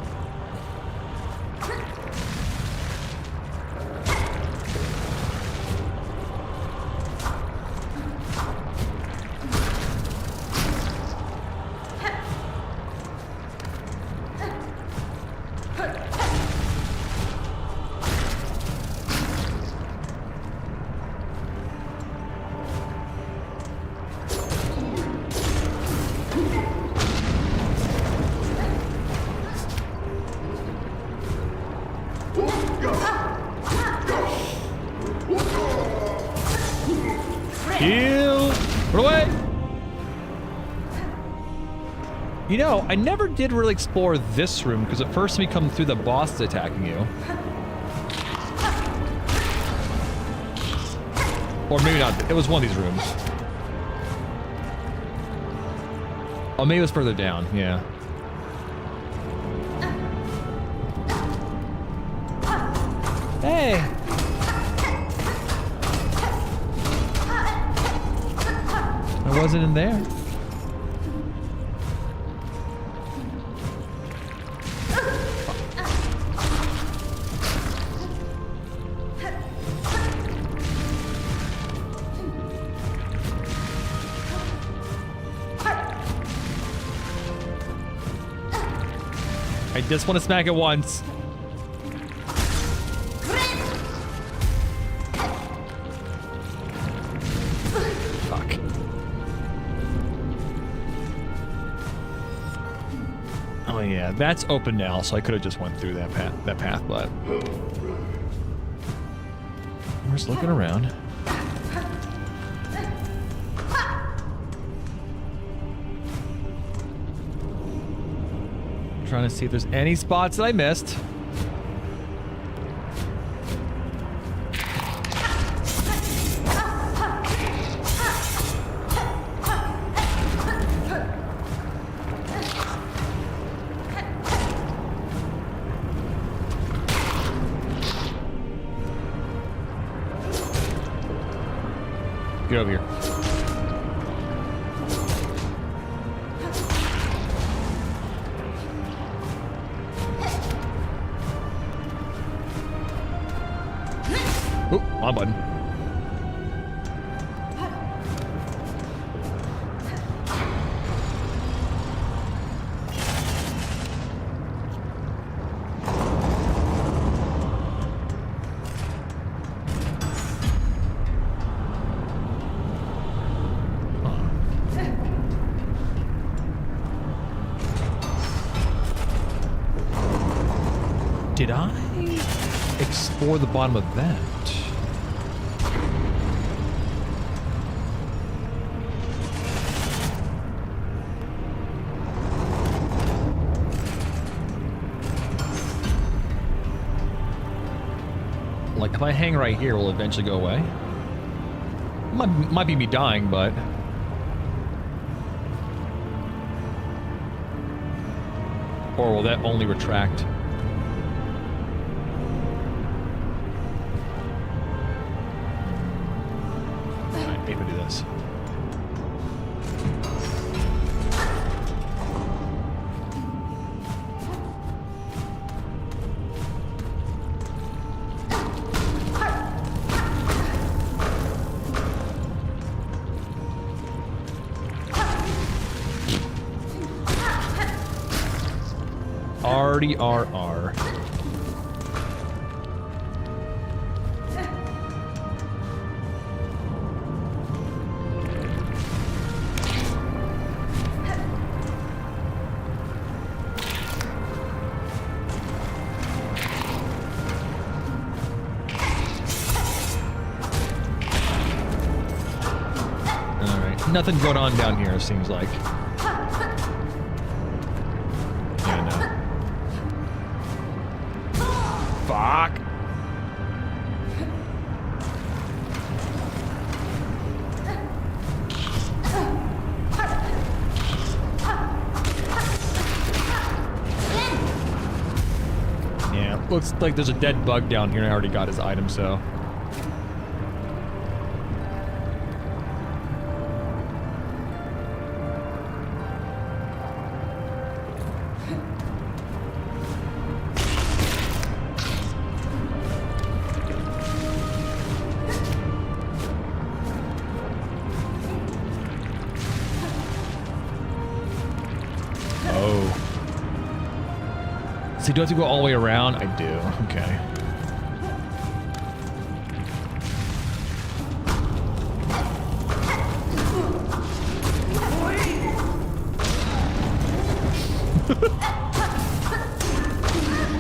Heal! Run away! You know, I never did really explore this room, because at first we come through the boss is attacking you. Or maybe not. It was one of these rooms. Oh, maybe it was further down. Yeah. Hey! I wasn't in there. I just want to smack it once. Fuck. Oh yeah, that's open now, so I could have just went through that path, but we're just looking around. Trying to see if there's any spots that I missed. Get over here. Oh, on button. Did I explore the bottom of that? Like, if I hang right here, will it eventually go away? Might be me dying, but... Or will that only retract? Maybe do this. RDRR. Alright, nothing going on down here, it seems like. Yeah, no. Fuck. Yeah, looks like there's a dead bug down here and I already got his item, so. So do I have to go all the way around? I do. Okay.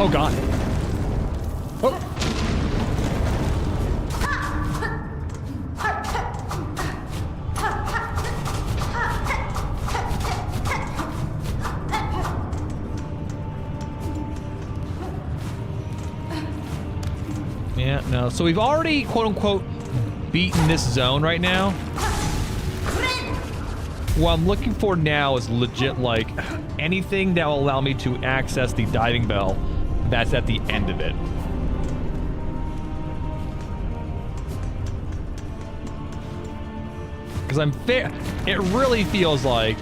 Oh god. Oh. Yeah, no. So we've already, quote-unquote, beaten this zone right now. What I'm looking for now is legit, like, anything that will allow me to access the diving bell that's at the end of it. Because I'm fair. It really feels like...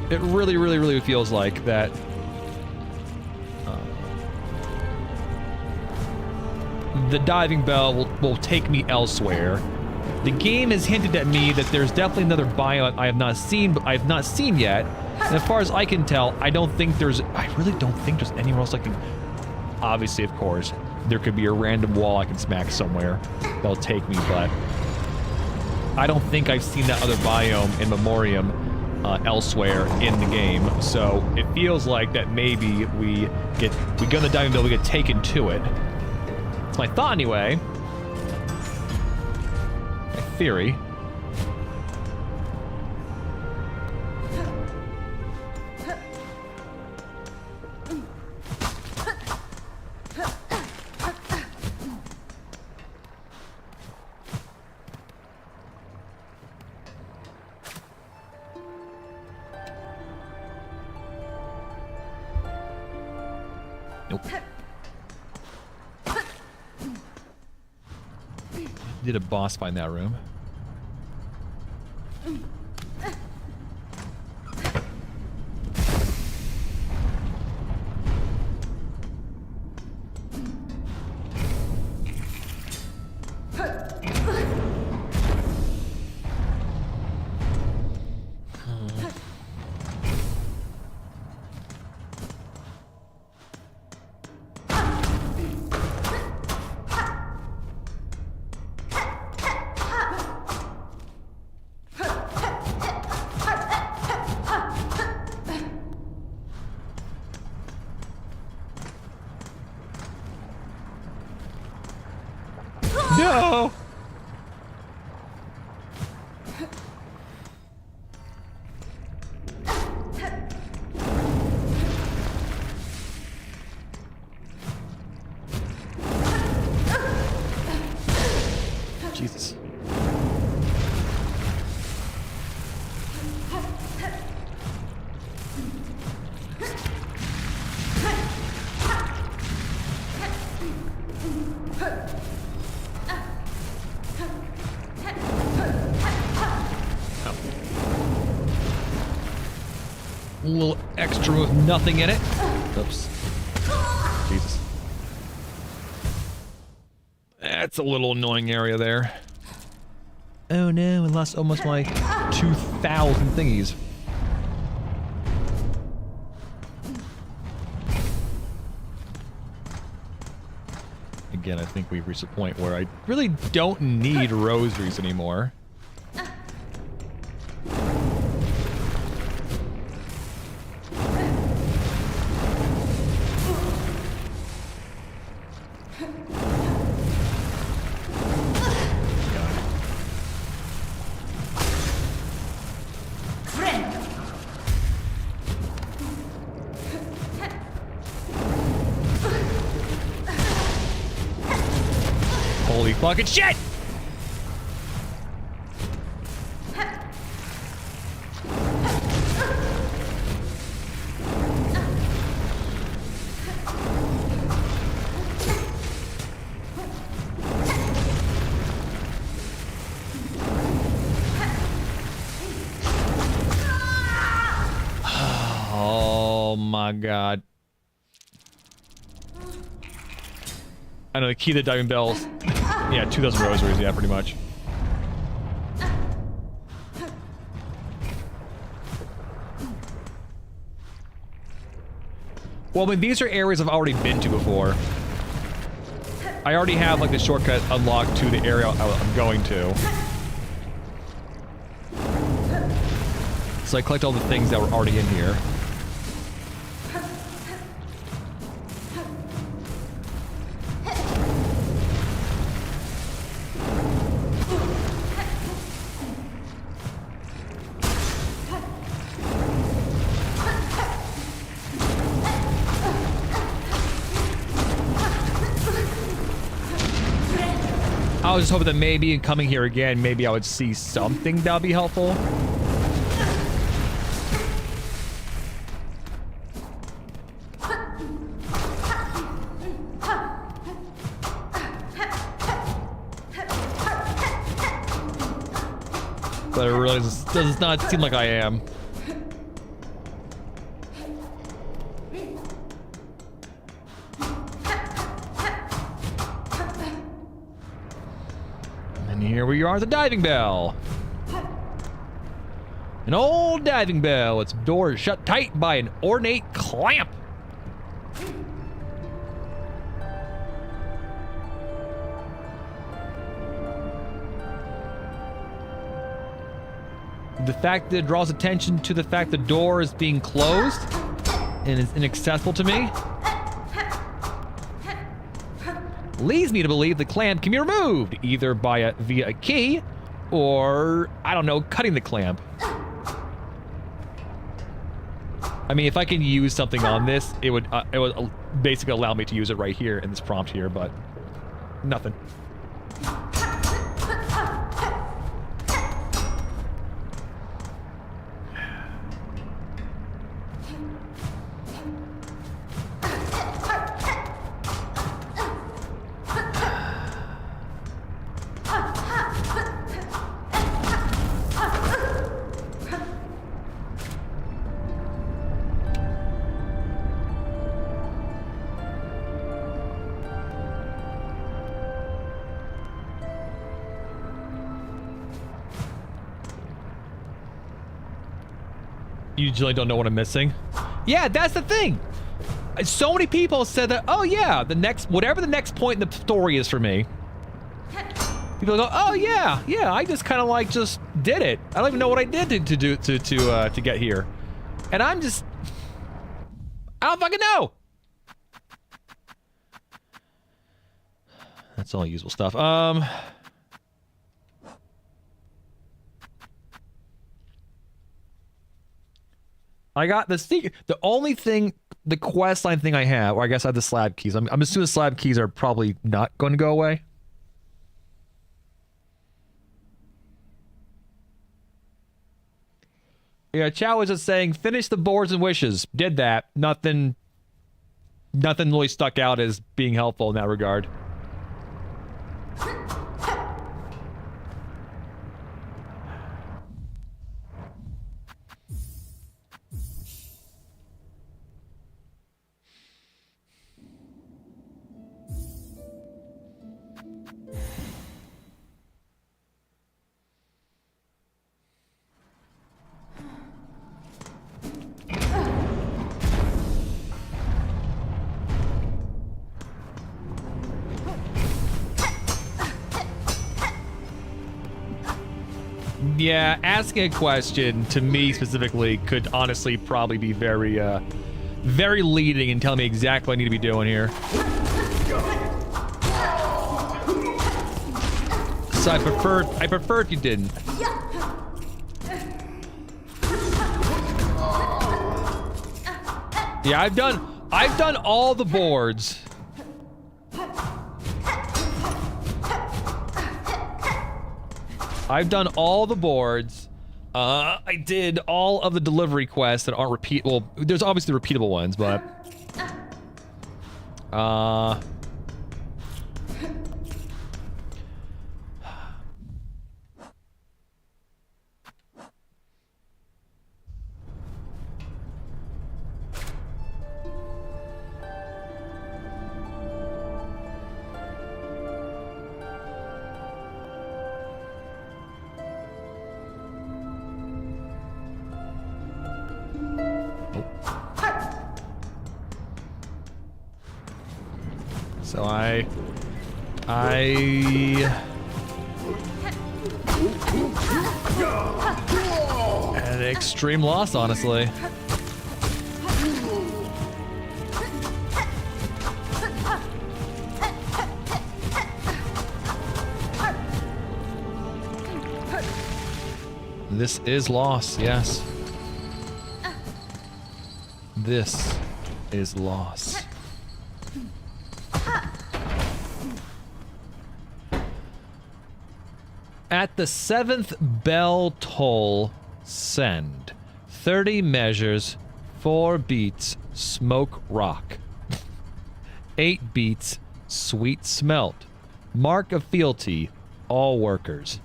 It really, really, really feels like that... the diving bell will take me elsewhere. The game has hinted at me that there's definitely another biome I have not seen yet. And as far as I can tell, I really don't think there's anywhere else I can... Obviously, of course, there could be a random wall I can smack somewhere that'll take me, but I don't think I've seen that other biome in Memoriam elsewhere in the game. So it feels like that maybe we go in the diving bell, we get taken to it. It's my thought anyway. My theory. Nope. Did a boss fight in that room? A little extra with nothing in it. Oops. Jesus. That's a little annoying area there. Oh no, I lost almost my 2,000 thingies. Again, I think we've reached a point where I really don't need rosaries anymore. Holy fucking shit! Oh my god. I know the key to the diving bells. Yeah, 2,000 rosaries, yeah, pretty much. Well, I mean, these are areas I've already been to before. I already have, like, the shortcut unlocked to the area I'm going to. So I collect all the things that were already in here. I was just hoping that maybe in coming here again, maybe I would see something that would be helpful. But it really does not seem like I am. And here we are at the diving bell. An old diving bell. Its door is shut tight by an ornate clamp. The fact that it draws attention to the fact the door is being closed and is inaccessible to me leads me to believe the clamp can be removed, either via a key or, I don't know, cutting the clamp. I mean, if I can use something on this, it would basically allow me to use it right here in this prompt here, but nothing. You usually don't know what I'm missing. Yeah, that's the thing. So many people said that, oh yeah, whatever the next point in the story is for me. People go, oh yeah, I just kind of like just did it. I don't even know what I did to get here. And I don't fucking know. That's all useful stuff. I got the secret. The only thing, the quest line thing I have, or I guess I have the slab keys. I'm assuming slab keys are probably not going to go away. Yeah, Chow was just saying, finish the boards and wishes. Did that. Nothing really stuck out as being helpful in that regard. Yeah, asking a question to me specifically could honestly probably be very, very leading and tell me exactly what I need to be doing here. So I prefer if you didn't. Yeah, I've done all the boards. I've done all the boards. I did all of the delivery quests that aren't repeatable. There's obviously repeatable ones, but so I had an extreme loss, honestly. This is loss, yes. This is loss. At the 7th bell toll, send. 30 measures, 4 beats, smoke rock. 8 beats, sweet smelt. Mark of fealty, all workers.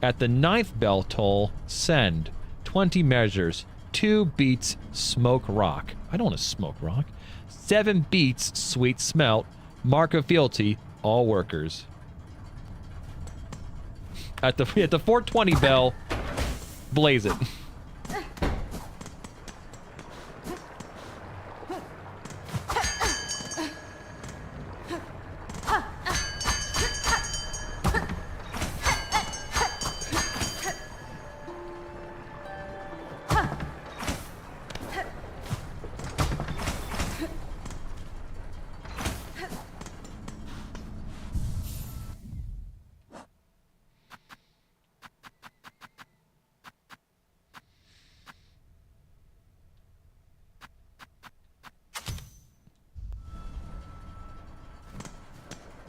At the 9th bell toll, send. 20 measures, 2 beats, smoke rock. I don't want to smoke rock. 7 beats, sweet smelt. Mark of fealty, all workers. At the 420 bell, blaze it.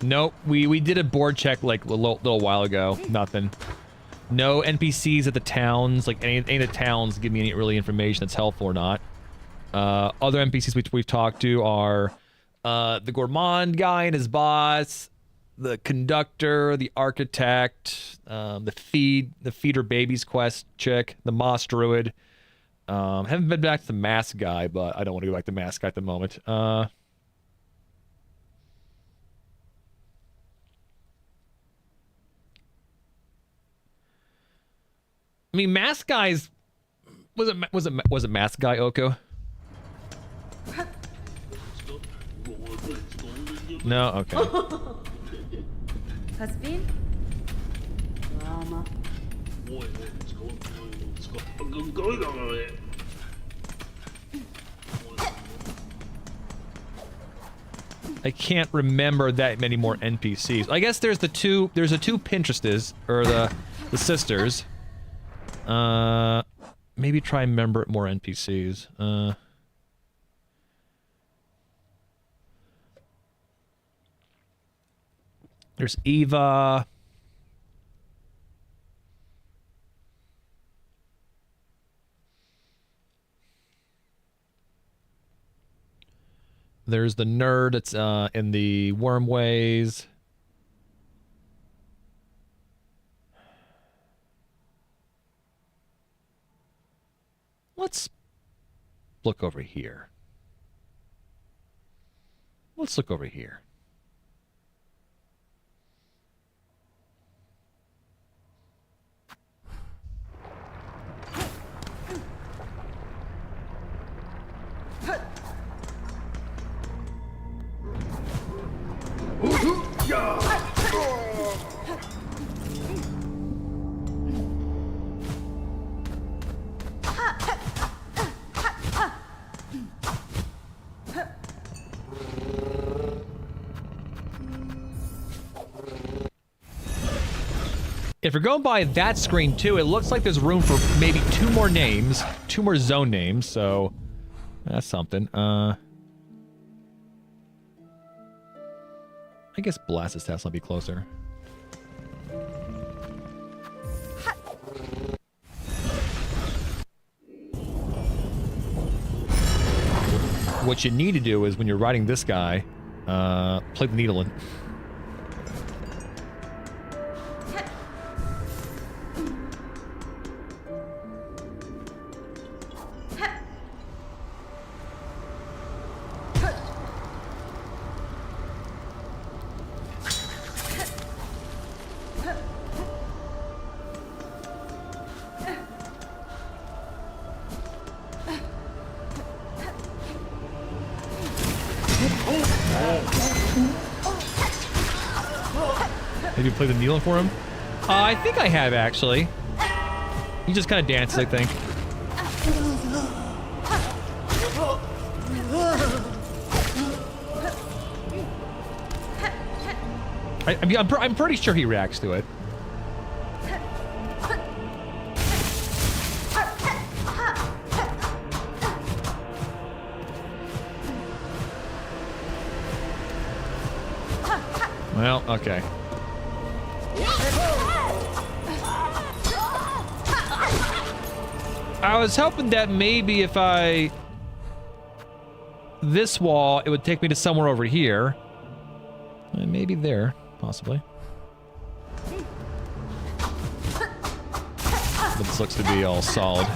Nope, we did a board check like a little while ago. Nothing. No NPCs at the towns, like any of the towns give me any really information that's helpful or not. Other NPCs we've talked to are the gourmand guy and his boss, the conductor, the architect, the feeder babies quest chick, the moss druid. Haven't been back to the mask guy, but I don't want to go back to the mask guy at the moment. I mean, mask guys. Was it mask guy Oko? No, okay. Has been? I can't remember that many more NPCs. I guess there's the two Pinterestes, or the sisters. Maybe try and remember more NPCs. There's Eva. There's the nerd that's in the Wormways. Let's look over here. Let's look over here. if we're going by that screen too, it looks like there's room for maybe 2 more names, 2 more zone names, so that's something. I guess Blastus Test might be closer. What you need to do is when you're riding this guy, plug the needle in. Maybe play the needle for him? I think I have, actually. He just kind of dances, I think. I'm pretty sure he reacts to it. Well, okay. I was hoping that maybe if I... this wall, it would take me to somewhere over here. Maybe there, possibly. But this looks to be all solid.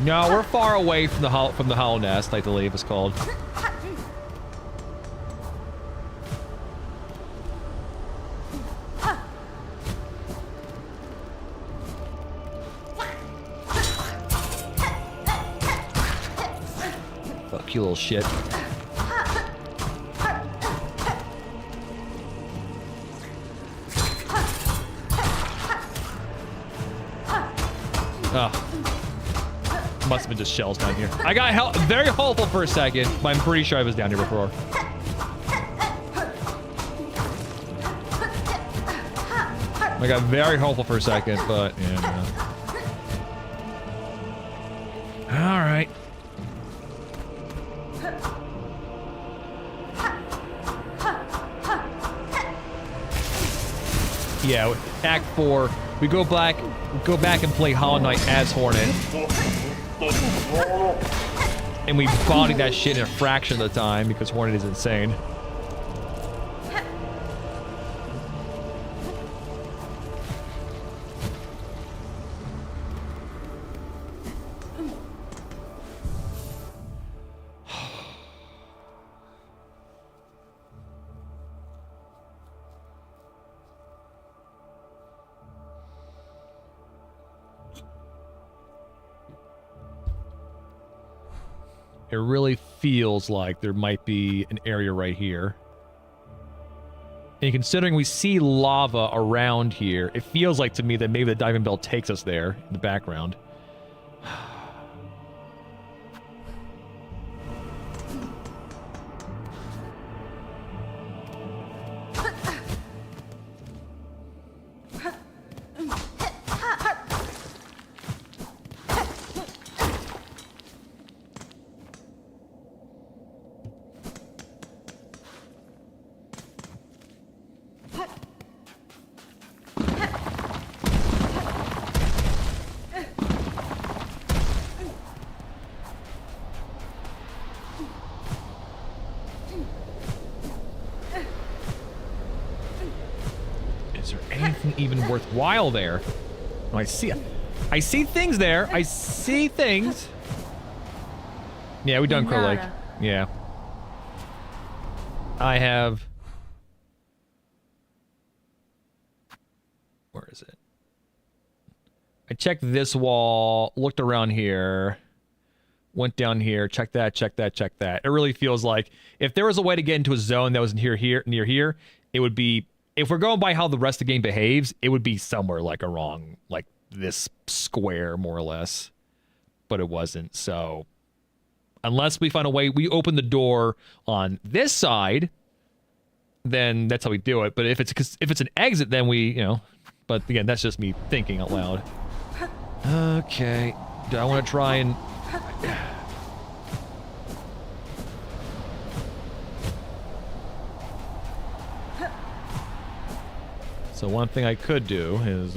No, we're far away from the hollow nest, I believe it's called. Fuck you, little shit. Oh. Must have been just shells down here. I got very hopeful for a second, but I'm pretty sure I was down here before. I got very hopeful for a second, but yeah. No. All right. Yeah, Act 4. We go back and play Hollow Knight as Hornet. And we body that shit in a fraction of the time because Hornet is insane. It really feels like there might be an area right here. And considering we see lava around here, it feels like to me that maybe the diving bell takes us there in the background. Even worthwhile there. Oh, I see things there. I see things. Yeah, we done Crow Lake. Yeah. I have. Where is it? I checked this wall, looked around here, went down here, checked that, checked that, checked that. It really feels like if there was a way to get into a zone that was near here, it would be. If we're going by how the rest of the game behaves, it would be somewhere like like this square, more or less. But it wasn't, so unless we find a way, we open the door on this side, then that's how we do it. But if it's an exit, then we, you know, but again, that's just me thinking out loud. Okay. Do I want to try and... So one thing I could do is,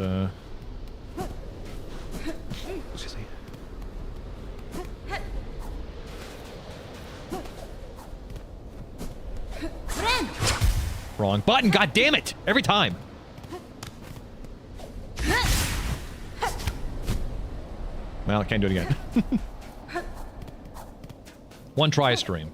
excuse me. Wrong button, god damn it! Every time! Well, I can't do it again. One try a stream.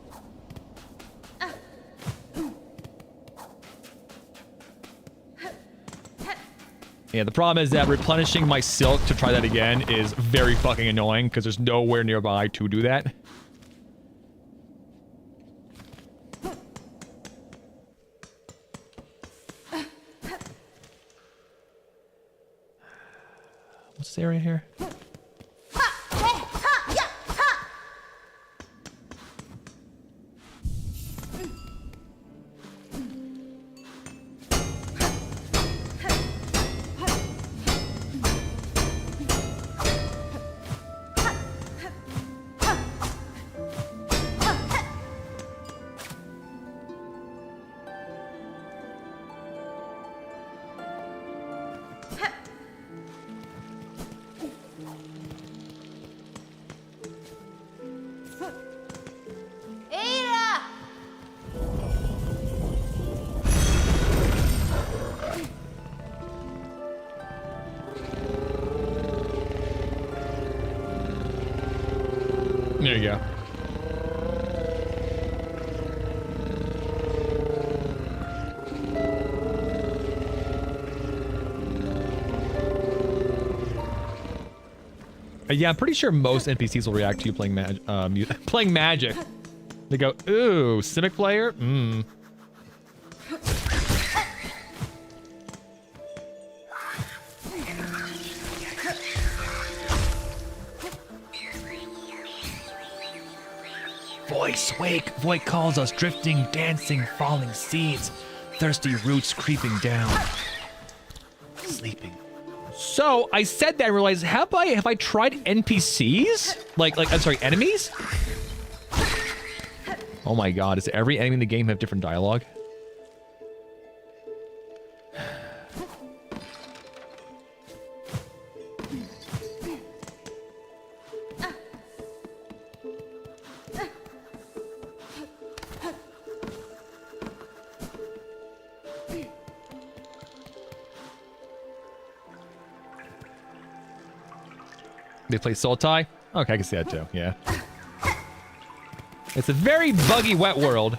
Yeah, the problem is that replenishing my silk to try that again is very fucking annoying because there's nowhere nearby to do that. What's this area here? There you go. Yeah, I'm pretty sure most NPCs will react to you playing playing magic. They go, ooh, Simic player? Mmm. Voice, wake! Void calls us, drifting, dancing, falling seeds, thirsty roots creeping down, sleeping. So I said that, I realized, have I tried NPCs? Like I'm sorry, enemies? Oh my god, does every enemy in the game have different dialogue? They play Soul Tie? Okay, I can see that too, yeah. It's a very buggy, wet world.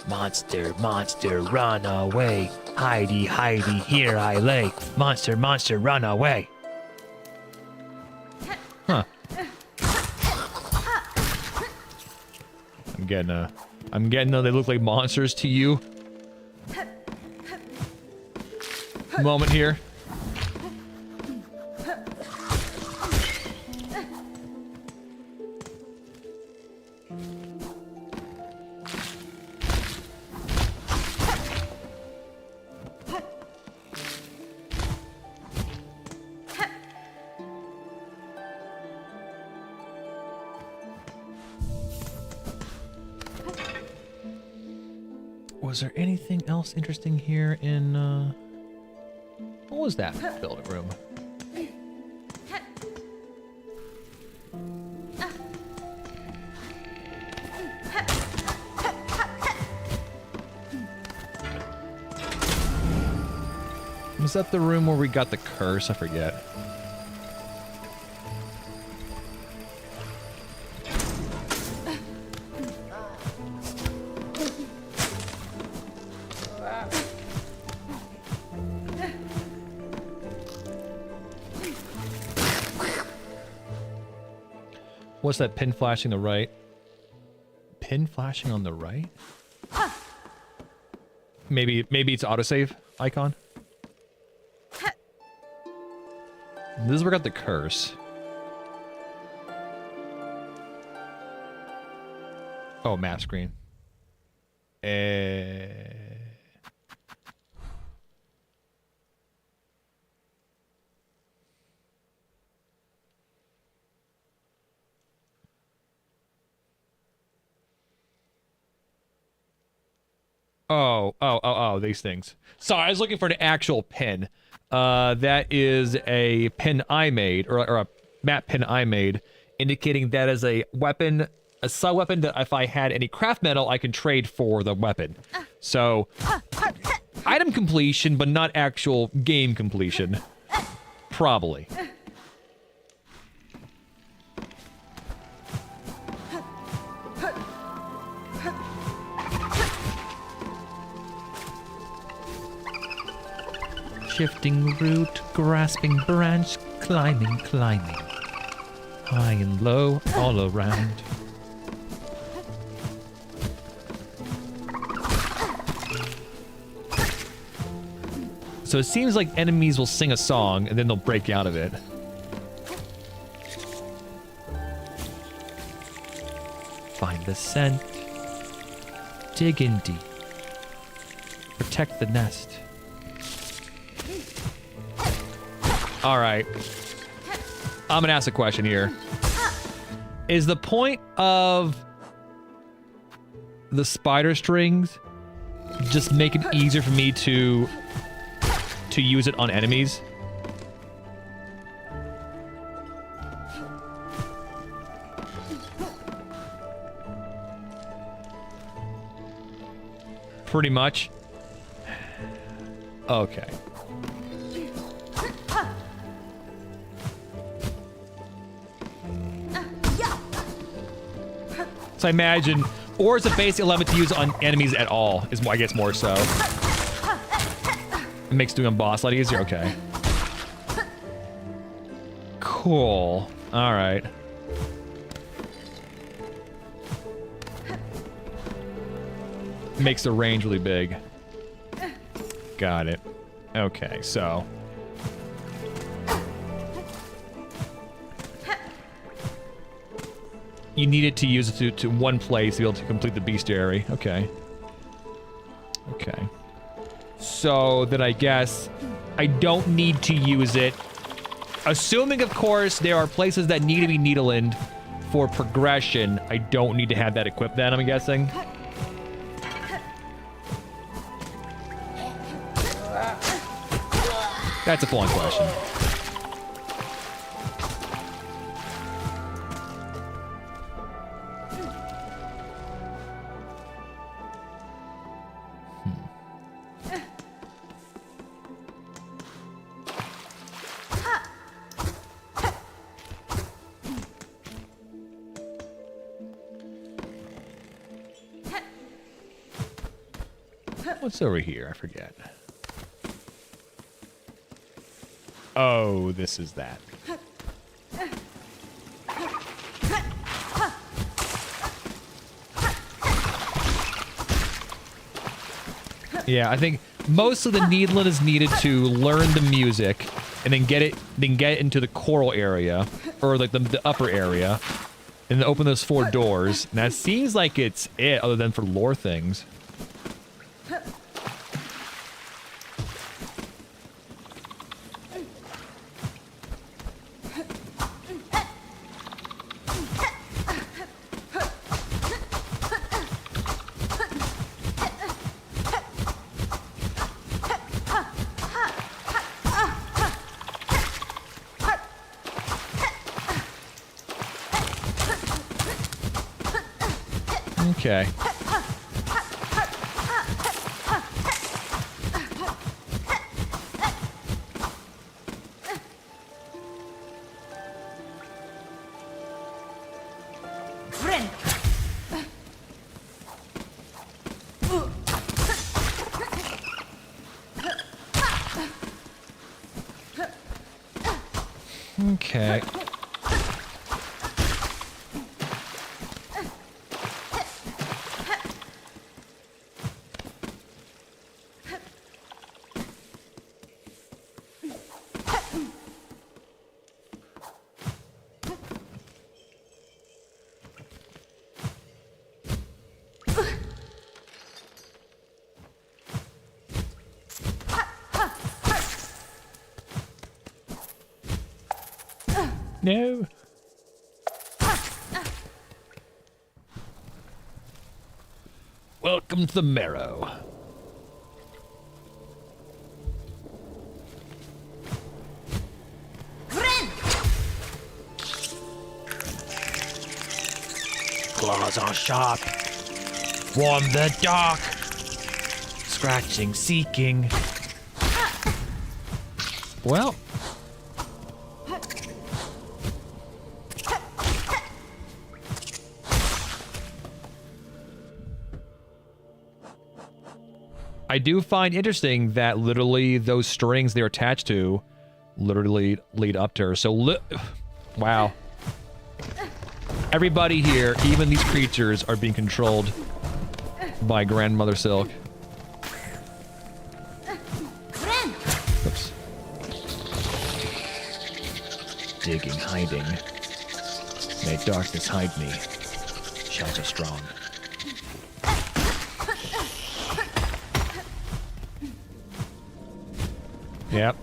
Monster, monster, run away. Hidey, hidey, here I lay. Monster, monster, run away. Huh. I'm getting they look like monsters to you. Moment here. Was there anything else interesting here in, what was that building room? Was that the room where we got the curse? I forget. What's that pin flashing the right? Pin flashing on the right? Maybe it's autosave icon. This is where I got the curse. Oh, map screen. Oh, these things. Sorry, I was looking for an actual pin. That is a pin I made, or a map pin I made, indicating that is a weapon, a sub-weapon that if I had any craft metal, I can trade for the weapon. So, item completion, but not actual game completion. Probably. Shifting root, grasping branch, climbing, climbing. High and low, all around. So it seems like enemies will sing a song and then they'll break out of it. Find the scent. Dig in deep. Protect the nest. All right. I'm gonna ask a question here. Is the point of the spider strings just make it easier for me to use it on enemies? Pretty much. Okay. So I imagine, or is it basically allowed me to use on enemies at all? Is I guess more so. It makes doing a boss a lot easier. Okay. Cool. All right. Makes the range really big. Got it. Okay, so. You needed to use it to one place to be able to complete the bestiary. Okay. Okay. So then I guess I don't need to use it. Assuming, of course, there are places that need to be needle-ended for progression, I don't need to have that equipped then, I'm guessing. That's a fun question. What's over here? I forget. Oh, this is that. Yeah, I think most of the needling is needed to learn the music and then get it into the choral area, or like the upper area, and then open those 4 doors. And that seems like it's it, other than for lore things. Okay. Okay. No. Welcome to the marrow. Claws are sharp. Warm the dark. Scratching, seeking. Well. I do find interesting that literally those strings they're attached to literally lead up to her. So, wow. Everybody here, even these creatures, are being controlled by Grandmother Silk. Oops. Digging, hiding. May darkness hide me. Shelter strong. Yep.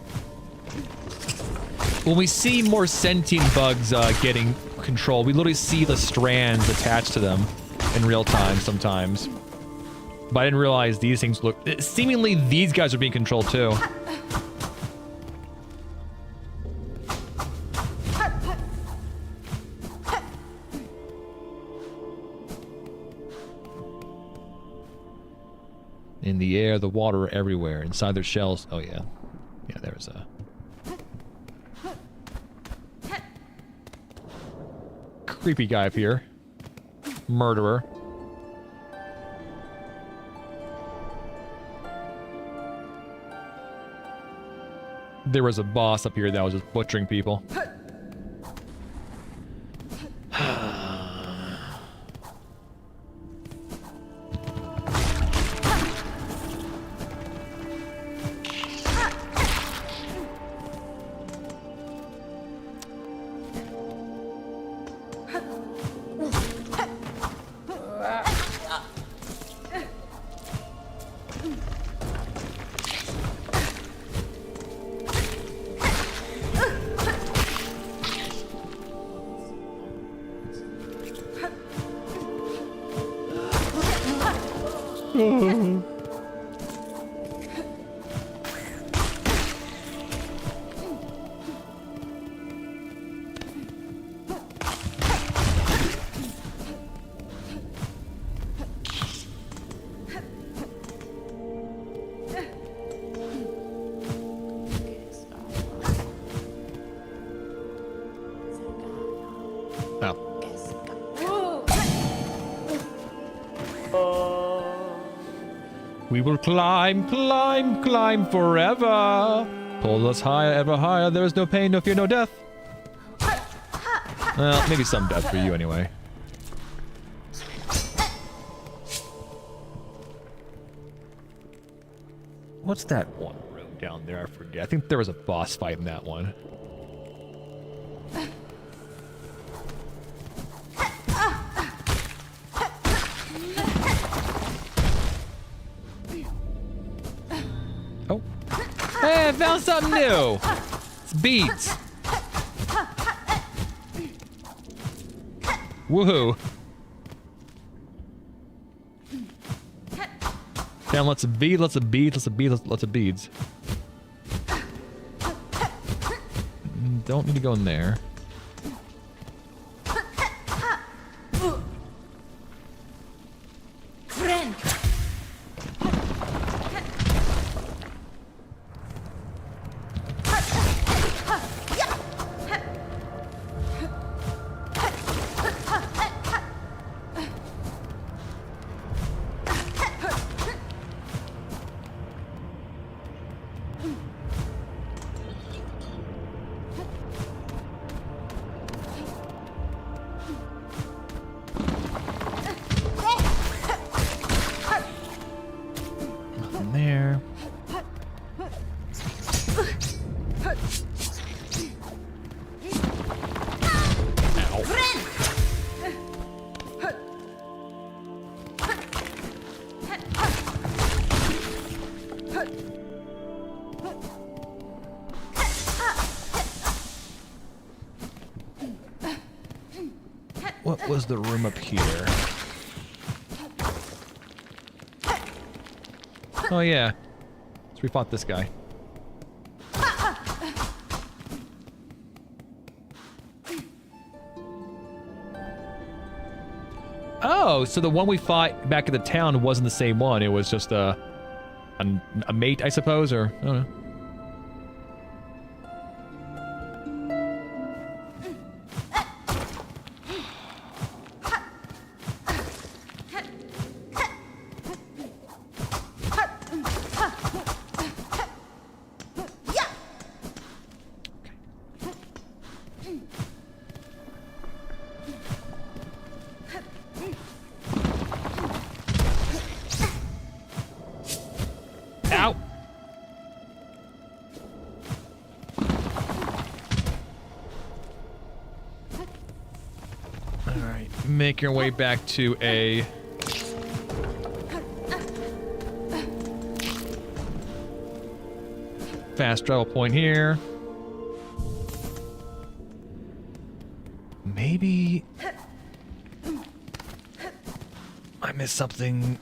When we see more sentient bugs getting control, we literally see the strands attached to them in real time sometimes. But I didn't realize these things look... Seemingly these guys are being controlled too. In the air, the water everywhere. Inside their shells. Oh yeah. Yeah, there's a... creepy guy up here. Murderer. There was a boss up here that was just butchering people. We will climb, climb, climb forever. Pull us higher, ever higher. There is no pain, no fear, no death. Well, maybe some death for you anyway. What's that one room down there? I forget. I think there was a boss fight in that one. Oh. Hey, I found something new! It's beads. Woohoo. Found lots of beads, lots of beads, lots of beads, lots of beads. Don't need to go in there. What was the room up here? Oh yeah. So we fought this guy. Oh, so the one we fought back in the town wasn't the same one. It was just a mate, I suppose, or I don't know. Ow! Alright, make your way back to a... fast travel point here. Maybe... I missed something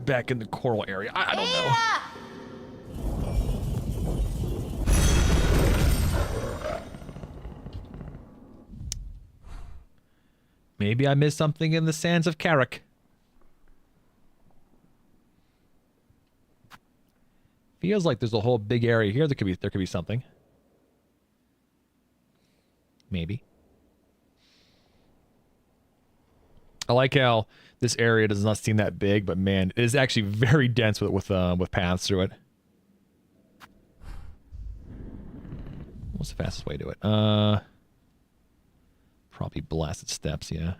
back in the coral area. I don't know. Maybe I missed something in the sands of Carrick. Feels like there's a whole big area here. There could be something. Maybe. I like how this area does not seem that big, but man, it is actually very dense with paths through it. What's the fastest way to it? Probably blasted steps, yeah.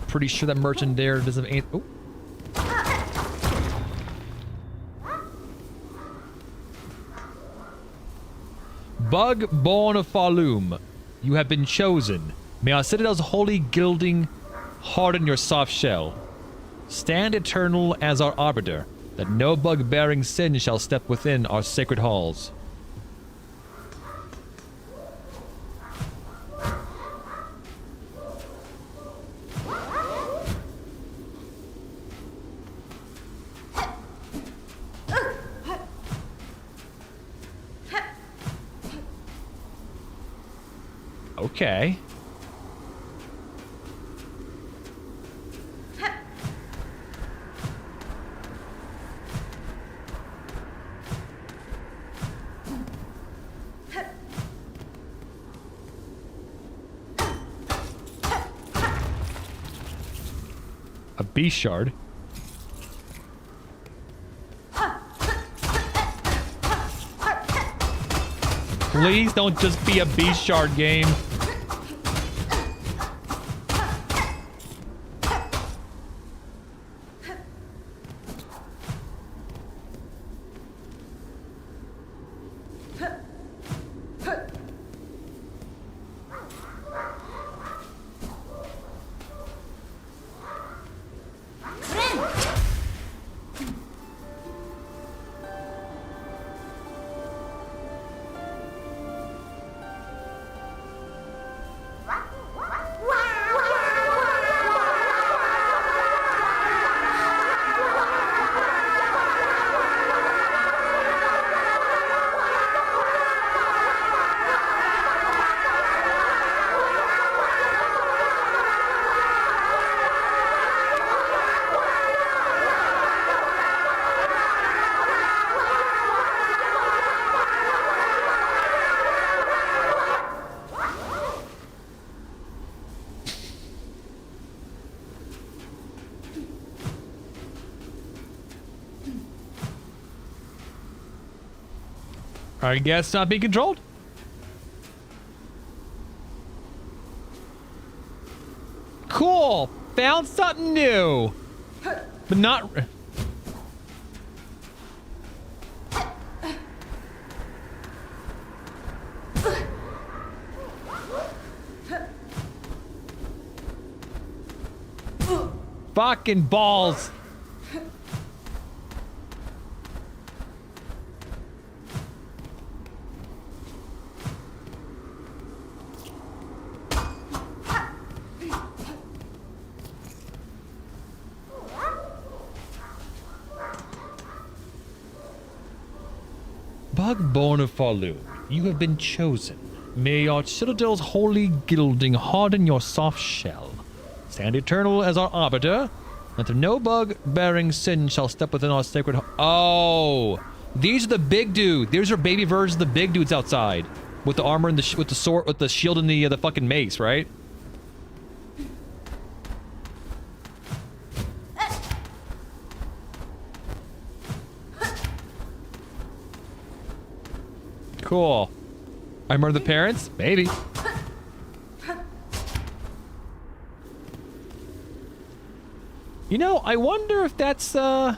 Pretty sure that merchant there doesn't have any... Oh. Bug born of Falum, you have been chosen. May our citadel's holy gilding harden your soft shell. Stand eternal as our arbiter, that no bug-bearing sin shall step within our sacred halls. Okay. A beast shard. Please don't just be a beast shard game. I guess not being controlled. found something new. But not... Fucking balls. Bug-born of Falun, you have been chosen. May your citadel's holy gilding harden your soft shell. Stand eternal as our arbiter, that no bug-bearing sin shall step within our sacred Oh! These are the big dude. These are baby versions of the big dudes outside. With the armor and with the sword, with the shield and the fucking mace, right? Cool. I remember the parents? Maybe. You know, I wonder if that's a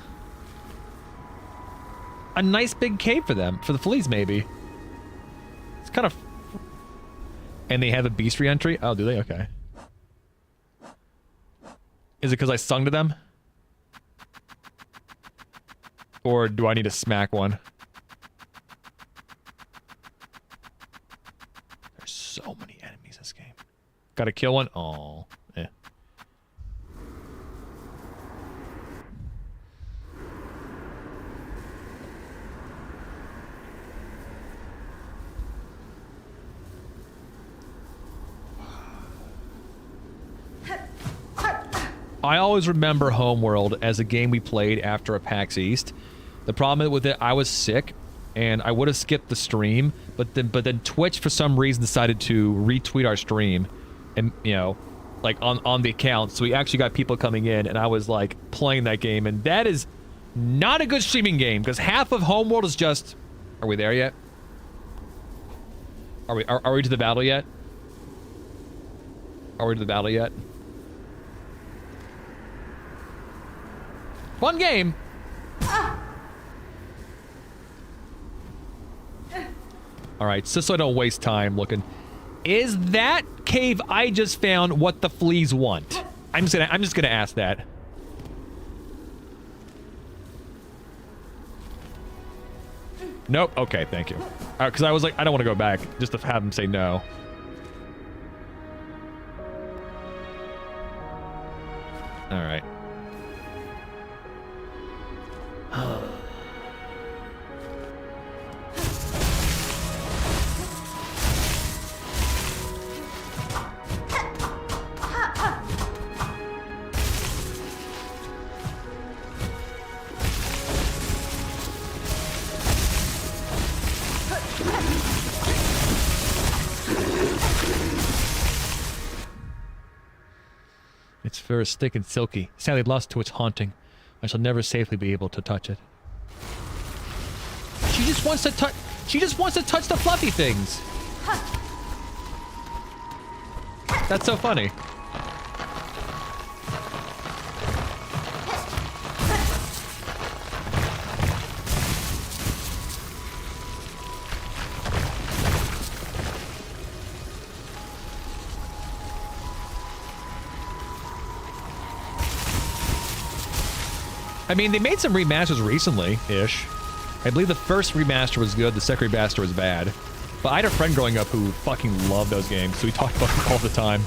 nice big cave for them, for the fleas maybe. It's kind of... And they have a beast re-entry? Oh, do they? Okay. Is it because I sung to them? Or do I need to smack one? There's so many enemies in this game. Gotta kill one? Oh, eh. I always remember Homeworld as a game we played after a PAX East. The problem with it, I was sick, and I would have skipped the stream, but then Twitch for some reason decided to retweet our stream, and you know, like on the account. So we actually got people coming in, and I was like playing that game, and that is not a good streaming game because half of Homeworld is just. Are we there yet? Are we to the battle yet? Are we to the battle yet? Fun game. All right, just so I don't waste time looking. Is that cave I just found what the fleas want? I'm just gonna ask that. Nope. Okay, thank you. Because I was like, I don't want to go back just to have him say no. All right. Its fur is thick and silky, sadly lost to its haunting. I shall never safely be able to touch it. She just wants to touch. She just wants to touch the fluffy things. That's so funny. I mean, they made some remasters recently-ish. I believe the first remaster was good, the second remaster was bad. But I had a friend growing up who fucking loved those games, so we talked about them all the time.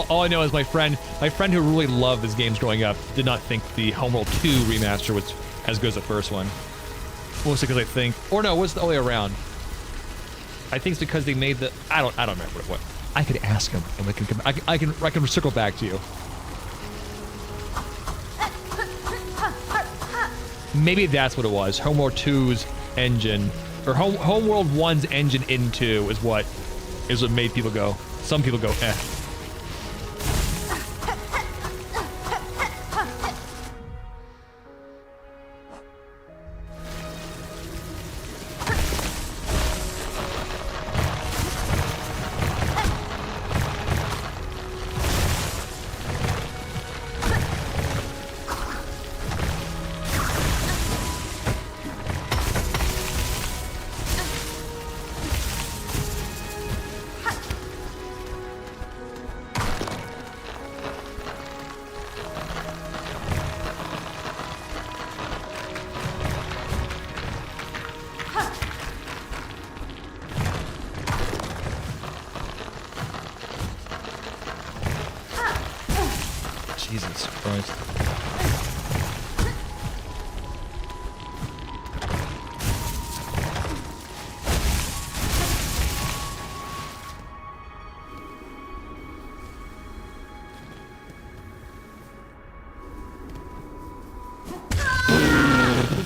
All I know is my friend who really loved these games growing up did not think the Homeworld 2 remaster was as good as the first one. Mostly because I think, or no, it was the other way around. I think it's because they made the, I don't remember what. I could ask him, and we can come. I can circle back to you. Maybe that's what it was. Homeworld 2's engine, or Homeworld 1's engine in 2 is what made people go. Some people go, eh. Jesus Christ.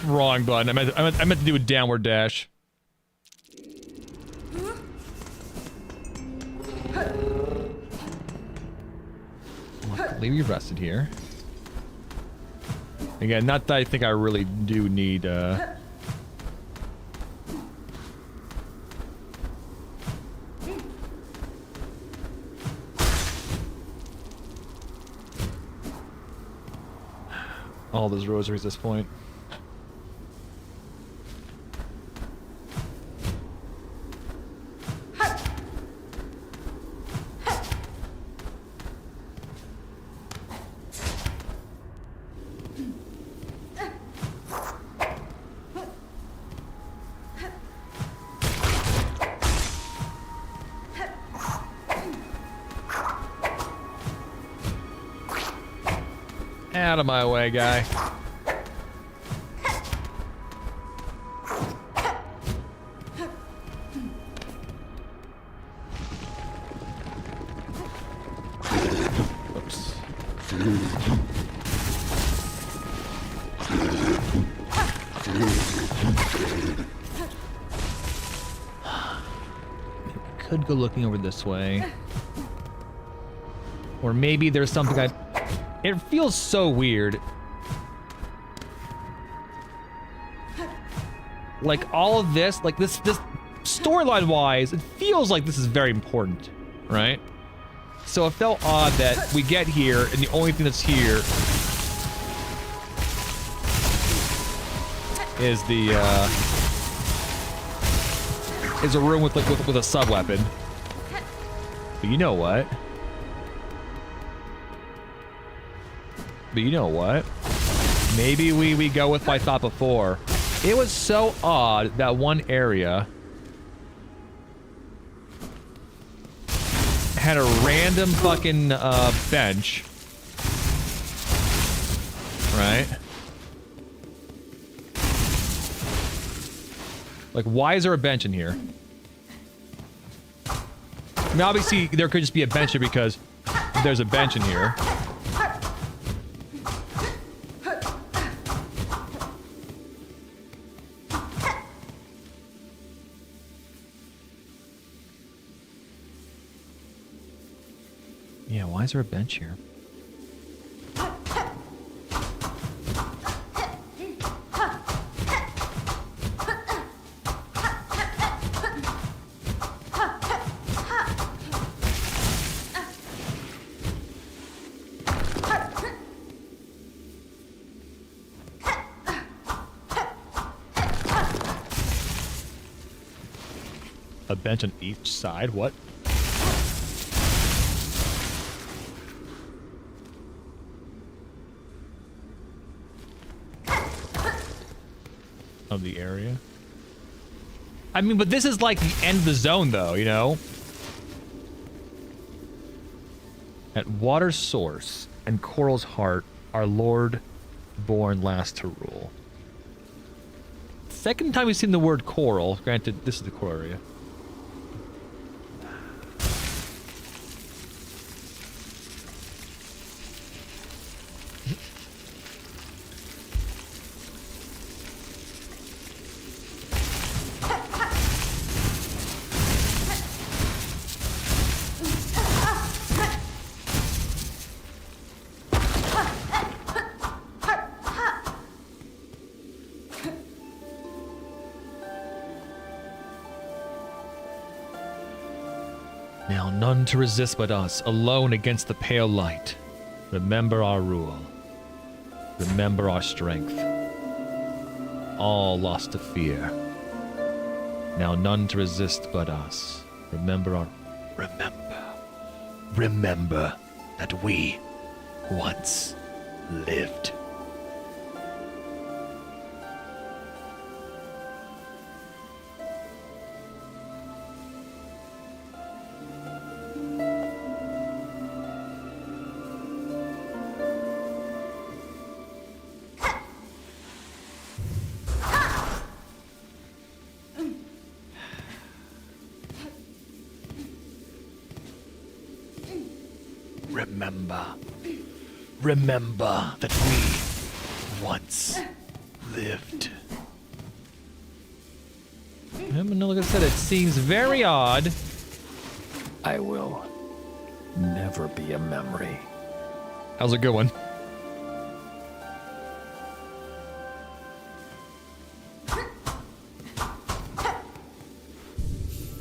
Wrong button. I meant to do a downward dash. Leave you rested here. Again, not that I think I really do need, all those rosaries at this point. Out of my way, guy. Oops. Could go looking over this way. Or maybe there's something It feels so weird. Like all of this, like this storyline wise, it feels like this is very important, right? So it felt odd that we get here and the only thing that's here is is a room with a sub weapon. But you know what? Maybe we go with what I thought before. It was so odd that one area had a random fucking bench. Right? Like, why is there a bench in here? I mean, obviously, there could just be a bench here because there's a bench in here. Yeah, why is there a bench here? A bench on each side? What? Of the area. I mean, but this is like the end of the zone, though, you know? At Water's source and Coral's heart, our Lord born last to rule. Second time we've seen the word Coral. Granted, this is the Coral area. none to resist but us, alone against the pale light. Remember our rule. Remember our strength. All lost to fear. Now none to resist but us. Remember our... Remember that we once lived. Remember that we once lived. Like I said, it seems very odd. I will never be a memory. That was a good one.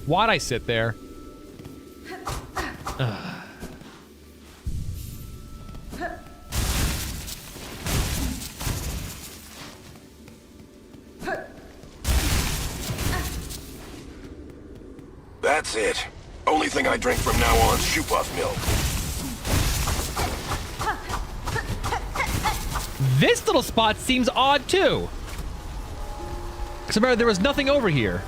Why'd I sit there? That's it. Only thing I drink from now on is shoe-puff milk. This little spot seems odd too. Because remember, there was nothing over here.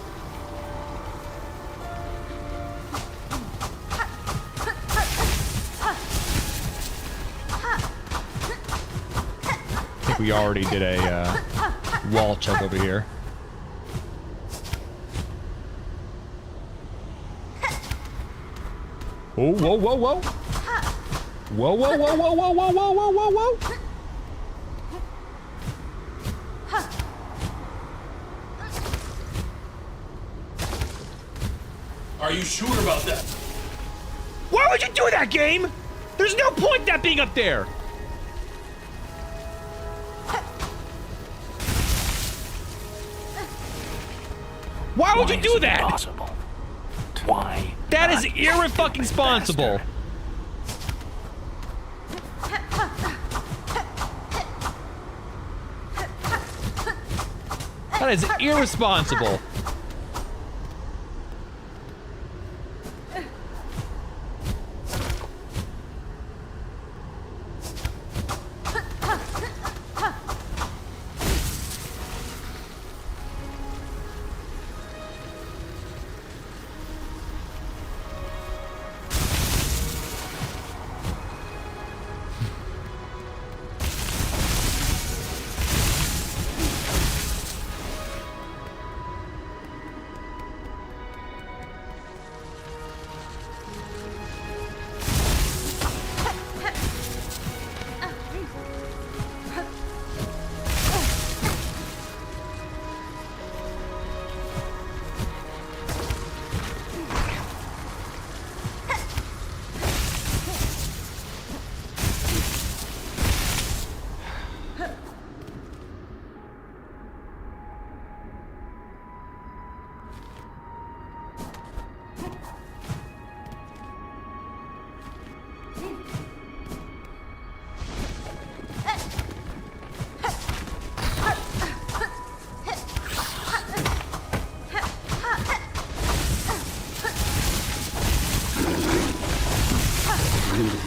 I think we already did a wall check over here. Oh, whoa, whoa, whoa. Whoa, whoa, whoa, whoa, whoa, whoa, whoa, whoa, whoa, whoa. Are you sure about that? Why would you do that, game? There's no point that being up there. Why would you do that? Impossible. Why? That is irresponsible. That is irresponsible.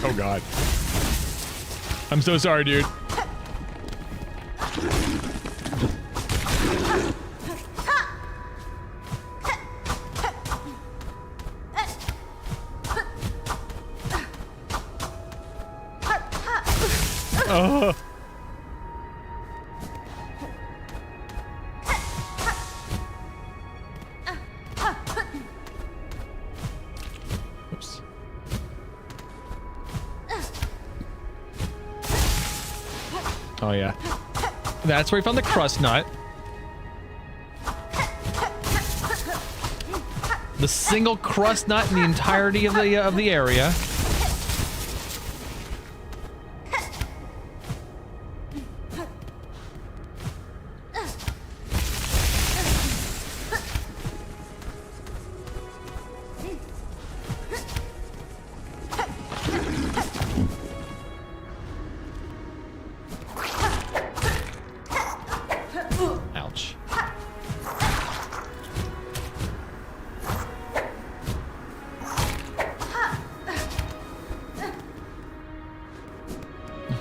Oh God. I'm so sorry, dude. Oops. Oh yeah, that's where we found the crust nut. The single crust nut in the entirety of the area.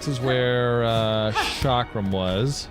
This is where Chakram was.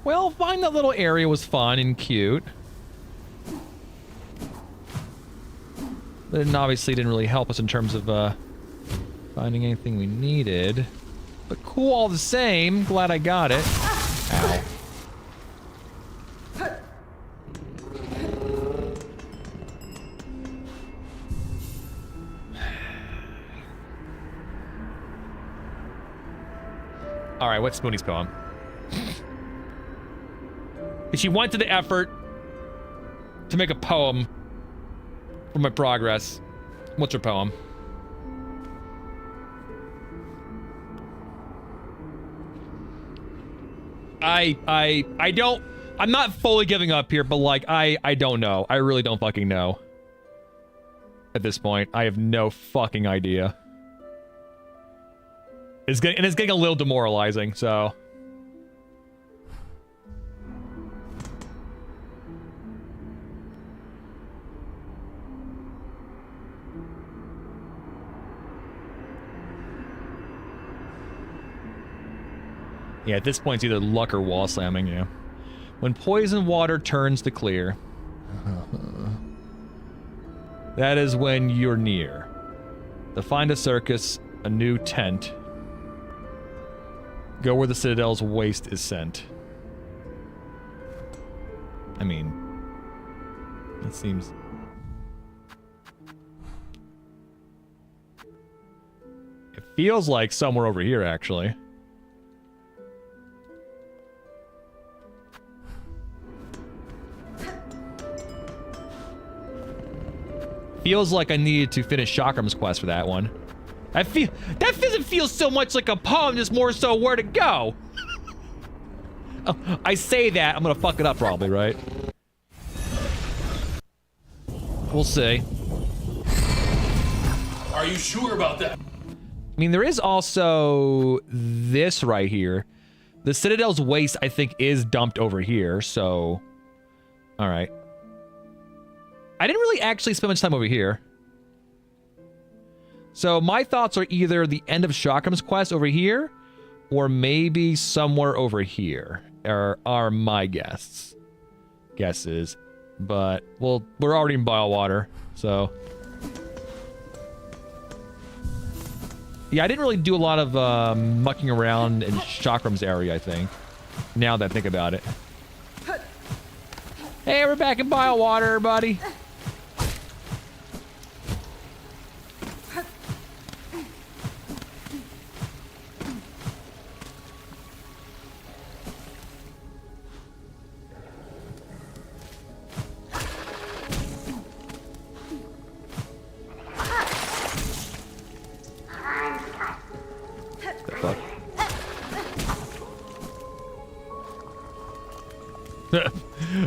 Well, finding that little area was fun and cute. But it obviously didn't really help us in terms of finding anything we needed. But cool all the same. Glad I got it. Ow. All right, what's Spoonie's poem? She went to the effort to make a poem for my progress. What's her poem? I'm not fully giving up here, but like, I don't know. I really don't fucking know. At this point, I have no fucking idea. It's getting a little demoralizing, so. Yeah, at this point, it's either luck or wall slamming, yeah. When poison water turns to clear. That is when you're near. To find a circus, a new tent. Go where the Citadel's waste is sent. I mean, that seems... It feels like somewhere over here, actually. Feels like I needed to finish Chakram's quest for that one. That doesn't feel so much like a poem, just more so where to go. Oh, I say that, I'm gonna fuck it up probably, right? We'll see. Are you sure about that? I mean, there is also this right here. The Citadel's waste, I think, is dumped over here, so... Alright. I didn't really actually spend much time over here. So my thoughts are either the end of Chakram's quest over here, or somewhere over here are my guesses. But, well, we're already in bile water, so... Yeah, I didn't really do a lot of mucking around in Chakram's area, I think. Now that I think about it. Hey, we're back in bile water, buddy.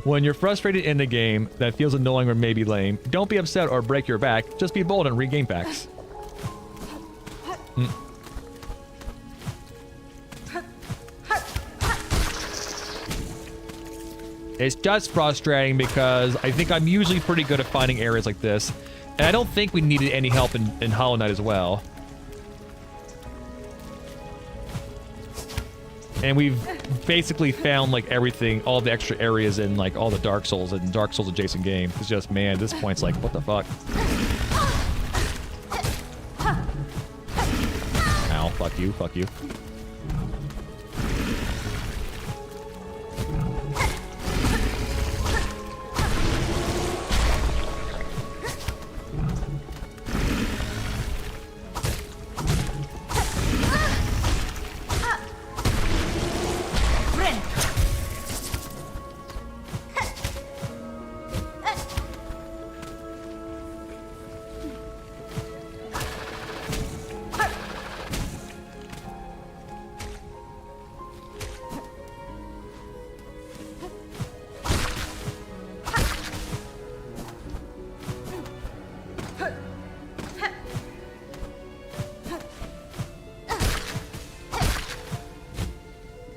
When you're frustrated in the game that feels annoying or maybe lame, don't be upset or break your back. Just be bold and regain packs. It's just frustrating because I think I'm usually pretty good at finding areas like this. And I don't think we needed any help in Hollow Knight as well. And we've basically found like everything, all the extra areas in like all the Dark Souls and Dark Souls adjacent games. It's just, man, at this point it's like, what the fuck? Ow, fuck you, fuck you.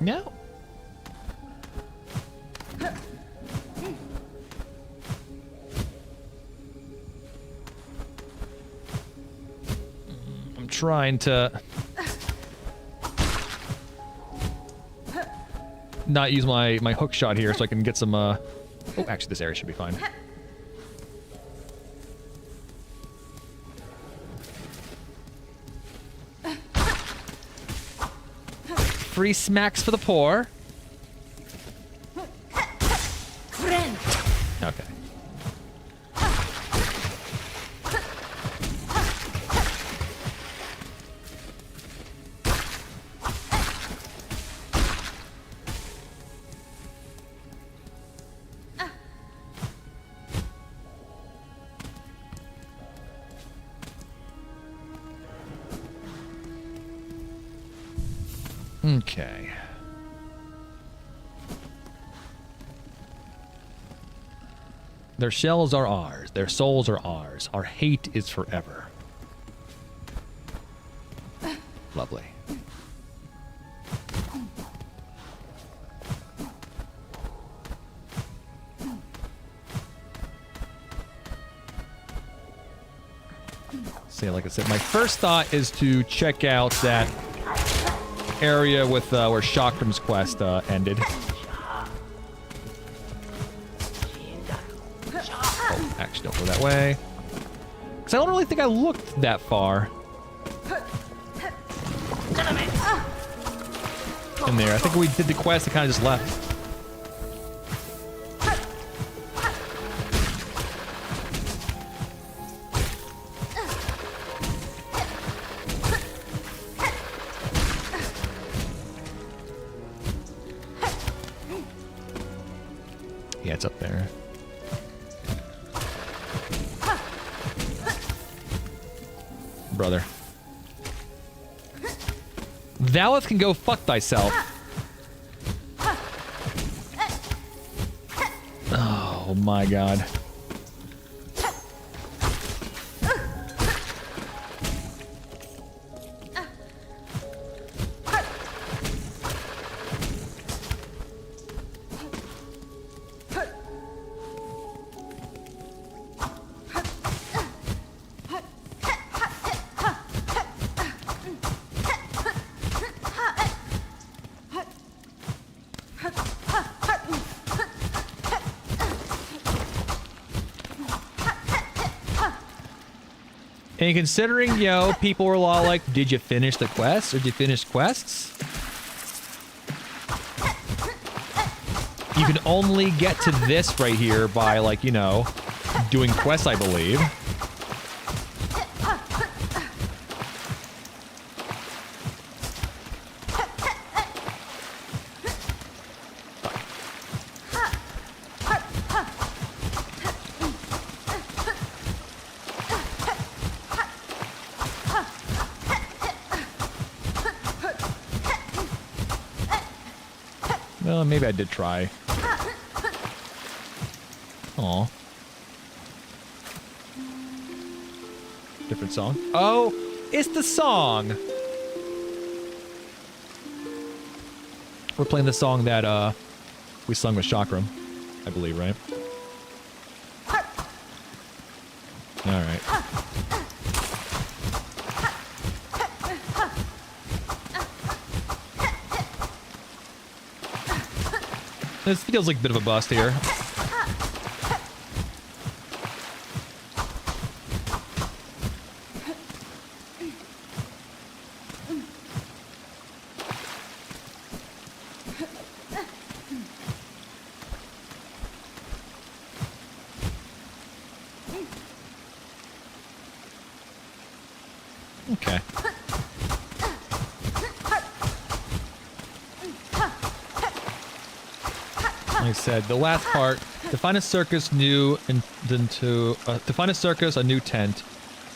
No. I'm trying to not use my hook shot here so I can get some oh, actually this area should be fine. Free smacks for the poor. Okay. Okay. Their shells are ours. Their souls are ours. Our hate is forever. Lovely. See, like I said, my first thought is to check out that area with where Chakram's quest ended. Oh, actually, don't go that way. Because I don't really think I looked that far. In there. I think we did the quest and kind of just left. Yeah, it's up there. Brother. Thou can go fuck thyself. Oh my god. And considering, you know, people were all like, did you finish the quest? Or did you finish quests? You can only get to this right here by, like, you know, doing quests, I believe. Well, maybe I did try. Aw. Different song. Oh, it's the song! We're playing the song that, we sung with Chakram, I believe, right? Alright. This feels like a bit of a bust here. Okay. Like I said, the last part, to find a circus new and then to find a circus, a new tent,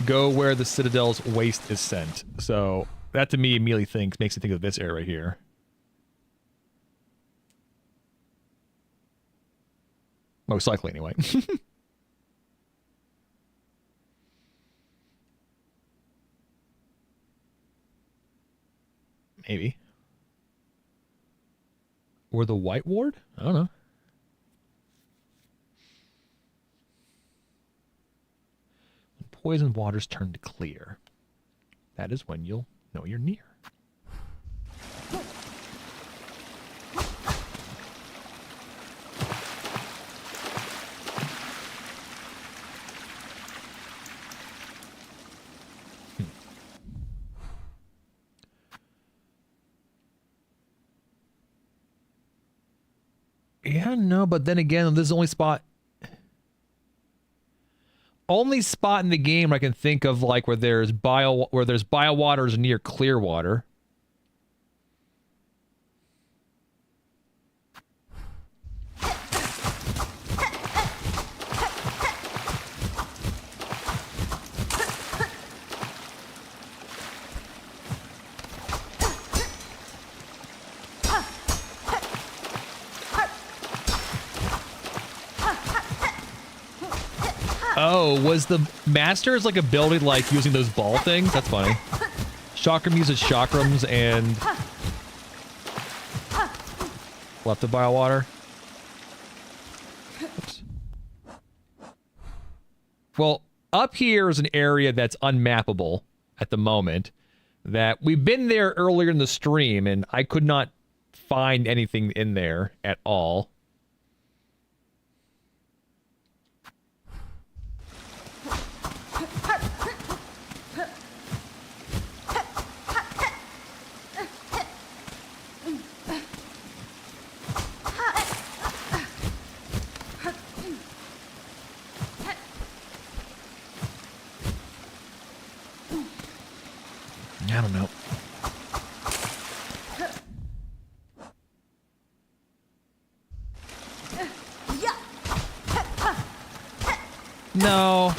go where the Citadel's waste is sent. So that to me immediately makes me think of this area right here. Most likely anyway. Maybe. Or the White Ward? I don't know. When poison waters turn to clear, that is when you'll know you're near. Yeah, no, but then again, this is the only spot in the game I can think of, like, where there's bio waters near clear water. Oh, was the Master's like ability like using those ball things? That's funny. Chakram uses chakrams and left to bio water. Oops. Well, up here is an area that's unmappable at the moment. That we've been there earlier in the stream, and I could not find anything in there at all. I don't know. No.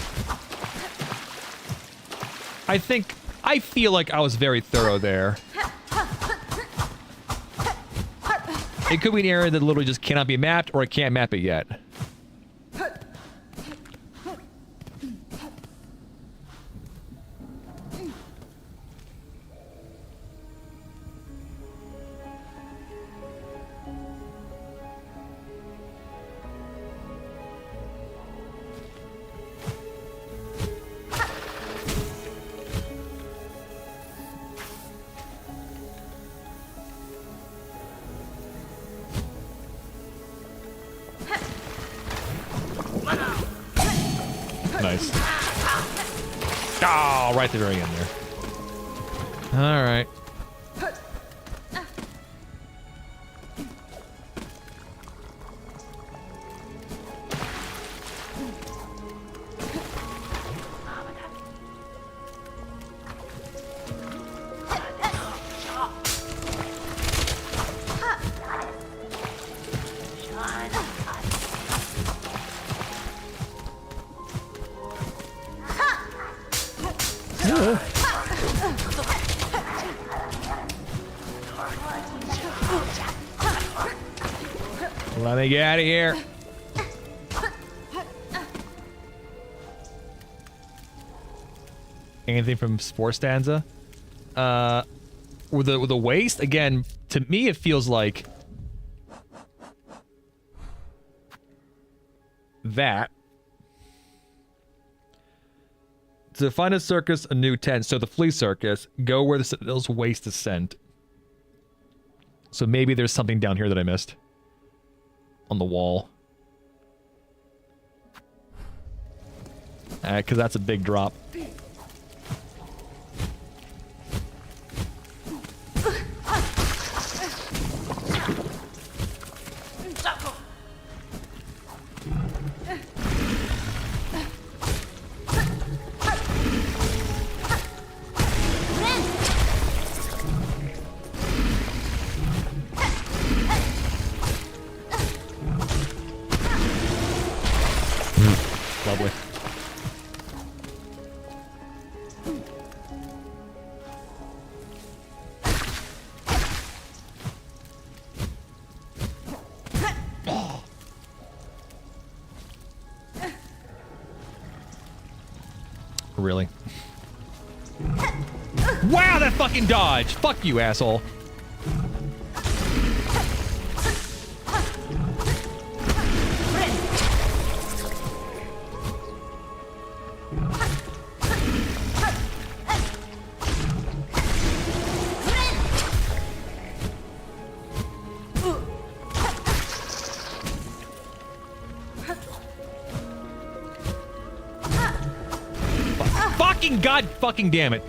I feel like I was very thorough there. It could be an area that literally just cannot be mapped, or I can't map it yet. Nice. Oh, right at the very end there. All right. Let me get out of here. Anything from Spore Stanza? With the waste, again, to me it feels like that. To find a circus, a new tent. So the flea circus, go where those waste is sent. So maybe there's something down here that I missed. On the wall. Because that's a big drop. Lovely. Really? Wow, that fucking dodge! Fuck you, asshole. fucking god fucking damn it.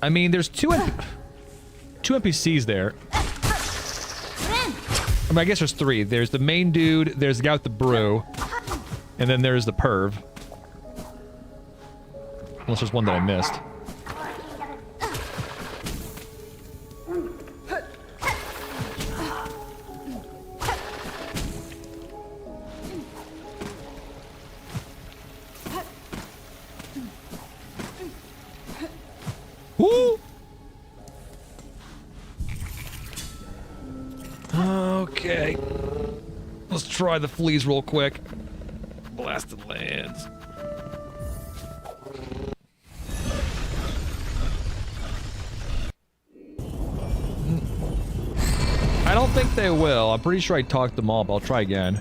I mean, there's two NPCs there. I mean, I guess there's three. There's the main dude, there's the guy with the brew, and then there's the perv. Unless there's one that I missed. Woo! Okay. Let's try the fleas real quick. Blasted lands. I don't think they will. I'm pretty sure I talked them all, but I'll try again.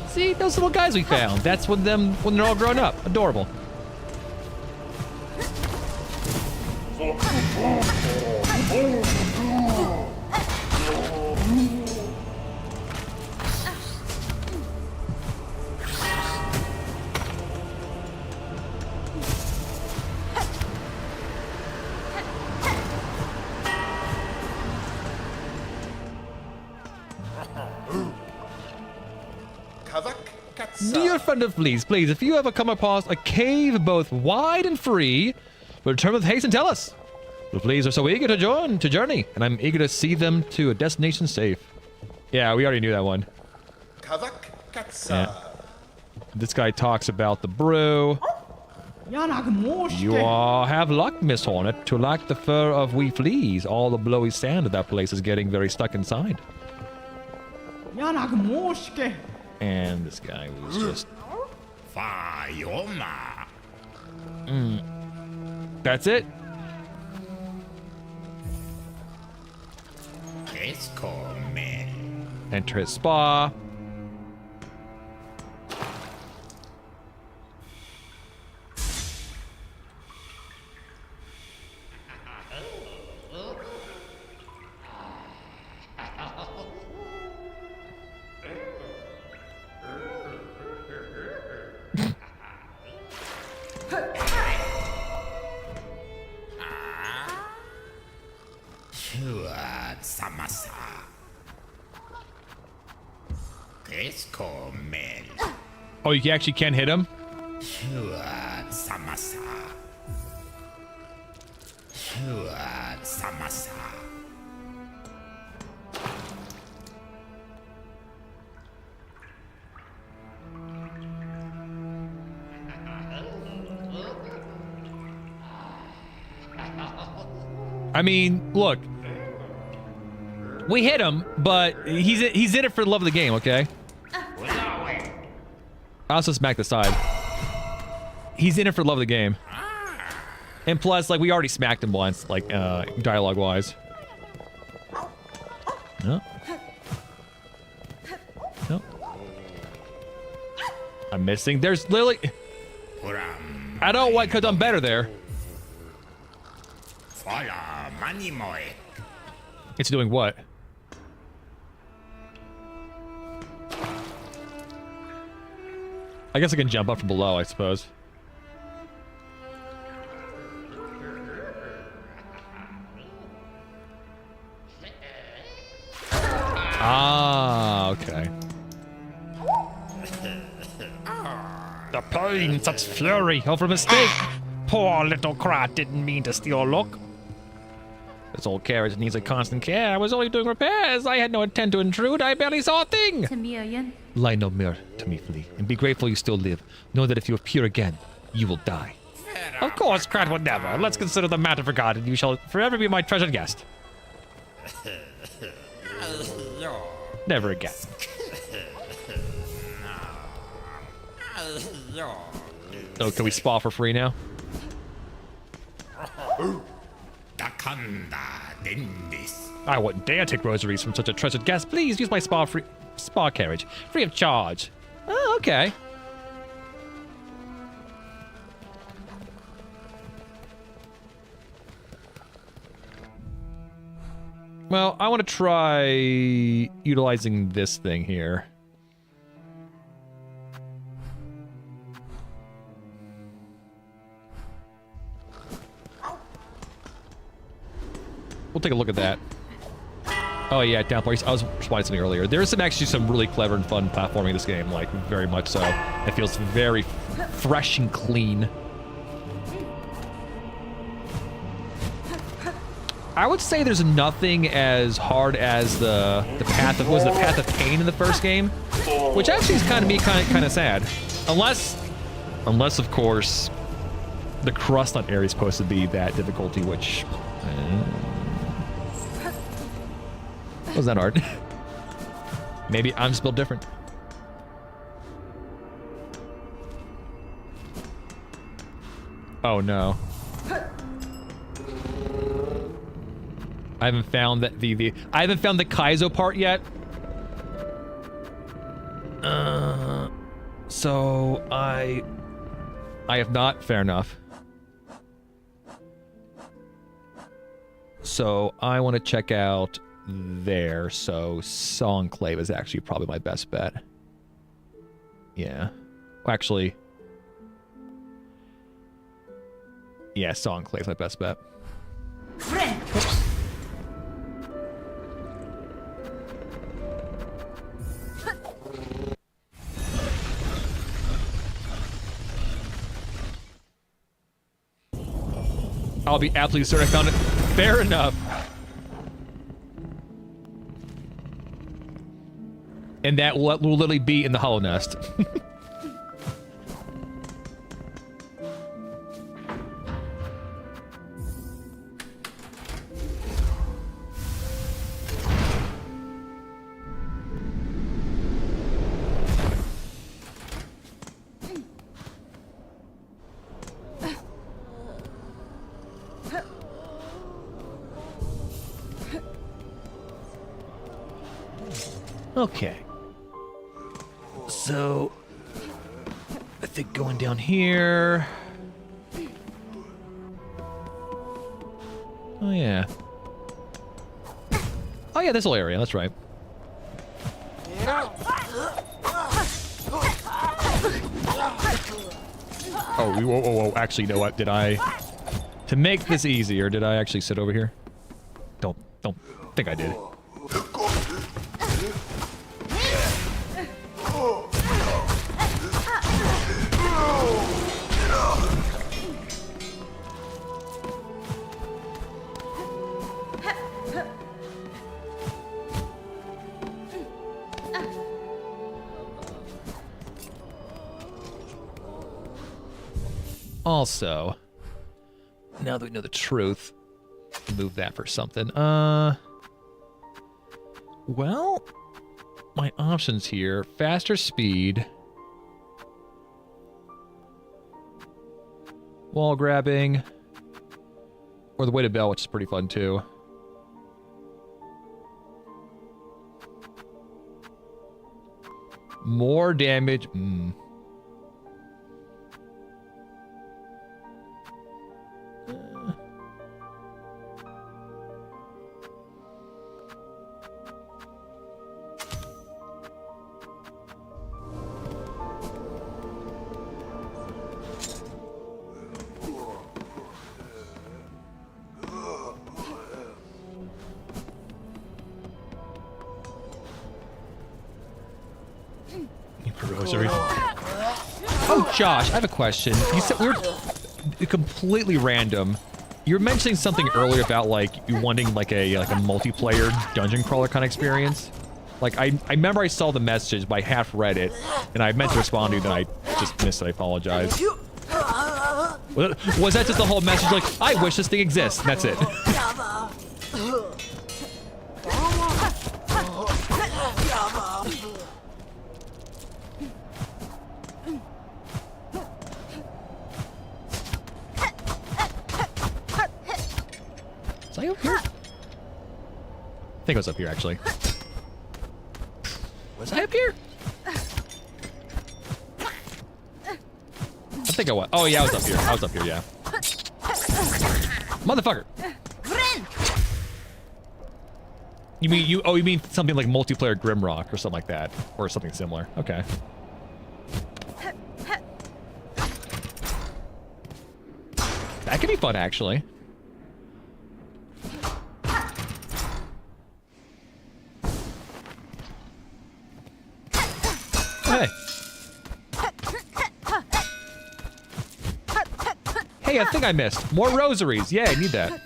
See, those little guys we found. That's when they're all grown up. Adorable. Dear friend of fleas, please, if you ever come across a cave both wide and free, return with haste and tell us. The fleas are so eager to journey, and I'm eager to see them to a destination safe. Yeah, we already knew that one. Yeah. This guy talks about the brew. You all have luck, Miss Hornet, to lack the fur of we fleas. All the blowy sand of that place is getting very stuck inside. And this guy was just... That's it? Enter his spa. Oh, you actually can hit him? I mean, look. We hit him, but he's in it for the love of the game, okay? I also smacked the side. He's in it for the love of the game. And plus, like, we already smacked him once, like, dialogue-wise. No. No. I'm missing. There's literally... I don't like could have done better there. It's doing what? I guess I can jump up from below, I suppose. Ah, okay. The pain, such fury over mistake. Poor little Krat didn't mean to steal a look. This old carriage needs a constant care. I was only doing repairs. I had no intent to intrude. I barely saw a thing. Lie no more to me, Flea, and be grateful you still live. Know that if you appear again, you will die. Of course, Krat would never. Let's consider the matter forgotten. You shall forever be my treasured guest. Never again. Oh, can we spa for free now? I wouldn't dare take rosaries from such a treasured guest. Please use my spa carriage, free of charge. Oh, okay. Well, I want to try utilizing this thing here. We'll take a look at that. Oh yeah, downpour. I was responding to something earlier. There's actually some really clever and fun platforming in this game, like very much so. It feels very fresh and clean. I would say there's nothing as hard as the path of pain in the first game, which actually is kind of sad, unless of course the crust on area is supposed to be that difficulty, which was that hard. Maybe I'm just built different. Oh no. I haven't found that I haven't found the Kaizo part yet. So I have not. Fair enough. So I want to check out there. So Songclave is actually probably my best bet. Yeah. Well, actually, yeah, Songclave's my best bet. Friend. I'll be absolutely certain I found it. Fair enough. And that will literally be in the Hollow Nest. Okay. So, I think going down here. Oh, yeah. Oh, yeah, this whole area. That's right. Oh, whoa. Actually, you know what? To make this easier, did I actually sit over here? Don't think I did. Also, now that we know the truth, move that for something. Well, my options here: faster speed, wall grabbing, or the weighted bell, which is pretty fun too. More damage. Oh, Josh, I have a question. You said we were completely random. You were mentioning something earlier about like you wanting like a multiplayer dungeon crawler kind of experience. Like I remember I saw the message, but I half read it, and I meant to respond to you, then I just missed it. I apologize. Was that just the whole message? Like, I wish this thing exists. And that's it. Was I up here? I think I was up here, actually. Was I up here? I think I was. Oh, yeah, I was up here. I was up here, yeah. Motherfucker. You mean something like multiplayer Grimrock or something like that, or something similar. Okay. That could be fun, actually. Hey. Hey, I think I missed. More rosaries. Yeah, I need that.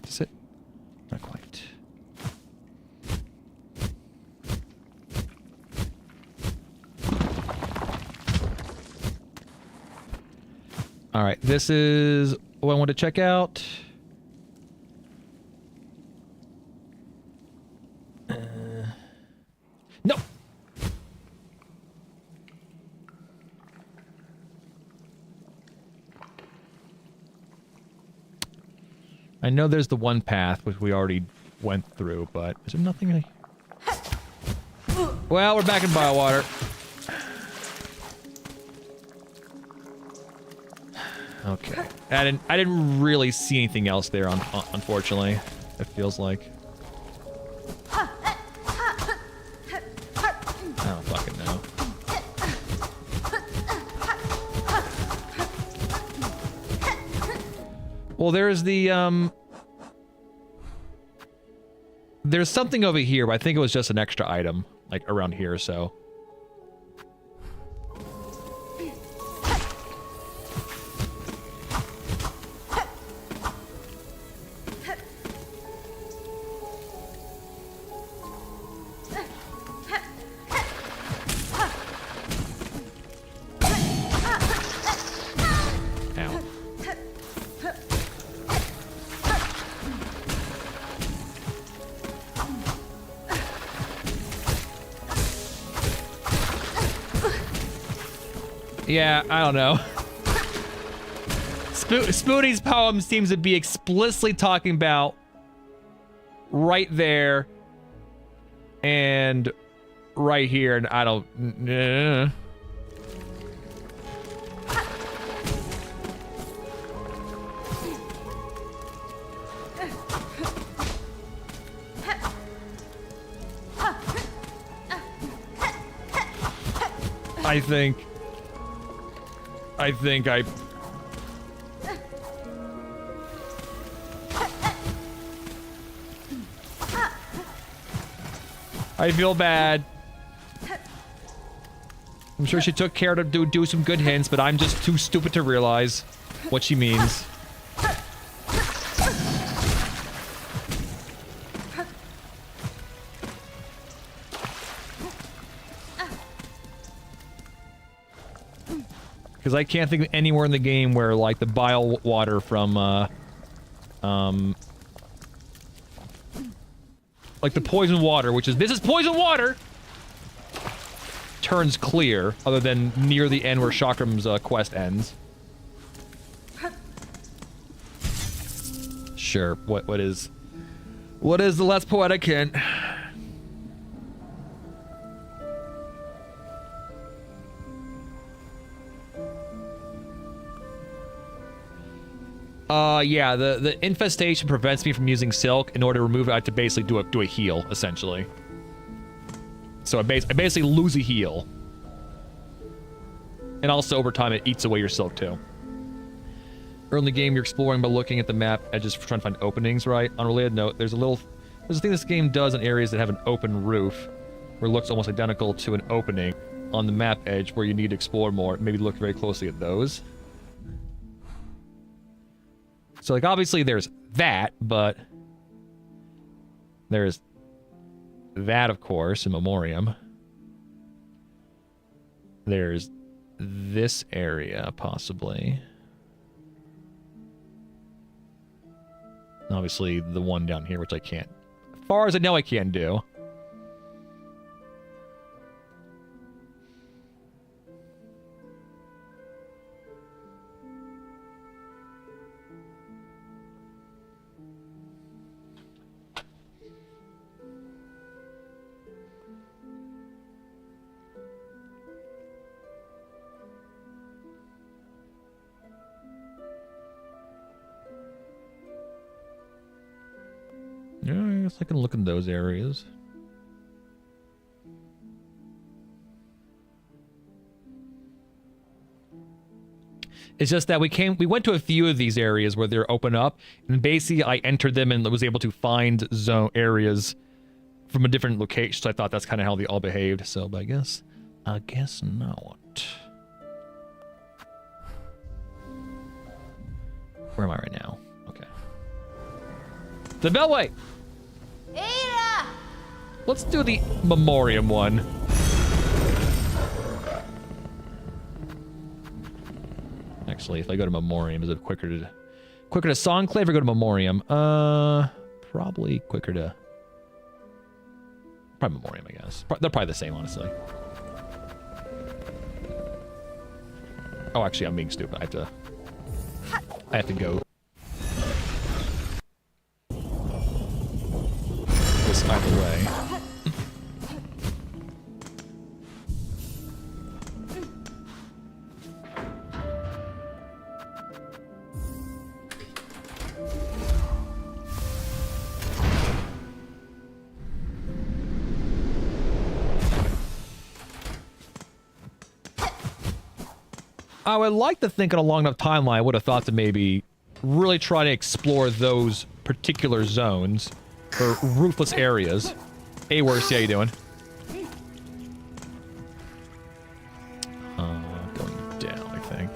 Is it? Not quite. All right, this is what I want to check out. No. I know there's the one path which we already went through, but is there nothing Well, we're back in Biowater. Okay. I didn't really see anything else there, unfortunately. It feels like. I don't fucking know. Well, there's the, there's something over here, but I think it was just an extra item, like, around here, so. Yeah, I don't know. Spoonie's poem seems to be explicitly talking about right there and right here, and I don't. I think I feel bad. I'm sure she took care to do some good hints, but I'm just too stupid to realize what she means. Because I can't think of anywhere in the game where, like, the bile water from, like the poison water, which is, this is poison water, turns clear, other than near the end where Chakram's quest ends. Sure, what is the less poetic hint? Yeah, the infestation prevents me from using silk. In order to remove it, I have to basically do a heal, essentially. So I basically lose a heal. And also, over time, it eats away your silk, too. Early in the game, you're exploring by looking at the map edges for trying to find openings, right? On a related note, there's a thing this game does in areas that have an open roof, where it looks almost identical to an opening on the map edge where you need to explore more. Maybe look very closely at those. So, like, obviously there's that, but there's that, of course, in Memoriam. There's this area, possibly. Obviously, the one down here, which I can't. As far as I know, I can't do. Yeah, I guess I can look in those areas. It's just that we went to a few of these areas where they're open up, and basically I entered them and was able to find zone areas from a different location. So I thought that's kind of how they all behaved. So, but I guess not. Where am I right now? Okay. The Beltway! Ada! Let's do the Memoriam one. Actually, if I go to Memoriam, is it quicker to Songclave or go to Memoriam? Probably quicker to... Probably Memoriam, I guess. They're probably the same, honestly. Oh, actually, I'm being stupid. I have to go this either way. I would like to think on a long enough timeline, I would have thought to maybe really try to explore those particular zones or roofless areas. Hey, Worse, how you doing? Going down, I think.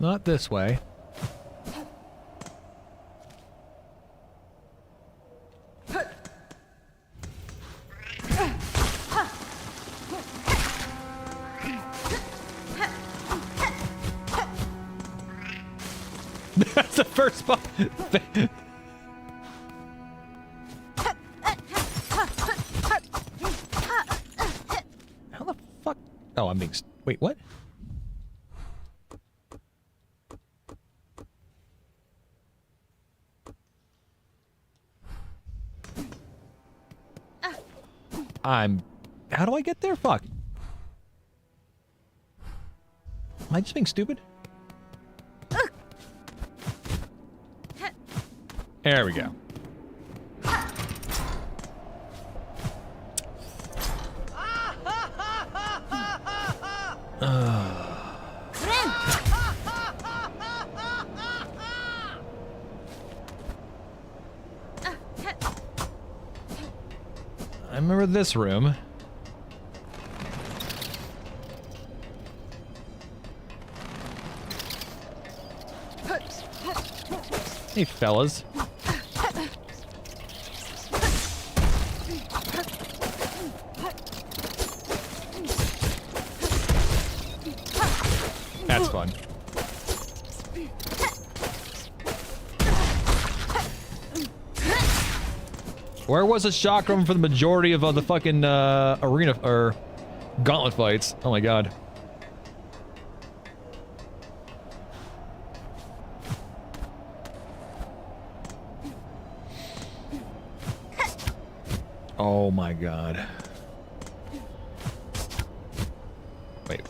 Not this way. That's the first spot. How the fuck? Oh, I'm being... Wait, what? How do I get there? Fuck. Am I just being stupid? There we go. I remember this room. Hey, fellas. That's fun. Where was the chakram for the majority of the fucking arena or gauntlet fights? Oh my god. Oh my god. Wait.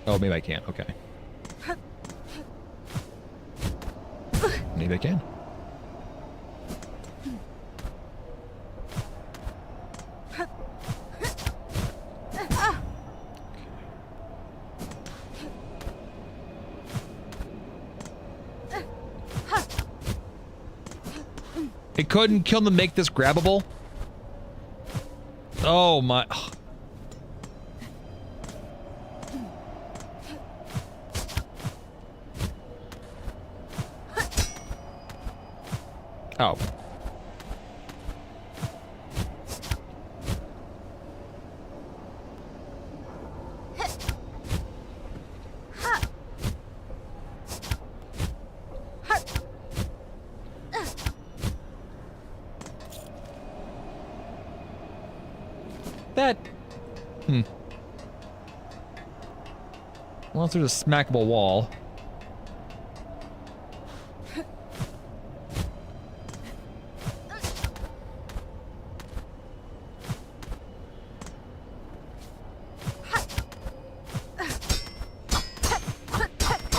Oh, maybe I can't. Okay. Maybe I can. It couldn't kill them to make this grabbable? Oh my... Oh. That... Well, there's a smackable wall.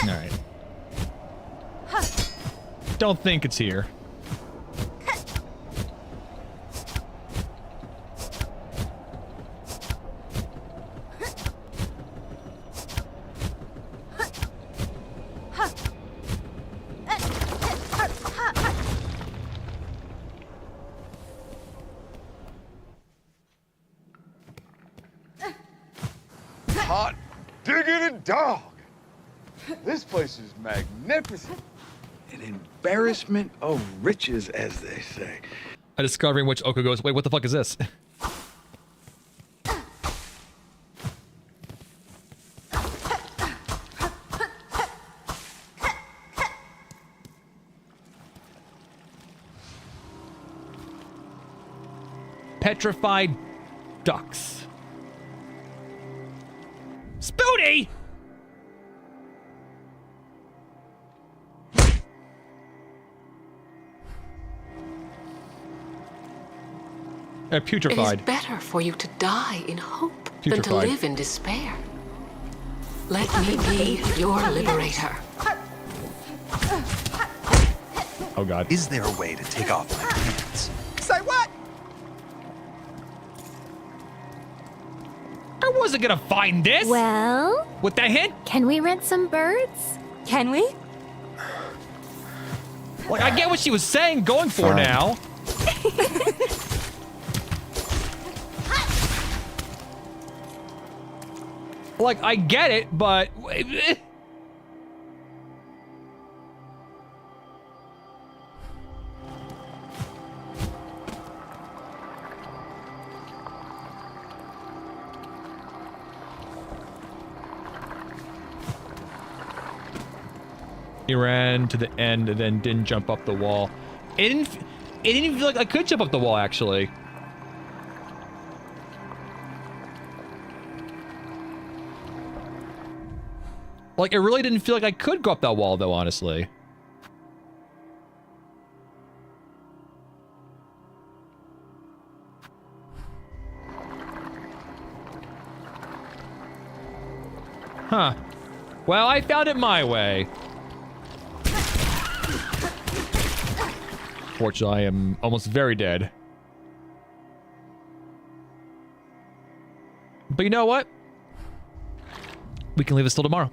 Alright. Don't think it's here. Hot diggity dog! This place is magnificent. An embarrassment of riches, as they say. A discovery in which Oko goes, wait, what the fuck is this? Petrified ducks. Spooty! Putrefied. It is better for you to die in hope than to Putrefied. live in despair. Let me be your liberator. Oh god. Is there a way to take off my pants? Say what? I wasn't gonna find this! Well, With that hint? can we rent some birds? Can we? Like, I get what she was saying, going for now. Like, I get it, but... He ran to the end and then didn't jump up the wall. It didn't feel like I could jump up the wall, actually. Like, it really didn't feel like I could go up that wall, though, honestly. Huh. Well, I found it my way. Fortunately, I am almost very dead. But you know what? We can leave this till tomorrow.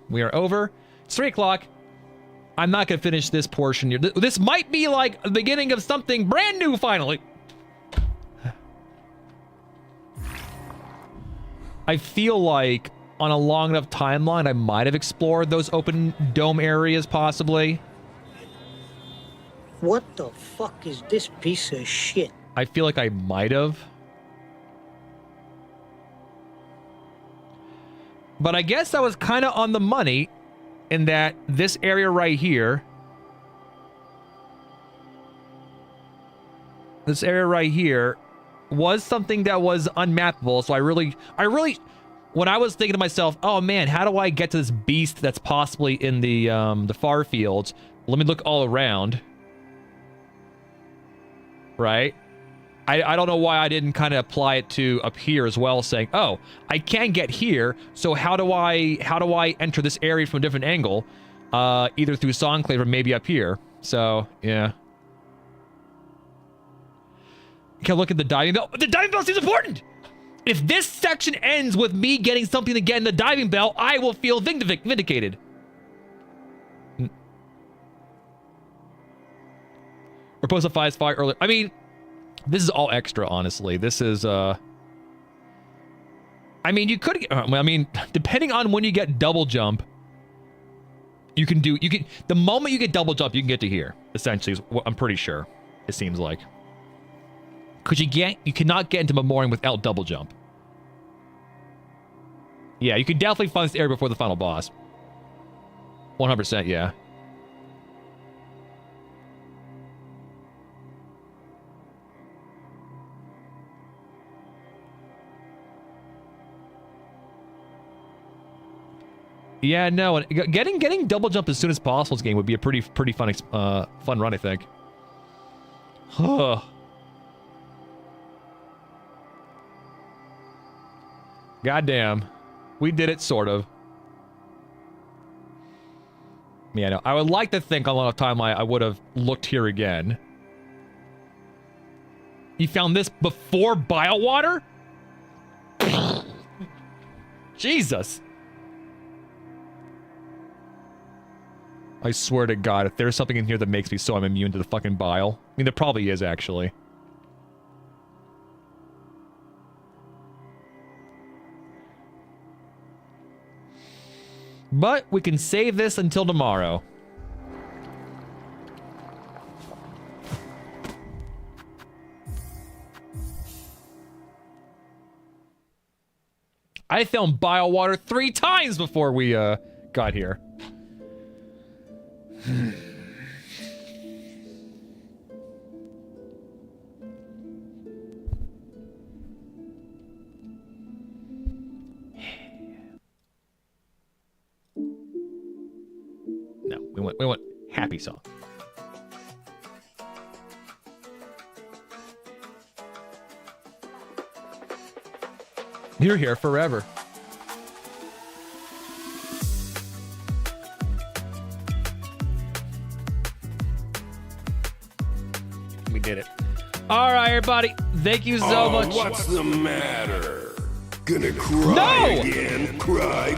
We are over. It's 3 o'clock. I'm not going to finish this portion here. This might be like the beginning of something brand new, finally. I feel like on a long enough timeline, I might have explored those open dome areas, possibly. What the fuck is this piece of shit? I feel like I might have. But I guess I was kind of on the money in that this area right here, was something that was unmappable. So I really, when I was thinking to myself, oh man, how do I get to this beast that's possibly in the far fields? Let me look all around. right? I don't know why I didn't kind of apply it to up here as well, saying, oh, I can get here, so how do I enter this area from a different angle? Either through Songclave or maybe up here. So, yeah. Okay, look at the diving bell. The diving bell seems important! If this section ends with me getting something to get in the diving bell, I will feel vindicated. Or post a fire earlier. I mean, this is all extra, honestly. This is, I mean, you could, I mean, depending on when you get double jump, the moment you get double jump, you can get to here, essentially, is what I'm pretty sure, it seems like. Because you cannot get into Memoriam without double jump. Yeah, you can definitely find this area before the final boss. 100%, yeah. Yeah, no, getting double jump as soon as possible in this game would be a pretty fun run, I think. Goddamn, we did it, sort of. Yeah, no, I would like to think a lot of time I would have looked here again. You found this before Biowater? Jesus. I swear to God, if there's something in here that makes me so I'm immune to the fucking bile. I mean, there probably is, actually. But we can save this until tomorrow. I found Biowater 3 times before we got here. No, we want happy song. You're here forever. We did it. All right, everybody. Thank you so much. What's the matter? Gonna cry again? Cry.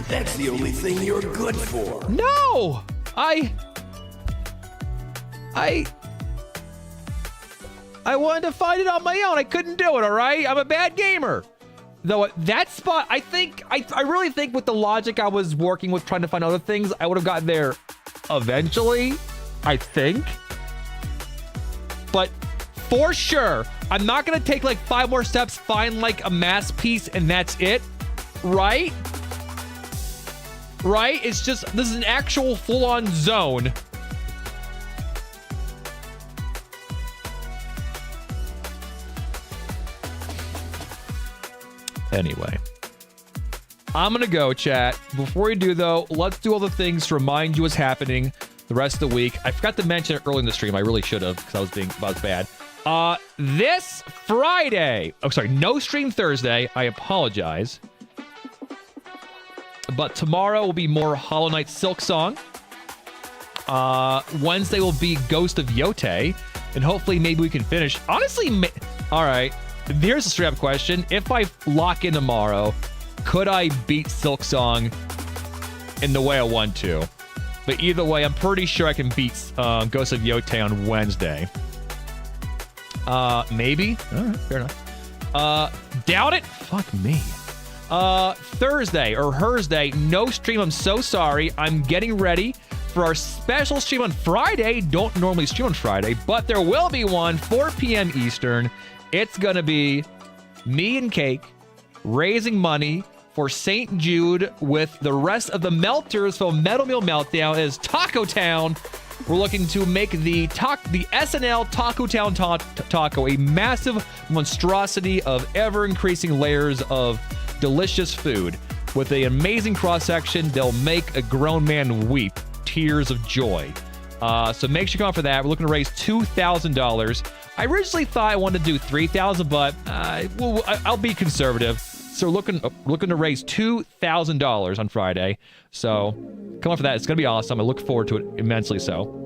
That's the only thing you're good for. No! I wanted to find it on my own. I couldn't do it, all right? I'm a bad gamer. Though at that spot, I really think with the logic I was working with trying to find other things, I would have gotten there eventually, I think. But for sure, I'm not going to take like 5 more steps, find like a mass piece, and that's it. Right? Right? It's just, this is an actual full-on zone. Anyway, I'm gonna go, chat. Before we do, though, let's do all the things to remind you what's happening the rest of the week. I forgot to mention it early in the stream. I really should have, because I was bad. This Friday, oh, sorry, no stream Thursday. I apologize. But tomorrow will be more Hollow Knight Silksong. Wednesday will be Ghost of Yote, and hopefully maybe we can finish. Honestly, all right. Here's a straight up question. If I lock in tomorrow, could I beat Silksong in the way I want to? But either way, I'm pretty sure I can beat Ghost of Yote on Wednesday. Maybe? All right, fair enough. Doubt it? Fuck me. Thursday or Thursday, no stream. I'm so sorry. I'm getting ready for our special stream on Friday. Don't normally stream on Friday, but there will be one, 4 p.m. Eastern. It's going to be me and Cake raising money for St. Jude with the rest of the melters from Metal Meal Meltdown as Taco Town. We're looking to make the SNL Taco Town taco a massive monstrosity of ever-increasing layers of delicious food. With an amazing cross-section, they'll make a grown man weep. Tears of joy. So make sure you come out for that. We're looking to raise $2,000. I originally thought I wanted to do 3,000, but I'll be conservative. So looking to raise $2,000 on Friday. So come on for that. It's going to be awesome. I look forward to it immensely so.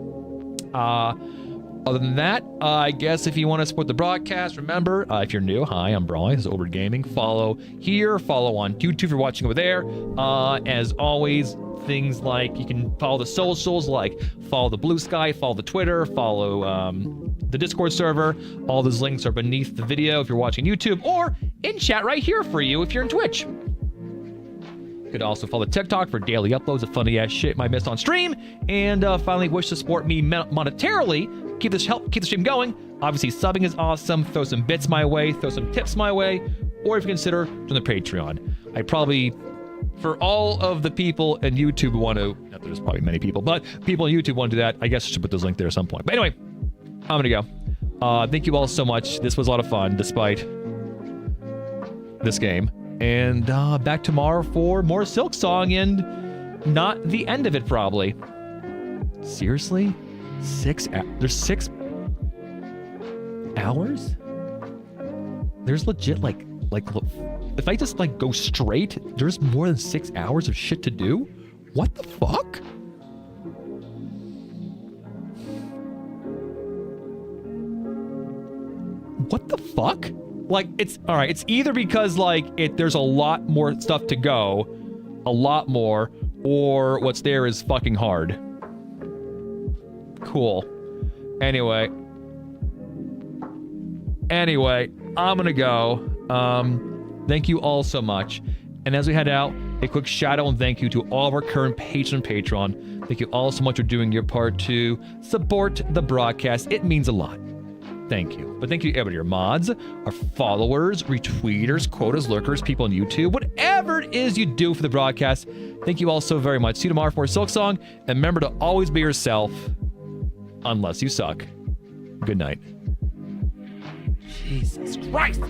Other than that, I guess if you want to support the broadcast, remember, if you're new, hi, I'm Brawley. This is Over Gaming. Follow here, follow on YouTube if you're watching over there. As always, things like you can follow the socials, like follow the Blue Sky, follow the Twitter, follow the Discord server. All those links are beneath the video if you're watching YouTube, or in chat right here for you if you're in Twitch. You could also follow TikTok for daily uploads of funny ass shit might miss on stream. And finally, wish to support me monetarily. Keep the stream going. Obviously, subbing is awesome. Throw some bits my way, throw some tips my way, or if you consider doing the Patreon. I probably, for all of the people in YouTube who want to, not that there's probably many people, but people in YouTube want to do that, I guess I should put this link there at some point. But anyway, I'm gonna go. Thank you all so much. This was a lot of fun, despite this game. And back tomorrow for more Silksong, and not the end of it, probably. Seriously? There's 6 hours? There's legit, like, if I just, like, go straight, there's more than 6 hours of shit to do? What the fuck? What the fuck? Like, it's, alright, it's either because, like, there's a lot more stuff to go, a lot more, or what's there is fucking hard. Cool. Anyway, I'm gonna go. Thank you all so much. And as we head out, a quick shout out and thank you to all of our current patrons and Patreon. Thank you all so much for doing your part to support the broadcast. It means a lot. Thank you. But thank you to everybody, our mods, our followers, retweeters, quotas, lurkers, people on YouTube, whatever it is you do for the broadcast. Thank you all so very much. See you tomorrow for Silksong, and remember to always be yourself, unless you suck. Good night. Jesus Christ!